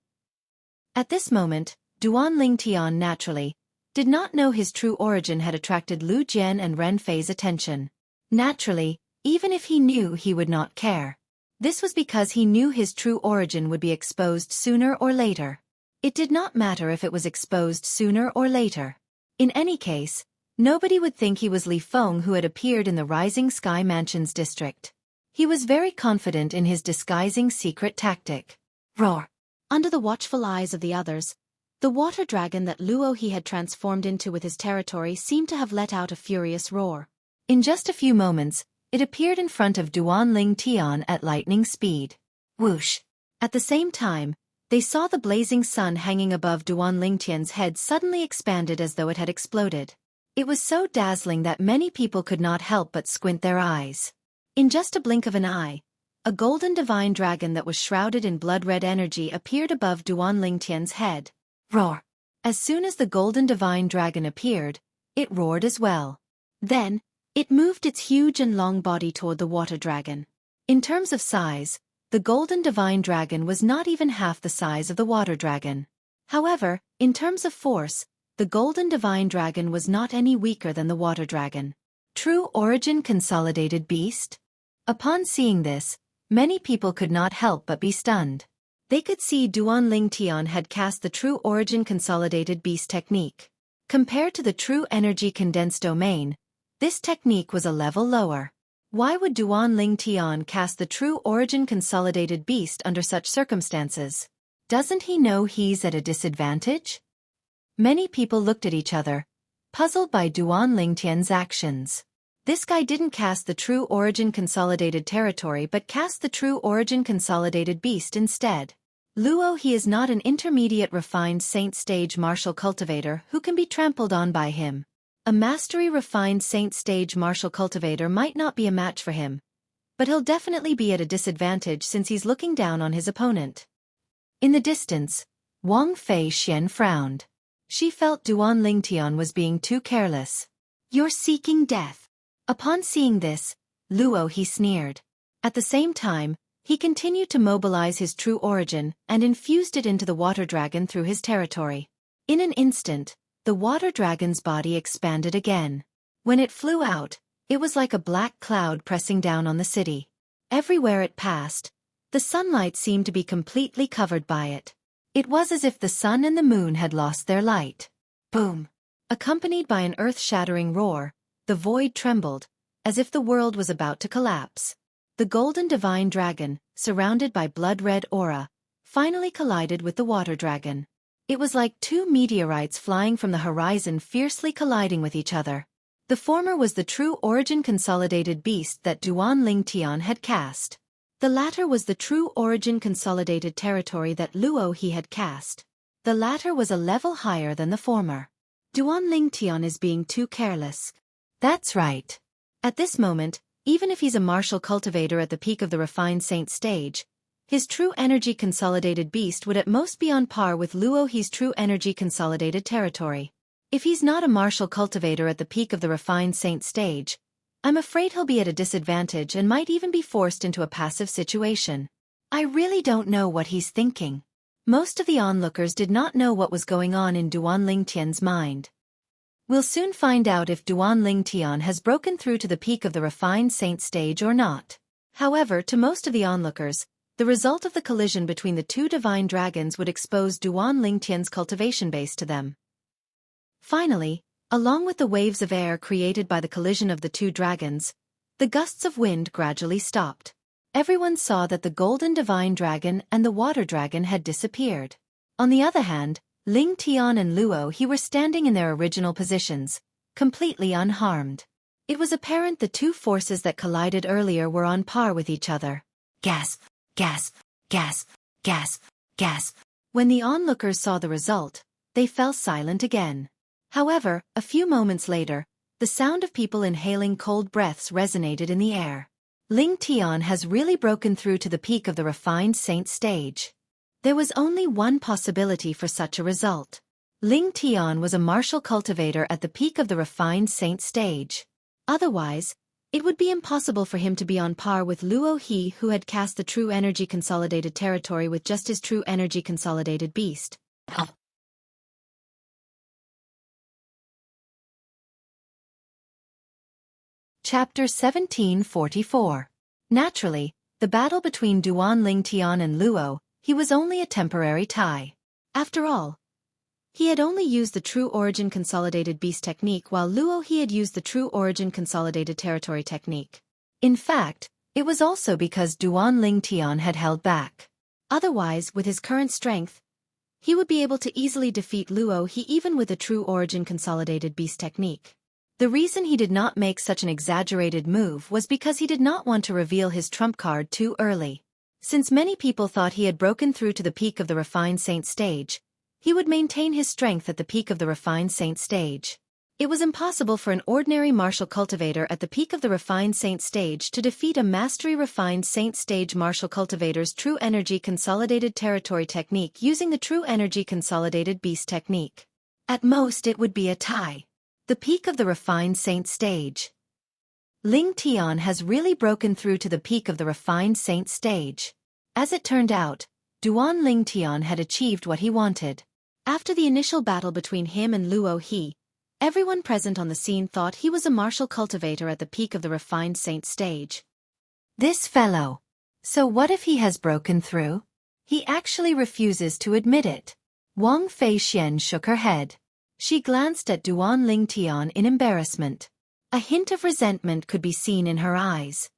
At this moment, Duan Ling Tian naturally did not know his true origin had attracted Lu Jian and Ren Fei's attention. Naturally, even if he knew, he would not care. This was because he knew his true origin would be exposed sooner or later. It did not matter if it was exposed sooner or later. In any case, nobody would think he was Li Feng who had appeared in the Rising Sky Mansions district. He was very confident in his disguising secret tactic. Roar! Under the watchful eyes of the others, the water dragon that Luo he had transformed into with his territory seemed to have let out a furious roar. In just a few moments, it appeared in front of Duan Ling Tian at lightning speed. Whoosh! At the same time, they saw the blazing sun hanging above Duan Ling Tian's head suddenly expanded as though it had exploded. It was so dazzling that many people could not help but squint their eyes. In just a blink of an eye, A golden divine dragon that was shrouded in blood-red energy appeared above Duan Lingtian's head. Roar! As soon as the golden divine dragon appeared, it roared as well. Then, it moved its huge and long body toward the water dragon. In terms of size, the golden divine dragon was not even half the size of the water dragon. However, in terms of force, the golden divine dragon was not any weaker than the water dragon. True origin consolidated beast? Upon seeing this, many people could not help but be stunned. They could see Duan Lingtian had cast the true origin consolidated beast technique. Compared to the true energy condensed domain, this technique was a level lower. Why would Duan Lingtian cast the true origin consolidated beast under such circumstances? Doesn't he know he's at a disadvantage? Many people looked at each other, puzzled by Duan Lingtian's actions. This guy didn't cast the true origin consolidated territory but cast the true origin consolidated beast instead. Luo, he is not an intermediate refined saint stage martial cultivator who can be trampled on by him. A mastery refined saint stage martial cultivator might not be a match for him, but he'll definitely be at a disadvantage since he's looking down on his opponent. In the distance, Wang Fei Xian frowned. She felt Duan Lingtian was being too careless. You're seeking death. Upon seeing this, Luo, he sneered. At the same time, he continued to mobilize his true origin and infused it into the water dragon through his territory. In an instant, the water dragon's body expanded again. When it flew out, it was like a black cloud pressing down on the city. Everywhere it passed, the sunlight seemed to be completely covered by it. It was as if the sun and the moon had lost their light. Boom! Accompanied by an earth-shattering roar, the void trembled, as if the world was about to collapse. The golden divine dragon, surrounded by blood-red aura, finally collided with the water dragon. It was like two meteorites flying from the horizon fiercely colliding with each other. The former was the true origin consolidated beast that Duan Lingtian had cast. The latter was the true origin consolidated territory that Luo he had cast. The latter was a level higher than the former. Duan Lingtian is being too careless. That's right. At this moment, even if he's a martial cultivator at the peak of the refined saint stage, his true energy consolidated beast would at most be on par with Luo he's true energy consolidated territory. If he's not a martial cultivator at the peak of the refined saint stage, I'm afraid he'll be at a disadvantage and might even be forced into a passive situation. I really don't know what he's thinking. Most of the onlookers did not know what was going on in Duan Lingtian's mind. We'll soon find out if Duan Lingtian has broken through to the peak of the refined saint stage or not. However, to most of the onlookers, the result of the collision between the two divine dragons would expose Duan Lingtian's cultivation base to them. Finally, along with the waves of air created by the collision of the two dragons, the gusts of wind gradually stopped. Everyone saw that the golden divine dragon and the water dragon had disappeared. On the other hand, Lingtian and Luo he were standing in their original positions, completely unharmed. It was apparent the two forces that collided earlier were on par with each other. Gasp, gasp, gasp, gasp, gasp. When the onlookers saw the result, they fell silent again. However, a few moments later, the sound of people inhaling cold breaths resonated in the air. Lingtian has really broken through to the peak of the refined saint stage. There was only one possibility for such a result. Lingtian was a martial cultivator at the peak of the refined saint stage. Otherwise, it would be impossible for him to be on par with Luo he who had cast the true energy consolidated territory with just his true energy consolidated beast. Chapter 1744. Naturally, the battle between Duan Lingtian and Luo, he was only a temporary tie. After all, he had only used the true origin consolidated beast technique while Luo he had used the true origin consolidated territory technique. In fact, it was also because Duan Lingtian had held back. Otherwise, with his current strength, he would be able to easily defeat Luo he even with the true origin consolidated beast technique. The reason he did not make such an exaggerated move was because he did not want to reveal his trump card too early. Since many people thought he had broken through to the peak of the refined saint stage, he would maintain his strength at the peak of the refined saint stage. It was impossible for an ordinary martial cultivator at the peak of the refined saint stage to defeat a mastery refined saint stage martial cultivator's true energy consolidated territory technique using the true energy consolidated beast technique. At most it would be a tie. The peak of the refined saint stage. Ling Tian has really broken through to the peak of the refined saint stage. As it turned out, Duan Ling Tian had achieved what he wanted. After the initial battle between him and Luo He, everyone present on the scene thought he was a martial cultivator at the peak of the refined saint stage. This fellow. So what if he has broken through? He actually refuses to admit it. Wang Feixian shook her head. She glanced at Duan Ling Tian in embarrassment. A hint of resentment could be seen in her eyes.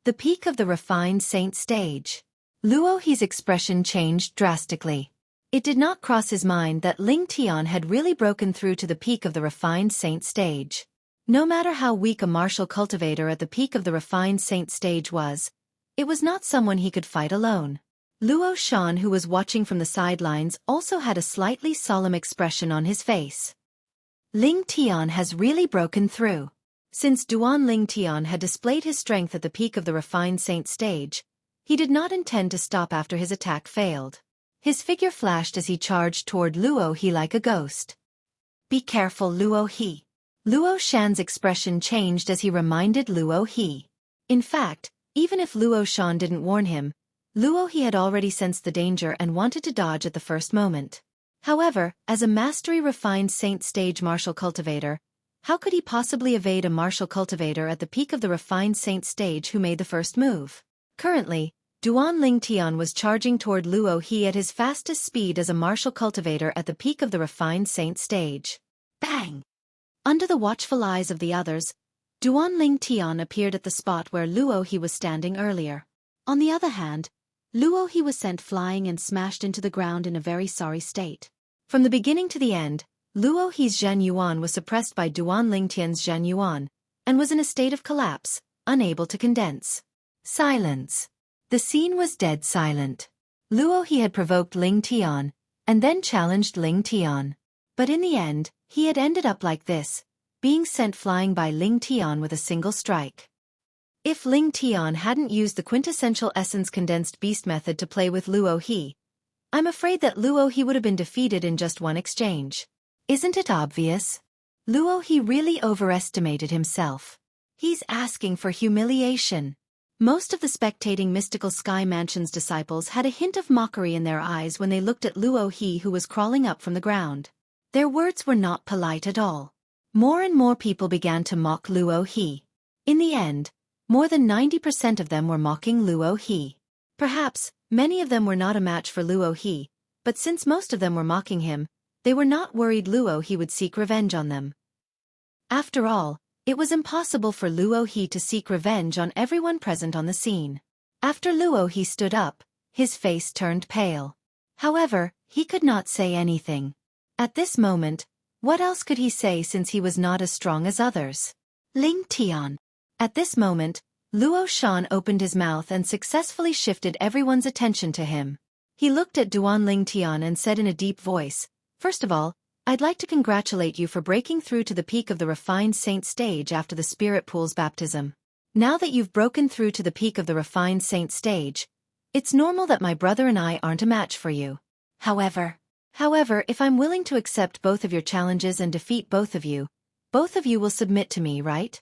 The peak of the refined saint stage. Luo He's expression changed drastically. It did not cross his mind that Ling Tian had really broken through to the peak of the refined saint stage. No matter how weak a martial cultivator at the peak of the refined saint stage was, it was not someone he could fight alone. Luo Shan, who was watching from the sidelines, also had a slightly solemn expression on his face. Ling Tian has really broken through. Since Duan Ling Tian had displayed his strength at the peak of the refined saint stage, he did not intend to stop after his attack failed. His figure flashed as he charged toward Luo He like a ghost. Be careful, Luo He. Luo Shan's expression changed as he reminded Luo He. In fact, even if Luo Shan didn't warn him, Luo He had already sensed the danger and wanted to dodge at the first moment. However, as a mastery refined saint stage martial cultivator, how could he possibly evade a martial cultivator at the peak of the refined saint stage who made the first move? Currently, Duan Ling Tian was charging toward Luo He at his fastest speed as a martial cultivator at the peak of the refined saint stage. Bang! Under the watchful eyes of the others, Duan Ling Tian appeared at the spot where Luo He was standing earlier. On the other hand, Luo He was sent flying and smashed into the ground in a very sorry state. From the beginning to the end, Luo He's Zhan Yuan was suppressed by Duan Ling Tian's Zhan Yuan, and was in a state of collapse, unable to condense. Silence. The scene was dead silent. Luo He had provoked Ling Tian, and then challenged Ling Tian. But in the end, he had ended up like this, being sent flying by Ling Tian with a single strike. If Ling Tian hadn't used the quintessential essence condensed beast method to play with Luo He, I'm afraid that Luo He would have been defeated in just one exchange. Isn't it obvious? Luo He really overestimated himself. He's asking for humiliation. Most of the spectating Mystical Sky Mansion's disciples had a hint of mockery in their eyes when they looked at Luo He, who was crawling up from the ground. Their words were not polite at all. More and more people began to mock Luo He. In the end, more than 90% of them were mocking Luo He. Perhaps, many of them were not a match for Luo He, but since most of them were mocking him, they were not worried Luo He would seek revenge on them. After all, it was impossible for Luo He to seek revenge on everyone present on the scene. After Luo He stood up, his face turned pale. However, he could not say anything. At this moment, what else could he say since he was not as strong as others? Ling Tian. At this moment, Luo Shan opened his mouth and successfully shifted everyone's attention to him. He looked at Duan Ling Tian and said in a deep voice, "First of all, I'd like to congratulate you for breaking through to the peak of the refined saint stage after the spirit pool's baptism. Now that you've broken through to the peak of the refined saint stage, it's normal that my brother and I aren't a match for you. However, if I'm willing to accept both of your challenges and defeat both of you will submit to me, right?"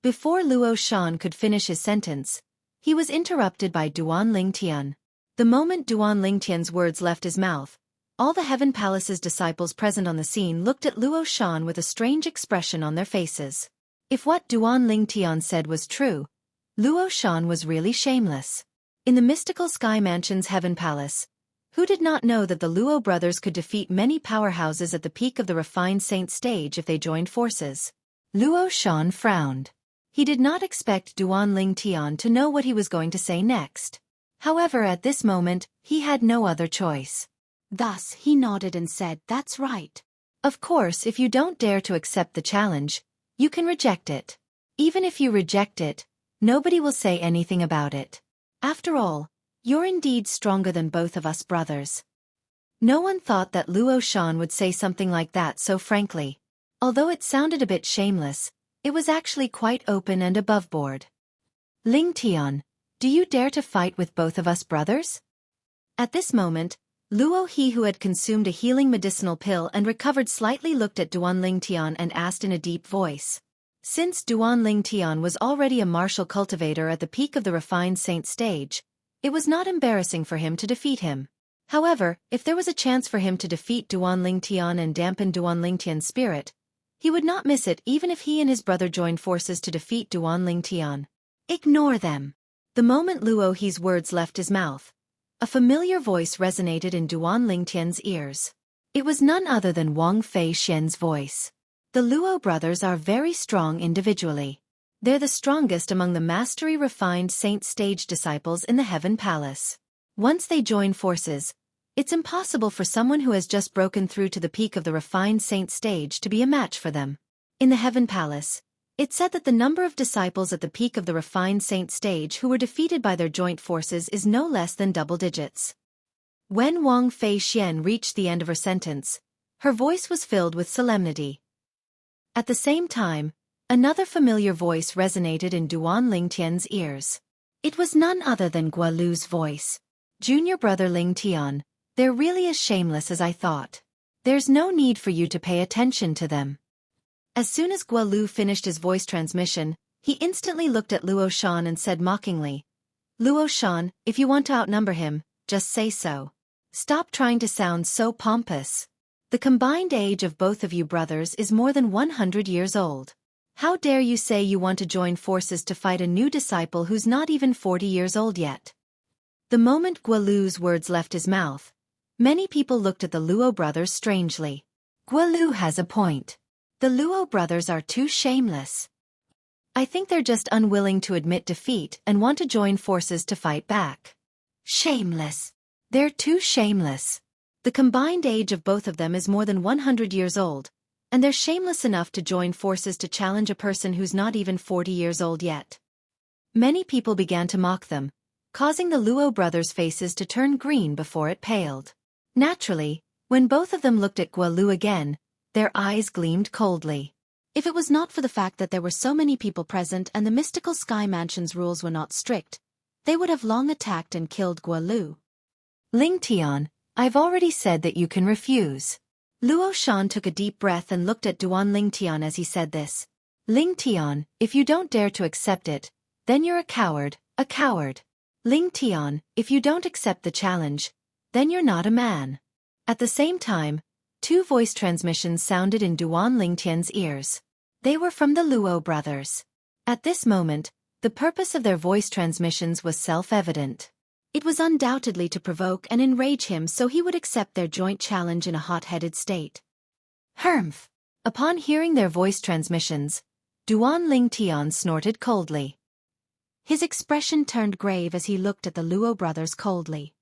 Before Luo Shan could finish his sentence, he was interrupted by Duan Ling Tian. The moment Duan Ling Tian's words left his mouth, all the Heaven Palace's disciples present on the scene looked at Luo Shan with a strange expression on their faces. If what Duan Ling Tian said was true, Luo Shan was really shameless. In the Mystical Sky Mansion's Heaven Palace, who did not know that the Luo brothers could defeat many powerhouses at the peak of the refined saint stage if they joined forces? Luo Shan frowned. He did not expect Duan Ling Tian to know what he was going to say next. However, at this moment, he had no other choice. Thus, he nodded and said, "That's right. Of course, if you don't dare to accept the challenge, you can reject it. Even if you reject it, nobody will say anything about it. After all, you're indeed stronger than both of us brothers." No one thought that Luo Shan would say something like that so frankly. Although it sounded a bit shameless, it was actually quite open and aboveboard. Ling Tian, do you dare to fight with both of us brothers? At this moment, Luo He, who had consumed a healing medicinal pill and recovered slightly, looked at Duan Ling Tian and asked in a deep voice. Since Duan Ling Tian was already a martial cultivator at the peak of the refined saint stage, it was not embarrassing for him to defeat him. However, if there was a chance for him to defeat Duan Ling Tian and dampen Duan Ling Tian's spirit, he would not miss it even if he and his brother joined forces to defeat Duan Ling Tian. Ignore them. The moment Luo He's words left his mouth, a familiar voice resonated in Duan Ling Tian's ears. It was none other than Wang Fei Xian's voice. The Luo brothers are very strong individually. They're the strongest among the mastery refined saint stage disciples in the Heaven Palace. Once they join forces, it's impossible for someone who has just broken through to the peak of the refined saint stage to be a match for them. In the Heaven Palace, it's said that the number of disciples at the peak of the refined saint stage who were defeated by their joint forces is no less than double digits. When Wang Fei Xian reached the end of her sentence, her voice was filled with solemnity. At the same time, another familiar voice resonated in Duan Ling Tian's ears. It was none other than Gualu's voice. Junior brother Ling Tian, they're really as shameless as I thought. There's no need for you to pay attention to them. As soon as Gualu finished his voice transmission, he instantly looked at Luo Shan and said mockingly, Luo Shan, if you want to outnumber him, just say so. Stop trying to sound so pompous. The combined age of both of you brothers is more than 100 years old. How dare you say you want to join forces to fight a new disciple who's not even 40 years old yet? The moment Gualu's words left his mouth, many people looked at the Luo brothers strangely. Gualu has a point. The Luo brothers are too shameless. I think they're just unwilling to admit defeat and want to join forces to fight back. Shameless. They're too shameless. The combined age of both of them is more than 100 years old, and they're shameless enough to join forces to challenge a person who's not even 40 years old yet. Many people began to mock them, causing the Luo brothers' faces to turn green before it paled. Naturally, when both of them looked at Gualu again, their eyes gleamed coldly. If it was not for the fact that there were so many people present and the mystical Sky Mansion's rules were not strict, they would have long attacked and killed Gualu. Ling Tian, I've already said that you can refuse. Luo Shan took a deep breath and looked at Duan Ling Tian as he said this. Ling Tian, if you don't dare to accept it, then you're a coward, a coward. Ling Tian, if you don't accept the challenge, then you're not a man. At the same time, two voice transmissions sounded in Duan Ling Tian's ears. They were from the Luo brothers. At this moment, the purpose of their voice transmissions was self-evident. It was undoubtedly to provoke and enrage him so he would accept their joint challenge in a hot-headed state. Humph! Upon hearing their voice transmissions, Duan Ling Tian snorted coldly. His expression turned grave as he looked at the Luo brothers coldly.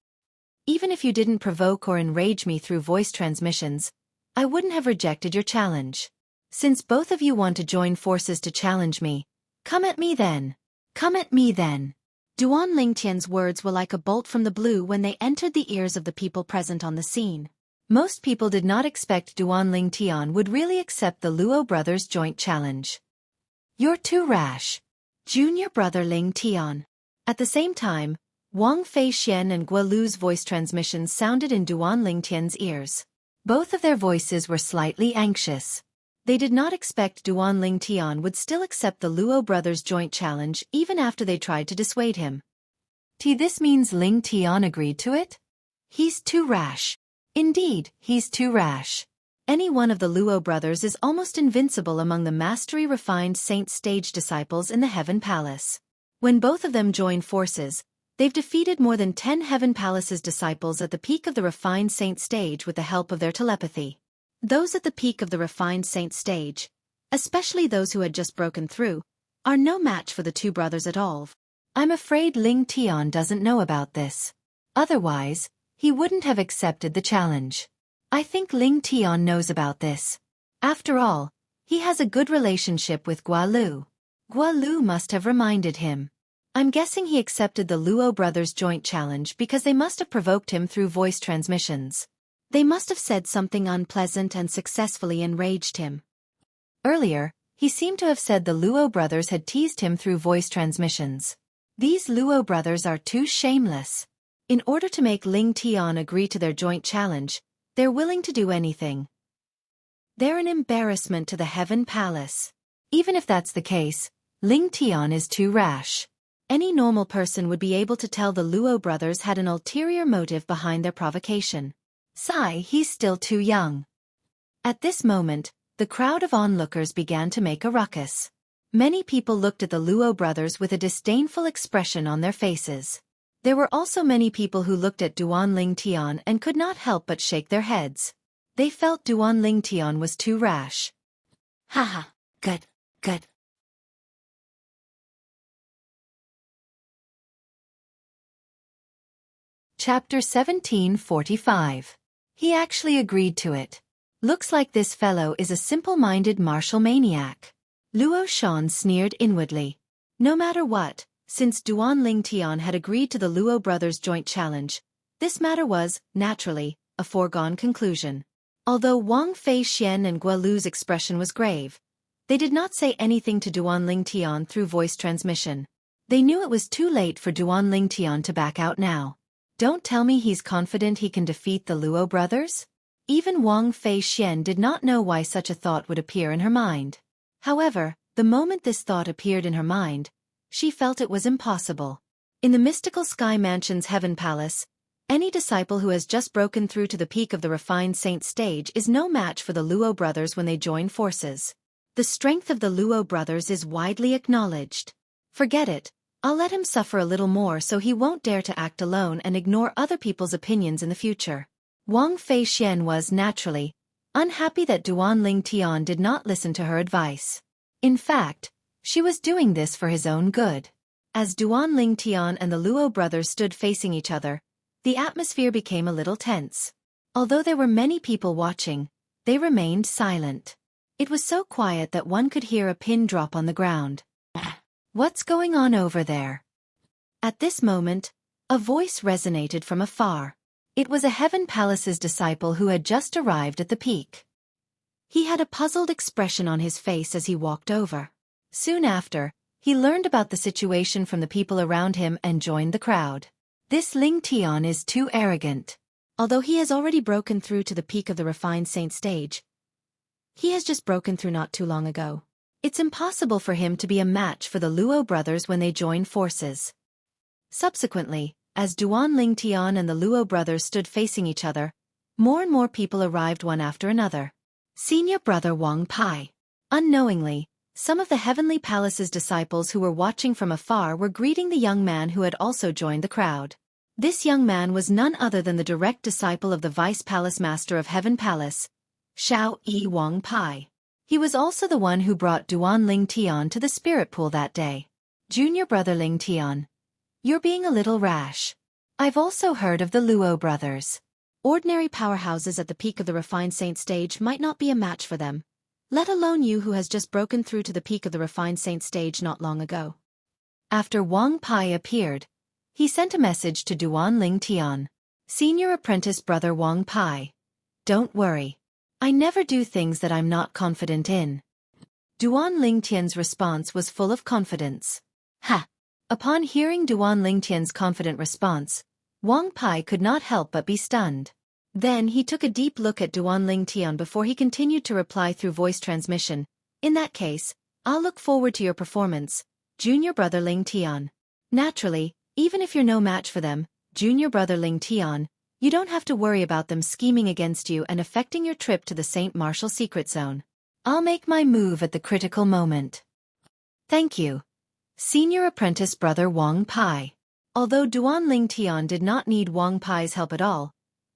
Even if you didn't provoke or enrage me through voice transmissions, I wouldn't have rejected your challenge. Since both of you want to join forces to challenge me, come at me then. Come at me then. Duan Ling Tian's words were like a bolt from the blue when they entered the ears of the people present on the scene. Most people did not expect Duan Ling Tian would really accept the Luo brothers' joint challenge. You're too rash. Junior brother Ling Tian. At the same time, Wang Fei Xian and Gualu's voice transmissions sounded in Duan Ling Tian's ears. Both of their voices were slightly anxious. They did not expect Duan Ling Tian would still accept the Luo brothers' joint challenge even after they tried to dissuade him. This means Ling Tian agreed to it? He's too rash. Indeed, he's too rash. Any one of the Luo brothers is almost invincible among the mastery-refined saint stage disciples in the Heaven Palace. When both of them join forces, they've defeated more than 10 Heaven Palace's disciples at the peak of the refined saint stage with the help of their telepathy. Those at the peak of the refined saint stage, especially those who had just broken through, are no match for the two brothers at all. I'm afraid Ling Tian doesn't know about this. Otherwise, he wouldn't have accepted the challenge. I think Ling Tian knows about this. After all, he has a good relationship with Gualu. Gualu must have reminded him. I'm guessing he accepted the Luo brothers' joint challenge because they must have provoked him through voice transmissions. They must have said something unpleasant and successfully enraged him. Earlier, he seemed to have said the Luo brothers had teased him through voice transmissions. These Luo brothers are too shameless. In order to make Ling Tian agree to their joint challenge, they're willing to do anything. They're an embarrassment to the Heaven Palace. Even if that's the case, Ling Tian is too rash. Any normal person would be able to tell the Luo brothers had an ulterior motive behind their provocation. He's still too young. At this moment, the crowd of onlookers began to make a ruckus. Many people looked at the Luo brothers with a disdainful expression on their faces. There were also many people who looked at Duan Ling Tian and could not help but shake their heads. They felt Duan Ling Tian was too rash. Haha, good. Chapter 1745. He actually agreed to it. Looks like this fellow is a simple-minded martial maniac. Luo Shan sneered inwardly. No matter what, since Duan Ling Tian had agreed to the Luo brothers' joint challenge, this matter was, naturally, a foregone conclusion. Although Wang Fei Xian and Guo Lu's expression was grave, they did not say anything to Duan Ling Tian through voice transmission. They knew it was too late for Duan Ling Tian to back out now. Don't tell me he's confident he can defeat the Luo brothers? Even Wang Fei Xian did not know why such a thought would appear in her mind. However, the moment this thought appeared in her mind, she felt it was impossible. In the mystical Sky Mansion's Heaven Palace, any disciple who has just broken through to the peak of the refined saint stage is no match for the Luo brothers when they join forces. The strength of the Luo brothers is widely acknowledged. Forget it. I'll let him suffer a little more so he won't dare to act alone and ignore other people's opinions in the future. Wang Fei Xian was, naturally, unhappy that Duan Ling Tian did not listen to her advice. In fact, she was doing this for his own good. As Duan Ling Tian and the Luo brothers stood facing each other, the atmosphere became a little tense. Although there were many people watching, they remained silent. It was so quiet that one could hear a pin drop on the ground. What's going on over there? At this moment, a voice resonated from afar. It was a Heaven Palace's disciple who had just arrived at the peak. He had a puzzled expression on his face as he walked over. Soon after, he learned about the situation from the people around him and joined the crowd. This Ling Tian is too arrogant. Although he has already broken through to the peak of the refined saint stage, he has just broken through not too long ago. It's impossible for him to be a match for the Luo brothers when they join forces. Subsequently, as Duan Ling Tian and the Luo brothers stood facing each other, more and more people arrived one after another. Senior brother Wang Pai. Unknowingly, some of the Heavenly Palace's disciples who were watching from afar were greeting the young man who had also joined the crowd. This young man was none other than the direct disciple of the Vice Palace Master of Heaven Palace, Xueqi Wang Pai. He was also the one who brought Duan Ling Tian to the spirit pool that day. Junior brother Ling Tian, you're being a little rash. I've also heard of the Luo brothers. Ordinary powerhouses at the peak of the refined saint stage might not be a match for them, let alone you who has just broken through to the peak of the refined saint stage not long ago. After Wang Pai appeared, he sent a message to Duan Ling Tian. Senior apprentice brother Wang Pai. Don't worry. I never do things that I'm not confident in. Duan Ling Tian's response was full of confidence. Ha! Upon hearing Duan Ling Tian's confident response, Wang Pai could not help but be stunned. Then he took a deep look at Duan Ling Tian before he continued to reply through voice transmission. In that case, I'll look forward to your performance, junior brother Ling Tian. Naturally, even if you're no match for them, junior brother Ling Tian, you don't have to worry about them scheming against you and affecting your trip to the Saint Martial Secret Zone. I'll make my move at the critical moment. Thank you. Senior apprentice brother Wang Pai. Although Duan Ling Tian did not need Wang Pai's help at all,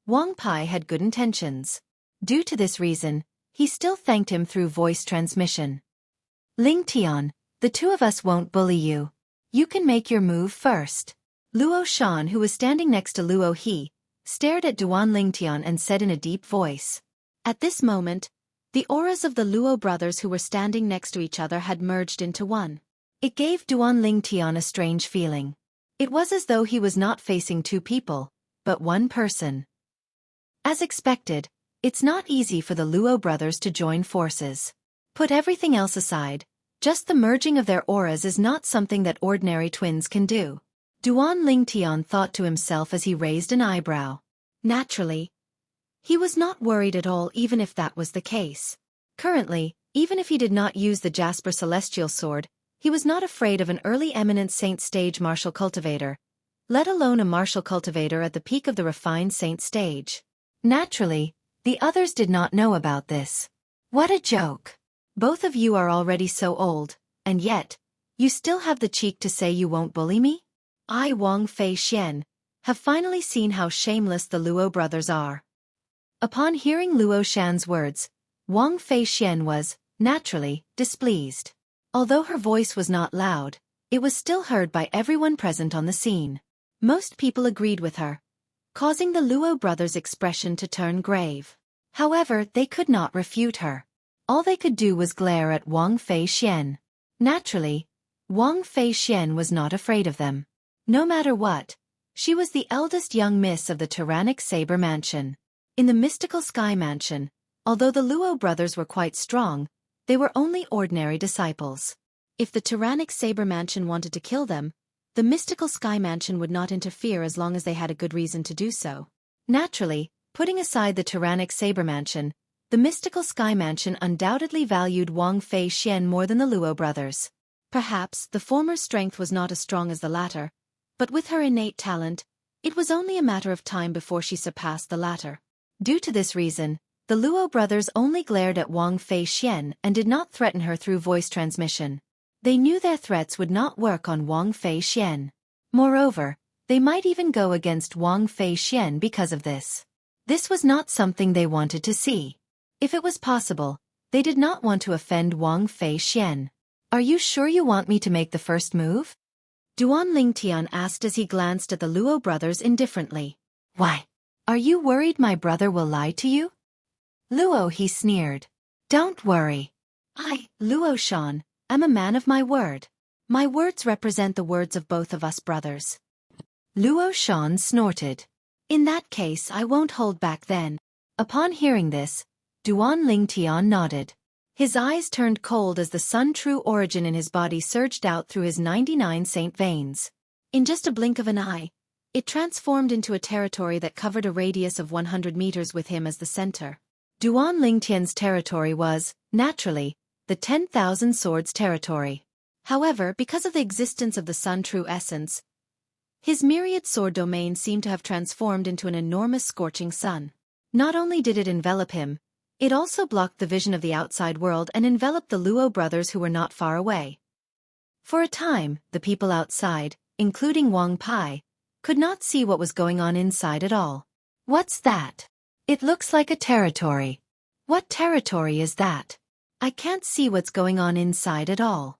Wang Pai had good intentions. Due to this reason, he still thanked him through voice transmission. Ling Tian, the two of us won't bully you. You can make your move first. Luo Shan, who was standing next to Luo He, stared at Duan Ling Tian and said in a deep voice. At this moment, the auras of the Luo brothers who were standing next to each other had merged into one. It gave Duan Ling Tian a strange feeling. It was as though he was not facing two people, but one person. As expected, it's not easy for the Luo brothers to join forces. Put everything else aside, just the merging of their auras is not something that ordinary twins can do. Duan Lingtian thought to himself as he raised an eyebrow. Naturally, he was not worried at all even if that was the case. Currently, even if he did not use the Jasper Celestial Sword, he was not afraid of an early eminent saint stage martial cultivator, let alone a martial cultivator at the peak of the refined saint stage. Naturally, the others did not know about this. What a joke! Both of you are already so old, and yet, you still have the cheek to say you won't bully me? I, Wang Fei Xian, have finally seen how shameless the Luo brothers are. Upon hearing Luo Shan's words, Wang Fei Xian was, naturally, displeased. Although her voice was not loud, it was still heard by everyone present on the scene. Most people agreed with her, causing the Luo brothers' expression to turn grave. However, they could not refute her. All they could do was glare at Wang Fei Xian. Naturally, Wang Fei Xian was not afraid of them. No matter what, she was the eldest young miss of the tyrannic Saber Mansion. In the mystical Sky Mansion, although the Luo brothers were quite strong, they were only ordinary disciples. If the tyrannic Saber Mansion wanted to kill them, the mystical Sky Mansion would not interfere as long as they had a good reason to do so. Naturally, putting aside the tyrannic Saber Mansion, the mystical Sky Mansion undoubtedly valued Wang Fei Xian more than the Luo brothers. Perhaps the former's strength was not as strong as the latter, but with her innate talent, it was only a matter of time before she surpassed the latter. Due to this reason, the Luo brothers only glared at Wang Fei Xian and did not threaten her through voice transmission. They knew their threats would not work on Wang Fei Xian. Moreover, they might even go against Wang Fei Xian because of this. This was not something they wanted to see. If it was possible, they did not want to offend Wang Fei Xian. Are you sure you want me to make the first move? Duan Lingtian asked as he glanced at the Luo brothers indifferently. Why? Are you worried my brother will lie to you? Luo, he sneered. Don't worry. I, Luo Shan, am a man of my word. My words represent the words of both of us brothers. Luo Shan snorted. In that case I won't hold back then. Upon hearing this, Duan Lingtian nodded. His eyes turned cold as the sun true origin in his body surged out through his 99 saint veins. In just a blink of an eye, it transformed into a territory that covered a radius of 100 meters with him as the center. Duan Lingtian's territory was, naturally, the 10,000 swords territory. However, because of the existence of the sun true essence, his myriad sword domain seemed to have transformed into an enormous scorching sun. Not only did it envelop him, it also blocked the vision of the outside world and enveloped the Luo brothers who were not far away. For a time, the people outside, including Wang Pai, could not see what was going on inside at all. What's that? It looks like a territory. What territory is that? I can't see what's going on inside at all.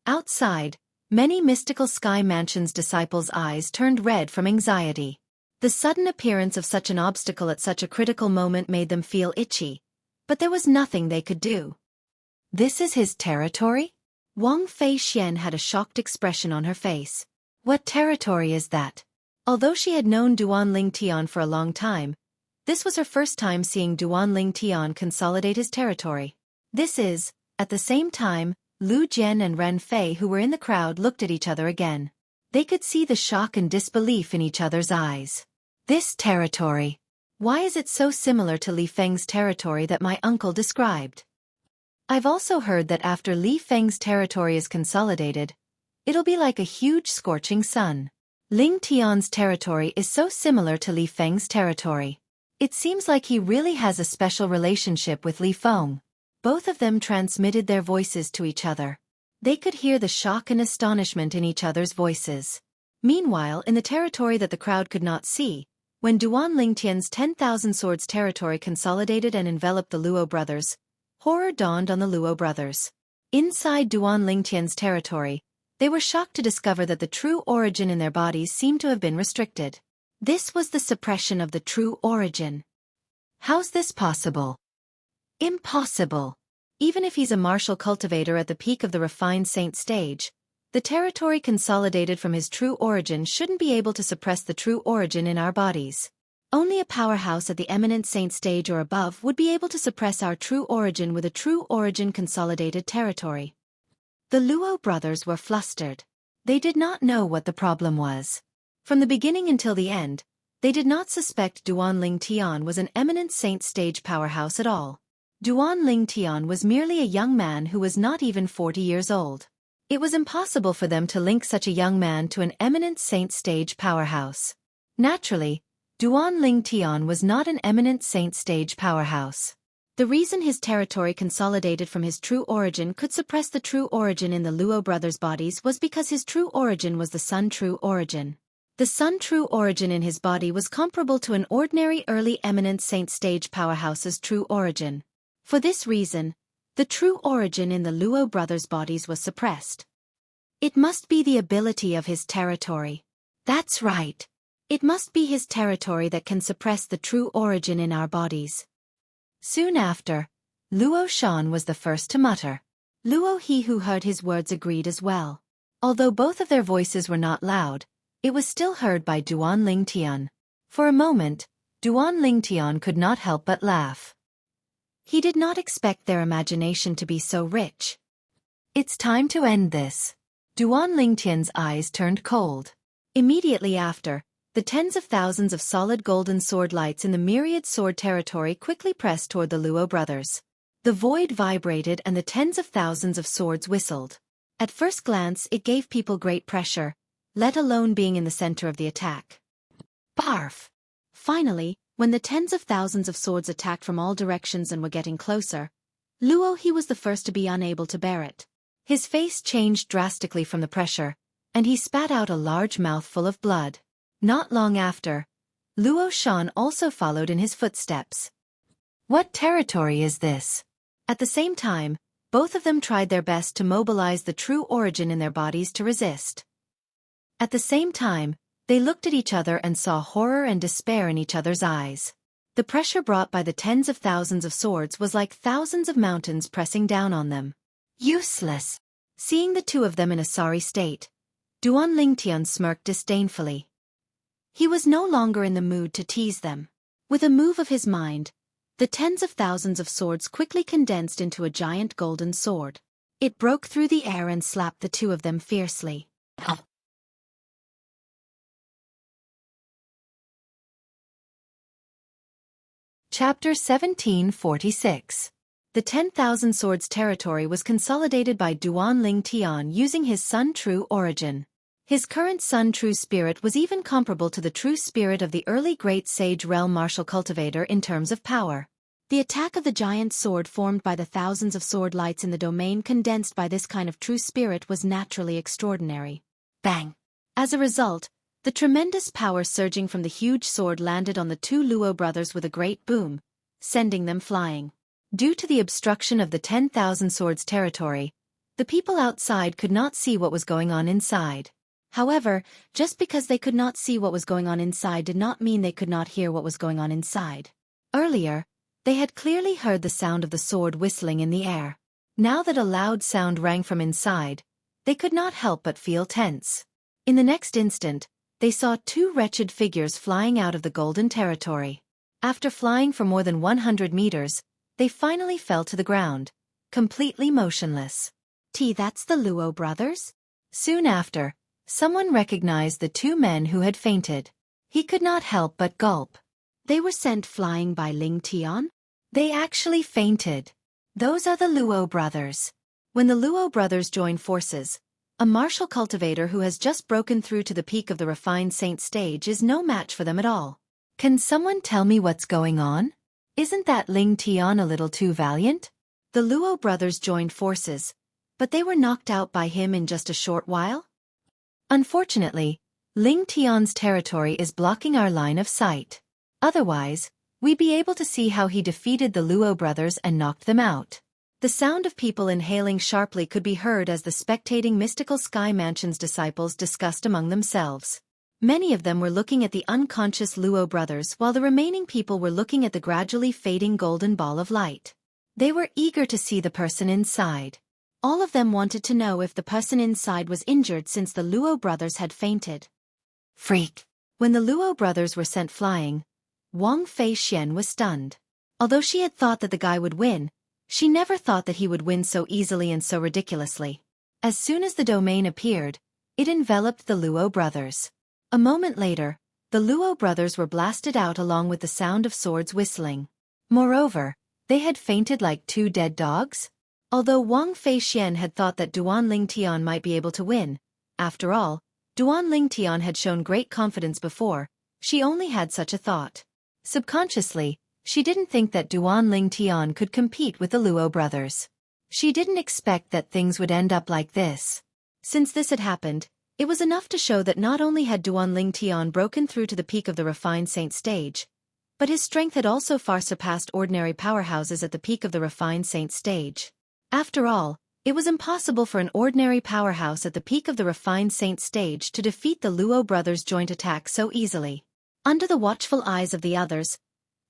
Outside, many mystical Sky Mansion's disciples' eyes turned red from anxiety. The sudden appearance of such an obstacle at such a critical moment made them feel itchy, but there was nothing they could do. This is his territory? Wang Fei Xian had a shocked expression on her face. What territory is that? Although she had known Duan Lingtian for a long time, this was her first time seeing Duan Lingtian consolidate his territory. This is, at the same time, Lu Jian and Ren Fei who were in the crowd looked at each other again. They could see the shock and disbelief in each other's eyes. This territory. Why is it so similar to Li Feng's territory that my uncle described? I've also heard that after Li Feng's territory is consolidated, it'll be like a huge scorching sun. Ling Tian's territory is so similar to Li Feng's territory. It seems like he really has a special relationship with Li Feng. Both of them transmitted their voices to each other. They could hear the shock and astonishment in each other's voices. Meanwhile, in the territory that the crowd could not see, when Duan Lingtian's 10,000 swords territory consolidated and enveloped the Luo brothers, horror dawned on the Luo brothers. Inside Duan Lingtian's territory, they were shocked to discover that the true origin in their bodies seemed to have been restricted. This was the suppression of the true origin. How's this possible? Impossible. Even if he's a martial cultivator at the peak of the refined saint stage, the territory consolidated from his true origin shouldn't be able to suppress the true origin in our bodies. Only a powerhouse at the eminent saint stage or above would be able to suppress our true origin with a true origin consolidated territory. The Luo brothers were flustered. They did not know what the problem was. From the beginning until the end, they did not suspect Duan Ling Tian was an eminent saint stage powerhouse at all. Duan Ling Tian was merely a young man who was not even 40 years old. It was impossible for them to link such a young man to an eminent saint stage powerhouse. Naturally, Duan Ling Tian was not an eminent saint stage powerhouse. The reason his territory consolidated from his true origin could suppress the true origin in the Luo brothers' bodies was because his true origin was the Sun true origin. The Sun true origin in his body was comparable to an ordinary early eminent saint stage powerhouse's true origin. For this reason, the true origin in the Luo brothers' bodies was suppressed. It must be the ability of his territory. That's right. It must be his territory that can suppress the true origin in our bodies. Soon after, Luo Shan was the first to mutter. Luo He, who heard his words, agreed as well. Although both of their voices were not loud, it was still heard by Duan Ling Tian. For a moment, Duan Ling Tian could not help but laugh. He did not expect their imagination to be so rich. It's time to end this. Duan Ling Tian's eyes turned cold. Immediately after, the tens of thousands of solid golden sword lights in the myriad sword territory quickly pressed toward the Luo brothers. The void vibrated and the tens of thousands of swords whistled. At first glance it gave people great pressure, let alone being in the center of the attack. Barf! Finally, when the tens of thousands of swords attacked from all directions and were getting closer, Luo He was the first to be unable to bear it. His face changed drastically from the pressure, and he spat out a large mouthful of blood. Not long after, Luo Shan also followed in his footsteps. What territory is this? At the same time, both of them tried their best to mobilize the true origin in their bodies to resist. At the same time, they looked at each other and saw horror and despair in each other's eyes. The pressure brought by the tens of thousands of swords was like thousands of mountains pressing down on them. Useless! Seeing the two of them in a sorry state, Duan Ling Tian smirked disdainfully. He was no longer in the mood to tease them. With a move of his mind, the tens of thousands of swords quickly condensed into a giant golden sword. It broke through the air and slapped the two of them fiercely. Chapter 1746. The 10,000 swords territory was consolidated by Duan Ling Tian using his Sun True origin. His current Sun True spirit was even comparable to the true spirit of the early great sage realm martial cultivator in terms of power. The attack of the giant sword formed by the thousands of sword lights in the domain condensed by this kind of true spirit was naturally extraordinary. Bang! As a result, the tremendous power surging from the huge sword landed on the two Luo brothers with a great boom, sending them flying. Due to the obstruction of the 10,000 swords territory, the people outside could not see what was going on inside. However, just because they could not see what was going on inside did not mean they could not hear what was going on inside. Earlier, they had clearly heard the sound of the sword whistling in the air. Now that a loud sound rang from inside, they could not help but feel tense. In the next instant, they saw two wretched figures flying out of the golden territory. After flying for more than 100 meters, they finally fell to the ground, completely motionless. That's the Luo brothers? Soon after, someone recognized the two men who had fainted. He could not help but gulp. They were sent flying by Ling Tian? They actually fainted. Those are the Luo brothers. When the Luo brothers join forces, a martial cultivator who has just broken through to the peak of the refined saint stage is no match for them at all. Can someone tell me what's going on? Isn't that Ling Tian a little too valiant? The Luo brothers joined forces, but they were knocked out by him in just a short while? Unfortunately, Ling Tian's territory is blocking our line of sight. Otherwise, we'd be able to see how he defeated the Luo brothers and knocked them out. The sound of people inhaling sharply could be heard as the spectating mystical Sky Mansion's disciples discussed among themselves. Many of them were looking at the unconscious Luo brothers while the remaining people were looking at the gradually fading golden ball of light. They were eager to see the person inside. All of them wanted to know if the person inside was injured since the Luo brothers had fainted. Freak! When the Luo brothers were sent flying, Wang Feixian was stunned. Although she had thought that the guy would win, she never thought that he would win so easily and so ridiculously. As soon as the domain appeared, it enveloped the Luo brothers. A moment later, the Luo brothers were blasted out along with the sound of swords whistling. Moreover, they had fainted like two dead dogs? Although Wang Feixian had thought that Duan Lingtian might be able to win, after all, Duan Lingtian had shown great confidence before, she only had such a thought. Subconsciously, she didn't think that Duan Lingtian could compete with the Luo brothers. She didn't expect that things would end up like this. Since this had happened, it was enough to show that not only had Duan Lingtian broken through to the peak of the refined saint stage, but his strength had also far surpassed ordinary powerhouses at the peak of the refined saint stage. After all, it was impossible for an ordinary powerhouse at the peak of the refined saint stage to defeat the Luo brothers' joint attack so easily. Under the watchful eyes of the others,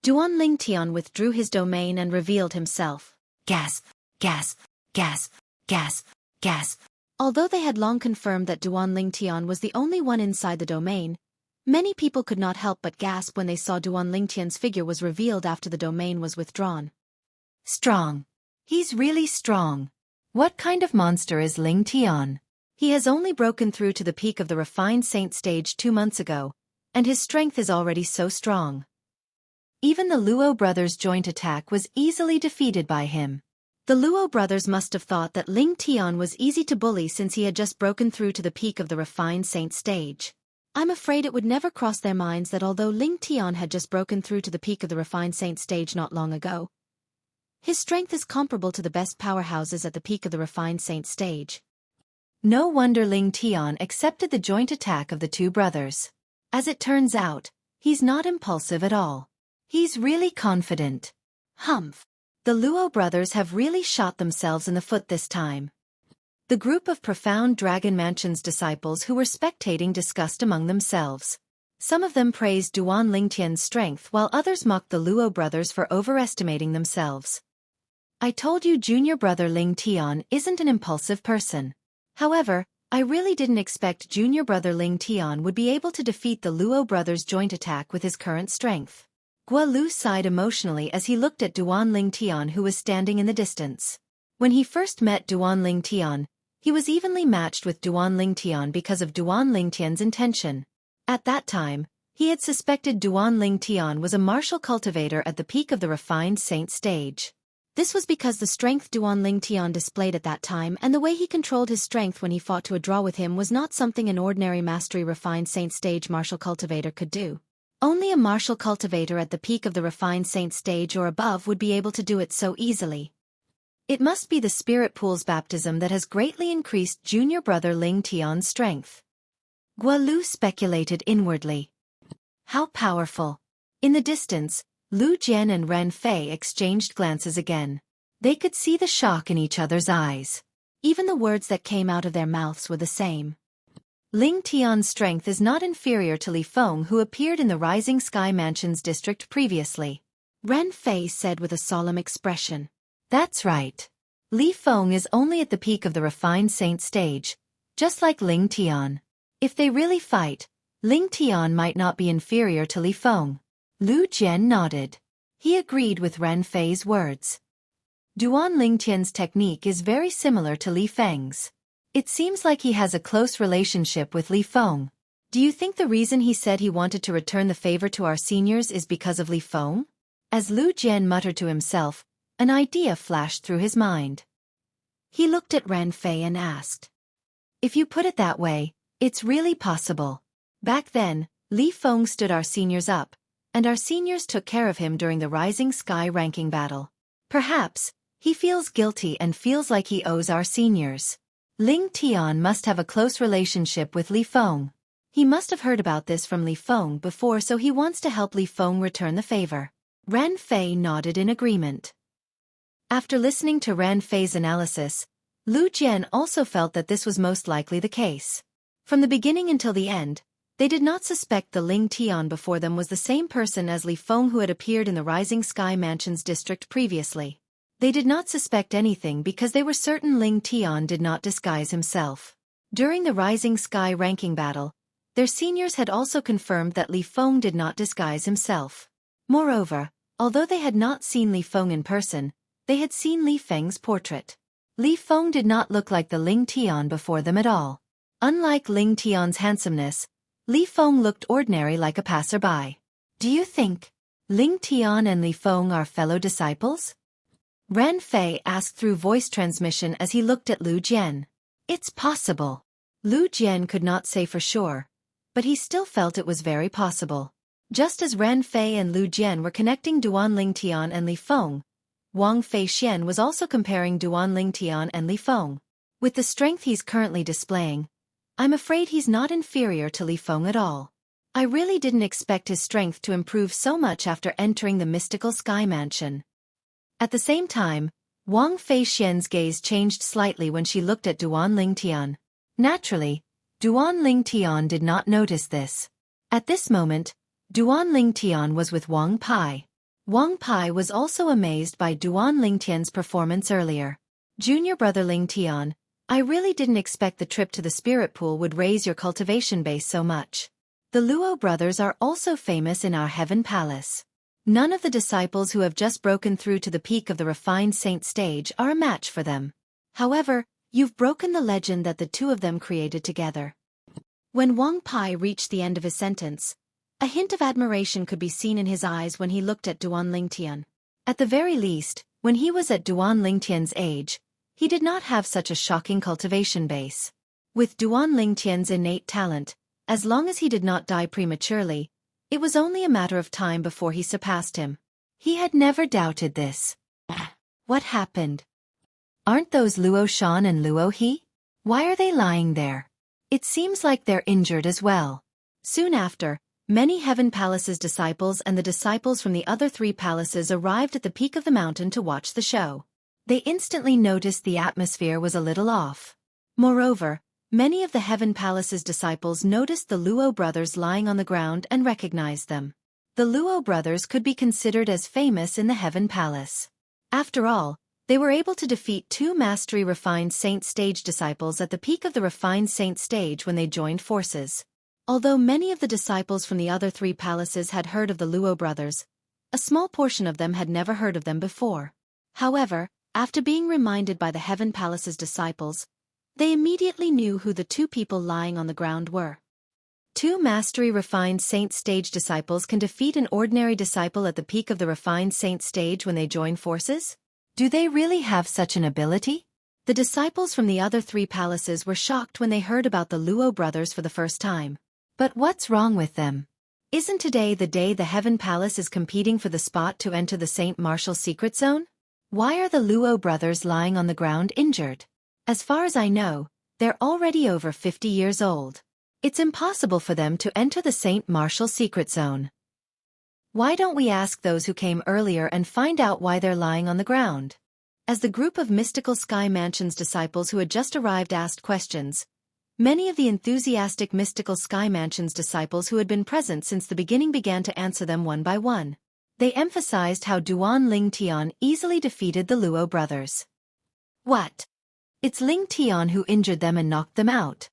Duan Lingtian withdrew his domain and revealed himself. Gasp, gasp, gasp, gasp, gasp. Although they had long confirmed that Duan Lingtian was the only one inside the domain, many people could not help but gasp when they saw Duan Lingtian's figure was revealed after the domain was withdrawn. Strong. He's really strong. What kind of monster is Lingtian? He has only broken through to the peak of the refined saint stage 2 months ago, and his strength is already so strong. Even the Luo brothers' joint attack was easily defeated by him. The Luo brothers must have thought that Lingtian was easy to bully since he had just broken through to the peak of the refined saint stage. I'm afraid it would never cross their minds that although Lingtian had just broken through to the peak of the refined saint stage not long ago, his strength is comparable to the best powerhouses at the peak of the refined saint stage. No wonder Lingtian accepted the joint attack of the two brothers. As it turns out, he's not impulsive at all. He's really confident. Humph. The Luo brothers have really shot themselves in the foot this time. The group of Profound Dragon Mansion's disciples who were spectating discussed among themselves. Some of them praised Duan Lingtian's strength while others mocked the Luo brothers for overestimating themselves. I told you junior brother Lingtian isn't an impulsive person. However, I really didn't expect junior brother Lingtian would be able to defeat the Luo brothers' joint attack with his current strength. Guolu sighed emotionally as he looked at Duan Lingtian who was standing in the distance. When he first met Duan Lingtian, he was evenly matched with Duan Lingtian because of Duan Lingtian's intention. At that time, he had suspected Duan Lingtian was a martial cultivator at the peak of the refined saint stage. This was because the strength Duan Lingtian displayed at that time and the way he controlled his strength when he fought to a draw with him was not something an ordinary mastery refined saint stage martial cultivator could do. Only a martial cultivator at the peak of the refined saint stage or above would be able to do it so easily. It must be the spirit pool's baptism that has greatly increased junior brother Lingtian's strength. Guolu speculated inwardly. How powerful. In the distance, Lu Jian and Ren Fei exchanged glances again. They could see the shock in each other's eyes. Even the words that came out of their mouths were the same. Lingtian's strength is not inferior to Li Feng who appeared in the Rising Sky Mansion's district previously. Ren Fei said with a solemn expression. That's right. Li Feng is only at the peak of the refined saint stage, just like Lingtian. If they really fight, Lingtian might not be inferior to Li Feng. Lu Jian nodded. He agreed with Ren Fei's words. Duan Lingtian's technique is very similar to Li Feng's. It seems like he has a close relationship with Li Feng. Do you think the reason he said he wanted to return the favor to our seniors is because of Li Feng? As Lu Jian muttered to himself, an idea flashed through his mind. He looked at Ren Fei and asked. If you put it that way, it's really possible. Back then, Li Feng stood our seniors up, and our seniors took care of him during the Rising Sky ranking battle. Perhaps, he feels guilty and feels like he owes our seniors. Lingtian must have a close relationship with Li Feng. He must have heard about this from Li Feng before, so he wants to help Li Feng return the favor. Ren Fei nodded in agreement. After listening to Ren Fei's analysis, Lu Jian also felt that this was most likely the case. From the beginning until the end, they did not suspect the Lingtian before them was the same person as Li Feng who had appeared in the Rising Sky Mansion's district previously. They did not suspect anything because they were certain Lingtian did not disguise himself. During the Rising Sky ranking battle, their seniors had also confirmed that Li Feng did not disguise himself. Moreover, although they had not seen Li Feng in person, they had seen Li Feng's portrait. Li Feng did not look like the Ling Tian before them at all. Unlike Ling Tian's handsomeness, Li Feng looked ordinary like a passerby. Do you think Ling Tian and Li Feng are fellow disciples? Ran Fei asked through voice transmission as he looked at Lu Jian. It's possible. Lu Jian could not say for sure, but he still felt it was very possible. Just as Ran Fei and Lu Jian were connecting Duan Ling Tian and Li Feng, Wang Fei Xian was also comparing Duan Ling Tian and Li Feng. With the strength he's currently displaying, I'm afraid he's not inferior to Li Feng at all. I really didn't expect his strength to improve so much after entering the mystical sky mansion. At the same time, Wang Fei Xian's gaze changed slightly when she looked at Duan Ling Tian. Naturally, Duan Ling Tian did not notice this. At this moment, Duan Ling Tian was with Wang Pai. Wang Pai was also amazed by Duan Ling Tian's performance earlier. Junior brother Ling Tian, I really didn't expect the trip to the spirit pool would raise your cultivation base so much. The Luo brothers are also famous in our heaven palace. None of the disciples who have just broken through to the peak of the refined saint stage are a match for them. However, you've broken the legend that the two of them created together. When Wang Pai reached the end of his sentence, a hint of admiration could be seen in his eyes when he looked at Duan Ling Tian. At the very least, when he was at Duan Ling Tian's age, he did not have such a shocking cultivation base. With Duan Ling Tian's innate talent, as long as he did not die prematurely, it was only a matter of time before he surpassed him. He had never doubted this. What happened? Aren't those Luo Shan and Luo He? Why are they lying there? It seems like they're injured as well. Soon after, many Heaven Palace's disciples and the disciples from the other 3 palaces arrived at the peak of the mountain to watch the show. They instantly noticed the atmosphere was a little off. Moreover, many of the Heaven Palace's disciples noticed the Luo brothers lying on the ground and recognized them. The Luo brothers could be considered as famous in the Heaven Palace. After all, they were able to defeat 2 Mastery Refined Saint Stage disciples at the peak of the Refined Saint Stage when they joined forces. Although many of the disciples from the other 3 palaces had heard of the Luo brothers, a small portion of them had never heard of them before. However, after being reminded by the Heaven Palace's disciples, they immediately knew who the 2 people lying on the ground were. 2 Mastery Refined Saint Stage disciples can defeat an ordinary disciple at the peak of the Refined Saint Stage when they join forces? Do they really have such an ability? The disciples from the other 3 palaces were shocked when they heard about the Luo brothers for the first time. But what's wrong with them? Isn't today the day the Heaven Palace is competing for the spot to enter the Saint Martial Secret Zone? Why are the Luo brothers lying on the ground injured? As far as I know, they're already over 50 years old. It's impossible for them to enter the Saint Martial Secret Zone. Why don't we ask those who came earlier and find out why they're lying on the ground? As the group of Mystical Sky Mansion's disciples who had just arrived asked questions, many of the enthusiastic Mystical Sky Mansion's disciples who had been present since the beginning began to answer them one by one. They emphasized how Duan Ling Tian easily defeated the Luo brothers. What? It's Ling Tian who injured them and knocked them out.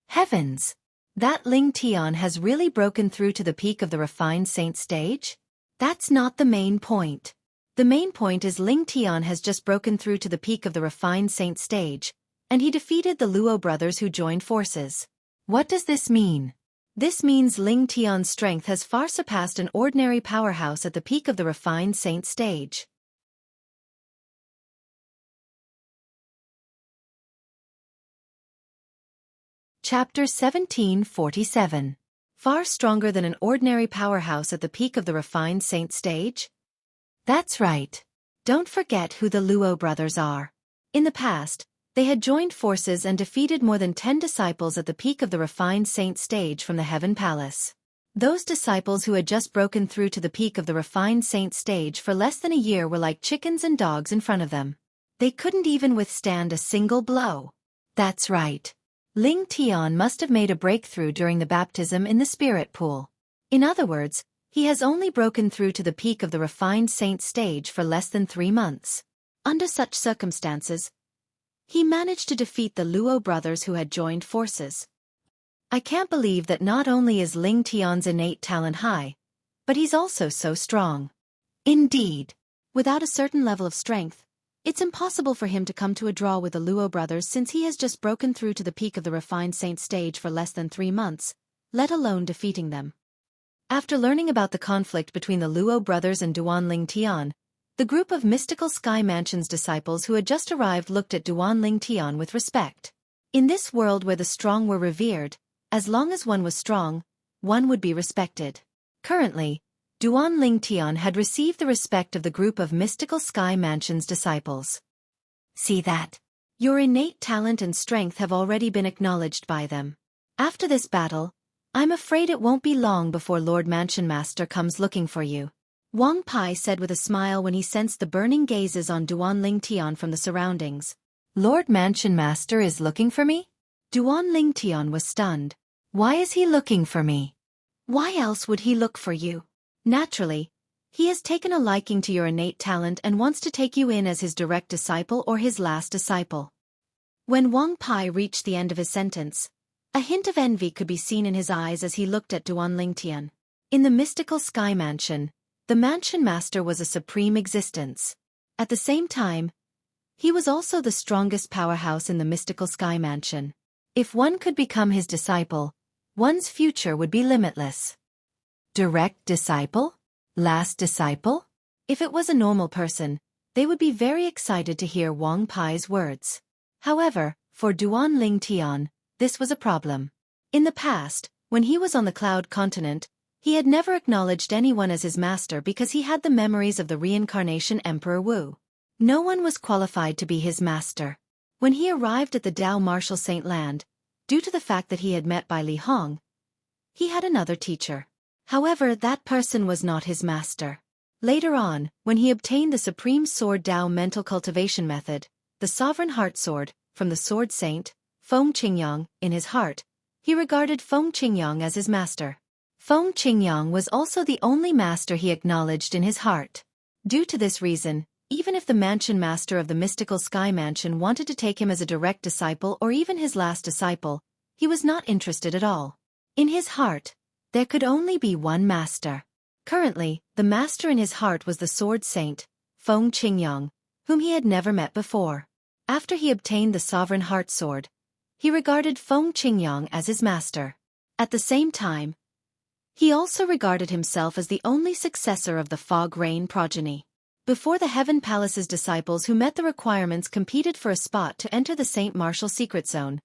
Heavens! That Ling Tian has really broken through to the peak of the refined saint stage? That's not the main point. The main point is Ling Tian has just broken through to the peak of the refined saint stage, and he defeated the Luo brothers who joined forces. What does this mean? This means Ling Tian's strength has far surpassed an ordinary powerhouse at the peak of the refined saint stage. Chapter 1747. Far stronger than an ordinary powerhouse at the peak of the refined saint stage? That's right. Don't forget who the Luo brothers are. In the past, they had joined forces and defeated more than 10 disciples at the peak of the refined saint stage from the Heaven Palace. Those disciples who had just broken through to the peak of the refined saint stage for less than a year were like chickens and dogs in front of them. They couldn't even withstand a single blow. That's right. Ling Tian must have made a breakthrough during the baptism in the spirit pool. In other words, he has only broken through to the peak of the refined saint stage for less than 3 months. Under such circumstances, he managed to defeat the Luo brothers who had joined forces. I can't believe that not only is Ling Tian's innate talent high, but he's also so strong. Indeed. Without a certain level of strength, it's impossible for him to come to a draw with the Luo brothers since he has just broken through to the peak of the refined saint stage for less than 3 months, let alone defeating them. After learning about the conflict between the Luo brothers and Duanling Tian, the group of mystical Sky Mansion's disciples who had just arrived looked at Duanling Tian with respect. In this world where the strong were revered, as long as one was strong, one would be respected. Currently, Duanling Tian had received the respect of the group of mystical Sky Mansion's disciples. See that? Your innate talent and strength have already been acknowledged by them. After this battle, I'm afraid it won't be long before Lord Mansion Master comes looking for you. Wang Pai said with a smile when he sensed the burning gazes on Duanling Tian from the surroundings. Lord Mansion Master is looking for me? Duanling Tian was stunned. Why is he looking for me? Why else would he look for you? Naturally, he has taken a liking to your innate talent and wants to take you in as his direct disciple or his last disciple. When Wang Pai reached the end of his sentence, a hint of envy could be seen in his eyes as he looked at Duanling Tian. In the mystical Sky Mansion, the Mansion Master was a supreme existence. At the same time, he was also the strongest powerhouse in the mystical Sky Mansion. If one could become his disciple, one's future would be limitless. Direct disciple? Last disciple? If it was a normal person, they would be very excited to hear Wang Pai's words. However, for Duanling Tian, this was a problem. In the past, when he was on the Cloud Continent, he had never acknowledged anyone as his master because he had the memories of the reincarnation Emperor Wu. No one was qualified to be his master. When he arrived at the Dao Martial Saint Land, due to the fact that he had met by Li Hong, he had another teacher. However, that person was not his master. Later on, when he obtained the Supreme Sword Dao Mental Cultivation Method, the Sovereign Heart Sword, from the Sword Saint, Feng Qingyang, in his heart, he regarded Feng Qingyang as his master. Feng Qingyang was also the only master he acknowledged in his heart. Due to this reason, even if the Mansion Master of the Mystical Sky Mansion wanted to take him as a direct disciple or even his last disciple, he was not interested at all. In his heart, there could only be one master. Currently, the master in his heart was the Sword Saint, Feng Qingyang, whom he had never met before. After he obtained the Sovereign Heart Sword, he regarded Feng Qingyang as his master. At the same time, he also regarded himself as the only successor of the Fog Rain progeny. Before the Heaven Palace's disciples who met the requirements competed for a spot to enter the Saint Martial Secret Zone,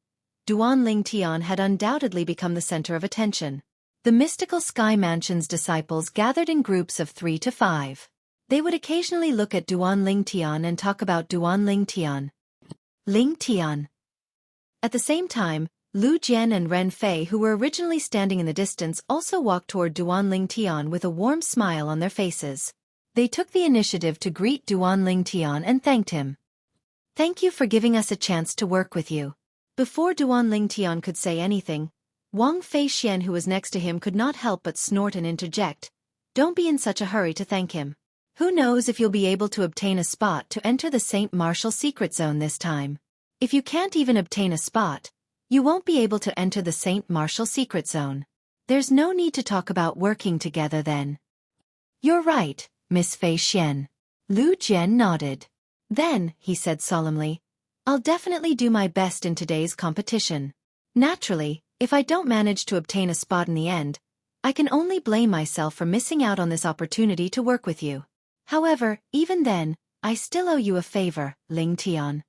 Duanling Tian had undoubtedly become the center of attention. The mystical Sky Mansion's disciples gathered in groups of 3 to 5. They would occasionally look at Duanling Tian and talk about Duanling Tian. Ling Tian. At the same time, Lu Jian and Ren Fei, who were originally standing in the distance, also walked toward Duanling Tian with a warm smile on their faces. They took the initiative to greet Duanling Tian and thanked him. Thank you for giving us a chance to work with you. Before Duanling Tian could say anything, Wang Fei Xian, who was next to him, could not help but snort and interject. Don't be in such a hurry to thank him. Who knows if you'll be able to obtain a spot to enter the Saint Martial Secret Zone this time. If you can't even obtain a spot, you won't be able to enter the Saint Martial Secret Zone. There's no need to talk about working together then. You're right, Miss Fei Xian. Lu Jian nodded. Then, he said solemnly, I'll definitely do my best in today's competition. Naturally, if I don't manage to obtain a spot in the end, I can only blame myself for missing out on this opportunity to work with you. However, even then, I still owe you a favor, Ling Tian.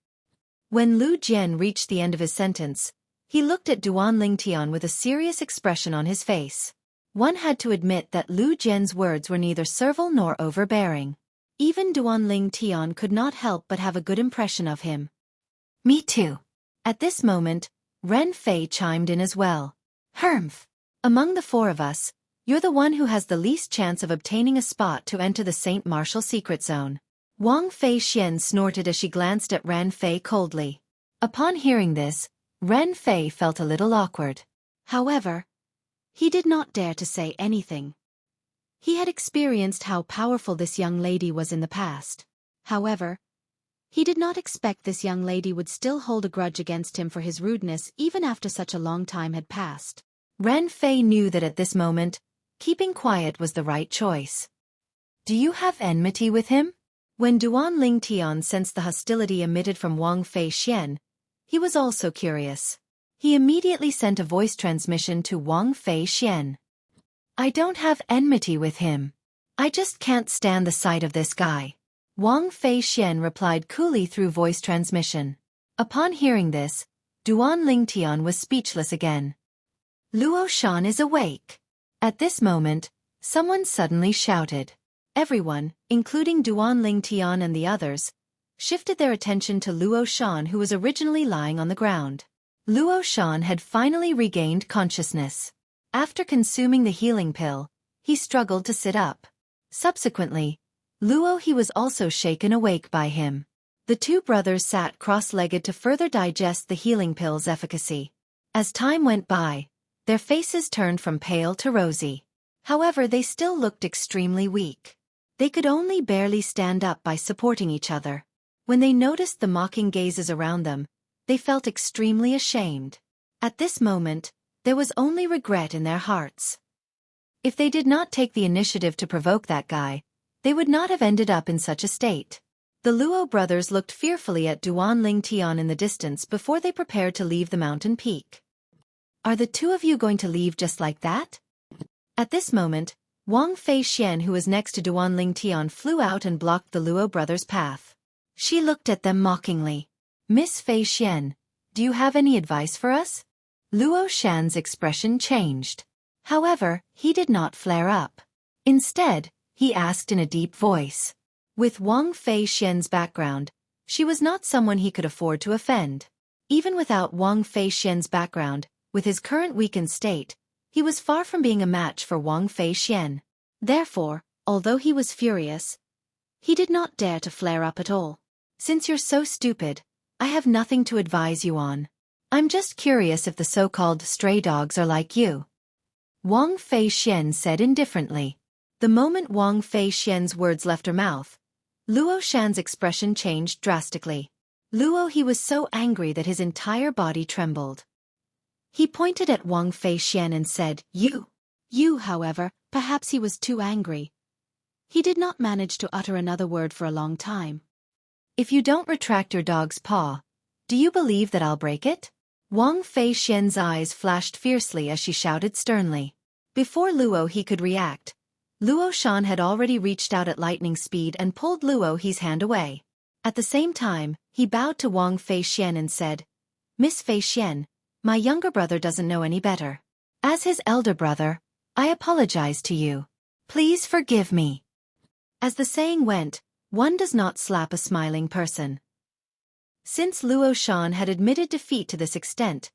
When Lu Jian reached the end of his sentence, he looked at Duanling Tian with a serious expression on his face. One had to admit that Lu Jian's words were neither servile nor overbearing. Even Duanling Tian could not help but have a good impression of him. Me too. At this moment, Ren Fei chimed in as well. Humph. Among the 4 of us, you're the one who has the least chance of obtaining a spot to enter the Saint Martial Secret Zone. Wang Fei Xian snorted as she glanced at Ren Fei coldly. Upon hearing this, Ren Fei felt a little awkward. However, he did not dare to say anything. He had experienced how powerful this young lady was in the past. However, he did not expect this young lady would still hold a grudge against him for his rudeness even after such a long time had passed. Ren Fei knew that at this moment, Keeping quiet was the right choice. Do you have enmity with him? When Duan Lingtian sensed the hostility emitted from Wang Feixian, he was also curious. He immediately sent a voice transmission to Wang Feixian. I don't have enmity with him. I just can't stand the sight of this guy. Wang Feixian replied coolly through voice transmission. Upon hearing this, Duan Lingtian was speechless again. Luo Shan is awake. At this moment, someone suddenly shouted. Everyone, including Duan Lingtian and the others, shifted their attention to Luo Shan, who was originally lying on the ground. Luo Shan had finally regained consciousness. After consuming the healing pill, he struggled to sit up. Subsequently, he was also shaken awake by him. The two brothers sat cross-legged to further digest the healing pill's efficacy. As time went by, their faces turned from pale to rosy. However, they still looked extremely weak. They could only barely stand up by supporting each other. When they noticed the mocking gazes around them, they felt extremely ashamed. At this moment, there was only regret in their hearts. If they did not take the initiative to provoke that guy, they would not have ended up in such a state. The Luo brothers looked fearfully at Duan Lingtian in the distance before they prepared to leave the mountain peak. Are the two of you going to leave just like that? At this moment, Wang Feixian, who was next to Duan Lingtian, flew out and blocked the Luo brothers' path. She looked at them mockingly. Miss Feixian, do you have any advice for us? Luo Shan's expression changed. However, he did not flare up. Instead, he asked in a deep voice. With Wang Feixian's background, she was not someone he could afford to offend. Even without Wang Feixian's background, with his current weakened state, he was far from being a match for Wang Feixian. Therefore, although he was furious, he did not dare to flare up at all. Since you're so stupid, I have nothing to advise you on. I'm just curious if the so-called stray dogs are like you. Wang Feixian said indifferently. The moment Wang Feixian's words left her mouth, Luo Shan's expression changed drastically. He was so angry that his entire body trembled. He pointed at Wang Feixian and said, You, however, perhaps he was too angry. He did not manage to utter another word for a long time. If you don't retract your dog's paw, do you believe that I'll break it? Wang Feixian's eyes flashed fiercely as she shouted sternly. Before he could react, Luo Shan had already reached out at lightning speed and pulled He's hand away. At the same time, he bowed to Wang Feixian and said, Miss Feixian, my younger brother doesn't know any better. As his elder brother, I apologize to you. Please forgive me. As the saying went, one does not slap a smiling person. Since Luo Shan had admitted defeat to this extent,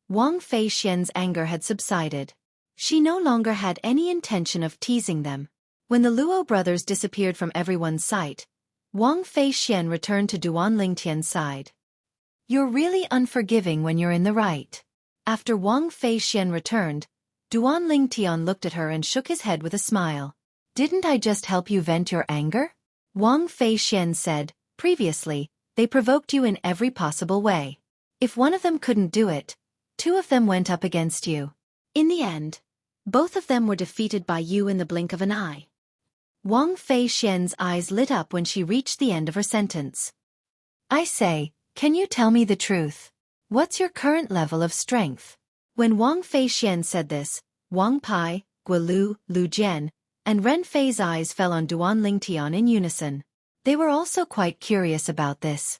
Wang Feixian's anger had subsided. She no longer had any intention of teasing them. When the Luo brothers disappeared from everyone's sight, Wang Feixian returned to Duan Lingtian's side. You're really unforgiving when you're in the right. After Wang Feixian returned, Duan Lingtian looked at her and shook his head with a smile. Didn't I just help you vent your anger? Wang Feixian said, previously, they provoked you in every possible way. If one of them couldn't do it, two of them went up against you. In the end, both of them were defeated by you in the blink of an eye. Wang Feixian's eyes lit up when she reached the end of her sentence. I say, can you tell me the truth? What's your current level of strength? When Wang Feixian said this, Wang Pai, Guolu, Lu Jian, and Ren Fei's eyes fell on Duan Lingtian in unison. They were also quite curious about this.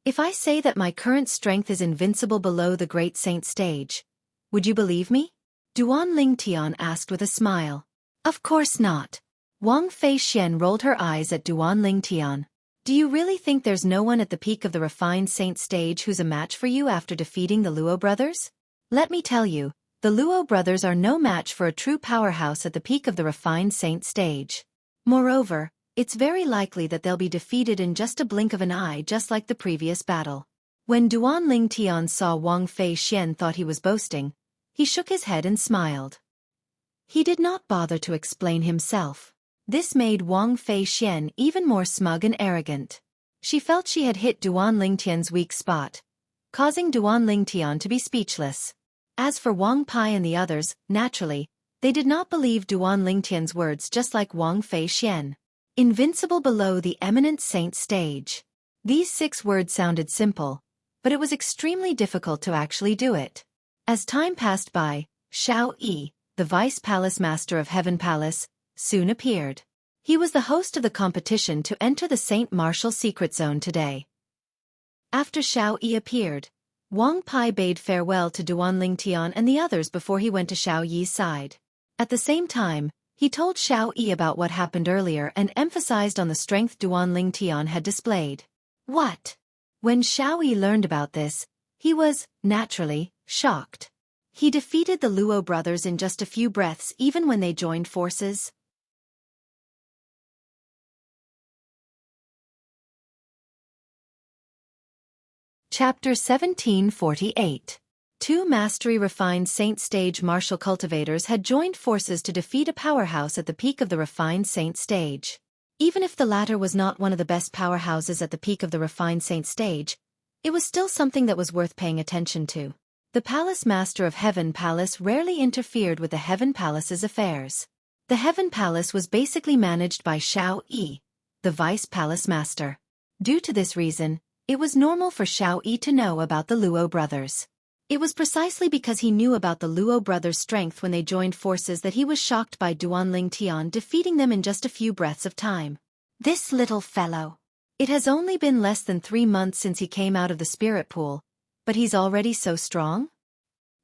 If I say that my current strength is invincible below the Great Saint stage, would you believe me? Duan Lingtian asked with a smile. Of course not. Wang Feixian rolled her eyes at Duan Lingtian. Do you really think there's no one at the peak of the refined saint stage who's a match for you after defeating the Luo brothers? Let me tell you, the Luo brothers are no match for a true powerhouse at the peak of the refined saint stage. Moreover, it's very likely that they'll be defeated in just a blink of an eye, just like the previous battle. When Duan Lingtian saw Wang Feixian thought he was boasting, he shook his head and smiled. He did not bother to explain himself. This made Wang Feixian even more smug and arrogant. She felt she had hit Duan Lingtian's weak spot, causing Duan Lingtian to be speechless. As for Wang Pai and the others, naturally, They did not believe Duan Lingtian's words, just like Wang Fei Xian. Invincible below the eminent saint stage. These 6 words sounded simple, but it was extremely difficult to actually do it. As time passed by, Xueqi, the vice palace master of Heaven Palace, soon appeared. He was the host of the competition to enter the Saint Martial Secret Zone today. After Xueqi appeared, Wang Pai bade farewell to Duan Lingtian and the others before he went to Xueqi's side. At the same time, he told Xueqi about what happened earlier and emphasized on the strength Duan Lingtian had displayed. What? When Xueqi learned about this, he was, naturally, shocked. He defeated the Luo brothers in just a few breaths even when they joined forces. Chapter 1748. 2 mastery-refined saint stage martial cultivators had joined forces to defeat a powerhouse at the peak of the refined saint stage. Even if the latter was not one of the best powerhouses at the peak of the refined saint stage, it was still something that was worth paying attention to. The palace master of Heaven Palace rarely interfered with the Heaven Palace's affairs. The Heaven Palace was basically managed by Xueqi, the vice palace master. Due to this reason, it was normal for Xueqi to know about the Luo brothers. It was precisely because he knew about the Luo brothers' strength when they joined forces that he was shocked by Duan Lingtian defeating them in just a few breaths of time. This little fellow. It has only been less than 3 months since he came out of the spirit pool, but he's already so strong?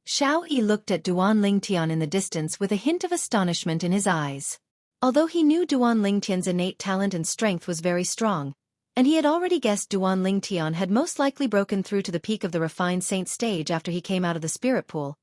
Xueqi looked at Duan Lingtian in the distance with a hint of astonishment in his eyes. Although he knew Duan Lingtian's innate talent and strength was very strong, and he had already guessed Duan Lingtian had most likely broken through to the peak of the refined saint stage after he came out of the spirit pool,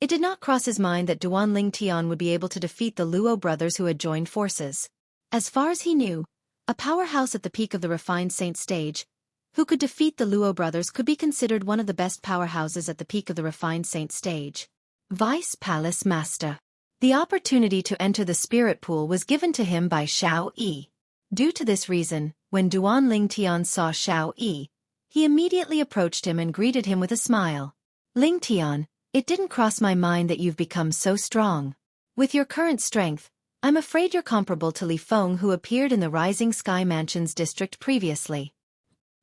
it did not cross his mind that Duan Lingtian would be able to defeat the Luo brothers who had joined forces. As far as he knew, a powerhouse at the peak of the refined saint stage, who could defeat the Luo brothers, could be considered one of the best powerhouses at the peak of the refined saint stage. Vice Palace Master. The opportunity to enter the spirit pool was given to him by Xueqi. Due to this reason, when Duan Lingtian saw Xueqi, he immediately approached him and greeted him with a smile. Lingtian, it didn't cross my mind that you've become so strong. With your current strength, I'm afraid you're comparable to Li Feng, who appeared in the Rising Sky Mansions district previously.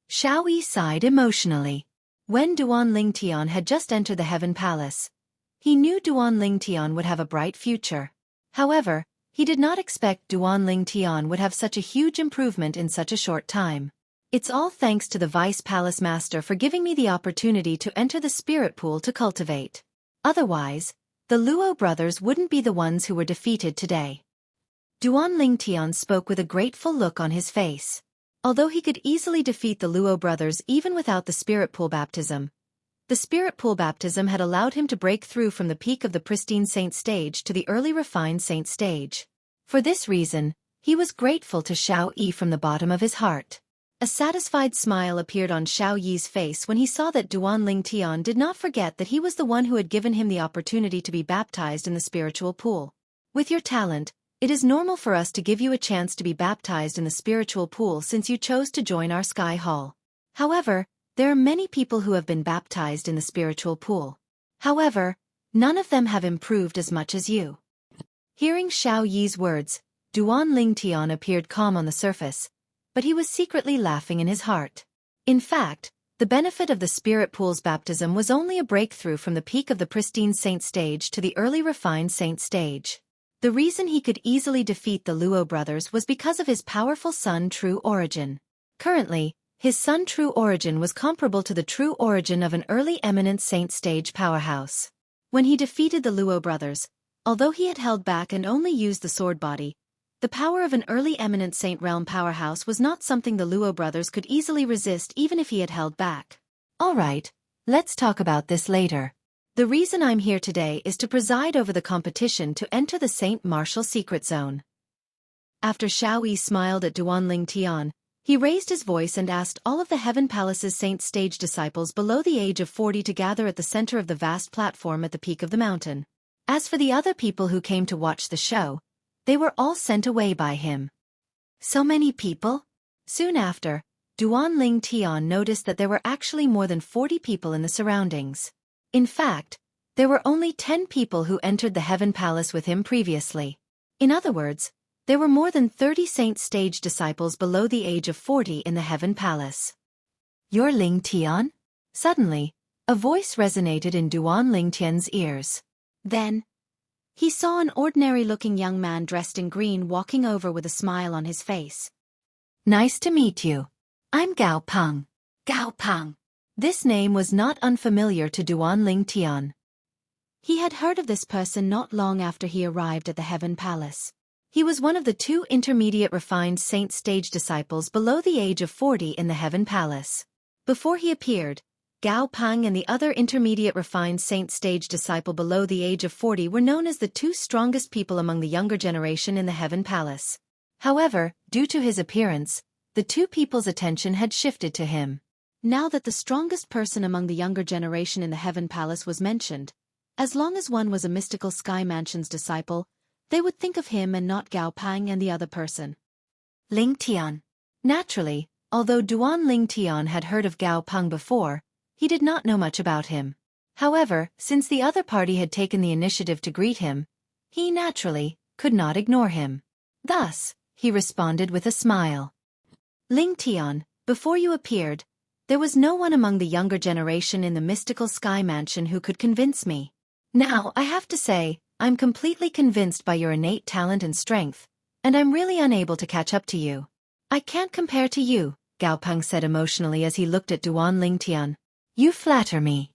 Xueqi sighed emotionally. When Duan Lingtian had just entered the Heaven Palace, he knew Duan Lingtian would have a bright future. However, he did not expect Duan Lingtian would have such a huge improvement in such a short time. It's all thanks to the Vice Palace Master for giving me the opportunity to enter the spirit pool to cultivate. Otherwise, the Luo brothers wouldn't be the ones who were defeated today. Duan Lingtian spoke with a grateful look on his face. Although he could easily defeat the Luo brothers even without the spirit pool baptism, the spirit pool baptism had allowed him to break through from the peak of the pristine saint stage to the early refined saint stage. For this reason, he was grateful to Xueqi from the bottom of his heart. A satisfied smile appeared on Xueqi's face when he saw that Duan Lingtian did not forget that he was the one who had given him the opportunity to be baptized in the spiritual pool. With your talent, it is normal for us to give you a chance to be baptized in the spiritual pool since you chose to join our Sky Hall. However, there are many people who have been baptized in the spiritual pool. However, none of them have improved as much as you. Hearing Xueqi's words, Duan Lingtian appeared calm on the surface, but he was secretly laughing in his heart. In fact, the benefit of the spirit pool's baptism was only a breakthrough from the peak of the pristine saint stage to the early refined saint stage. The reason he could easily defeat the Luo brothers was because of his powerful Sun True Origin. Currently, his Sun True Origin was comparable to the true origin of an early eminent saint stage powerhouse. When he defeated the Luo brothers, although he had held back and only used the sword body, the power of an early eminent saint realm powerhouse was not something the Luo brothers could easily resist even if he had held back. Alright, let's talk about this later. The reason I'm here today is to preside over the competition to enter the Saint Martial Secret Zone. After Xueqi smiled at Duan Lingtian, he raised his voice and asked all of the Heaven Palace's saint stage disciples below the age of 40 to gather at the center of the vast platform at the peak of the mountain. As for the other people who came to watch the show, they were all sent away by him. So many people? Soon after, Duan Lingtian noticed that there were actually more than 40 people in the surroundings. In fact, There were only 10 people who entered the Heaven Palace with him previously. In other words, there were more than 30 saint stage disciples below the age of 40 in the Heaven Palace. You're Ling Tian? Suddenly, a voice resonated in Duan Ling Tian's ears. Then, he saw an ordinary-looking young man dressed in green walking over with a smile on his face. Nice to meet you. I'm Gao Peng. Gao Peng. This name was not unfamiliar to Duan Ling Tian. He had heard of this person not long after he arrived at the Heaven Palace. He was one of the 2 intermediate refined saint stage disciples below the age of 40 in the Heaven Palace. Before he appeared, Gao Peng and the other intermediate refined saint stage disciple below the age of 40 were known as the 2 strongest people among the younger generation in the Heaven Palace. However, due to his appearance, the 2 people's attention had shifted to him. Now that the strongest person among the younger generation in the Heaven Palace was mentioned, as long as one was a mystical sky mansion's disciple, they would think of him and not Gao Peng and the other person. Ling Tian. Naturally, although Duan Ling Tian had heard of Gao Peng before, he did not know much about him. However, since the other party had taken the initiative to greet him, he naturally could not ignore him. Thus, he responded with a smile. Ling Tian, before you appeared, there was no one among the younger generation in the mystical sky mansion who could convince me. Now, I have to say, I'm completely convinced by your innate talent and strength, and I'm really unable to catch up to you. I can't compare to you, Gao Peng said emotionally as he looked at Duan Ling Tian. You flatter me.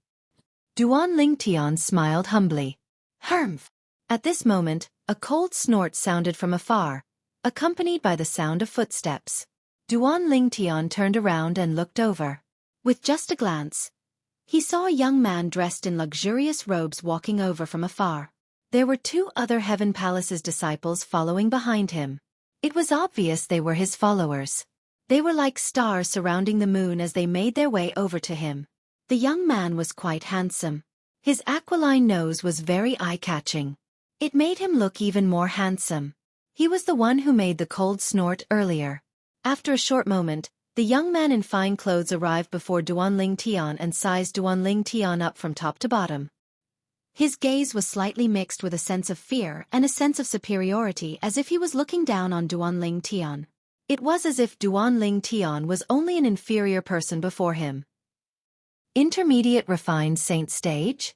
Duan Ling Tian smiled humbly. Humph. At this moment, a cold snort sounded from afar, accompanied by the sound of footsteps. Duan Ling Tian turned around and looked over. With just a glance, he saw a young man dressed in luxurious robes walking over from afar. There were 2 other Heaven Palace's disciples following behind him. It was obvious they were his followers. They were like stars surrounding the moon as they made their way over to him. The young man was quite handsome. His aquiline nose was very eye-catching. It made him look even more handsome. He was the one who made the cold snort earlier. After a short moment, the young man in fine clothes arrived before Duan Ling Tian and sized Duan Ling Tian up from top to bottom. His gaze was slightly mixed with a sense of fear and a sense of superiority, as if he was looking down on Duan Ling Tian. It was as if Duan Ling Tian was only an inferior person before him. Intermediate refined saint stage?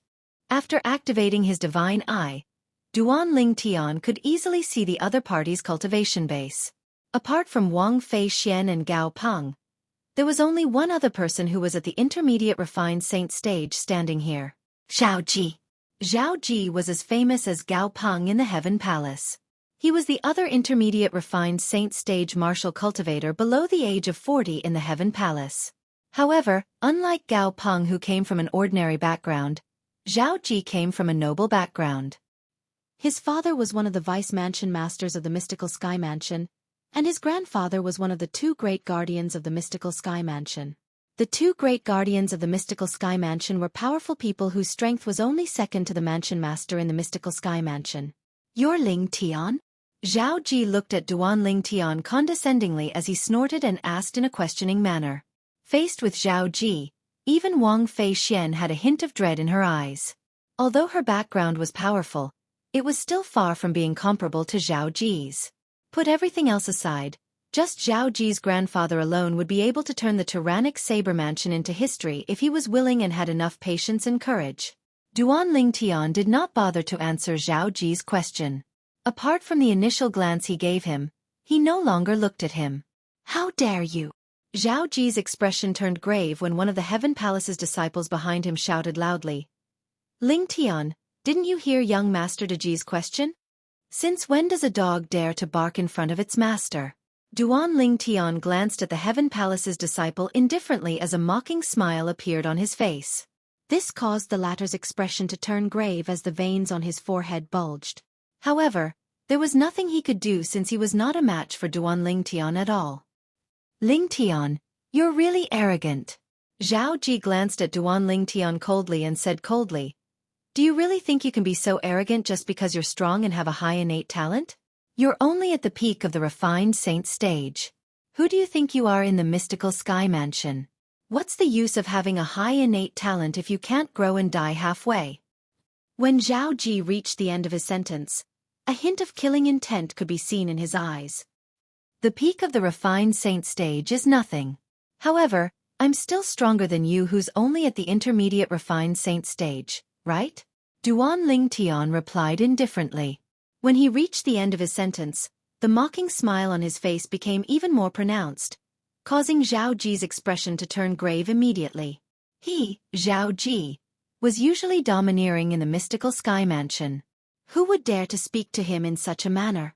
After activating his divine eye, Duan Ling Tian could easily see the other party's cultivation base. Apart from Wang Fei Xian and Gao Peng, there was only one other person who was at the intermediate refined saint stage standing here. Xueqi. Xueqi was as famous as Gao Peng in the Heaven Palace. He was the other intermediate refined saint stage martial cultivator below the age of 40 in the Heaven Palace. However, unlike Gao Peng, who came from an ordinary background, Xueqi came from a noble background. His father was one of the vice mansion masters of the mystical sky mansion, and his grandfather was one of the 2 great guardians of the mystical sky mansion. The 2 great guardians of the mystical sky mansion were powerful people whose strength was only second to the mansion master in the mystical sky mansion. You're Ling Tian? Xueqi looked at Duan Ling Tian condescendingly as he snorted and asked in a questioning manner. Faced with Xueqi, even Wang Fei Xian had a hint of dread in her eyes. Although her background was powerful, it was still far from being comparable to Xueqi's. Put everything else aside, just Xueqi's grandfather alone would be able to turn the tyrannic saber mansion into history if he was willing and had enough patience and courage. Duan Ling Tian did not bother to answer Xueqi's question. Apart from the initial glance he gave him, he no longer looked at him. How dare you? Xueqi's expression turned grave when one of the Heaven Palace's disciples behind him shouted loudly. Ling Tian, didn't you hear young Master Deji's question? Since when does a dog dare to bark in front of its master? Duan Ling Tian glanced at the Heaven Palace's disciple indifferently as a mocking smile appeared on his face. This caused the latter's expression to turn grave as the veins on his forehead bulged. However, there was nothing he could do since he was not a match for Duan Ling Tian at all. Ling Tian, you're really arrogant. Xueqi glanced at Duan Ling Tian coldly and said coldly, do you really think you can be so arrogant just because you're strong and have a high innate talent? You're only at the peak of the refined saint stage. Who do you think you are in the mystical sky mansion? What's the use of having a high innate talent if you can't grow and die halfway? When Zhao Ji reached the end of his sentence, a hint of killing intent could be seen in his eyes. The peak of the refined saint stage is nothing. However, I'm still stronger than you who's only at the intermediate refined saint stage, right? Duan Lingtian replied indifferently. When he reached the end of his sentence, the mocking smile on his face became even more pronounced, causing Zhao Ji's expression to turn grave immediately. He, Zhao Ji, was usually domineering in the mystical sky mansion. Who would dare to speak to him in such a manner?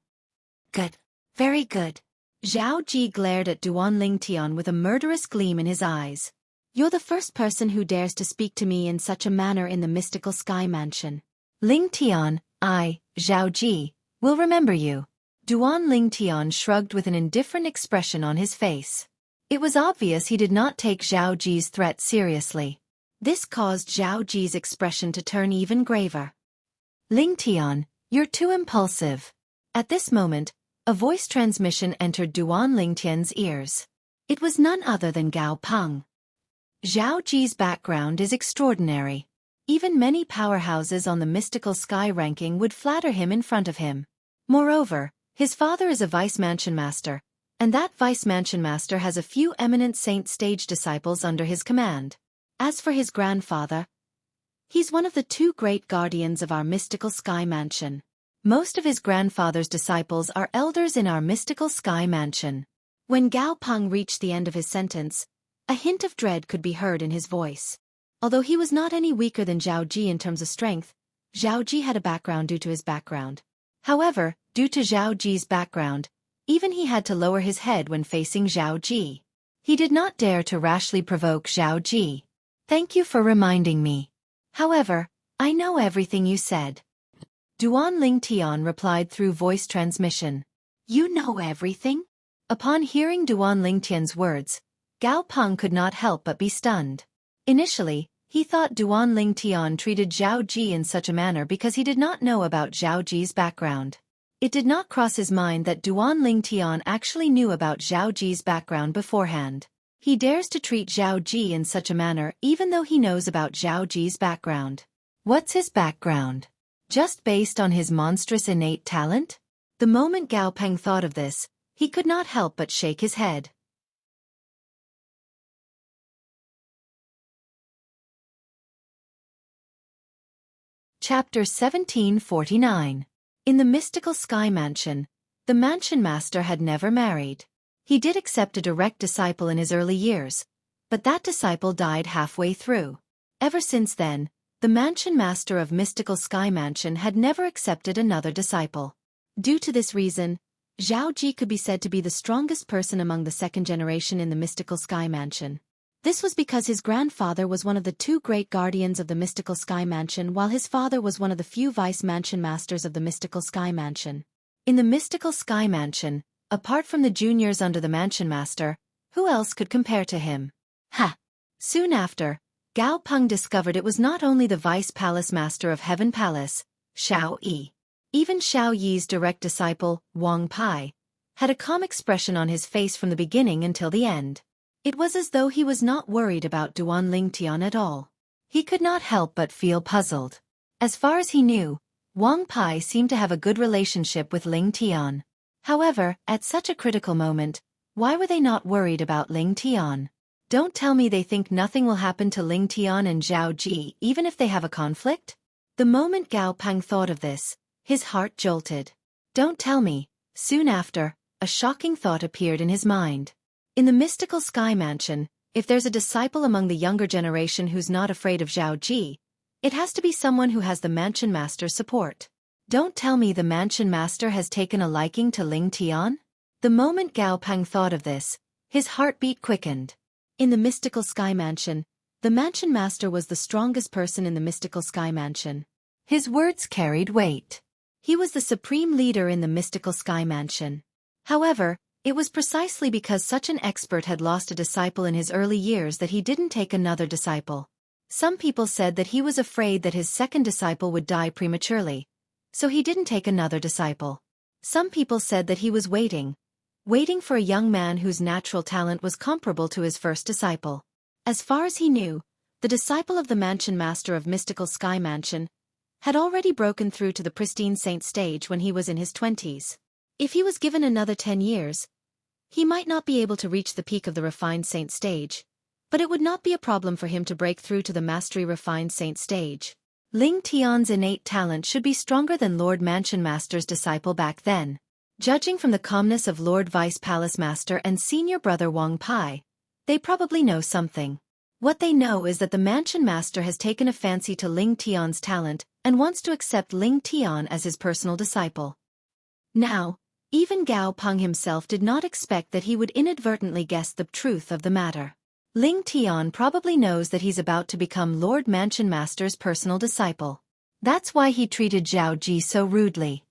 Good. Very good. Zhao Ji glared at Duan Lingtian with a murderous gleam in his eyes. You're the first person who dares to speak to me in such a manner in the mystical sky mansion. Lingtian, I, Zhao Ji, will remember you. Duan Lingtian shrugged with an indifferent expression on his face. It was obvious he did not take Zhao Ji's threat seriously. This caused Zhao Ji's expression to turn even graver. Lingtian, you're too impulsive. At this moment, a voice transmission entered Duan Lingtian's ears. It was none other than Gao Peng. Zhao Ji's background is extraordinary. Even many powerhouses on the mystical sky ranking would flatter him in front of him. Moreover, his father is a vice mansion master, and that vice mansion master has a few eminent saint stage disciples under his command. As for his grandfather, he's one of the two great guardians of our mystical sky mansion. Most of his grandfather's disciples are elders in our mystical sky mansion. When Gao Peng reached the end of his sentence, a hint of dread could be heard in his voice. Although he was not any weaker than Zhao Ji in terms of strength, Zhao Ji had a background due to his background. However, due to Zhao Ji's background, even he had to lower his head when facing Zhao Ji. He did not dare to rashly provoke Zhao Ji. Thank you for reminding me. However, I know everything you said. Duan Lingtian replied through voice transmission. You know everything? Upon hearing Duan Lingtian's words, Gao Peng could not help but be stunned. Initially, he thought Duan Lingtian treated Zhao Ji in such a manner because he did not know about Zhao Ji's background. It did not cross his mind that Duan Lingtian actually knew about Zhao Ji's background beforehand. He dares to treat Zhao Ji in such a manner even though he knows about Zhao Ji's background. What's his background? Just based on his monstrous innate talent? The moment Gao Peng thought of this, he could not help but shake his head. Chapter 1749. In the mystical sky mansion, the mansion master had never married. He did accept a direct disciple in his early years, but that disciple died halfway through. Ever since then, the mansion master of mystical sky mansion had never accepted another disciple. Due to this reason, Zhao Ji could be said to be the strongest person among the second generation in the mystical sky mansion. This was because his grandfather was one of the two great guardians of the mystical sky mansion while his father was one of the few vice mansion masters of the mystical sky mansion. In the mystical sky mansion, apart from the juniors under the mansion master, who else could compare to him? Ha! Soon after, Gao Peng discovered it was not only the vice palace master of Heaven Palace, Xueqi. Even Xiao Yi's direct disciple, Wang Pai, had a calm expression on his face from the beginning until the end. It was as though he was not worried about Duan Lingtian at all. He could not help but feel puzzled. As far as he knew, Wang Pai seemed to have a good relationship with Lingtian. However, at such a critical moment, why were they not worried about Lingtian? Don't tell me they think nothing will happen to Lingtian and Zhao Ji even if they have a conflict? The moment Gao Peng thought of this, his heart jolted. Don't tell me. Soon after, a shocking thought appeared in his mind. In the mystical sky mansion, if there's a disciple among the younger generation who's not afraid of Zhao Ji, it has to be someone who has the mansion master's support. Don't tell me the mansion master has taken a liking to Lingtian? The moment Gao Peng thought of this, his heartbeat quickened. In the mystical sky mansion, the mansion master was the strongest person in the mystical sky mansion. His words carried weight. He was the supreme leader in the mystical sky mansion. However, it was precisely because such an expert had lost a disciple in his early years that he didn't take another disciple. Some people said that he was afraid that his second disciple would die prematurely, so he didn't take another disciple. Some people said that he was waiting for a young man whose natural talent was comparable to his first disciple. As far as he knew, the disciple of the mansion master of mystical sky mansion had already broken through to the pristine saint stage when he was in his 20s. If he was given another 10 years, he might not be able to reach the peak of the refined saint stage, but it would not be a problem for him to break through to the mastery refined saint stage. Ling Tian's innate talent should be stronger than Lord Mansion Master's disciple back then. Judging from the calmness of Lord Vice Palace Master and senior brother Wang Pai, they probably know something. What they know is that the Mansion Master has taken a fancy to Ling Tian's talent and wants to accept Ling Tian as his personal disciple. Now, even Gao Peng himself did not expect that he would inadvertently guess the truth of the matter. Ling Tian probably knows that he's about to become Lord Mansion Master's personal disciple. That's why he treated Zhao Ji so rudely.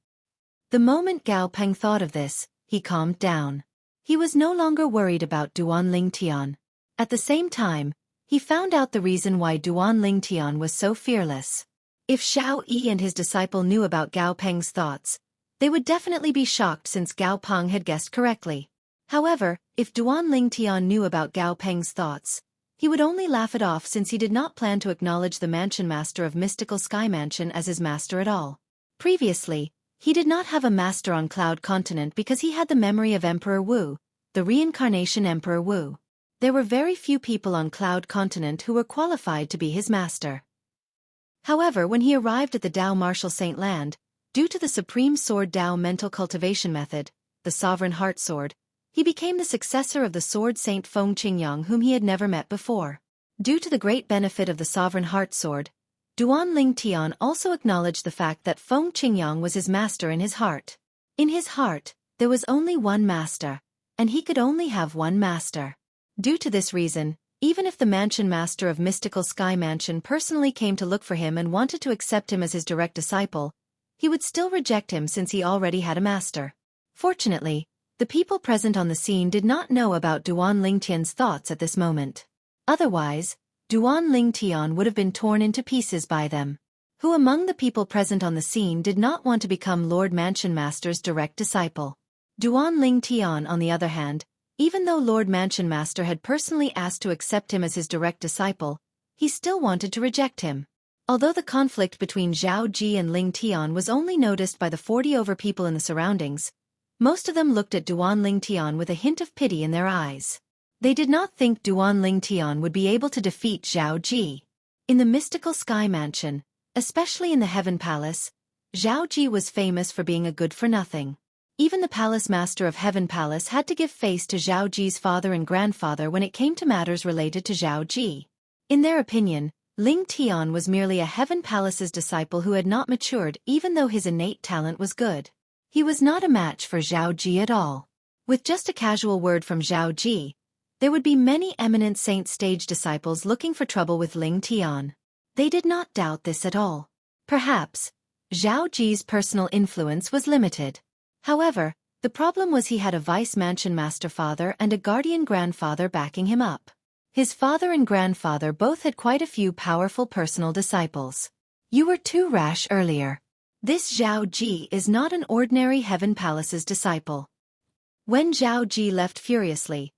The moment Gao Peng thought of this, he calmed down. He was no longer worried about Duan Ling Tian. At the same time, he found out the reason why Duan Ling Tian was so fearless. If Xueqi and his disciple knew about Gao Peng's thoughts, they would definitely be shocked since Gao Peng had guessed correctly. However, if Duan Ling Tian knew about Gao Peng's thoughts, he would only laugh it off since he did not plan to acknowledge the Mansion Master of Mystical Sky Mansion as his master at all. Previously, he did not have a master on Cloud Continent because he had the memory of Emperor Wu, the reincarnation Emperor Wu. There were very few people on Cloud Continent who were qualified to be his master. However, when he arrived at the Dao Martial Saint Land, due to the Supreme Sword Dao mental cultivation method, the Sovereign Heart Sword, he became the successor of the Sword Saint Feng Qingyang whom he had never met before. Due to the great benefit of the Sovereign Heart Sword, Duan Ling Tian also acknowledged the fact that Feng Qingyang was his master in his heart. In his heart, there was only one master, and he could only have one master. Due to this reason, even if the Mansion Master of Mystical Sky Mansion personally came to look for him and wanted to accept him as his direct disciple, he would still reject him since he already had a master. Fortunately, the people present on the scene did not know about Duan Ling Tian's thoughts at this moment. Otherwise, Duan Ling Tian would have been torn into pieces by them. Who among the people present on the scene did not want to become Lord Mansion Master's direct disciple? Duan Ling Tian, on the other hand, even though Lord Mansion Master had personally asked to accept him as his direct disciple, he still wanted to reject him. Although the conflict between Zhao Ji and Ling Tian was only noticed by the 40 over people in the surroundings, most of them looked at Duan Ling Tian with a hint of pity in their eyes. They did not think Duan Ling Tian would be able to defeat Zhao Ji. In the Mystical Sky Mansion, especially in the Heaven Palace, Zhao Ji was famous for being a good-for-nothing. Even the Palace Master of Heaven Palace had to give face to Zhao Ji's father and grandfather when it came to matters related to Zhao Ji. In their opinion, Ling Tian was merely a Heaven Palace's disciple who had not matured even though his innate talent was good. He was not a match for Zhao Ji at all. With just a casual word from Zhao Ji, there would be many eminent saint stage disciples looking for trouble with Ling Tian. They did not doubt this at all. Perhaps, Zhao Ji's personal influence was limited. However, the problem was he had a vice mansion master father and a guardian grandfather backing him up. His father and grandfather both had quite a few powerful personal disciples. You were too rash earlier. This Zhao Ji is not an ordinary Heaven Palace's disciple. When Zhao Ji left furiously,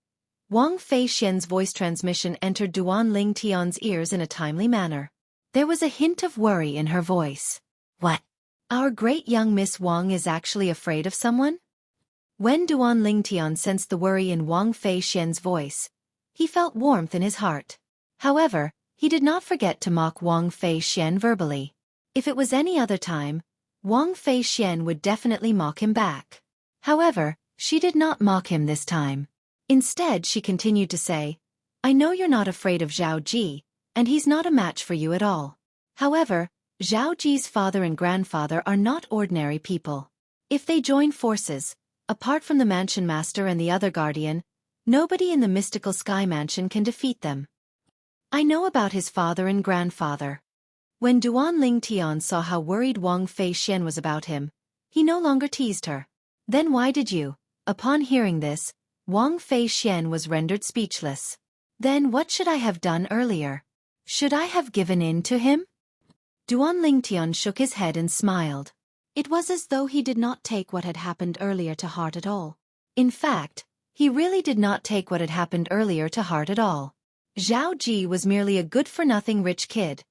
Wang Fei Xian's voice transmission entered Duan Ling Tian's ears in a timely manner. There was a hint of worry in her voice. What? Our great young Miss Wang is actually afraid of someone? When Duan Ling Tian sensed the worry in Wang Fei Xian's voice, he felt warmth in his heart. However, he did not forget to mock Wang Fei Xian verbally. If it was any other time, Wang Fei Xian would definitely mock him back. However, she did not mock him this time. Instead, she continued to say, I know you're not afraid of Zhao Ji, and he's not a match for you at all. However, Zhao Ji's father and grandfather are not ordinary people. If they join forces, apart from the Mansion Master and the other guardian, nobody in the Mystical Sky Mansion can defeat them. I know about his father and grandfather. When Duan Ling Tian saw how worried Wang Fei Xian was about him, he no longer teased her. Then why did you? Upon hearing this, Wang Fei Xian was rendered speechless. Then what should I have done earlier? Should I have given in to him? Duan Ling Tian shook his head and smiled. It was as though he did not take what had happened earlier to heart at all. In fact, he really did not take what had happened earlier to heart at all. Zhao Ji was merely a good-for-nothing rich kid,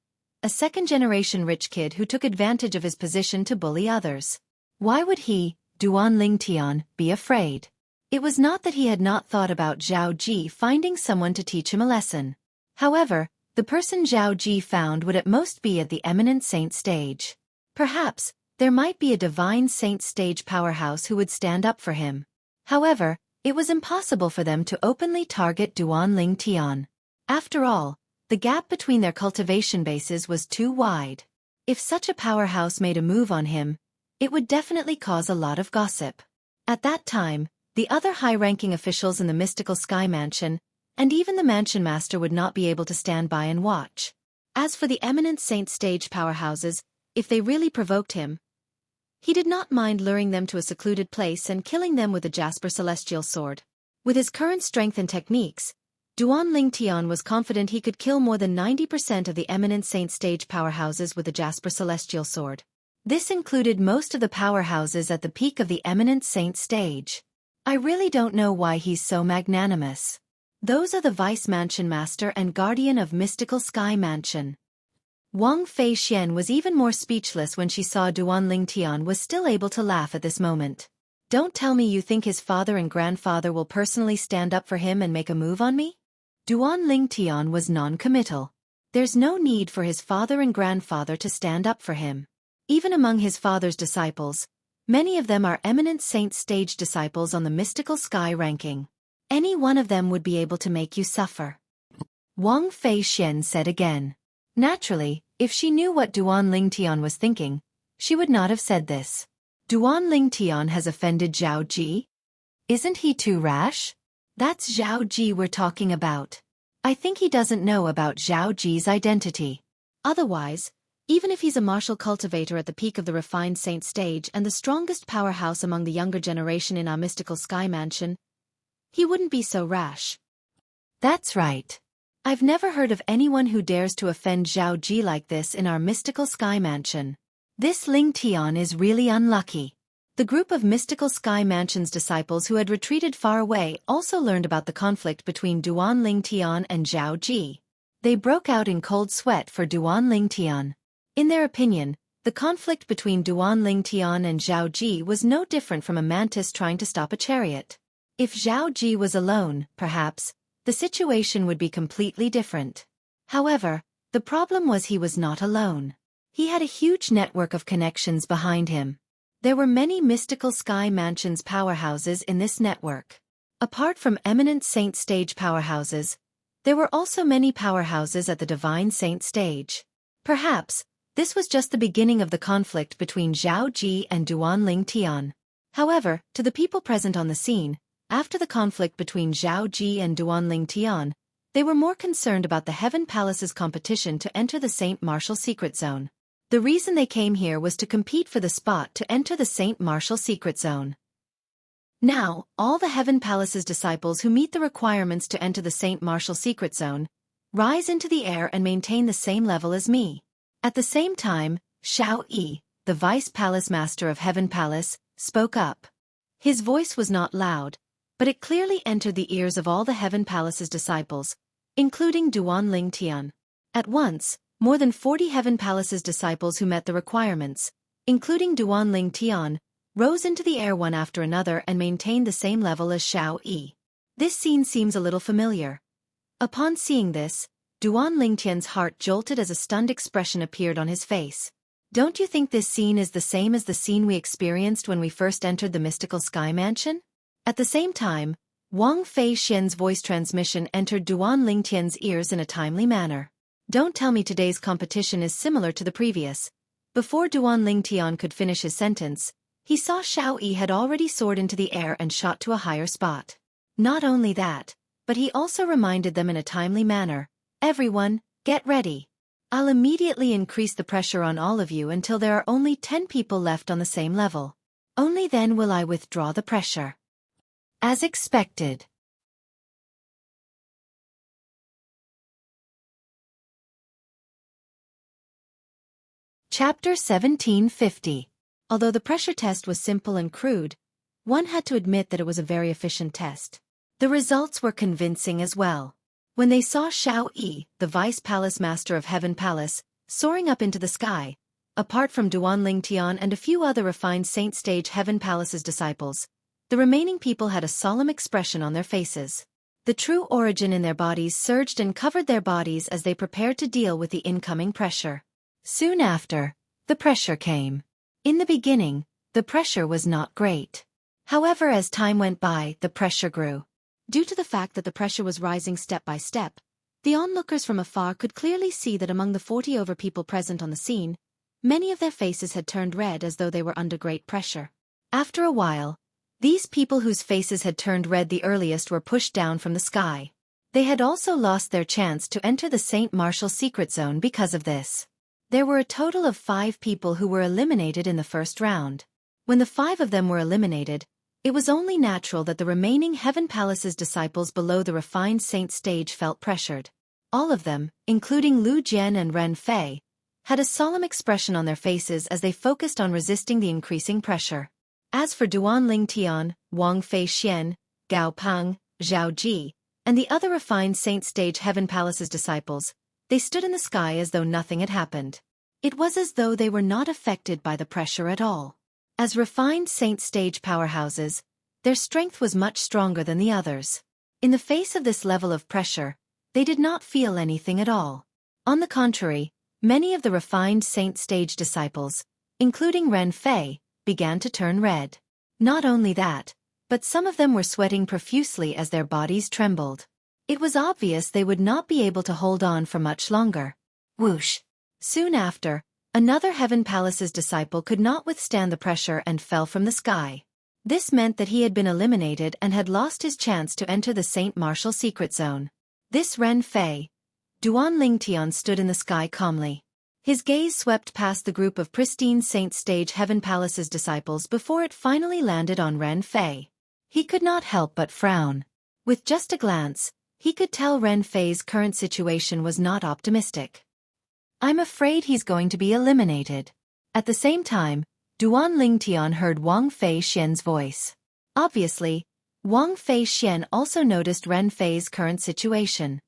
a second-generation rich kid who took advantage of his position to bully others. Why would he, Duan Lingtian, be afraid? It was not that he had not thought about Zhao Ji finding someone to teach him a lesson. However, the person Zhao Ji found would at most be at the eminent saint stage. Perhaps, there might be a divine saint stage powerhouse who would stand up for him. However, it was impossible for them to openly target Duan Lingtian. After all, the gap between their cultivation bases was too wide. If such a powerhouse made a move on him, it would definitely cause a lot of gossip. At that time, the other high-ranking officials in the mystical sky mansion, and even the mansion master would not be able to stand by and watch. As for the eminent saint stage powerhouses, if they really provoked him, he did not mind luring them to a secluded place and killing them with a Jasper celestial sword. With his current strength and techniques, Duan Lingtian was confident he could kill more than 90% of the eminent saint stage powerhouses with the Jasper celestial sword. This included most of the powerhouses at the peak of the eminent saint stage. I really don't know why he's so magnanimous. Those are the Vice Mansion Master and Guardian of Mystical Sky Mansion. Wang Feixian was even more speechless when she saw Duan Lingtian was still able to laugh at this moment. Don't tell me you think his father and grandfather will personally stand up for him and make a move on me? Duan Lingtian was non-committal. There's no need for his father and grandfather to stand up for him. Even among his father's disciples, many of them are eminent saint stage disciples on the mystical sky ranking. Any one of them would be able to make you suffer. Wang Feixian said again. Naturally, if she knew what Duan Lingtian was thinking, she would not have said this. Duan Lingtian has offended Zhao Ji? Isn't he too rash? That's Zhao Ji we're talking about. I think he doesn't know about Zhao Ji's identity. Otherwise, even if he's a martial cultivator at the peak of the refined saint stage and the strongest powerhouse among the younger generation in our mystical sky mansion, he wouldn't be so rash. That's right. I've never heard of anyone who dares to offend Zhao Ji like this in our mystical sky mansion. This Lingtian is really unlucky. The group of mystical sky mansion's disciples who had retreated far away also learned about the conflict between Duan Lingtian and Zhao Ji. They broke out in cold sweat for Duan Lingtian. In their opinion, the conflict between Duan Lingtian and Zhao Ji was no different from a mantis trying to stop a chariot. If Zhao Ji was alone, perhaps, the situation would be completely different. However, the problem was he was not alone. He had a huge network of connections behind him. There were many mystical sky mansions powerhouses in this network. Apart from eminent saint stage powerhouses, there were also many powerhouses at the divine saint stage. Perhaps, this was just the beginning of the conflict between Zhao Ji and Duan Lingtian. However, to the people present on the scene, after the conflict between Zhao Ji and Duan Lingtian, they were more concerned about the Heaven Palace's competition to enter the Saint Martial Secret Zone. The reason they came here was to compete for the spot to enter the Saint Martial Secret Zone. Now, all the Heaven Palace's disciples who meet the requirements to enter the Saint Martial Secret Zone rise into the air and maintain the same level as me. At the same time, Xueqi, the Vice Palace Master of Heaven Palace, spoke up. His voice was not loud, but it clearly entered the ears of all the Heaven Palace's disciples, including Duan Lingtian. At once, more than 40 Heaven Palace's disciples who met the requirements, including Duan Lingtian, rose into the air one after another and maintained the same level as Xueqi. This scene seems a little familiar. Upon seeing this, Duan Lingtian's heart jolted as a stunned expression appeared on his face. Don't you think this scene is the same as the scene we experienced when we first entered the mystical sky mansion? At the same time, Wang Feixian's voice transmission entered Duan Lingtian's ears in a timely manner. Don't tell me today's competition is similar to the previous. Before Duan Lingtian could finish his sentence, he saw Xueqi had already soared into the air and shot to a higher spot. Not only that, but he also reminded them in a timely manner, "Everyone, get ready. I'll immediately increase the pressure on all of you until there are only 10 people left on the same level. Only then will I withdraw the pressure." As expected. Chapter 1750. Although the pressure test was simple and crude, one had to admit that it was a very efficient test. The results were convincing as well. When they saw Xueqi, the Vice Palace Master of Heaven Palace, soaring up into the sky. Apart from Duan Lingtian and a few other refined Saint Stage Heaven Palace's disciples, the remaining people had a solemn expression on their faces. The true origin in their bodies surged and covered their bodies as they prepared to deal with the incoming pressure. Soon after, the pressure came. In the beginning, the pressure was not great. However, as time went by, the pressure grew. Due to the fact that the pressure was rising step by step, the onlookers from afar could clearly see that among the 40 over people present on the scene, many of their faces had turned red as though they were under great pressure. After a while, these people whose faces had turned red the earliest were pushed down from the sky. They had also lost their chance to enter the St. Martial secret zone because of this. There were a total of 5 people who were eliminated in the first round. When the 5 of them were eliminated, it was only natural that the remaining Heaven Palace's disciples below the refined Saint Stage felt pressured. All of them, including Lu Jian and Ren Fei, had a solemn expression on their faces as they focused on resisting the increasing pressure. As for Duan Lingtian, Wang Fei Xian, Gao Peng, Zhao Ji, and the other refined Saint Stage Heaven Palace's disciples, they stood in the sky as though nothing had happened. It was as though they were not affected by the pressure at all. As refined Saint Stage powerhouses, their strength was much stronger than the others. In the face of this level of pressure, they did not feel anything at all. On the contrary, many of the refined Saint Stage disciples, including Ren Fei, began to turn red. Not only that, but some of them were sweating profusely as their bodies trembled. It was obvious they would not be able to hold on for much longer. Whoosh! Soon after, another Heaven Palace's disciple could not withstand the pressure and fell from the sky. This meant that he had been eliminated and had lost his chance to enter the Saint Martial secret zone. This Ren Fei, Duan Lingtian stood in the sky calmly. His gaze swept past the group of pristine Saint Stage Heaven Palace's disciples before it finally landed on Ren Fei. He could not help but frown. With just a glance, he could tell Ren Fei's current situation was not optimistic. "I'm afraid he's going to be eliminated." At the same time, Duan Lingtian heard Wang Fei Xian's voice. Obviously, Wang Fei Xian also noticed Ren Fei's current situation.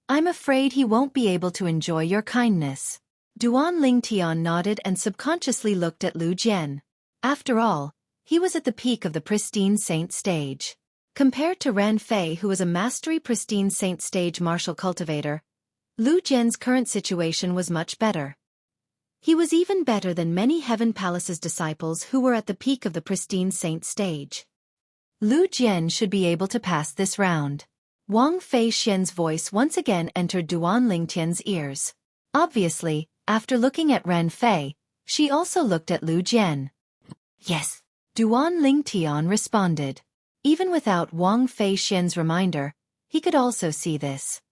"I'm afraid he won't be able to enjoy your kindness." Duan Lingtian nodded and subconsciously looked at Lu Jian. After all, he was at the peak of the pristine Saint Stage. Compared to Ren Fei, who was a mastery pristine Saint Stage martial cultivator, Lu Jian's current situation was much better. He was even better than many Heaven Palace's disciples who were at the peak of the pristine Saint Stage. Lu Jian should be able to pass this round. Wang Fei Xian's voice once again entered Duan Lingtian's ears. Obviously, after looking at Ren Fei, she also looked at Lu Jian. "Yes," Duan Lingtian responded. Even without Wang Fei Xian's reminder, he could also see this.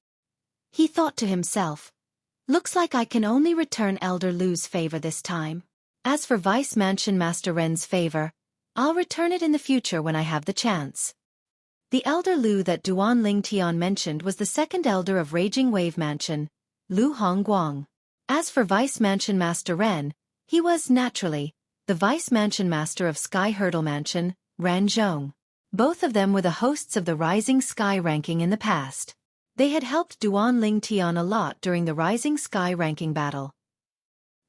He thought to himself, "Looks like I can only return Elder Lu's favor this time. As for Vice Mansion Master Ren's favor, I'll return it in the future when I have the chance." The Elder Lu that Duan Lingtian mentioned was the second elder of Raging Wave Mansion, Lu Hongguang. As for Vice Mansion Master Ren, he was, naturally, the Vice Mansion Master of Sky Hurdle Mansion, Ran Zhong. Both of them were the hosts of the Rising Sky ranking in the past. They had helped Duan Lingtian a lot during the Rising Sky ranking battle.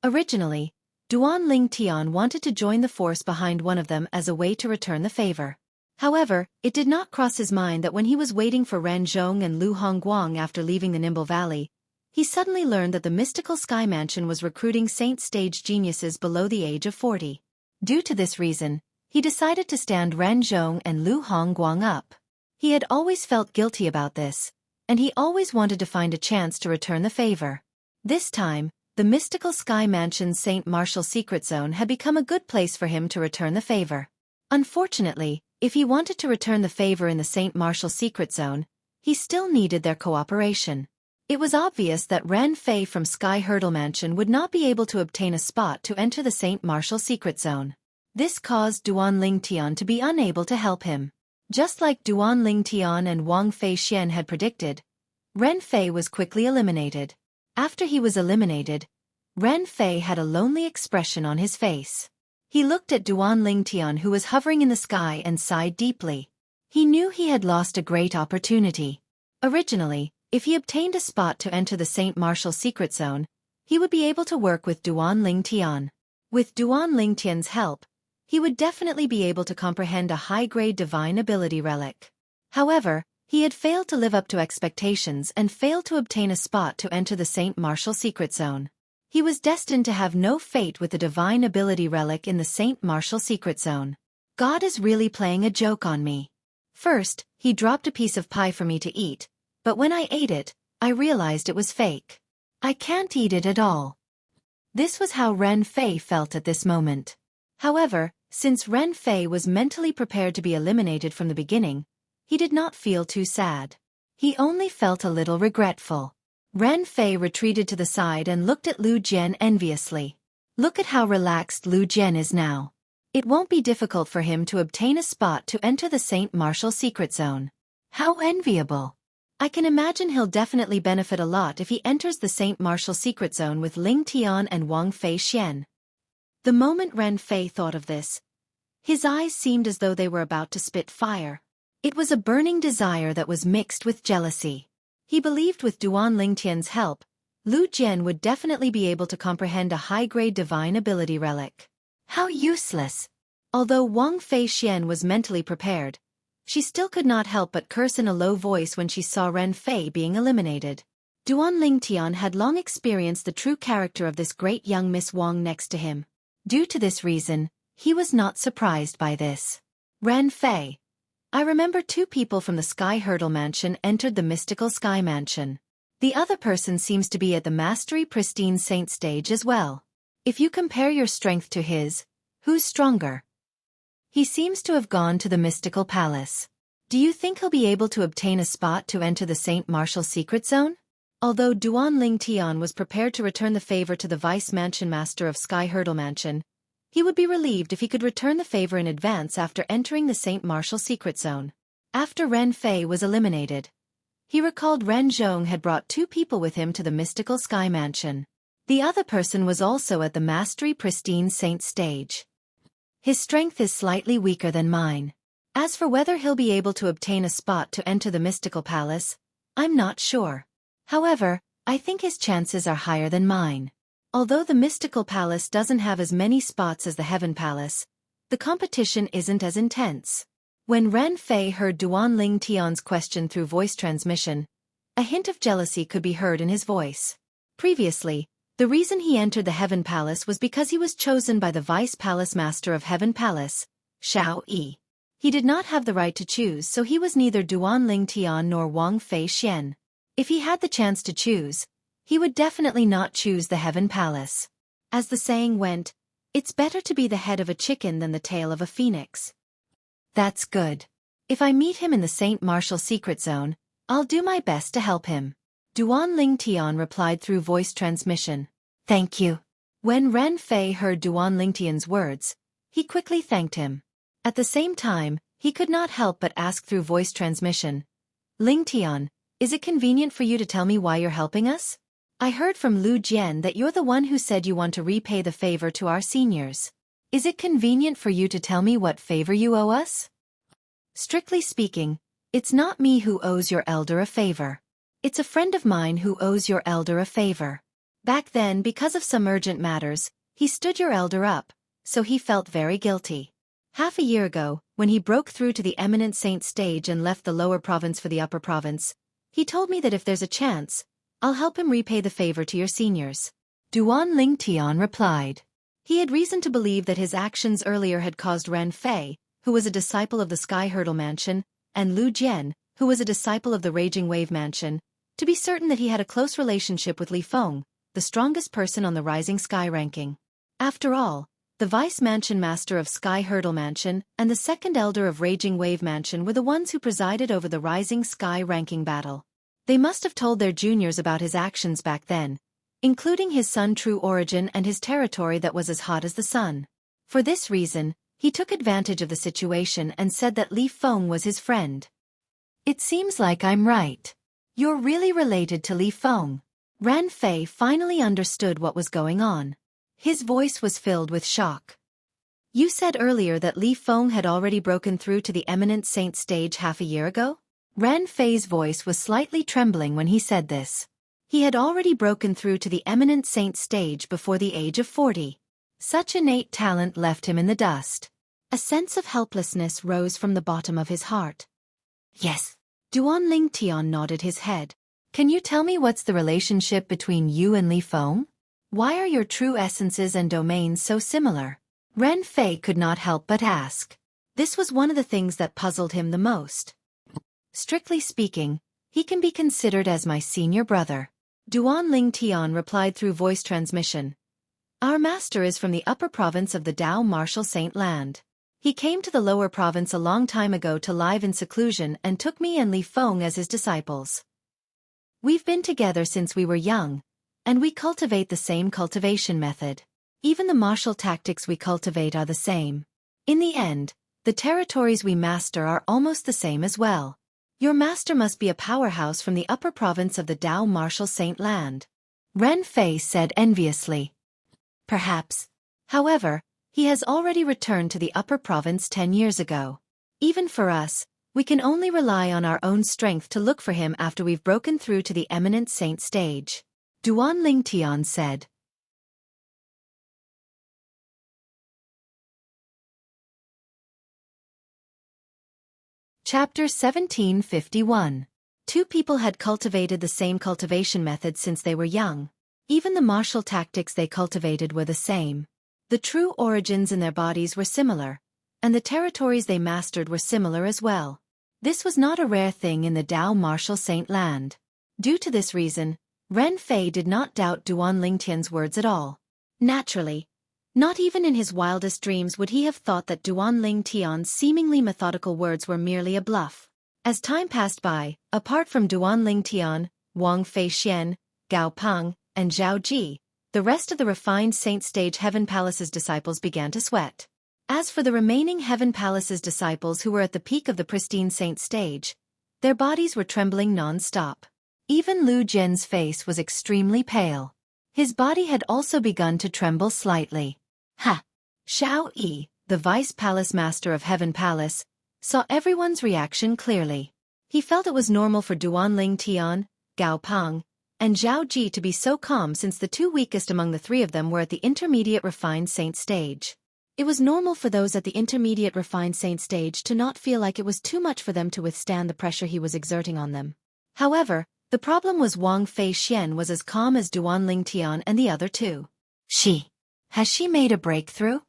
Originally, Duan Lingtian wanted to join the force behind one of them as a way to return the favor. However, it did not cross his mind that when he was waiting for Ran Zhong and Lu Hongguang after leaving the Nimble Valley, he suddenly learned that the mystical Sky Mansion was recruiting Saint Stage geniuses below the age of 40. Due to this reason, he decided to stand Ran Zhong and Lu Hongguang up. He had always felt guilty about this, and he always wanted to find a chance to return the favor. This time, the mystical Sky Mansion's Saint Martial secret zone had become a good place for him to return the favor. Unfortunately, if he wanted to return the favor in the Saint Martial secret zone, he still needed their cooperation. It was obvious that Ren Fei from Sky Hurdle Mansion would not be able to obtain a spot to enter the Saint Martial secret zone. This caused Duan Lingtian to be unable to help him. Just like Duan Lingtian and Wang Fei Xian had predicted, Ren Fei was quickly eliminated. After he was eliminated, Ren Fei had a lonely expression on his face. He looked at Duan Lingtian, who was hovering in the sky, and sighed deeply. He knew he had lost a great opportunity. Originally, if he obtained a spot to enter the Saint Martial secret zone, he would be able to work with Duan Lingtian. With Duan Lingtian's help, he would definitely be able to comprehend a high-grade divine ability relic. However, he had failed to live up to expectations and failed to obtain a spot to enter the Saint Martial Secret Zone. He was destined to have no fate with the divine ability relic in the Saint Martial Secret Zone. God is really playing a joke on me. First, he dropped a piece of pie for me to eat, but when I ate it, I realized it was fake. I can't eat it at all. This was how Ren Fei felt at this moment. However, since Ren Fei was mentally prepared to be eliminated from the beginning, he did not feel too sad. He only felt a little regretful. Ren Fei retreated to the side and looked at Lu Jian enviously. Look at how relaxed Lu Jian is now. It won't be difficult for him to obtain a spot to enter the Saint Martial Secret Zone. How enviable. I can imagine he'll definitely benefit a lot if he enters the Saint Martial Secret Zone with Ling Tian and Wang Fei Xian. The moment Ren Fei thought of this, his eyes seemed as though they were about to spit fire. It was a burning desire that was mixed with jealousy. He believed with Duan Lingtian's help, Lu Jian would definitely be able to comprehend a high-grade divine ability relic. How useless! Although Wang Fei Xian was mentally prepared, she still could not help but curse in a low voice when she saw Ren Fei being eliminated. Duan Lingtian had long experienced the true character of this great young Miss Wang next to him. Due to this reason, he was not surprised by this. Ren Fei. I remember two people from the Sky Hurdle Mansion entered the Mystical Sky Mansion. The other person seems to be at the Mastery Pristine Saint stage as well. If you compare your strength to his, who's stronger? He seems to have gone to the Mystical Palace. Do you think he'll be able to obtain a spot to enter the Saint Martial Secret Zone? Although Duan Lingtian was prepared to return the favor to the Vice Mansion Master of Sky Hurdle Mansion, he would be relieved if he could return the favor in advance after entering the Saint Martial Secret Zone. After Ren Fei was eliminated, he recalled Ren Zhong had brought two people with him to the Mystical Sky Mansion. The other person was also at the Mastery Pristine Saint stage. His strength is slightly weaker than mine. As for whether he'll be able to obtain a spot to enter the Mystical Palace, I'm not sure. However, I think his chances are higher than mine. Although the Mystical Palace doesn't have as many spots as the Heaven Palace, the competition isn't as intense. When Ren Fei heard Duan Lingtian's question through voice transmission, a hint of jealousy could be heard in his voice. Previously, the reason he entered the Heaven Palace was because he was chosen by the Vice Palace Master of Heaven Palace, Xueqi. He did not have the right to choose, so he was neither Duan Lingtian nor Wang Fei Xian. If he had the chance to choose, he would definitely not choose the Heaven Palace. As the saying went, it's better to be the head of a chicken than the tail of a phoenix. That's good. If I meet him in the Saint Martial Secret Zone, I'll do my best to help him. Duan Lingtian replied through voice transmission. Thank you. When Ren Fei heard Duan Lingtian's words, he quickly thanked him. At the same time, he could not help but ask through voice transmission. Lingtian, is it convenient for you to tell me why you're helping us? I heard from Lu Jian that you're the one who said you want to repay the favor to our seniors. Is it convenient for you to tell me what favor you owe us? Strictly speaking, it's not me who owes your elder a favor. It's a friend of mine who owes your elder a favor. Back then, because of some urgent matters, he stood your elder up, so he felt very guilty. Half a year ago, when he broke through to the Eminent Saint stage and left the lower province for the upper province, he told me that if there's a chance, I'll help him repay the favor to your seniors. Duan Lingtian replied. He had reason to believe that his actions earlier had caused Ren Fei, who was a disciple of the Sky Hurdle Mansion, and Lu Jian, who was a disciple of the Raging Wave Mansion, to be certain that he had a close relationship with Li Feng, the strongest person on the Rising Sky ranking. After all, the Vice Mansion Master of Sky Hurdle Mansion and the second Elder of Raging Wave Mansion were the ones who presided over the Rising Sky ranking battle. They must have told their juniors about his actions back then, including his son's true origin and his territory that was as hot as the sun. For this reason, he took advantage of the situation and said that Li Feng was his friend. It seems like I'm right. You're really related to Li Feng. Ren Fei finally understood what was going on. His voice was filled with shock. You said earlier that Li Feng had already broken through to the Eminent Saint stage half a year ago? Ren Fei's voice was slightly trembling when he said this. He had already broken through to the eminent saint stage before the age of 40. Such innate talent left him in the dust. A sense of helplessness rose from the bottom of his heart. Yes. Duan Tian nodded his head. Can you tell me what's the relationship between you and Li Feng? Why are your true essences and domains so similar? Ren Fei could not help but ask. This was one of the things that puzzled him the most. Strictly speaking, he can be considered as my senior brother. Duan Tian replied through voice transmission. Our master is from the upper province of the Dao Martial Saint Land. He came to the lower province a long time ago to live in seclusion and took me and Li Feng as his disciples. We've been together since we were young, and we cultivate the same cultivation method. Even the martial tactics we cultivate are the same. In the end, the territories we master are almost the same as well. Your master must be a powerhouse from the upper province of the Dao Martial Saint Land. Ren Fei said enviously. Perhaps. However, he has already returned to the upper province 10 years ago. Even for us, we can only rely on our own strength to look for him after we've broken through to the eminent saint stage. Duan Tian said. Chapter 1751. Two people had cultivated the same cultivation method since they were young. Even the martial tactics they cultivated were the same. The true origins in their bodies were similar, and the territories they mastered were similar as well. This was not a rare thing in the Dao Martial Saint Land. Due to this reason, Ren Fei did not doubt Duan Tian's words at all. Naturally, not even in his wildest dreams would he have thought that Duan Tian's seemingly methodical words were merely a bluff. As time passed by, apart from Duan Tian, Wang Fei Xian, Gao Peng, and Zhao Ji, the rest of the refined Saint Stage Heaven Palace's disciples began to sweat. As for the remaining Heaven Palace's disciples who were at the peak of the pristine Saint Stage, their bodies were trembling non-stop. Even Lu Jian's face was extremely pale. His body had also begun to tremble slightly. Ha! Xueqi, the Vice Palace Master of Heaven Palace, saw everyone's reaction clearly. He felt it was normal for Duan Tian, Gao Peng, and Zhao Ji to be so calm since the two weakest among the three of them were at the intermediate refined saint stage. It was normal for those at the intermediate refined saint stage to not feel like it was too much for them to withstand the pressure he was exerting on them. However, the problem was Wang Fei Xian was as calm as Duan Tian and the other two. Has she made a breakthrough?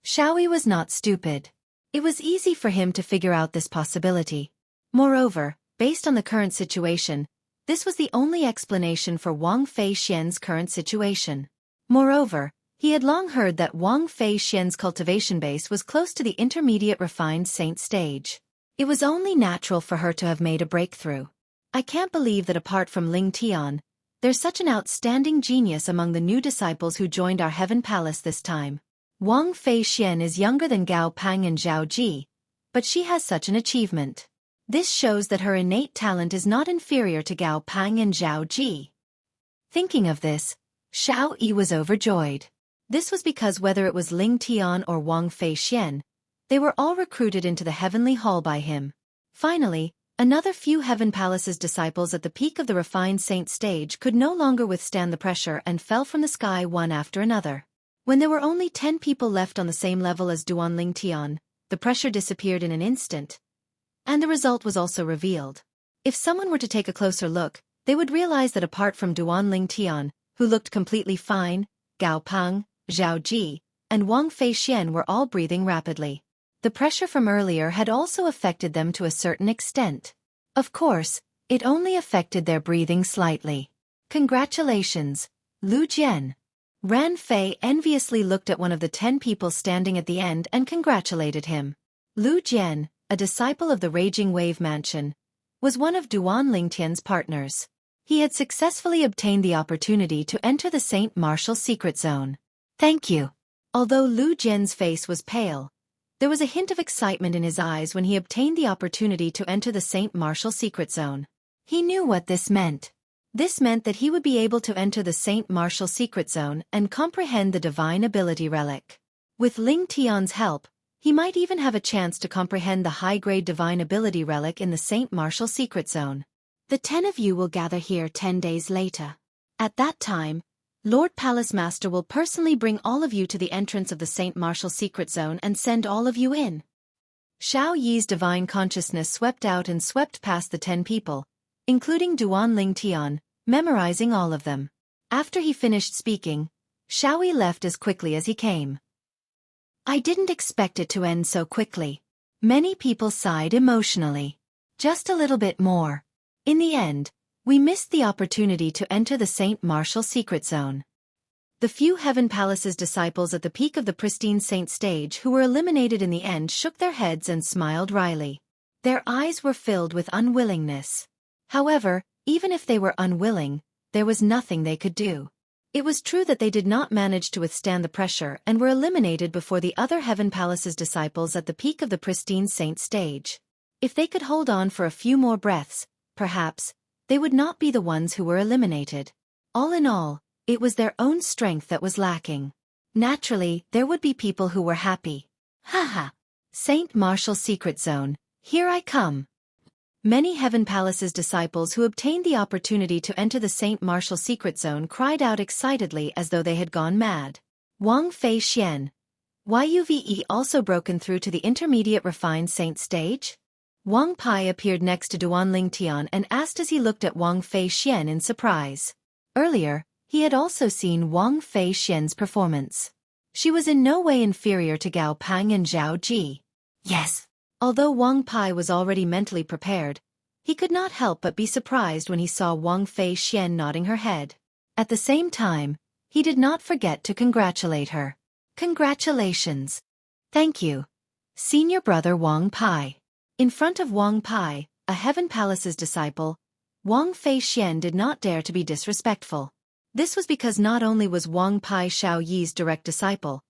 Xueqi was not stupid. It was easy for him to figure out this possibility. Moreover, based on the current situation, this was the only explanation for Wang Fei Xian's current situation. Moreover, he had long heard that Wang Fei Xian's cultivation base was close to the intermediate refined saint stage. It was only natural for her to have made a breakthrough. I can't believe that apart from Ling Tian, there's such an outstanding genius among the new disciples who joined our Heaven Palace this time. Wang Fei Xian is younger than Gao Peng and Zhao Ji, but she has such an achievement. This shows that her innate talent is not inferior to Gao Peng and Zhao Ji. Thinking of this, Xueqi was overjoyed. This was because whether it was Ling Tian or Wang Fei Xian, they were all recruited into the heavenly hall by him. Finally, another few Heaven Palace's disciples at the peak of the refined saint stage could no longer withstand the pressure and fell from the sky one after another. When there were only 10 people left on the same level as Duan Tian, the pressure disappeared in an instant. And the result was also revealed. If someone were to take a closer look, they would realize that apart from Duan Tian, who looked completely fine, Gao Peng, Zhao Ji, and Wang Fei Xian were all breathing rapidly. The pressure from earlier had also affected them to a certain extent. Of course, it only affected their breathing slightly. Congratulations, Lu Jian. Ran Fei enviously looked at one of the 10 people standing at the end and congratulated him. Lu Jian, a disciple of the Raging Wave Mansion, was one of Duan Tian's partners. He had successfully obtained the opportunity to enter the Saint Martial Secret Zone. Thank you. Although Lu Jian's face was pale, there was a hint of excitement in his eyes when he obtained the opportunity to enter the Saint Martial Secret Zone. He knew what this meant. This meant that he would be able to enter the Saint Martial Secret Zone and comprehend the Divine Ability Relic. With Ling Tian's help, he might even have a chance to comprehend the high-grade Divine Ability Relic in the Saint Martial Secret Zone. The 10 of you will gather here 10 days later. At that time, Lord Palace Master will personally bring all of you to the entrance of the Saint Martial Secret Zone and send all of you in. Xiao Yi's divine consciousness swept out and swept past the 10 people, including Duan Ling Tian, memorizing all of them. After he finished speaking, Xiao Yi left as quickly as he came. I didn't expect it to end so quickly. Many people sighed emotionally. Just a little bit more. In the end, we missed the opportunity to enter the Saint Martial Secret Zone. The few Heaven Palace's disciples at the peak of the pristine Saint stage who were eliminated in the end shook their heads and smiled wryly. Their eyes were filled with unwillingness. However, even if they were unwilling, there was nothing they could do. It was true that they did not manage to withstand the pressure and were eliminated before the other Heaven Palace's disciples at the peak of the pristine Saint stage. If they could hold on for a few more breaths, perhaps, they would not be the ones who were eliminated. All in all, it was their own strength that was lacking. Naturally, there would be people who were happy. Haha! Saint Martial Secret Zone, here I come. Many Heaven Palace's disciples who obtained the opportunity to enter the Saint Martial Secret Zone cried out excitedly as though they had gone mad. Wang Fei Xian. Yuve also broken through to the intermediate refined Saint stage? Wang Pai appeared next to Duan Ling Tian and asked as he looked at Wang Fei Xian in surprise. Earlier, he had also seen Wang Fei Xian's performance. She was in no way inferior to Gao Pang and Zhao Ji. Yes. Although Wang Pai was already mentally prepared, he could not help but be surprised when he saw Wang Fei Xian nodding her head. At the same time, he did not forget to congratulate her. Congratulations. Thank you. Senior brother Wang Pai. In front of Wang Pai, a Heaven Palace's disciple, Wang Fei Xian did not dare to be disrespectful. This was because not only was Wang Pai Xiao Yi's direct disciple,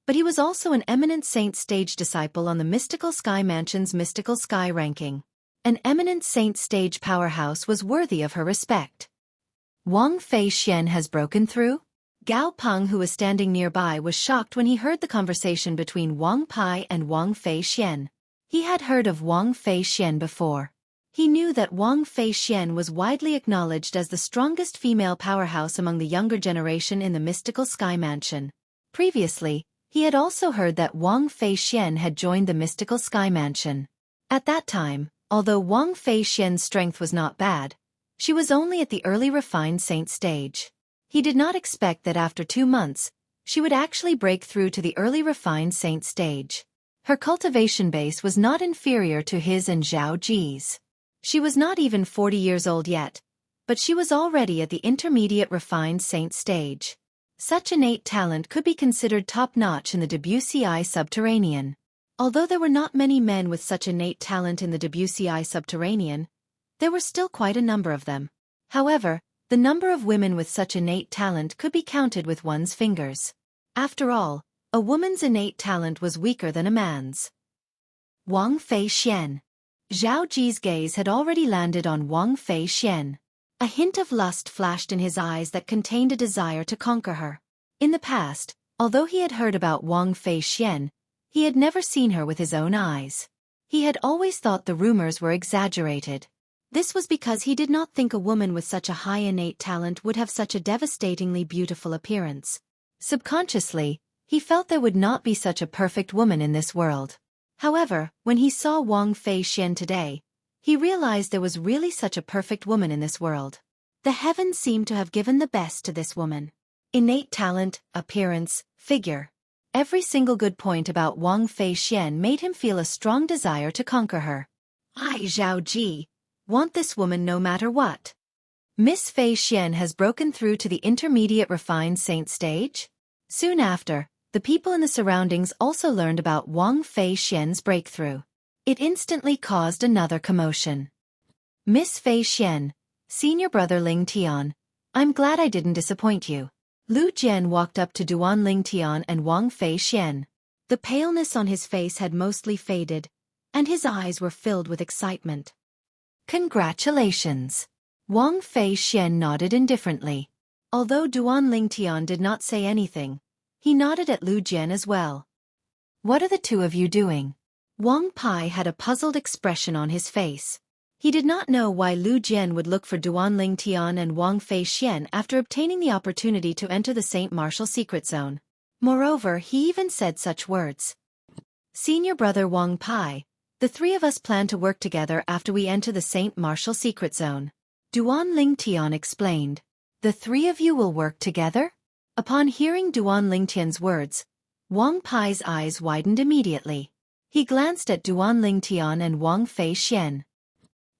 but he was also an eminent saint stage disciple on the Mystical Sky Mansion's Mystical Sky ranking. An eminent saint stage powerhouse was worthy of her respect. Wang Fei Xian has broken through? Gao Peng, who was standing nearby, was shocked when he heard the conversation between Wang Pai and Wang Fei Xian. He had heard of Wang Fei Xian before. He knew that Wang Fei Xian was widely acknowledged as the strongest female powerhouse among the younger generation in the Mystical Sky Mansion. Previously, he had also heard that Wang Fei Xian had joined the Mystical Sky Mansion. At that time, although Wang Fei Xian's strength was not bad, she was only at the early refined saint stage. He did not expect that after 2 months, she would actually break through to the early refined saint stage. Her cultivation base was not inferior to his and Zhao Ji's. She was not even 40 years old yet, but she was already at the intermediate refined saint stage. Such innate talent could be considered top-notch in the Debussy subterranean. Although there were not many men with such innate talent in the Debussy subterranean, there were still quite a number of them. However, the number of women with such innate talent could be counted with one's fingers. After all, a woman's innate talent was weaker than a man's. Wang Fei Xian. Zhao Ji's gaze had already landed on Wang Fei Xian. A hint of lust flashed in his eyes that contained a desire to conquer her. In the past, although he had heard about Wang Fei Xian, he had never seen her with his own eyes. He had always thought the rumors were exaggerated. This was because he did not think a woman with such a high innate talent would have such a devastatingly beautiful appearance. Subconsciously, he felt there would not be such a perfect woman in this world. However, when he saw Wang Fei Xian today, he realized there was really such a perfect woman in this world. The heavens seemed to have given the best to this woman. Innate talent, appearance, figure. Every single good point about Wang Fei Xian made him feel a strong desire to conquer her. I, Zhao Ji, want this woman no matter what. Miss Fei Xian has broken through to the intermediate refined saint stage? Soon after, the people in the surroundings also learned about Wang Fei Xian's breakthrough. It instantly caused another commotion. Miss Fei Xian, senior brother Ling Tian, I'm glad I didn't disappoint you. Lu Jian walked up to Duan Ling Tian and Wang Fei Xian. The paleness on his face had mostly faded, and his eyes were filled with excitement. Congratulations. Wang Fei Xian nodded indifferently. Although Duan Ling Tian did not say anything, he nodded at Lu Jian as well. What are the two of you doing? Wang Pai had a puzzled expression on his face. He did not know why Lu Jian would look for Duan Ling Tian and Wang Fei Xian after obtaining the opportunity to enter the Saint Martial secret zone. Moreover, he even said such words. Senior brother Wang Pai, the three of us plan to work together after we enter the Saint Martial secret zone. Duan Ling Tian explained. The three of you will work together? Upon hearing Duan Ling Tian's words, Wang Pai's eyes widened immediately. He glanced at Duan Ling Tian and Wang Fei Xian.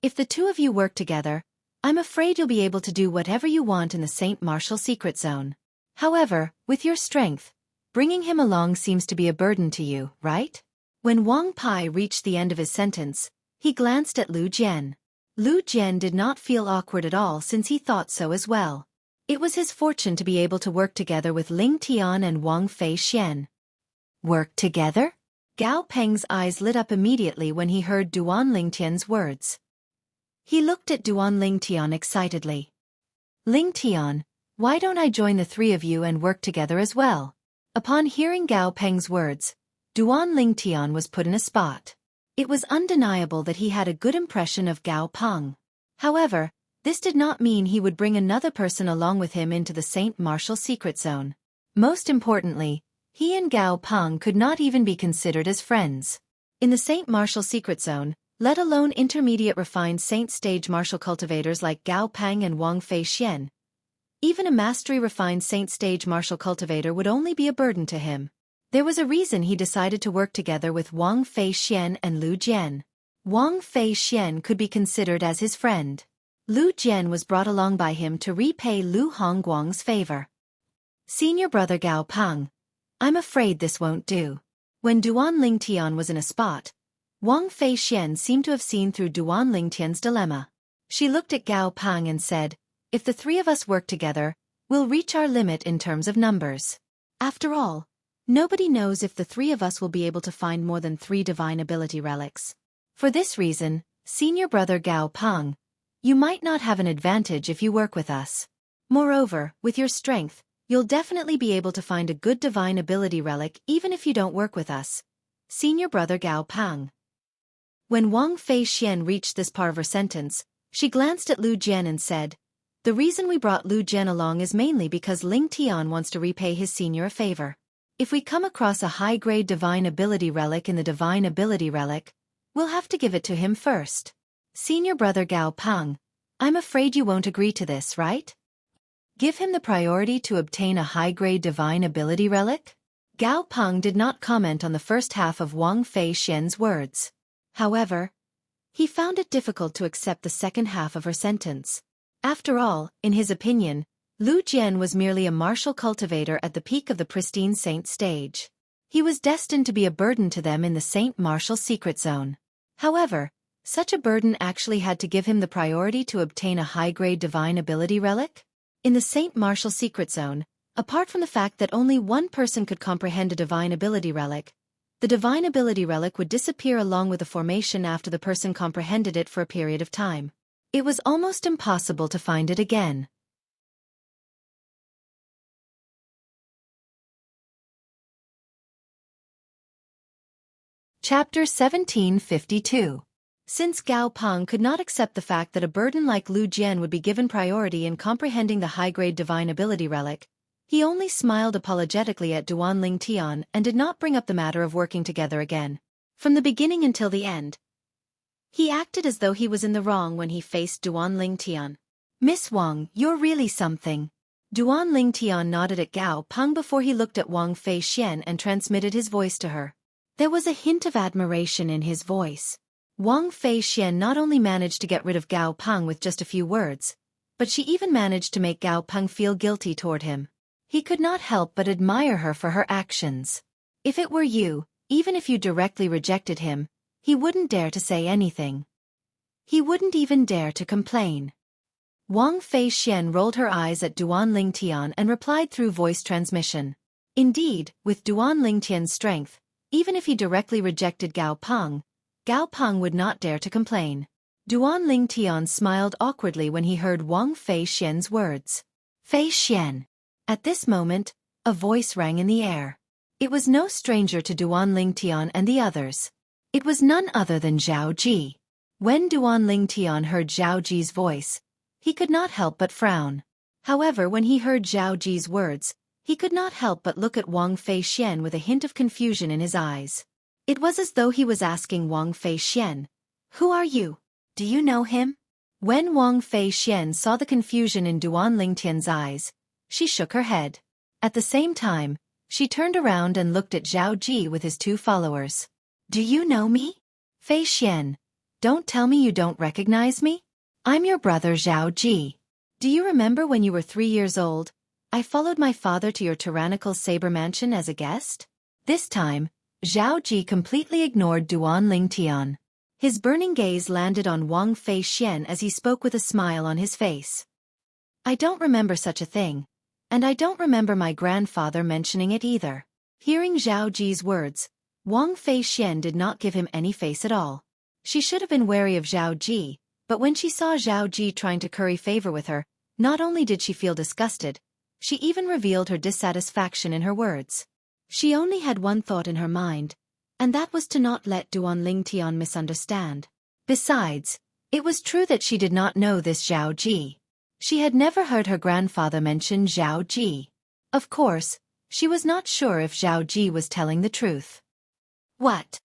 If the two of you work together, I'm afraid you'll be able to do whatever you want in the Saint Martial secret zone. However, with your strength, bringing him along seems to be a burden to you, right? When Wang Pai reached the end of his sentence, he glanced at Lu Jian. Lu Jian did not feel awkward at all since he thought so as well. It was his fortune to be able to work together with Ling Tian and Wang Fei Xian. Work together? Gao Peng's eyes lit up immediately when he heard Duan Ling Tian's words. He looked at Duan Ling Tian excitedly. Ling Tian, why don't I join the three of you and work together as well? Upon hearing Gao Peng's words, Duan Ling Tian was put in a spot. It was undeniable that he had a good impression of Gao Peng. However, this did not mean he would bring another person along with him into the Saint Martial secret zone. Most importantly, he and Gao Peng could not even be considered as friends. In the Saint Martial secret zone, let alone intermediate refined Saint stage martial cultivators like Gao Peng and Wang Fei Xian, even a mastery refined Saint stage martial cultivator would only be a burden to him. There was a reason he decided to work together with Wang Fei Xian and Lu Jian. Wang Fei Xian could be considered as his friend. Lu Jian was brought along by him to repay Lu Hongguang's favor. Senior brother Gao Peng, I'm afraid this won't do. When Duan Ling Tian was in a spot, Wang Fei Xian seemed to have seen through Duan Ling Tian's dilemma. She looked at Gao Peng and said, if the three of us work together, we'll reach our limit in terms of numbers. After all, nobody knows if the three of us will be able to find more than 3 divine ability relics. For this reason, senior brother Gao Peng, you might not have an advantage if you work with us. Moreover, with your strength, you'll definitely be able to find a good divine ability relic even if you don't work with us. Senior brother Gao Peng. When Wang Fei Xian reached this part of her sentence, she glanced at Lu Jian and said, the reason we brought Lu Jian along is mainly because Ling Tian wants to repay his senior a favor. If we come across a high-grade divine ability relic in the divine ability relic, we'll have to give it to him first. Senior brother Gao Peng, I'm afraid you won't agree to this, right? Give him the priority to obtain a high-grade divine ability relic? Gao Peng did not comment on the first half of Wang Fei Xian's words. However, he found it difficult to accept the second half of her sentence. After all, in his opinion, Lu Jian was merely a martial cultivator at the peak of the pristine saint stage. He was destined to be a burden to them in the Saint Martial secret zone. However, such a burden actually had to give him the priority to obtain a high-grade divine ability relic? In the Saint Martial secret zone, apart from the fact that only one person could comprehend a divine ability relic, the divine ability relic would disappear along with the formation after the person comprehended it for a period of time. It was almost impossible to find it again. Chapter 1752. Since Gao Peng could not accept the fact that a burden like Lu Jian would be given priority in comprehending the high-grade divine ability relic, he only smiled apologetically at Duan Ling Tian and did not bring up the matter of working together again. From the beginning until the end, he acted as though he was in the wrong when he faced Duan Ling Tian. Miss Wang, you're really something. Duan Ling Tian nodded at Gao Peng before he looked at Wang Fei Xian and transmitted his voice to her. There was a hint of admiration in his voice. Wang Fei Xian not only managed to get rid of Gao Peng with just a few words, but she even managed to make Gao Peng feel guilty toward him. He could not help but admire her for her actions. If it were you, even if you directly rejected him, he wouldn't dare to say anything. He wouldn't even dare to complain. Wang Fei Xian rolled her eyes at Duan Ling Tian and replied through voice transmission. Indeed, with Duan Ling Tian's strength, even if he directly rejected Gao Peng would not dare to complain. Duan Ling Tian smiled awkwardly when he heard Wang Fei Xian's words. Fei Xian. At this moment, a voice rang in the air. It was no stranger to Duan Ling Tian and the others. It was none other than Zhao Ji. When Duan Lingtian heard Zhao Ji's voice, he could not help but frown. However, when he heard Zhao Ji's words, he could not help but look at Wang Feixian with a hint of confusion in his eyes. It was as though he was asking Wang Feixian, "Who are you? Do you know him?" When Wang Feixian saw the confusion in Duan Lingtian's eyes, she shook her head. At the same time, she turned around and looked at Zhao Ji with his two followers. "Do you know me? Feixian, don't tell me you don't recognize me? I'm your brother Zhao Ji. Do you remember when you were 3 years old, I followed my father to your tyrannical saber mansion as a guest?" This time, Zhao Ji completely ignored Duan Lingtian. His burning gaze landed on Wang Feixian as he spoke with a smile on his face. "I don't remember such a thing, and I don't remember my grandfather mentioning it either." Hearing Zhao Ji's words, Wang Feixian did not give him any face at all. She should have been wary of Zhao Ji, but when she saw Zhao Ji trying to curry favor with her, not only did she feel disgusted, she even revealed her dissatisfaction in her words. She only had one thought in her mind, and that was to not let Duan Lingtian misunderstand. Besides, it was true that she did not know this Zhao Ji. She had never heard her grandfather mention Zhao Ji. Of course, she was not sure if Zhao Ji was telling the truth. "What?"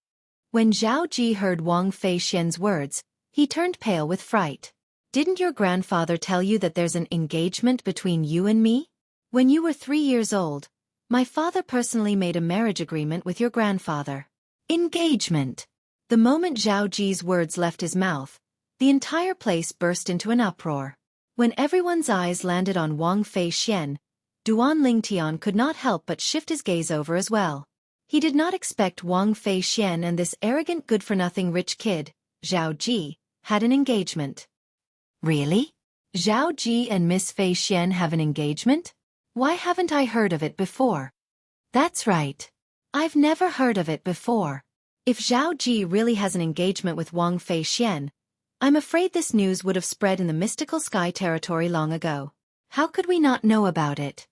When Zhao Ji heard Wang Feixian's words, he turned pale with fright. "Didn't your grandfather tell you that there's an engagement between you and me? When you were 3 years old, my father personally made a marriage agreement with your grandfather." Engagement! The moment Zhao Ji's words left his mouth, the entire place burst into an uproar. When everyone's eyes landed on Wang Feixian, Duan Lingtian could not help but shift his gaze over as well. He did not expect Wang Feixian and this arrogant good-for-nothing rich kid, Zhao Ji, had an engagement. Really? Zhao Ji and Miss Feixian have an engagement? Why haven't I heard of it before? That's right. I've never heard of it before. If Zhao Ji really has an engagement with Wang Feixian, I'm afraid this news would have spread in the mystical sky territory long ago. How could we not know about it?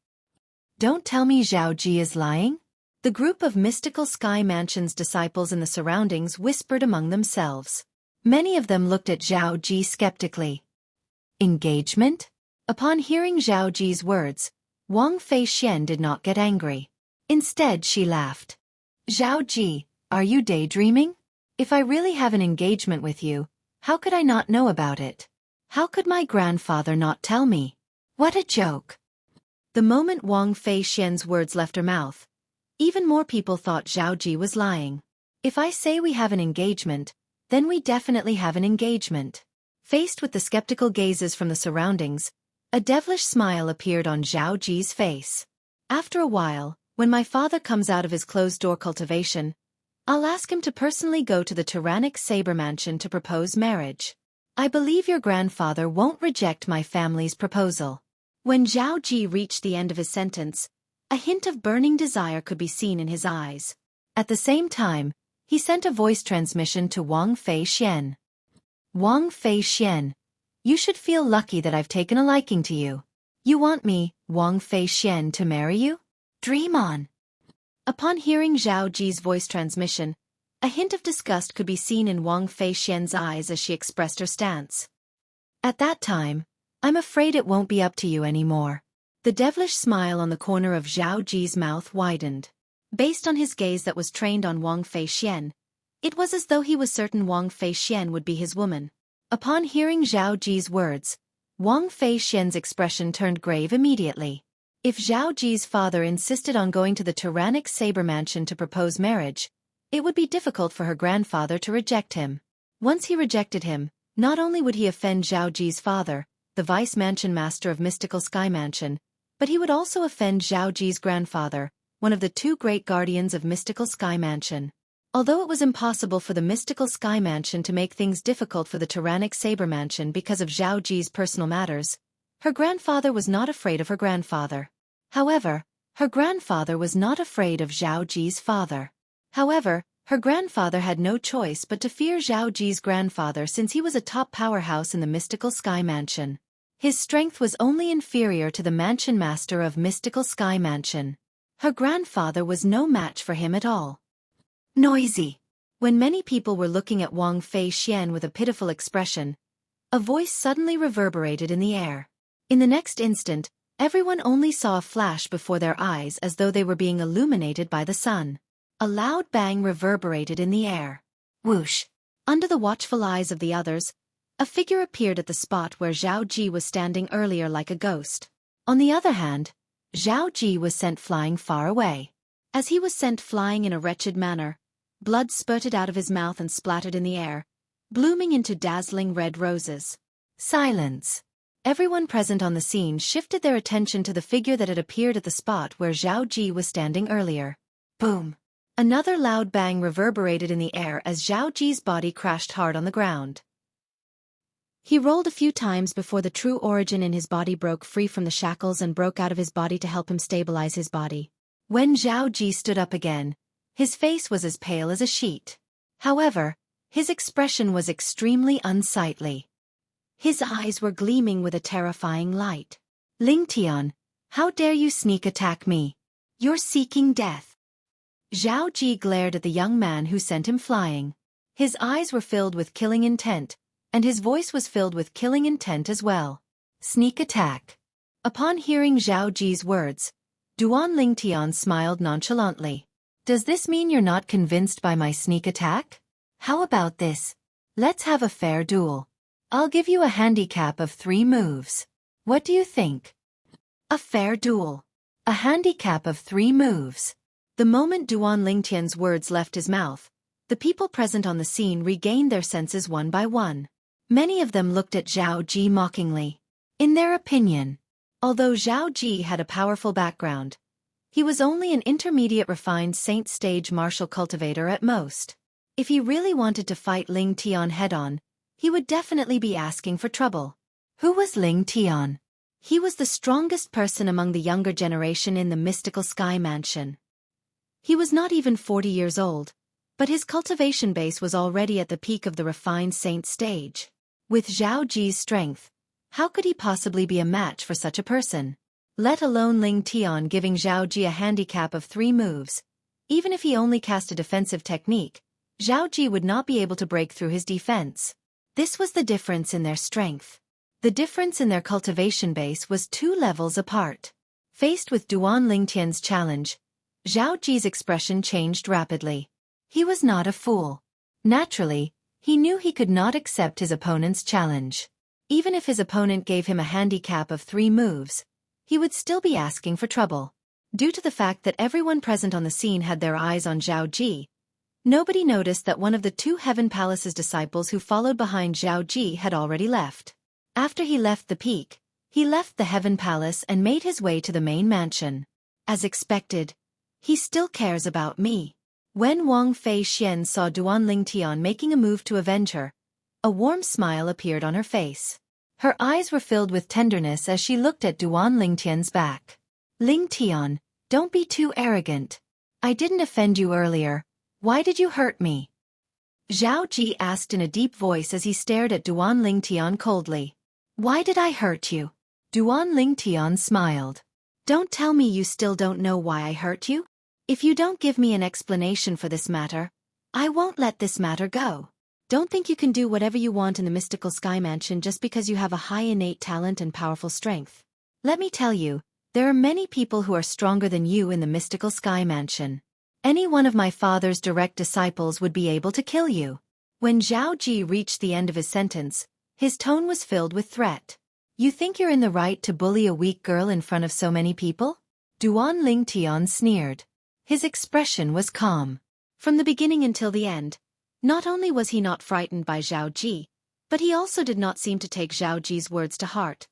Don't tell me Zhao Ji is lying? The group of mystical sky mansion's disciples in the surroundings whispered among themselves. Many of them looked at Zhao Ji skeptically. Engagement? Upon hearing Zhao Ji's words, Wang Feixian did not get angry. Instead, she laughed. "Zhao Ji, are you daydreaming? If I really have an engagement with you, how could I not know about it? How could my grandfather not tell me? What a joke!" The moment Wang Feixian's words left her mouth, even more people thought Zhao Ji was lying. "If I say we have an engagement, then we definitely have an engagement." Faced with the skeptical gazes from the surroundings, a devilish smile appeared on Zhao Ji's face. "After a while, when my father comes out of his closed-door cultivation, I'll ask him to personally go to the tyrannic saber mansion to propose marriage. I believe your grandfather won't reject my family's proposal." When Zhao Ji reached the end of his sentence, a hint of burning desire could be seen in his eyes. At the same time, he sent a voice transmission to Wang Feixian. "Wang Feixian, you should feel lucky that I've taken a liking to you. You want me, Wang Feixian, to marry you? Dream on." Upon hearing Zhao Ji's voice transmission, a hint of disgust could be seen in Wang Feixian's eyes as she expressed her stance. "At that time, I'm afraid it won't be up to you anymore." The devilish smile on the corner of Zhao Ji's mouth widened. Based on his gaze that was trained on Wang Feixian, it was as though he was certain Wang Feixian would be his woman. Upon hearing Zhao Ji's words, Wang Feixian's expression turned grave immediately. If Zhao Ji's father insisted on going to the tyrannic saber mansion to propose marriage, it would be difficult for her grandfather to reject him. Once he rejected him, not only would he offend Zhao Ji's father, the vice mansion master of Mystical Sky Mansion, but he would also offend Zhao Ji's grandfather, one of the 2 great guardians of Mystical Sky Mansion. Although it was impossible for the Mystical Sky Mansion to make things difficult for the tyrannic saber mansion because of Zhao Ji's personal matters, her grandfather was not afraid of her grandfather. However, her grandfather was not afraid of Zhao Ji's father. However, her grandfather had no choice but to fear Zhao Ji's grandfather since he was a top powerhouse in the Mystical Sky Mansion. His strength was only inferior to the mansion master of Mystical Sky Mansion. Her grandfather was no match for him at all. Noisy. When many people were looking at Wang Fei Xian with a pitiful expression, a voice suddenly reverberated in the air. In the next instant, everyone only saw a flash before their eyes as though they were being illuminated by the sun. A loud bang reverberated in the air. Whoosh! Under the watchful eyes of the others, a figure appeared at the spot where Zhao Ji was standing earlier like a ghost. On the other hand, Zhao Ji was sent flying far away. As he was sent flying in a wretched manner, blood spurted out of his mouth and splattered in the air, blooming into dazzling red roses. Silence! Everyone present on the scene shifted their attention to the figure that had appeared at the spot where Zhao Ji was standing earlier. Boom! Another loud bang reverberated in the air as Zhao Ji's body crashed hard on the ground. He rolled a few times before the true origin in his body broke free from the shackles and broke out of his body to help him stabilize his body. When Zhao Ji stood up again, his face was as pale as a sheet. However, his expression was extremely unsightly. His eyes were gleaming with a terrifying light. Ling Tian, how dare you sneak attack me? You're seeking death. Zhao Ji glared at the young man who sent him flying. His eyes were filled with killing intent, and his voice was filled with killing intent as well. Sneak attack. Upon hearing Zhao Ji's words, Duan Lingtian smiled nonchalantly. Does this mean you're not convinced by my sneak attack? How about this? Let's have a fair duel. I'll give you a handicap of 3 moves. What do you think? A fair duel. A handicap of 3 moves. The moment Duan Lingtian's words left his mouth, the people present on the scene regained their senses one by one. Many of them looked at Zhao Ji mockingly. In their opinion, although Zhao Ji had a powerful background, he was only an intermediate refined saint stage martial cultivator at most. If he really wanted to fight Ling Tian head-on, he would definitely be asking for trouble. Who was Ling Tian? He was the strongest person among the younger generation in the mystical sky mansion. He was not even 40 years old, but his cultivation base was already at the peak of the refined saint stage. With Zhao Ji's strength, how could he possibly be a match for such a person? Let alone Ling Tian giving Zhao Ji a handicap of 3 moves. Even if he only cast a defensive technique, Zhao Ji would not be able to break through his defense. This was the difference in their strength. The difference in their cultivation base was 2 levels apart. Faced with Duan Lingtian's challenge, Zhao Ji's expression changed rapidly. He was not a fool. Naturally, he knew he could not accept his opponent's challenge. Even if his opponent gave him a handicap of 3 moves, he would still be asking for trouble. Due to the fact that everyone present on the scene had their eyes on Zhao Ji, nobody noticed that one of the 2 Heaven Palace's disciples who followed behind Zhao Ji had already left. After he left the peak, he left the Heaven Palace and made his way to the main mansion. As expected, he still cares about me. When Wang Fei Xian saw Duan Lingtian making a move to avenge her, a warm smile appeared on her face. Her eyes were filled with tenderness as she looked at Duan Lingtian's back. Lingtian, don't be too arrogant. I didn't offend you earlier. Why did you hurt me? Zhao Ji asked in a deep voice as he stared at Duan Lingtian coldly. Why did I hurt you? Duan Lingtian smiled. Don't tell me you still don't know why I hurt you? If you don't give me an explanation for this matter, I won't let this matter go. Don't think you can do whatever you want in the mystical sky mansion just because you have a high innate talent and powerful strength. Let me tell you, there are many people who are stronger than you in the mystical sky mansion. Any one of my father's direct disciples would be able to kill you. When Zhao Ji reached the end of his sentence, his tone was filled with threat. You think you're in the right to bully a weak girl in front of so many people? Duan Lingtian sneered. His expression was calm. From the beginning until the end, not only was he not frightened by Zhao Ji, but he also did not seem to take Zhao Ji's words to heart.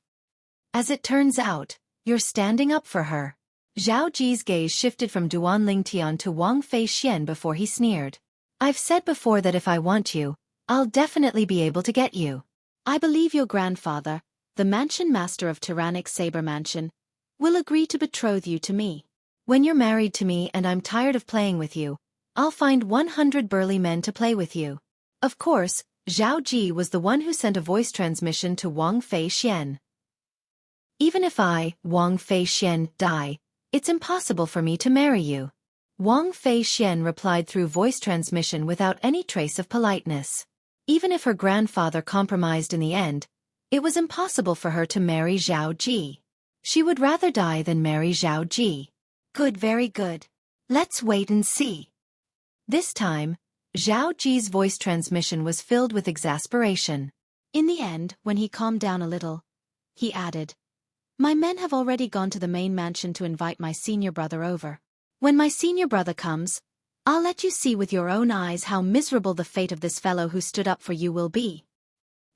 As it turns out, you're standing up for her. Zhao Ji's gaze shifted from Duan Lingtian to Wang Fei Xian before he sneered. I've said before that if I want you, I'll definitely be able to get you. I believe your grandfather, the mansion master of Tyrannic Saber Mansion, will agree to betroth you to me. When you're married to me and I'm tired of playing with you, I'll find 100 burly men to play with you. Of course, Zhao Ji was the one who sent a voice transmission to Wang Fei Xian. Even if I, Wang Fei Xian, die, it's impossible for me to marry you. Wang Fei Xian replied through voice transmission without any trace of politeness. Even if her grandfather compromised in the end, it was impossible for her to marry Zhao Ji. She would rather die than marry Zhao Ji. Good, very good. Let's wait and see. This time, Zhao Ji's voice transmission was filled with exasperation. In the end, when he calmed down a little, he added, "My men have already gone to the main mansion to invite my senior brother over. When my senior brother comes, I'll let you see with your own eyes how miserable the fate of this fellow who stood up for you will be."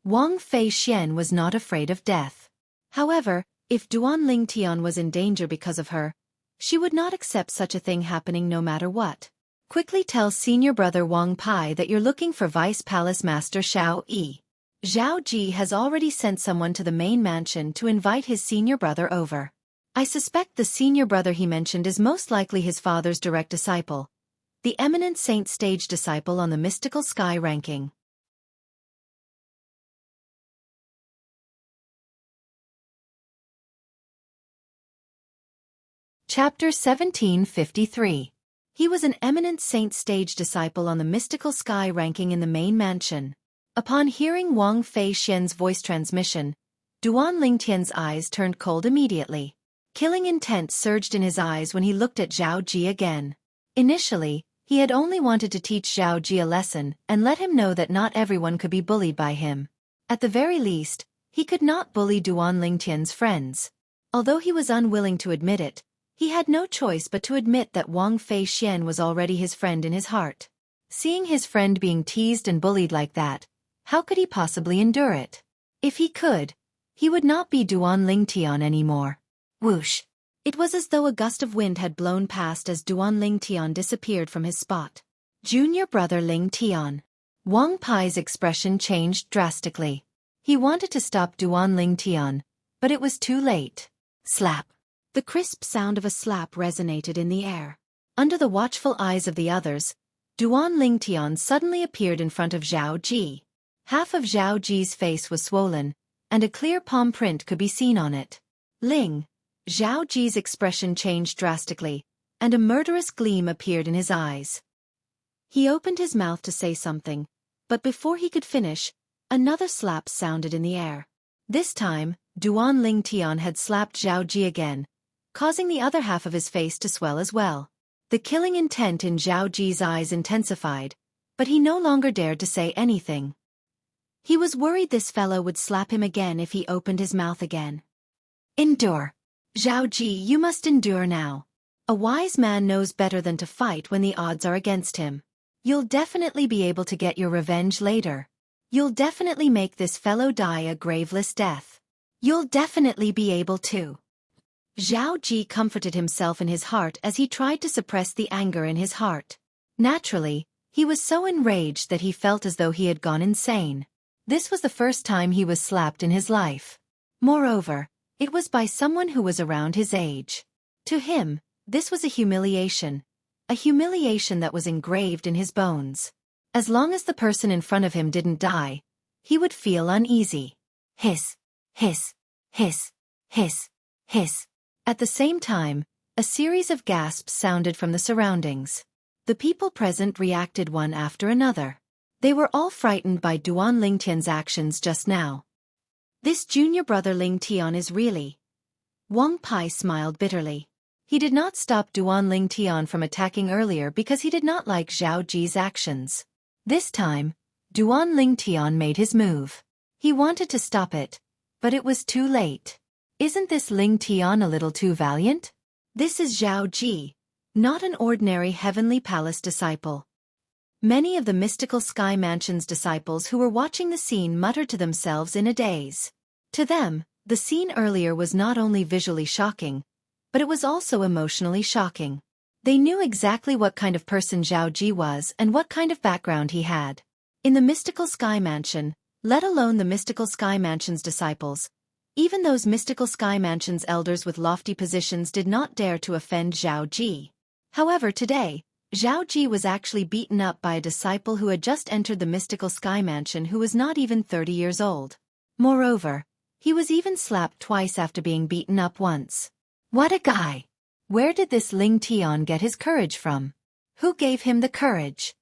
Wang Fei Xian was not afraid of death. However, if Duan Lingtian was in danger because of her, she would not accept such a thing happening no matter what. Quickly tell senior brother Wang Pai that you're looking for Vice Palace Master Xueqi. Zhao Ji has already sent someone to the main mansion to invite his senior brother over. I suspect the senior brother he mentioned is most likely his father's direct disciple, the eminent saint stage disciple on the mystical sky ranking. Chapter 1753. He was an eminent saint stage disciple on the mystical sky ranking in the main mansion. Upon hearing Wang Fei Xian's voice transmission, Duan Lingtian's eyes turned cold immediately. Killing intent surged in his eyes when he looked at Zhao Ji again. Initially, he had only wanted to teach Zhao Ji a lesson and let him know that not everyone could be bullied by him. At the very least, he could not bully Duan Lingtian's friends. Although he was unwilling to admit it, he had no choice but to admit that Wang Fei Xian was already his friend in his heart. Seeing his friend being teased and bullied like that, how could he possibly endure it? If he could, he would not be Duan Lingtian anymore. Whoosh! It was as though a gust of wind had blown past as Duan Lingtian disappeared from his spot. Junior brother Lingtian. Wang Pai's expression changed drastically. He wanted to stop Duan Lingtian, but it was too late. Slap! The crisp sound of a slap resonated in the air. Under the watchful eyes of the others, Duan Lingtian suddenly appeared in front of Zhao Ji. Half of Zhao Ji's face was swollen, and a clear palm print could be seen on it. Ling! Zhao Ji's expression changed drastically, and a murderous gleam appeared in his eyes. He opened his mouth to say something, but before he could finish, another slap sounded in the air. This time, Duan Lingtian had slapped Zhao Ji again, causing the other half of his face to swell as well. The killing intent in Zhao Ji's eyes intensified, but he no longer dared to say anything. He was worried this fellow would slap him again if he opened his mouth again. Endure. Zhao Ji, you must endure now. A wise man knows better than to fight when the odds are against him. You'll definitely be able to get your revenge later. You'll definitely make this fellow die a graveless death. You'll definitely be able to. Zhao Ji comforted himself in his heart as he tried to suppress the anger in his heart. Naturally, he was so enraged that he felt as though he had gone insane. This was the first time he was slapped in his life. Moreover, it was by someone who was around his age. To him, this was a humiliation that was engraved in his bones. As long as the person in front of him didn't die, he would feel uneasy. Hiss, hiss, hiss, hiss, hiss. At the same time, a series of gasps sounded from the surroundings. The people present reacted one after another. They were all frightened by Duan Lingtian's actions just now. This junior brother Lingtian is really... Wang Pai smiled bitterly. He did not stop Duan Lingtian from attacking earlier because he did not like Zhao Ji's actions. This time, Duan Lingtian made his move. He wanted to stop it, but it was too late. Isn't this Lingtian a little too valiant? This is Zhao Ji, not an ordinary Heavenly Palace disciple. Many of the mystical Sky Mansion's disciples who were watching the scene muttered to themselves in a daze. To them, the scene earlier was not only visually shocking, but it was also emotionally shocking. They knew exactly what kind of person Zhao Ji was and what kind of background he had. In the mystical Sky Mansion, let alone the mystical Sky Mansion's disciples, even those mystical Sky Mansion's elders with lofty positions did not dare to offend Zhao Ji. However, today, Zhao Ji was actually beaten up by a disciple who had just entered the mystical Sky Mansion who was not even 30 years old. Moreover, he was even slapped twice after being beaten up once. What a guy! Where did this Ling Tian get his courage from? Who gave him the courage?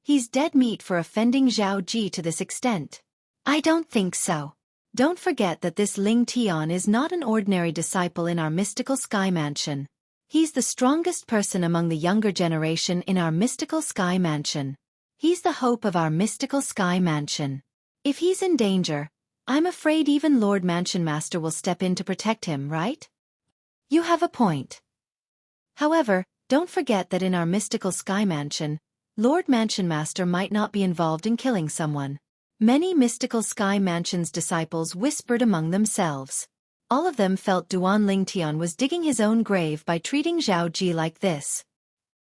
He's dead meat for offending Zhao Ji to this extent. I don't think so. Don't forget that this Ling Tian is not an ordinary disciple in our mystical sky mansion. He's the strongest person among the younger generation in our mystical sky mansion. He's the hope of our mystical sky mansion. If he's in danger, I'm afraid even Lord Mansion Master will step in to protect him, right? You have a point. However, don't forget that in our mystical sky mansion, Lord Mansion Master might not be involved in killing someone. Many mystical sky mansion's disciples whispered among themselves. All of them felt Duan Ling Tian was digging his own grave by treating Zhao Ji like this.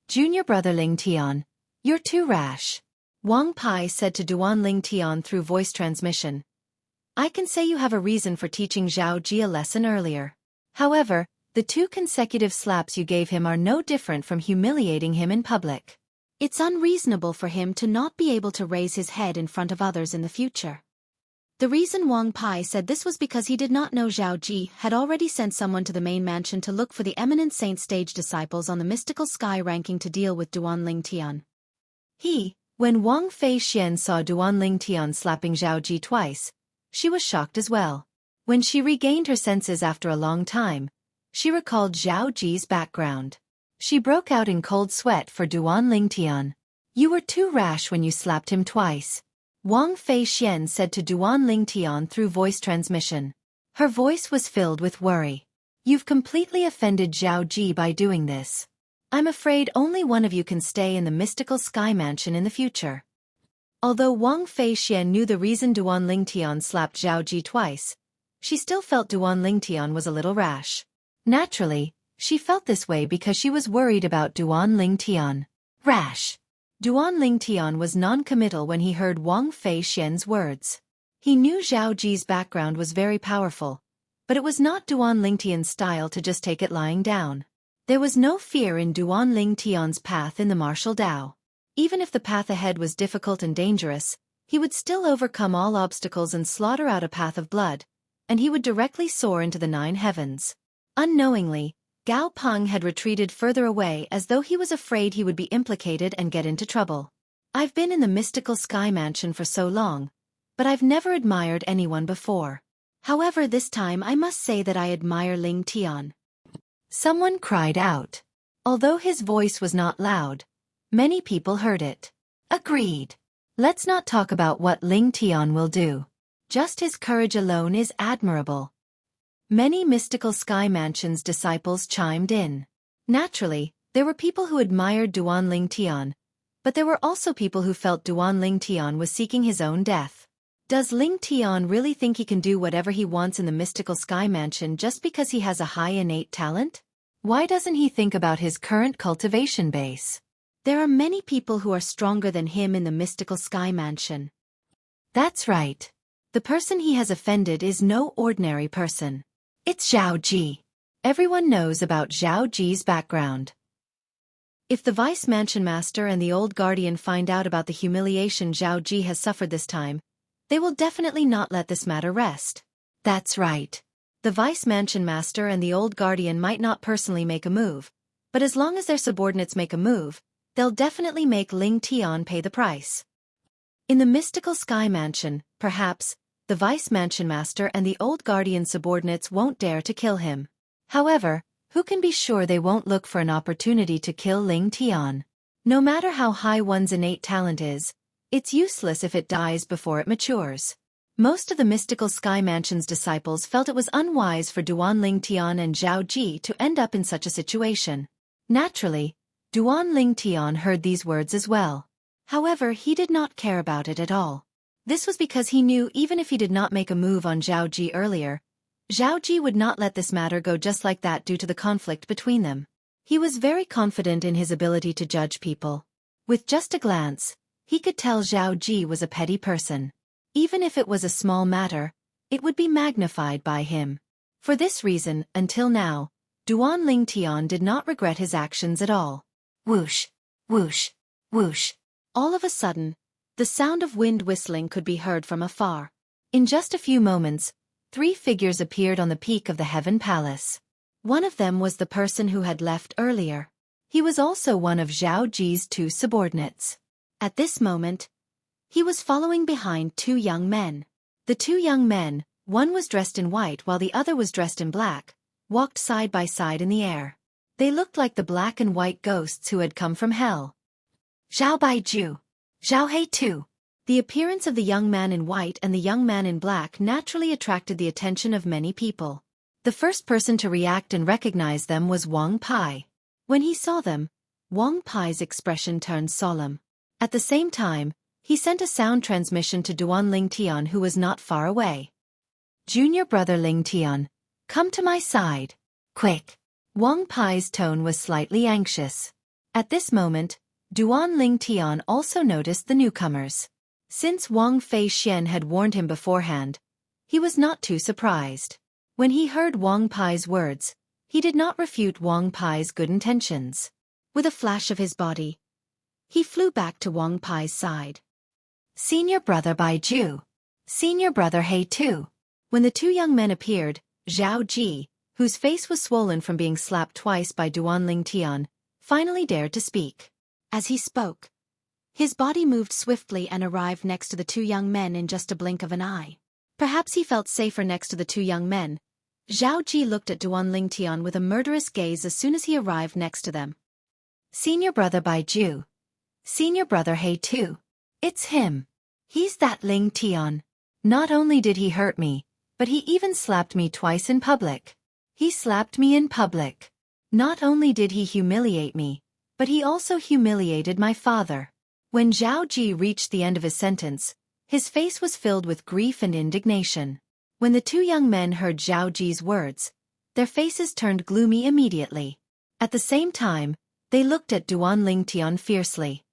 Junior brother Ling Tian, you're too rash. Wang Pai said to Duan Ling Tian through voice transmission. I can say you have a reason for teaching Zhao Ji a lesson earlier. However, the 2 consecutive slaps you gave him are no different from humiliating him in public. It's unreasonable for him to not be able to raise his head in front of others in the future. The reason Wang Pai said this was because he did not know Zhao Ji had already sent someone to the main mansion to look for the eminent saint stage disciples on the mystical sky ranking to deal with Duan Ling Tian. When Wang Fei Xian saw Duan Ling Tian slapping Zhao Ji twice, she was shocked as well. When she regained her senses after a long time, she recalled Zhao Ji's background. She broke out in cold sweat for Duan Ling Tian. You were too rash when you slapped him twice. Wang Fei Xian said to Duan Ling Tian through voice transmission. Her voice was filled with worry. You've completely offended Zhao Ji by doing this. I'm afraid only one of you can stay in the mystical sky mansion in the future. Although Wang Fei Xian knew the reason Duan Ling Tian slapped Zhao Ji twice, she still felt Duan Ling Tian was a little rash. Naturally, she felt this way because she was worried about Duan Ling Tian. Rash. Duan Ling Tian was non-committal when he heard Wang Fei Xian's words. He knew Zhao Ji's background was very powerful, but it was not Duan Ling Tian's style to just take it lying down. There was no fear in Duan Ling Tian's path in the martial Tao. Even if the path ahead was difficult and dangerous, he would still overcome all obstacles and slaughter out a path of blood, and he would directly soar into the 9 heavens. Unknowingly, Gao Peng had retreated further away as though he was afraid he would be implicated and get into trouble. I've been in the mystical sky mansion for so long, but I've never admired anyone before. However, this time I must say that I admire Ling Tian. Someone cried out. Although his voice was not loud, many people heard it. Agreed. Let's not talk about what Ling Tian will do. Just his courage alone is admirable. Many mystical sky mansion's disciples chimed in. Naturally, there were people who admired Duan Ling Tian, but there were also people who felt Duan Ling Tian was seeking his own death. Does Ling Tian really think he can do whatever he wants in the mystical sky mansion just because he has a high innate talent? Why doesn't he think about his current cultivation base? There are many people who are stronger than him in the mystical sky mansion. That's right. The person he has offended is no ordinary person. It's Zhao Ji. Everyone knows about Zhao Ji's background. If the Vice Mansion Master and the old guardian find out about the humiliation Zhao Ji has suffered this time, they will definitely not let this matter rest. That's right. The Vice Mansion Master and the old guardian might not personally make a move, but as long as their subordinates make a move, they'll definitely make Ling Tian pay the price. In the mystical sky mansion, perhaps, the Vice Mansion Master and the old guardian subordinates won't dare to kill him. However, who can be sure they won't look for an opportunity to kill Ling Tian? No matter how high one's innate talent is, it's useless if it dies before it matures. Most of the mystical sky mansion's disciples felt it was unwise for Duan Ling Tian and Zhao Ji to end up in such a situation. Naturally, Duan Ling Tian heard these words as well. However, he did not care about it at all. This was because he knew even if he did not make a move on Zhao Ji earlier, Zhao Ji would not let this matter go just like that due to the conflict between them. He was very confident in his ability to judge people. With just a glance, he could tell Zhao Ji was a petty person. Even if it was a small matter, it would be magnified by him. For this reason, until now, Duan Ling Tian did not regret his actions at all. Whoosh, whoosh, whoosh. All of a sudden, the sound of wind whistling could be heard from afar. In just a few moments, 3 figures appeared on the peak of the Heaven Palace. One of them was the person who had left earlier. He was also one of Zhao Ji's 2 subordinates. At this moment, he was following behind 2 young men. The 2 young men, one was dressed in white while the other was dressed in black, walked side by side in the air. They looked like the black and white ghosts who had come from hell. Zhao Baiju. Zhao He too. The appearance of the young man in white and the young man in black naturally attracted the attention of many people. The first person to react and recognize them was Wang Pai. When he saw them, Wang Pai's expression turned solemn. At the same time, he sent a sound transmission to Duan Ling Tian, who was not far away. Junior brother Ling Tian, come to my side. Quick. Wang Pai's tone was slightly anxious. At this moment, Duan Ling Tian also noticed the newcomers. Since Wang Fei Xian had warned him beforehand, he was not too surprised. When he heard Wang Pai's words, he did not refute Wang Pai's good intentions. With a flash of his body, he flew back to Wang Pai's side. Senior brother Baiju. Senior brother He too. When the 2 young men appeared, Zhao Ji, whose face was swollen from being slapped twice by Duan Ling Tian, finally dared to speak. As he spoke, his body moved swiftly and arrived next to the 2 young men in just a blink of an eye. Perhaps he felt safer next to the 2 young men. Zhao Ji looked at Duan Ling Tian with a murderous gaze as soon as he arrived next to them. Senior brother Baiju. Senior brother He too. It's him. He's that Ling Tian. Not only did he hurt me, but he even slapped me twice in public. He slapped me in public. Not only did he humiliate me, but he also humiliated my father. When Zhao Ji reached the end of his sentence, his face was filled with grief and indignation. When the 2 young men heard Zhao Ji's words, their faces turned gloomy immediately. At the same time, they looked at Duan Ling Tian fiercely.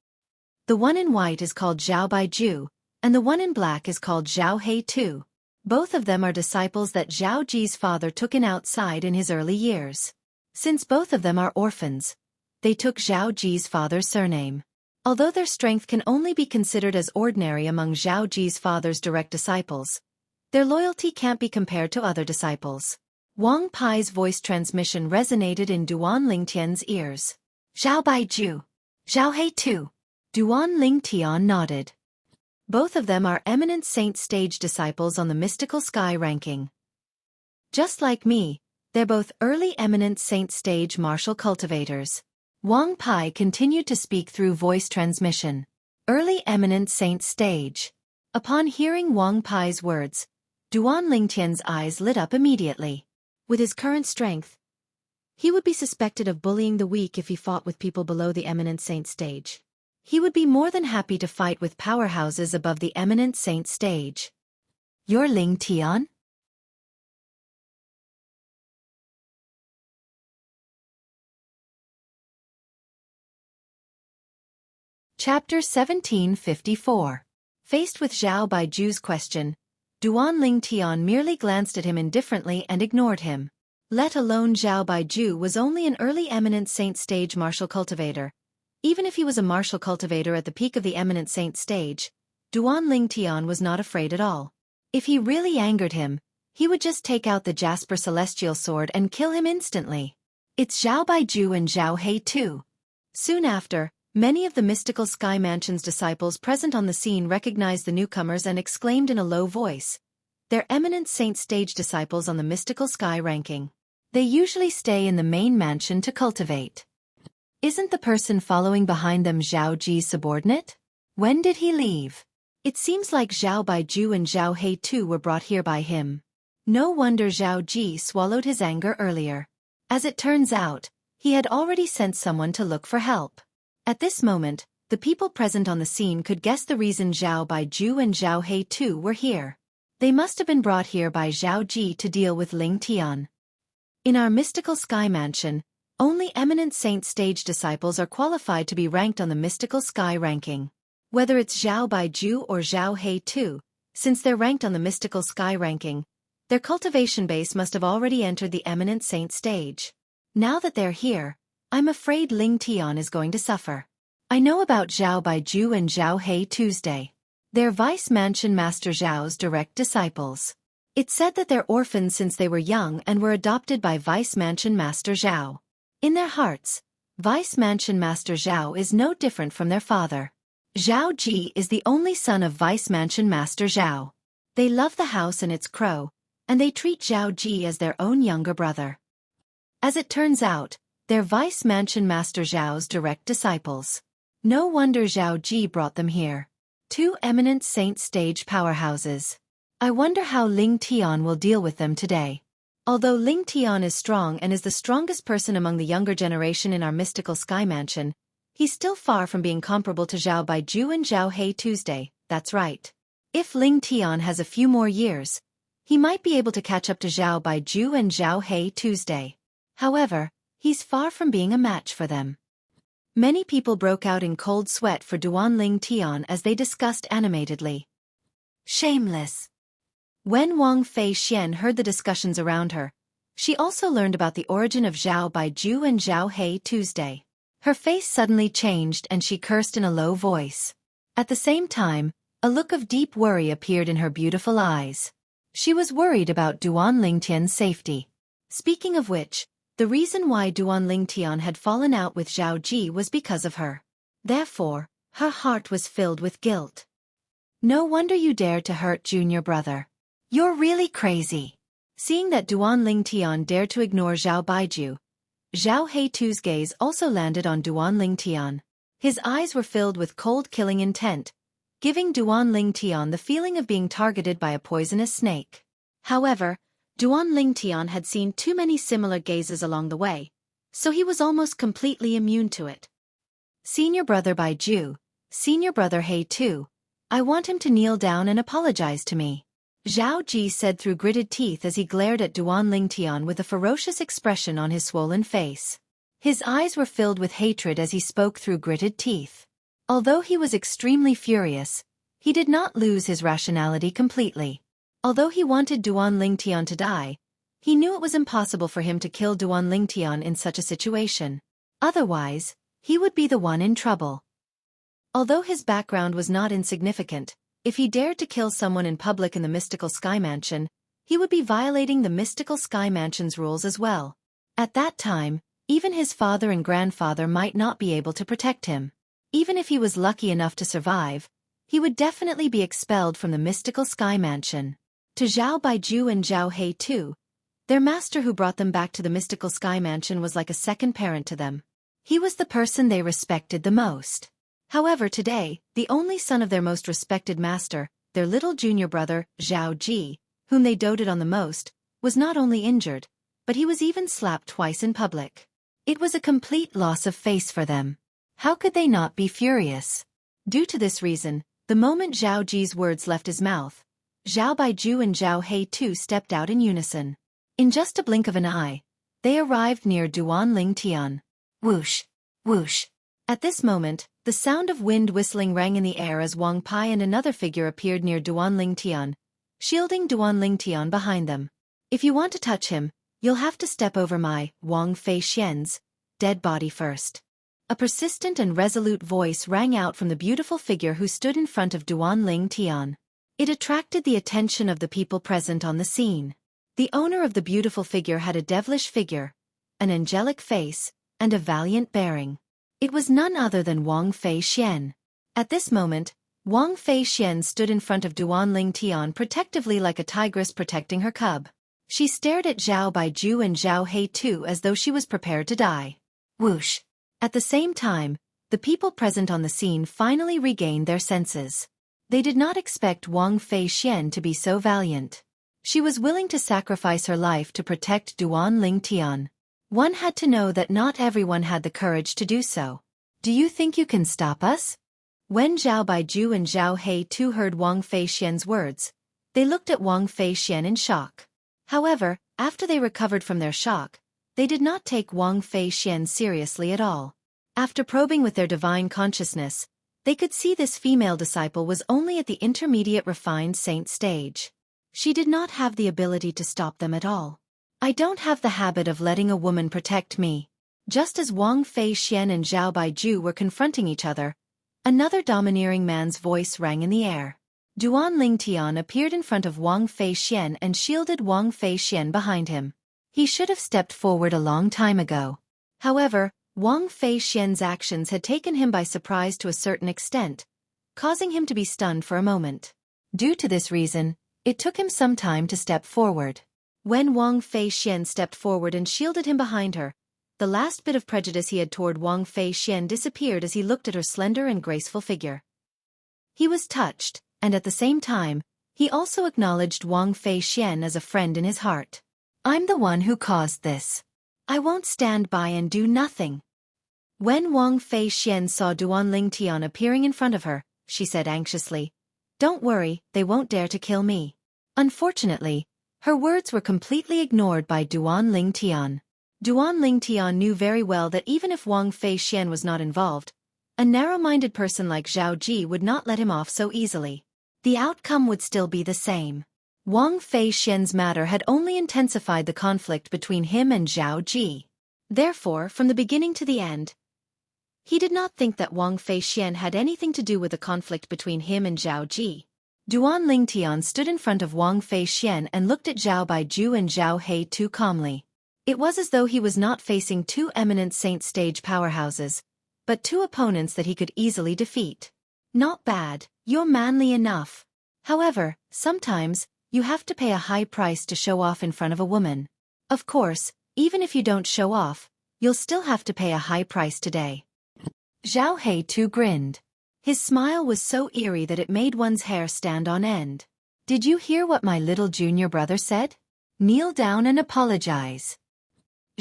The one in white is called Zhao Baiju, and the one in black is called Zhao He too. Both of them are disciples that Zhao Ji's father took in outside in his early years. Since both of them are orphans, they took Zhao Ji's father's surname. Although their strength can only be considered as ordinary among Zhao Ji's father's direct disciples, their loyalty can't be compared to other disciples. Wang Pai's voice transmission resonated in Duan Ling Tian's ears. Zhao Baiju. Zhao He too. Duan Ling Tian nodded. Both of them are eminent saint stage disciples on the mystical sky ranking. Just like me, they're both early eminent saint stage martial cultivators. Wang Pai continued to speak through voice transmission. Early eminent saint stage. Upon hearing Wang Pai's words, Duan Ling Tian's eyes lit up immediately. With his current strength, he would be suspected of bullying the weak if he fought with people below the eminent saint stage. He would be more than happy to fight with powerhouses above the eminent saint stage. You're Ling Tian? Chapter 1754. Faced with Zhao Baiju's question, Duan Ling Tian merely glanced at him indifferently and ignored him. Let alone Zhao Baiju was only an early eminent saint stage martial cultivator. Even if he was a martial cultivator at the peak of the eminent saint stage, Duan Ling Tian was not afraid at all. If he really angered him, he would just take out the Jasper Celestial Sword and kill him instantly. It's Zhao Baiju and Zhao He too. Soon after, many of the mystical Sky Mansion's disciples present on the scene recognized the newcomers and exclaimed in a low voice. They're eminent saint stage disciples on the mystical sky ranking. They usually stay in the main mansion to cultivate. Isn't the person following behind them Zhao Ji's subordinate? When did he leave? It seems like Zhao Baiju and Zhao He too were brought here by him. No wonder Zhao Ji swallowed his anger earlier. As it turns out, he had already sent someone to look for help. At this moment, the people present on the scene could guess the reason Zhao Baiju and Zhao He too were here. They must have been brought here by Zhao Ji to deal with Ling Tian. In our mystical sky mansion, only eminent saint stage disciples are qualified to be ranked on the mystical sky ranking. Whether it's Zhao Baiju or Zhao He too, since they're ranked on the mystical sky ranking, their cultivation base must have already entered the eminent saint stage. Now that they're here, I'm afraid Ling Tian is going to suffer. I know about Zhao Baiju and Zhao He Tuesday. They're Vice Mansion Master Zhao's direct disciples. It said that they're orphans since they were young and were adopted by Vice Mansion Master Zhao. In their hearts, Vice Mansion Master Zhao is no different from their father. Zhao Ji is the only son of Vice Mansion Master Zhao. They love the house and its crow, and they treat Zhao Ji as their own younger brother. As it turns out, they're Vice Mansion Master Zhao's direct disciples. No wonder Zhao Ji brought them here. Two eminent saint stage powerhouses. I wonder how Ling Tian will deal with them today. Although Ling Tian is strong and is the strongest person among the younger generation in our mystical sky mansion, he's still far from being comparable to Zhao Baiju and Zhao Hei Tuesday, that's right. If Ling Tian has a few more years, he might be able to catch up to Zhao Baiju and Zhao Hei Tuesday. However, he's far from being a match for them. Many people broke out in cold sweat for Duan Ling Tian as they discussed animatedly. Shameless. When Wang Fei Xian heard the discussions around her, she also learned about the origin of Zhao Baiju and Zhao Hei Tuesday. Her face suddenly changed and she cursed in a low voice. At the same time, a look of deep worry appeared in her beautiful eyes. She was worried about Duan Lingtian's safety. Speaking of which, the reason why Duan Lingtian had fallen out with Zhao Ji was because of her. Therefore, her heart was filled with guilt. No wonder you dared to hurt junior brother. You're really crazy. Seeing that Duan Lingtian dared to ignore Zhao Baiju, Zhao Hei Tu's gaze also landed on Duan Lingtian. His eyes were filled with cold killing intent, giving Duan Lingtian the feeling of being targeted by a poisonous snake. However, Duan Lingtian had seen too many similar gazes along the way, so he was almost completely immune to it. Senior brother Baiju, senior brother Hei Tu, I want him to kneel down and apologize to me. Zhao Ji said through gritted teeth as he glared at Duan Lingtian with a ferocious expression on his swollen face. His eyes were filled with hatred as he spoke through gritted teeth. Although he was extremely furious, he did not lose his rationality completely. Although he wanted Duan Lingtian to die, he knew it was impossible for him to kill Duan Lingtian in such a situation. Otherwise, he would be the one in trouble. Although his background was not insignificant, if he dared to kill someone in public in the Mystical Sky Mansion, he would be violating the Mystical Sky Mansion's rules as well. At that time, even his father and grandfather might not be able to protect him. Even if he was lucky enough to survive, he would definitely be expelled from the Mystical Sky Mansion. To Zhao Baiju and Zhao Hei Tu, their master who brought them back to the Mystical Sky Mansion was like a second parent to them. He was the person they respected the most. However, today, the only son of their most respected master, their little junior brother, Zhao Ji, whom they doted on the most, was not only injured, but he was even slapped twice in public. It was a complete loss of face for them. How could they not be furious? Due to this reason, the moment Zhao Ji's words left his mouth, Zhao Baiju and Zhao Hei Tu stepped out in unison. In just a blink of an eye, they arrived near Duan Lingtian. Whoosh! Whoosh! At this moment, the sound of wind whistling rang in the air as Wang Pai and another figure appeared near Duan Lingtian, shielding Duan Lingtian behind them. If you want to touch him, you'll have to step over my, Wang Fei Xian's, dead body first. A persistent and resolute voice rang out from the beautiful figure who stood in front of Duan Lingtian. It attracted the attention of the people present on the scene. The owner of the beautiful figure had a devilish figure, an angelic face, and a valiant bearing. It was none other than Wang Fei Xian. At this moment, Wang Fei Xian stood in front of Duan Lingtian protectively like a tigress protecting her cub. She stared at Zhao Baiju and Zhao Hei Tu as though she was prepared to die. Whoosh! At the same time, the people present on the scene finally regained their senses. They did not expect Wang Fei Xian to be so valiant. She was willing to sacrifice her life to protect Duan Lingtian. One had to know that not everyone had the courage to do so. Do you think you can stop us? When Zhao Baiju and Zhao Hei Tu heard Wang Fei Xian's words, they looked at Wang Fei Xian in shock. However, after they recovered from their shock, they did not take Wang Fei Xian seriously at all. After probing with their divine consciousness, they could see this female disciple was only at the intermediate refined saint stage. She did not have the ability to stop them at all. I don't have the habit of letting a woman protect me. Just as Wang Fei Xian and Zhao Baiju were confronting each other, another domineering man's voice rang in the air. Duan Lingtian appeared in front of Wang Feixian and shielded Wang Feixian behind him. He should have stepped forward a long time ago. However, Wang Feixian's actions had taken him by surprise to a certain extent, causing him to be stunned for a moment. Due to this reason, it took him some time to step forward. When Wang Feixian stepped forward and shielded him behind her, the last bit of prejudice he had toward Wang Feixian disappeared as he looked at her slender and graceful figure. He was touched, and at the same time, he also acknowledged Wang Feixian as a friend in his heart. I'm the one who caused this. I won't stand by and do nothing. When Wang Feixian saw Duan Lingtian appearing in front of her, she said anxiously, "Don't worry, they won't dare to kill me." Unfortunately, her words were completely ignored by Duan Lingtian. Duan Lingtian knew very well that even if Wang Feixian was not involved, a narrow-minded person like Zhao Ji would not let him off so easily. The outcome would still be the same. Wang Feixian's matter had only intensified the conflict between him and Zhao Ji. Therefore, from the beginning to the end, he did not think that Wang Feixian had anything to do with the conflict between him and Zhao Ji. Duan Lingtian stood in front of Wang Feixian and looked at Zhao Baiju and Zhao He calmly. It was as though he was not facing two eminent saint stage powerhouses, but two opponents that he could easily defeat. Not bad, you're manly enough. However, sometimes, you have to pay a high price to show off in front of a woman. Of course, even if you don't show off, you'll still have to pay a high price today. Zhao He grinned. His smile was so eerie that it made one's hair stand on end. Did you hear what my little junior brother said? Kneel down and apologize.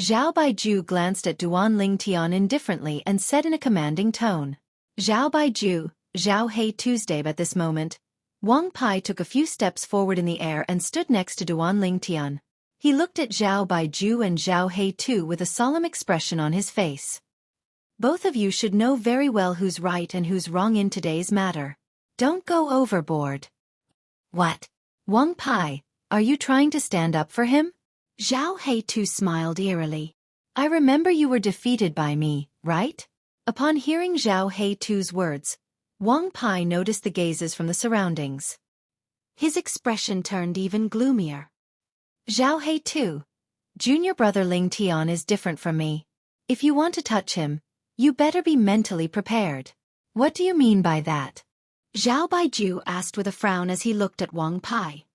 Zhao Baiju glanced at Duan Lingtian indifferently and said in a commanding tone. Zhao Baiju, Zhao He Tuesday. At this moment, Wang Pai took a few steps forward in the air and stood next to Duan Lingtian. He looked at Zhao Baiju and Zhao He with a solemn expression on his face. Both of you should know very well who's right and who's wrong in today's matter. Don't go overboard. What? Wang Pai, are you trying to stand up for him? Zhao He smiled eerily. I remember you were defeated by me, right? Upon hearing Zhao He's words, Wang Pai noticed the gazes from the surroundings. His expression turned even gloomier. Zhao He, junior brother Lingtian is different from me. If you want to touch him, you better be mentally prepared. What do you mean by that? Zhao Baiju asked with a frown as he looked at Wang Pai.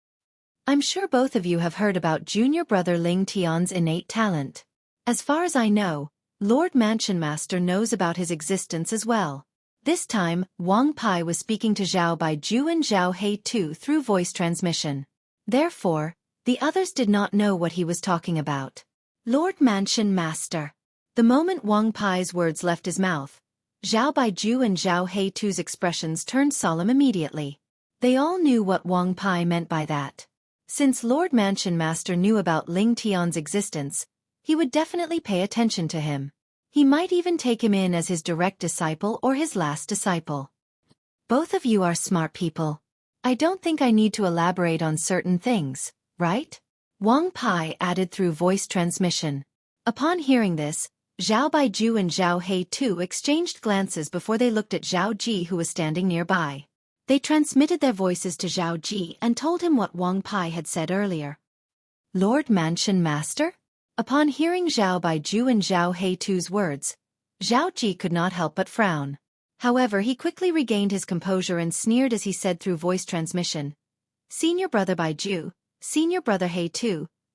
I'm sure both of you have heard about junior brother Lingtian's innate talent. As far as I know, Lord Mansion Master knows about his existence as well. This time, Wang Pai was speaking to Zhao Baiju and Zhao He through voice transmission. Therefore, the others did not know what he was talking about. Lord Mansion Master. The moment Wang Pai's words left his mouth, Zhao Baiju and Zhao He's expressions turned solemn immediately. They all knew what Wang Pai meant by that. Since Lord Mansion Master knew about Lingtian's existence, he would definitely pay attention to him. He might even take him in as his direct disciple or his last disciple. Both of you are smart people. I don't think I need to elaborate on certain things, right? Wang Pai added through voice transmission. Upon hearing this, Zhao Baiju and Zhao He exchanged glances before they looked at Zhao Ji, who was standing nearby. They transmitted their voices to Zhao Ji and told him what Wang Pai had said earlier. Lord Mansion Master? Upon hearing Zhao Baiju and Zhao He's words, Zhao Ji could not help but frown. However, he quickly regained his composure and sneered as he said through voice transmission. Senior brother Baiju, senior brother He,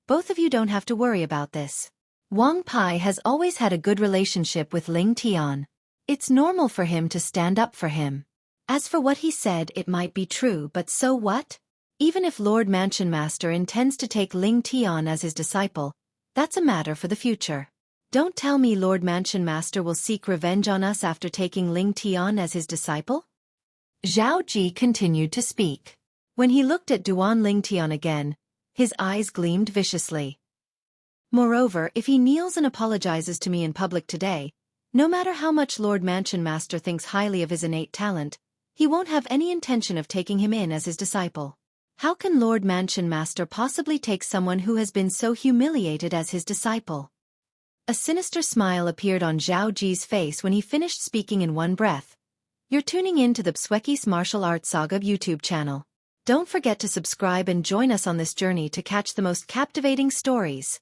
both of you don't have to worry about this. Wang Pai has always had a good relationship with Lingtian. It's normal for him to stand up for him. As for what he said, it might be true, but so what? Even if Lord Mansion Master intends to take Lingtian as his disciple, that's a matter for the future. Don't tell me Lord Mansion Master will seek revenge on us after taking Lingtian as his disciple? Zhao Ji continued to speak. When he looked at Duan Lingtian again, his eyes gleamed viciously. Moreover, if he kneels and apologizes to me in public today, no matter how much Lord Mansion Master thinks highly of his innate talent, he won't have any intention of taking him in as his disciple. How can Lord Mansion Master possibly take someone who has been so humiliated as his disciple? A sinister smile appeared on Zhao Ji's face when he finished speaking in one breath. You're tuning in to the Xueqi's Martial Arts Saga YouTube channel. Don't forget to subscribe and join us on this journey to catch the most captivating stories.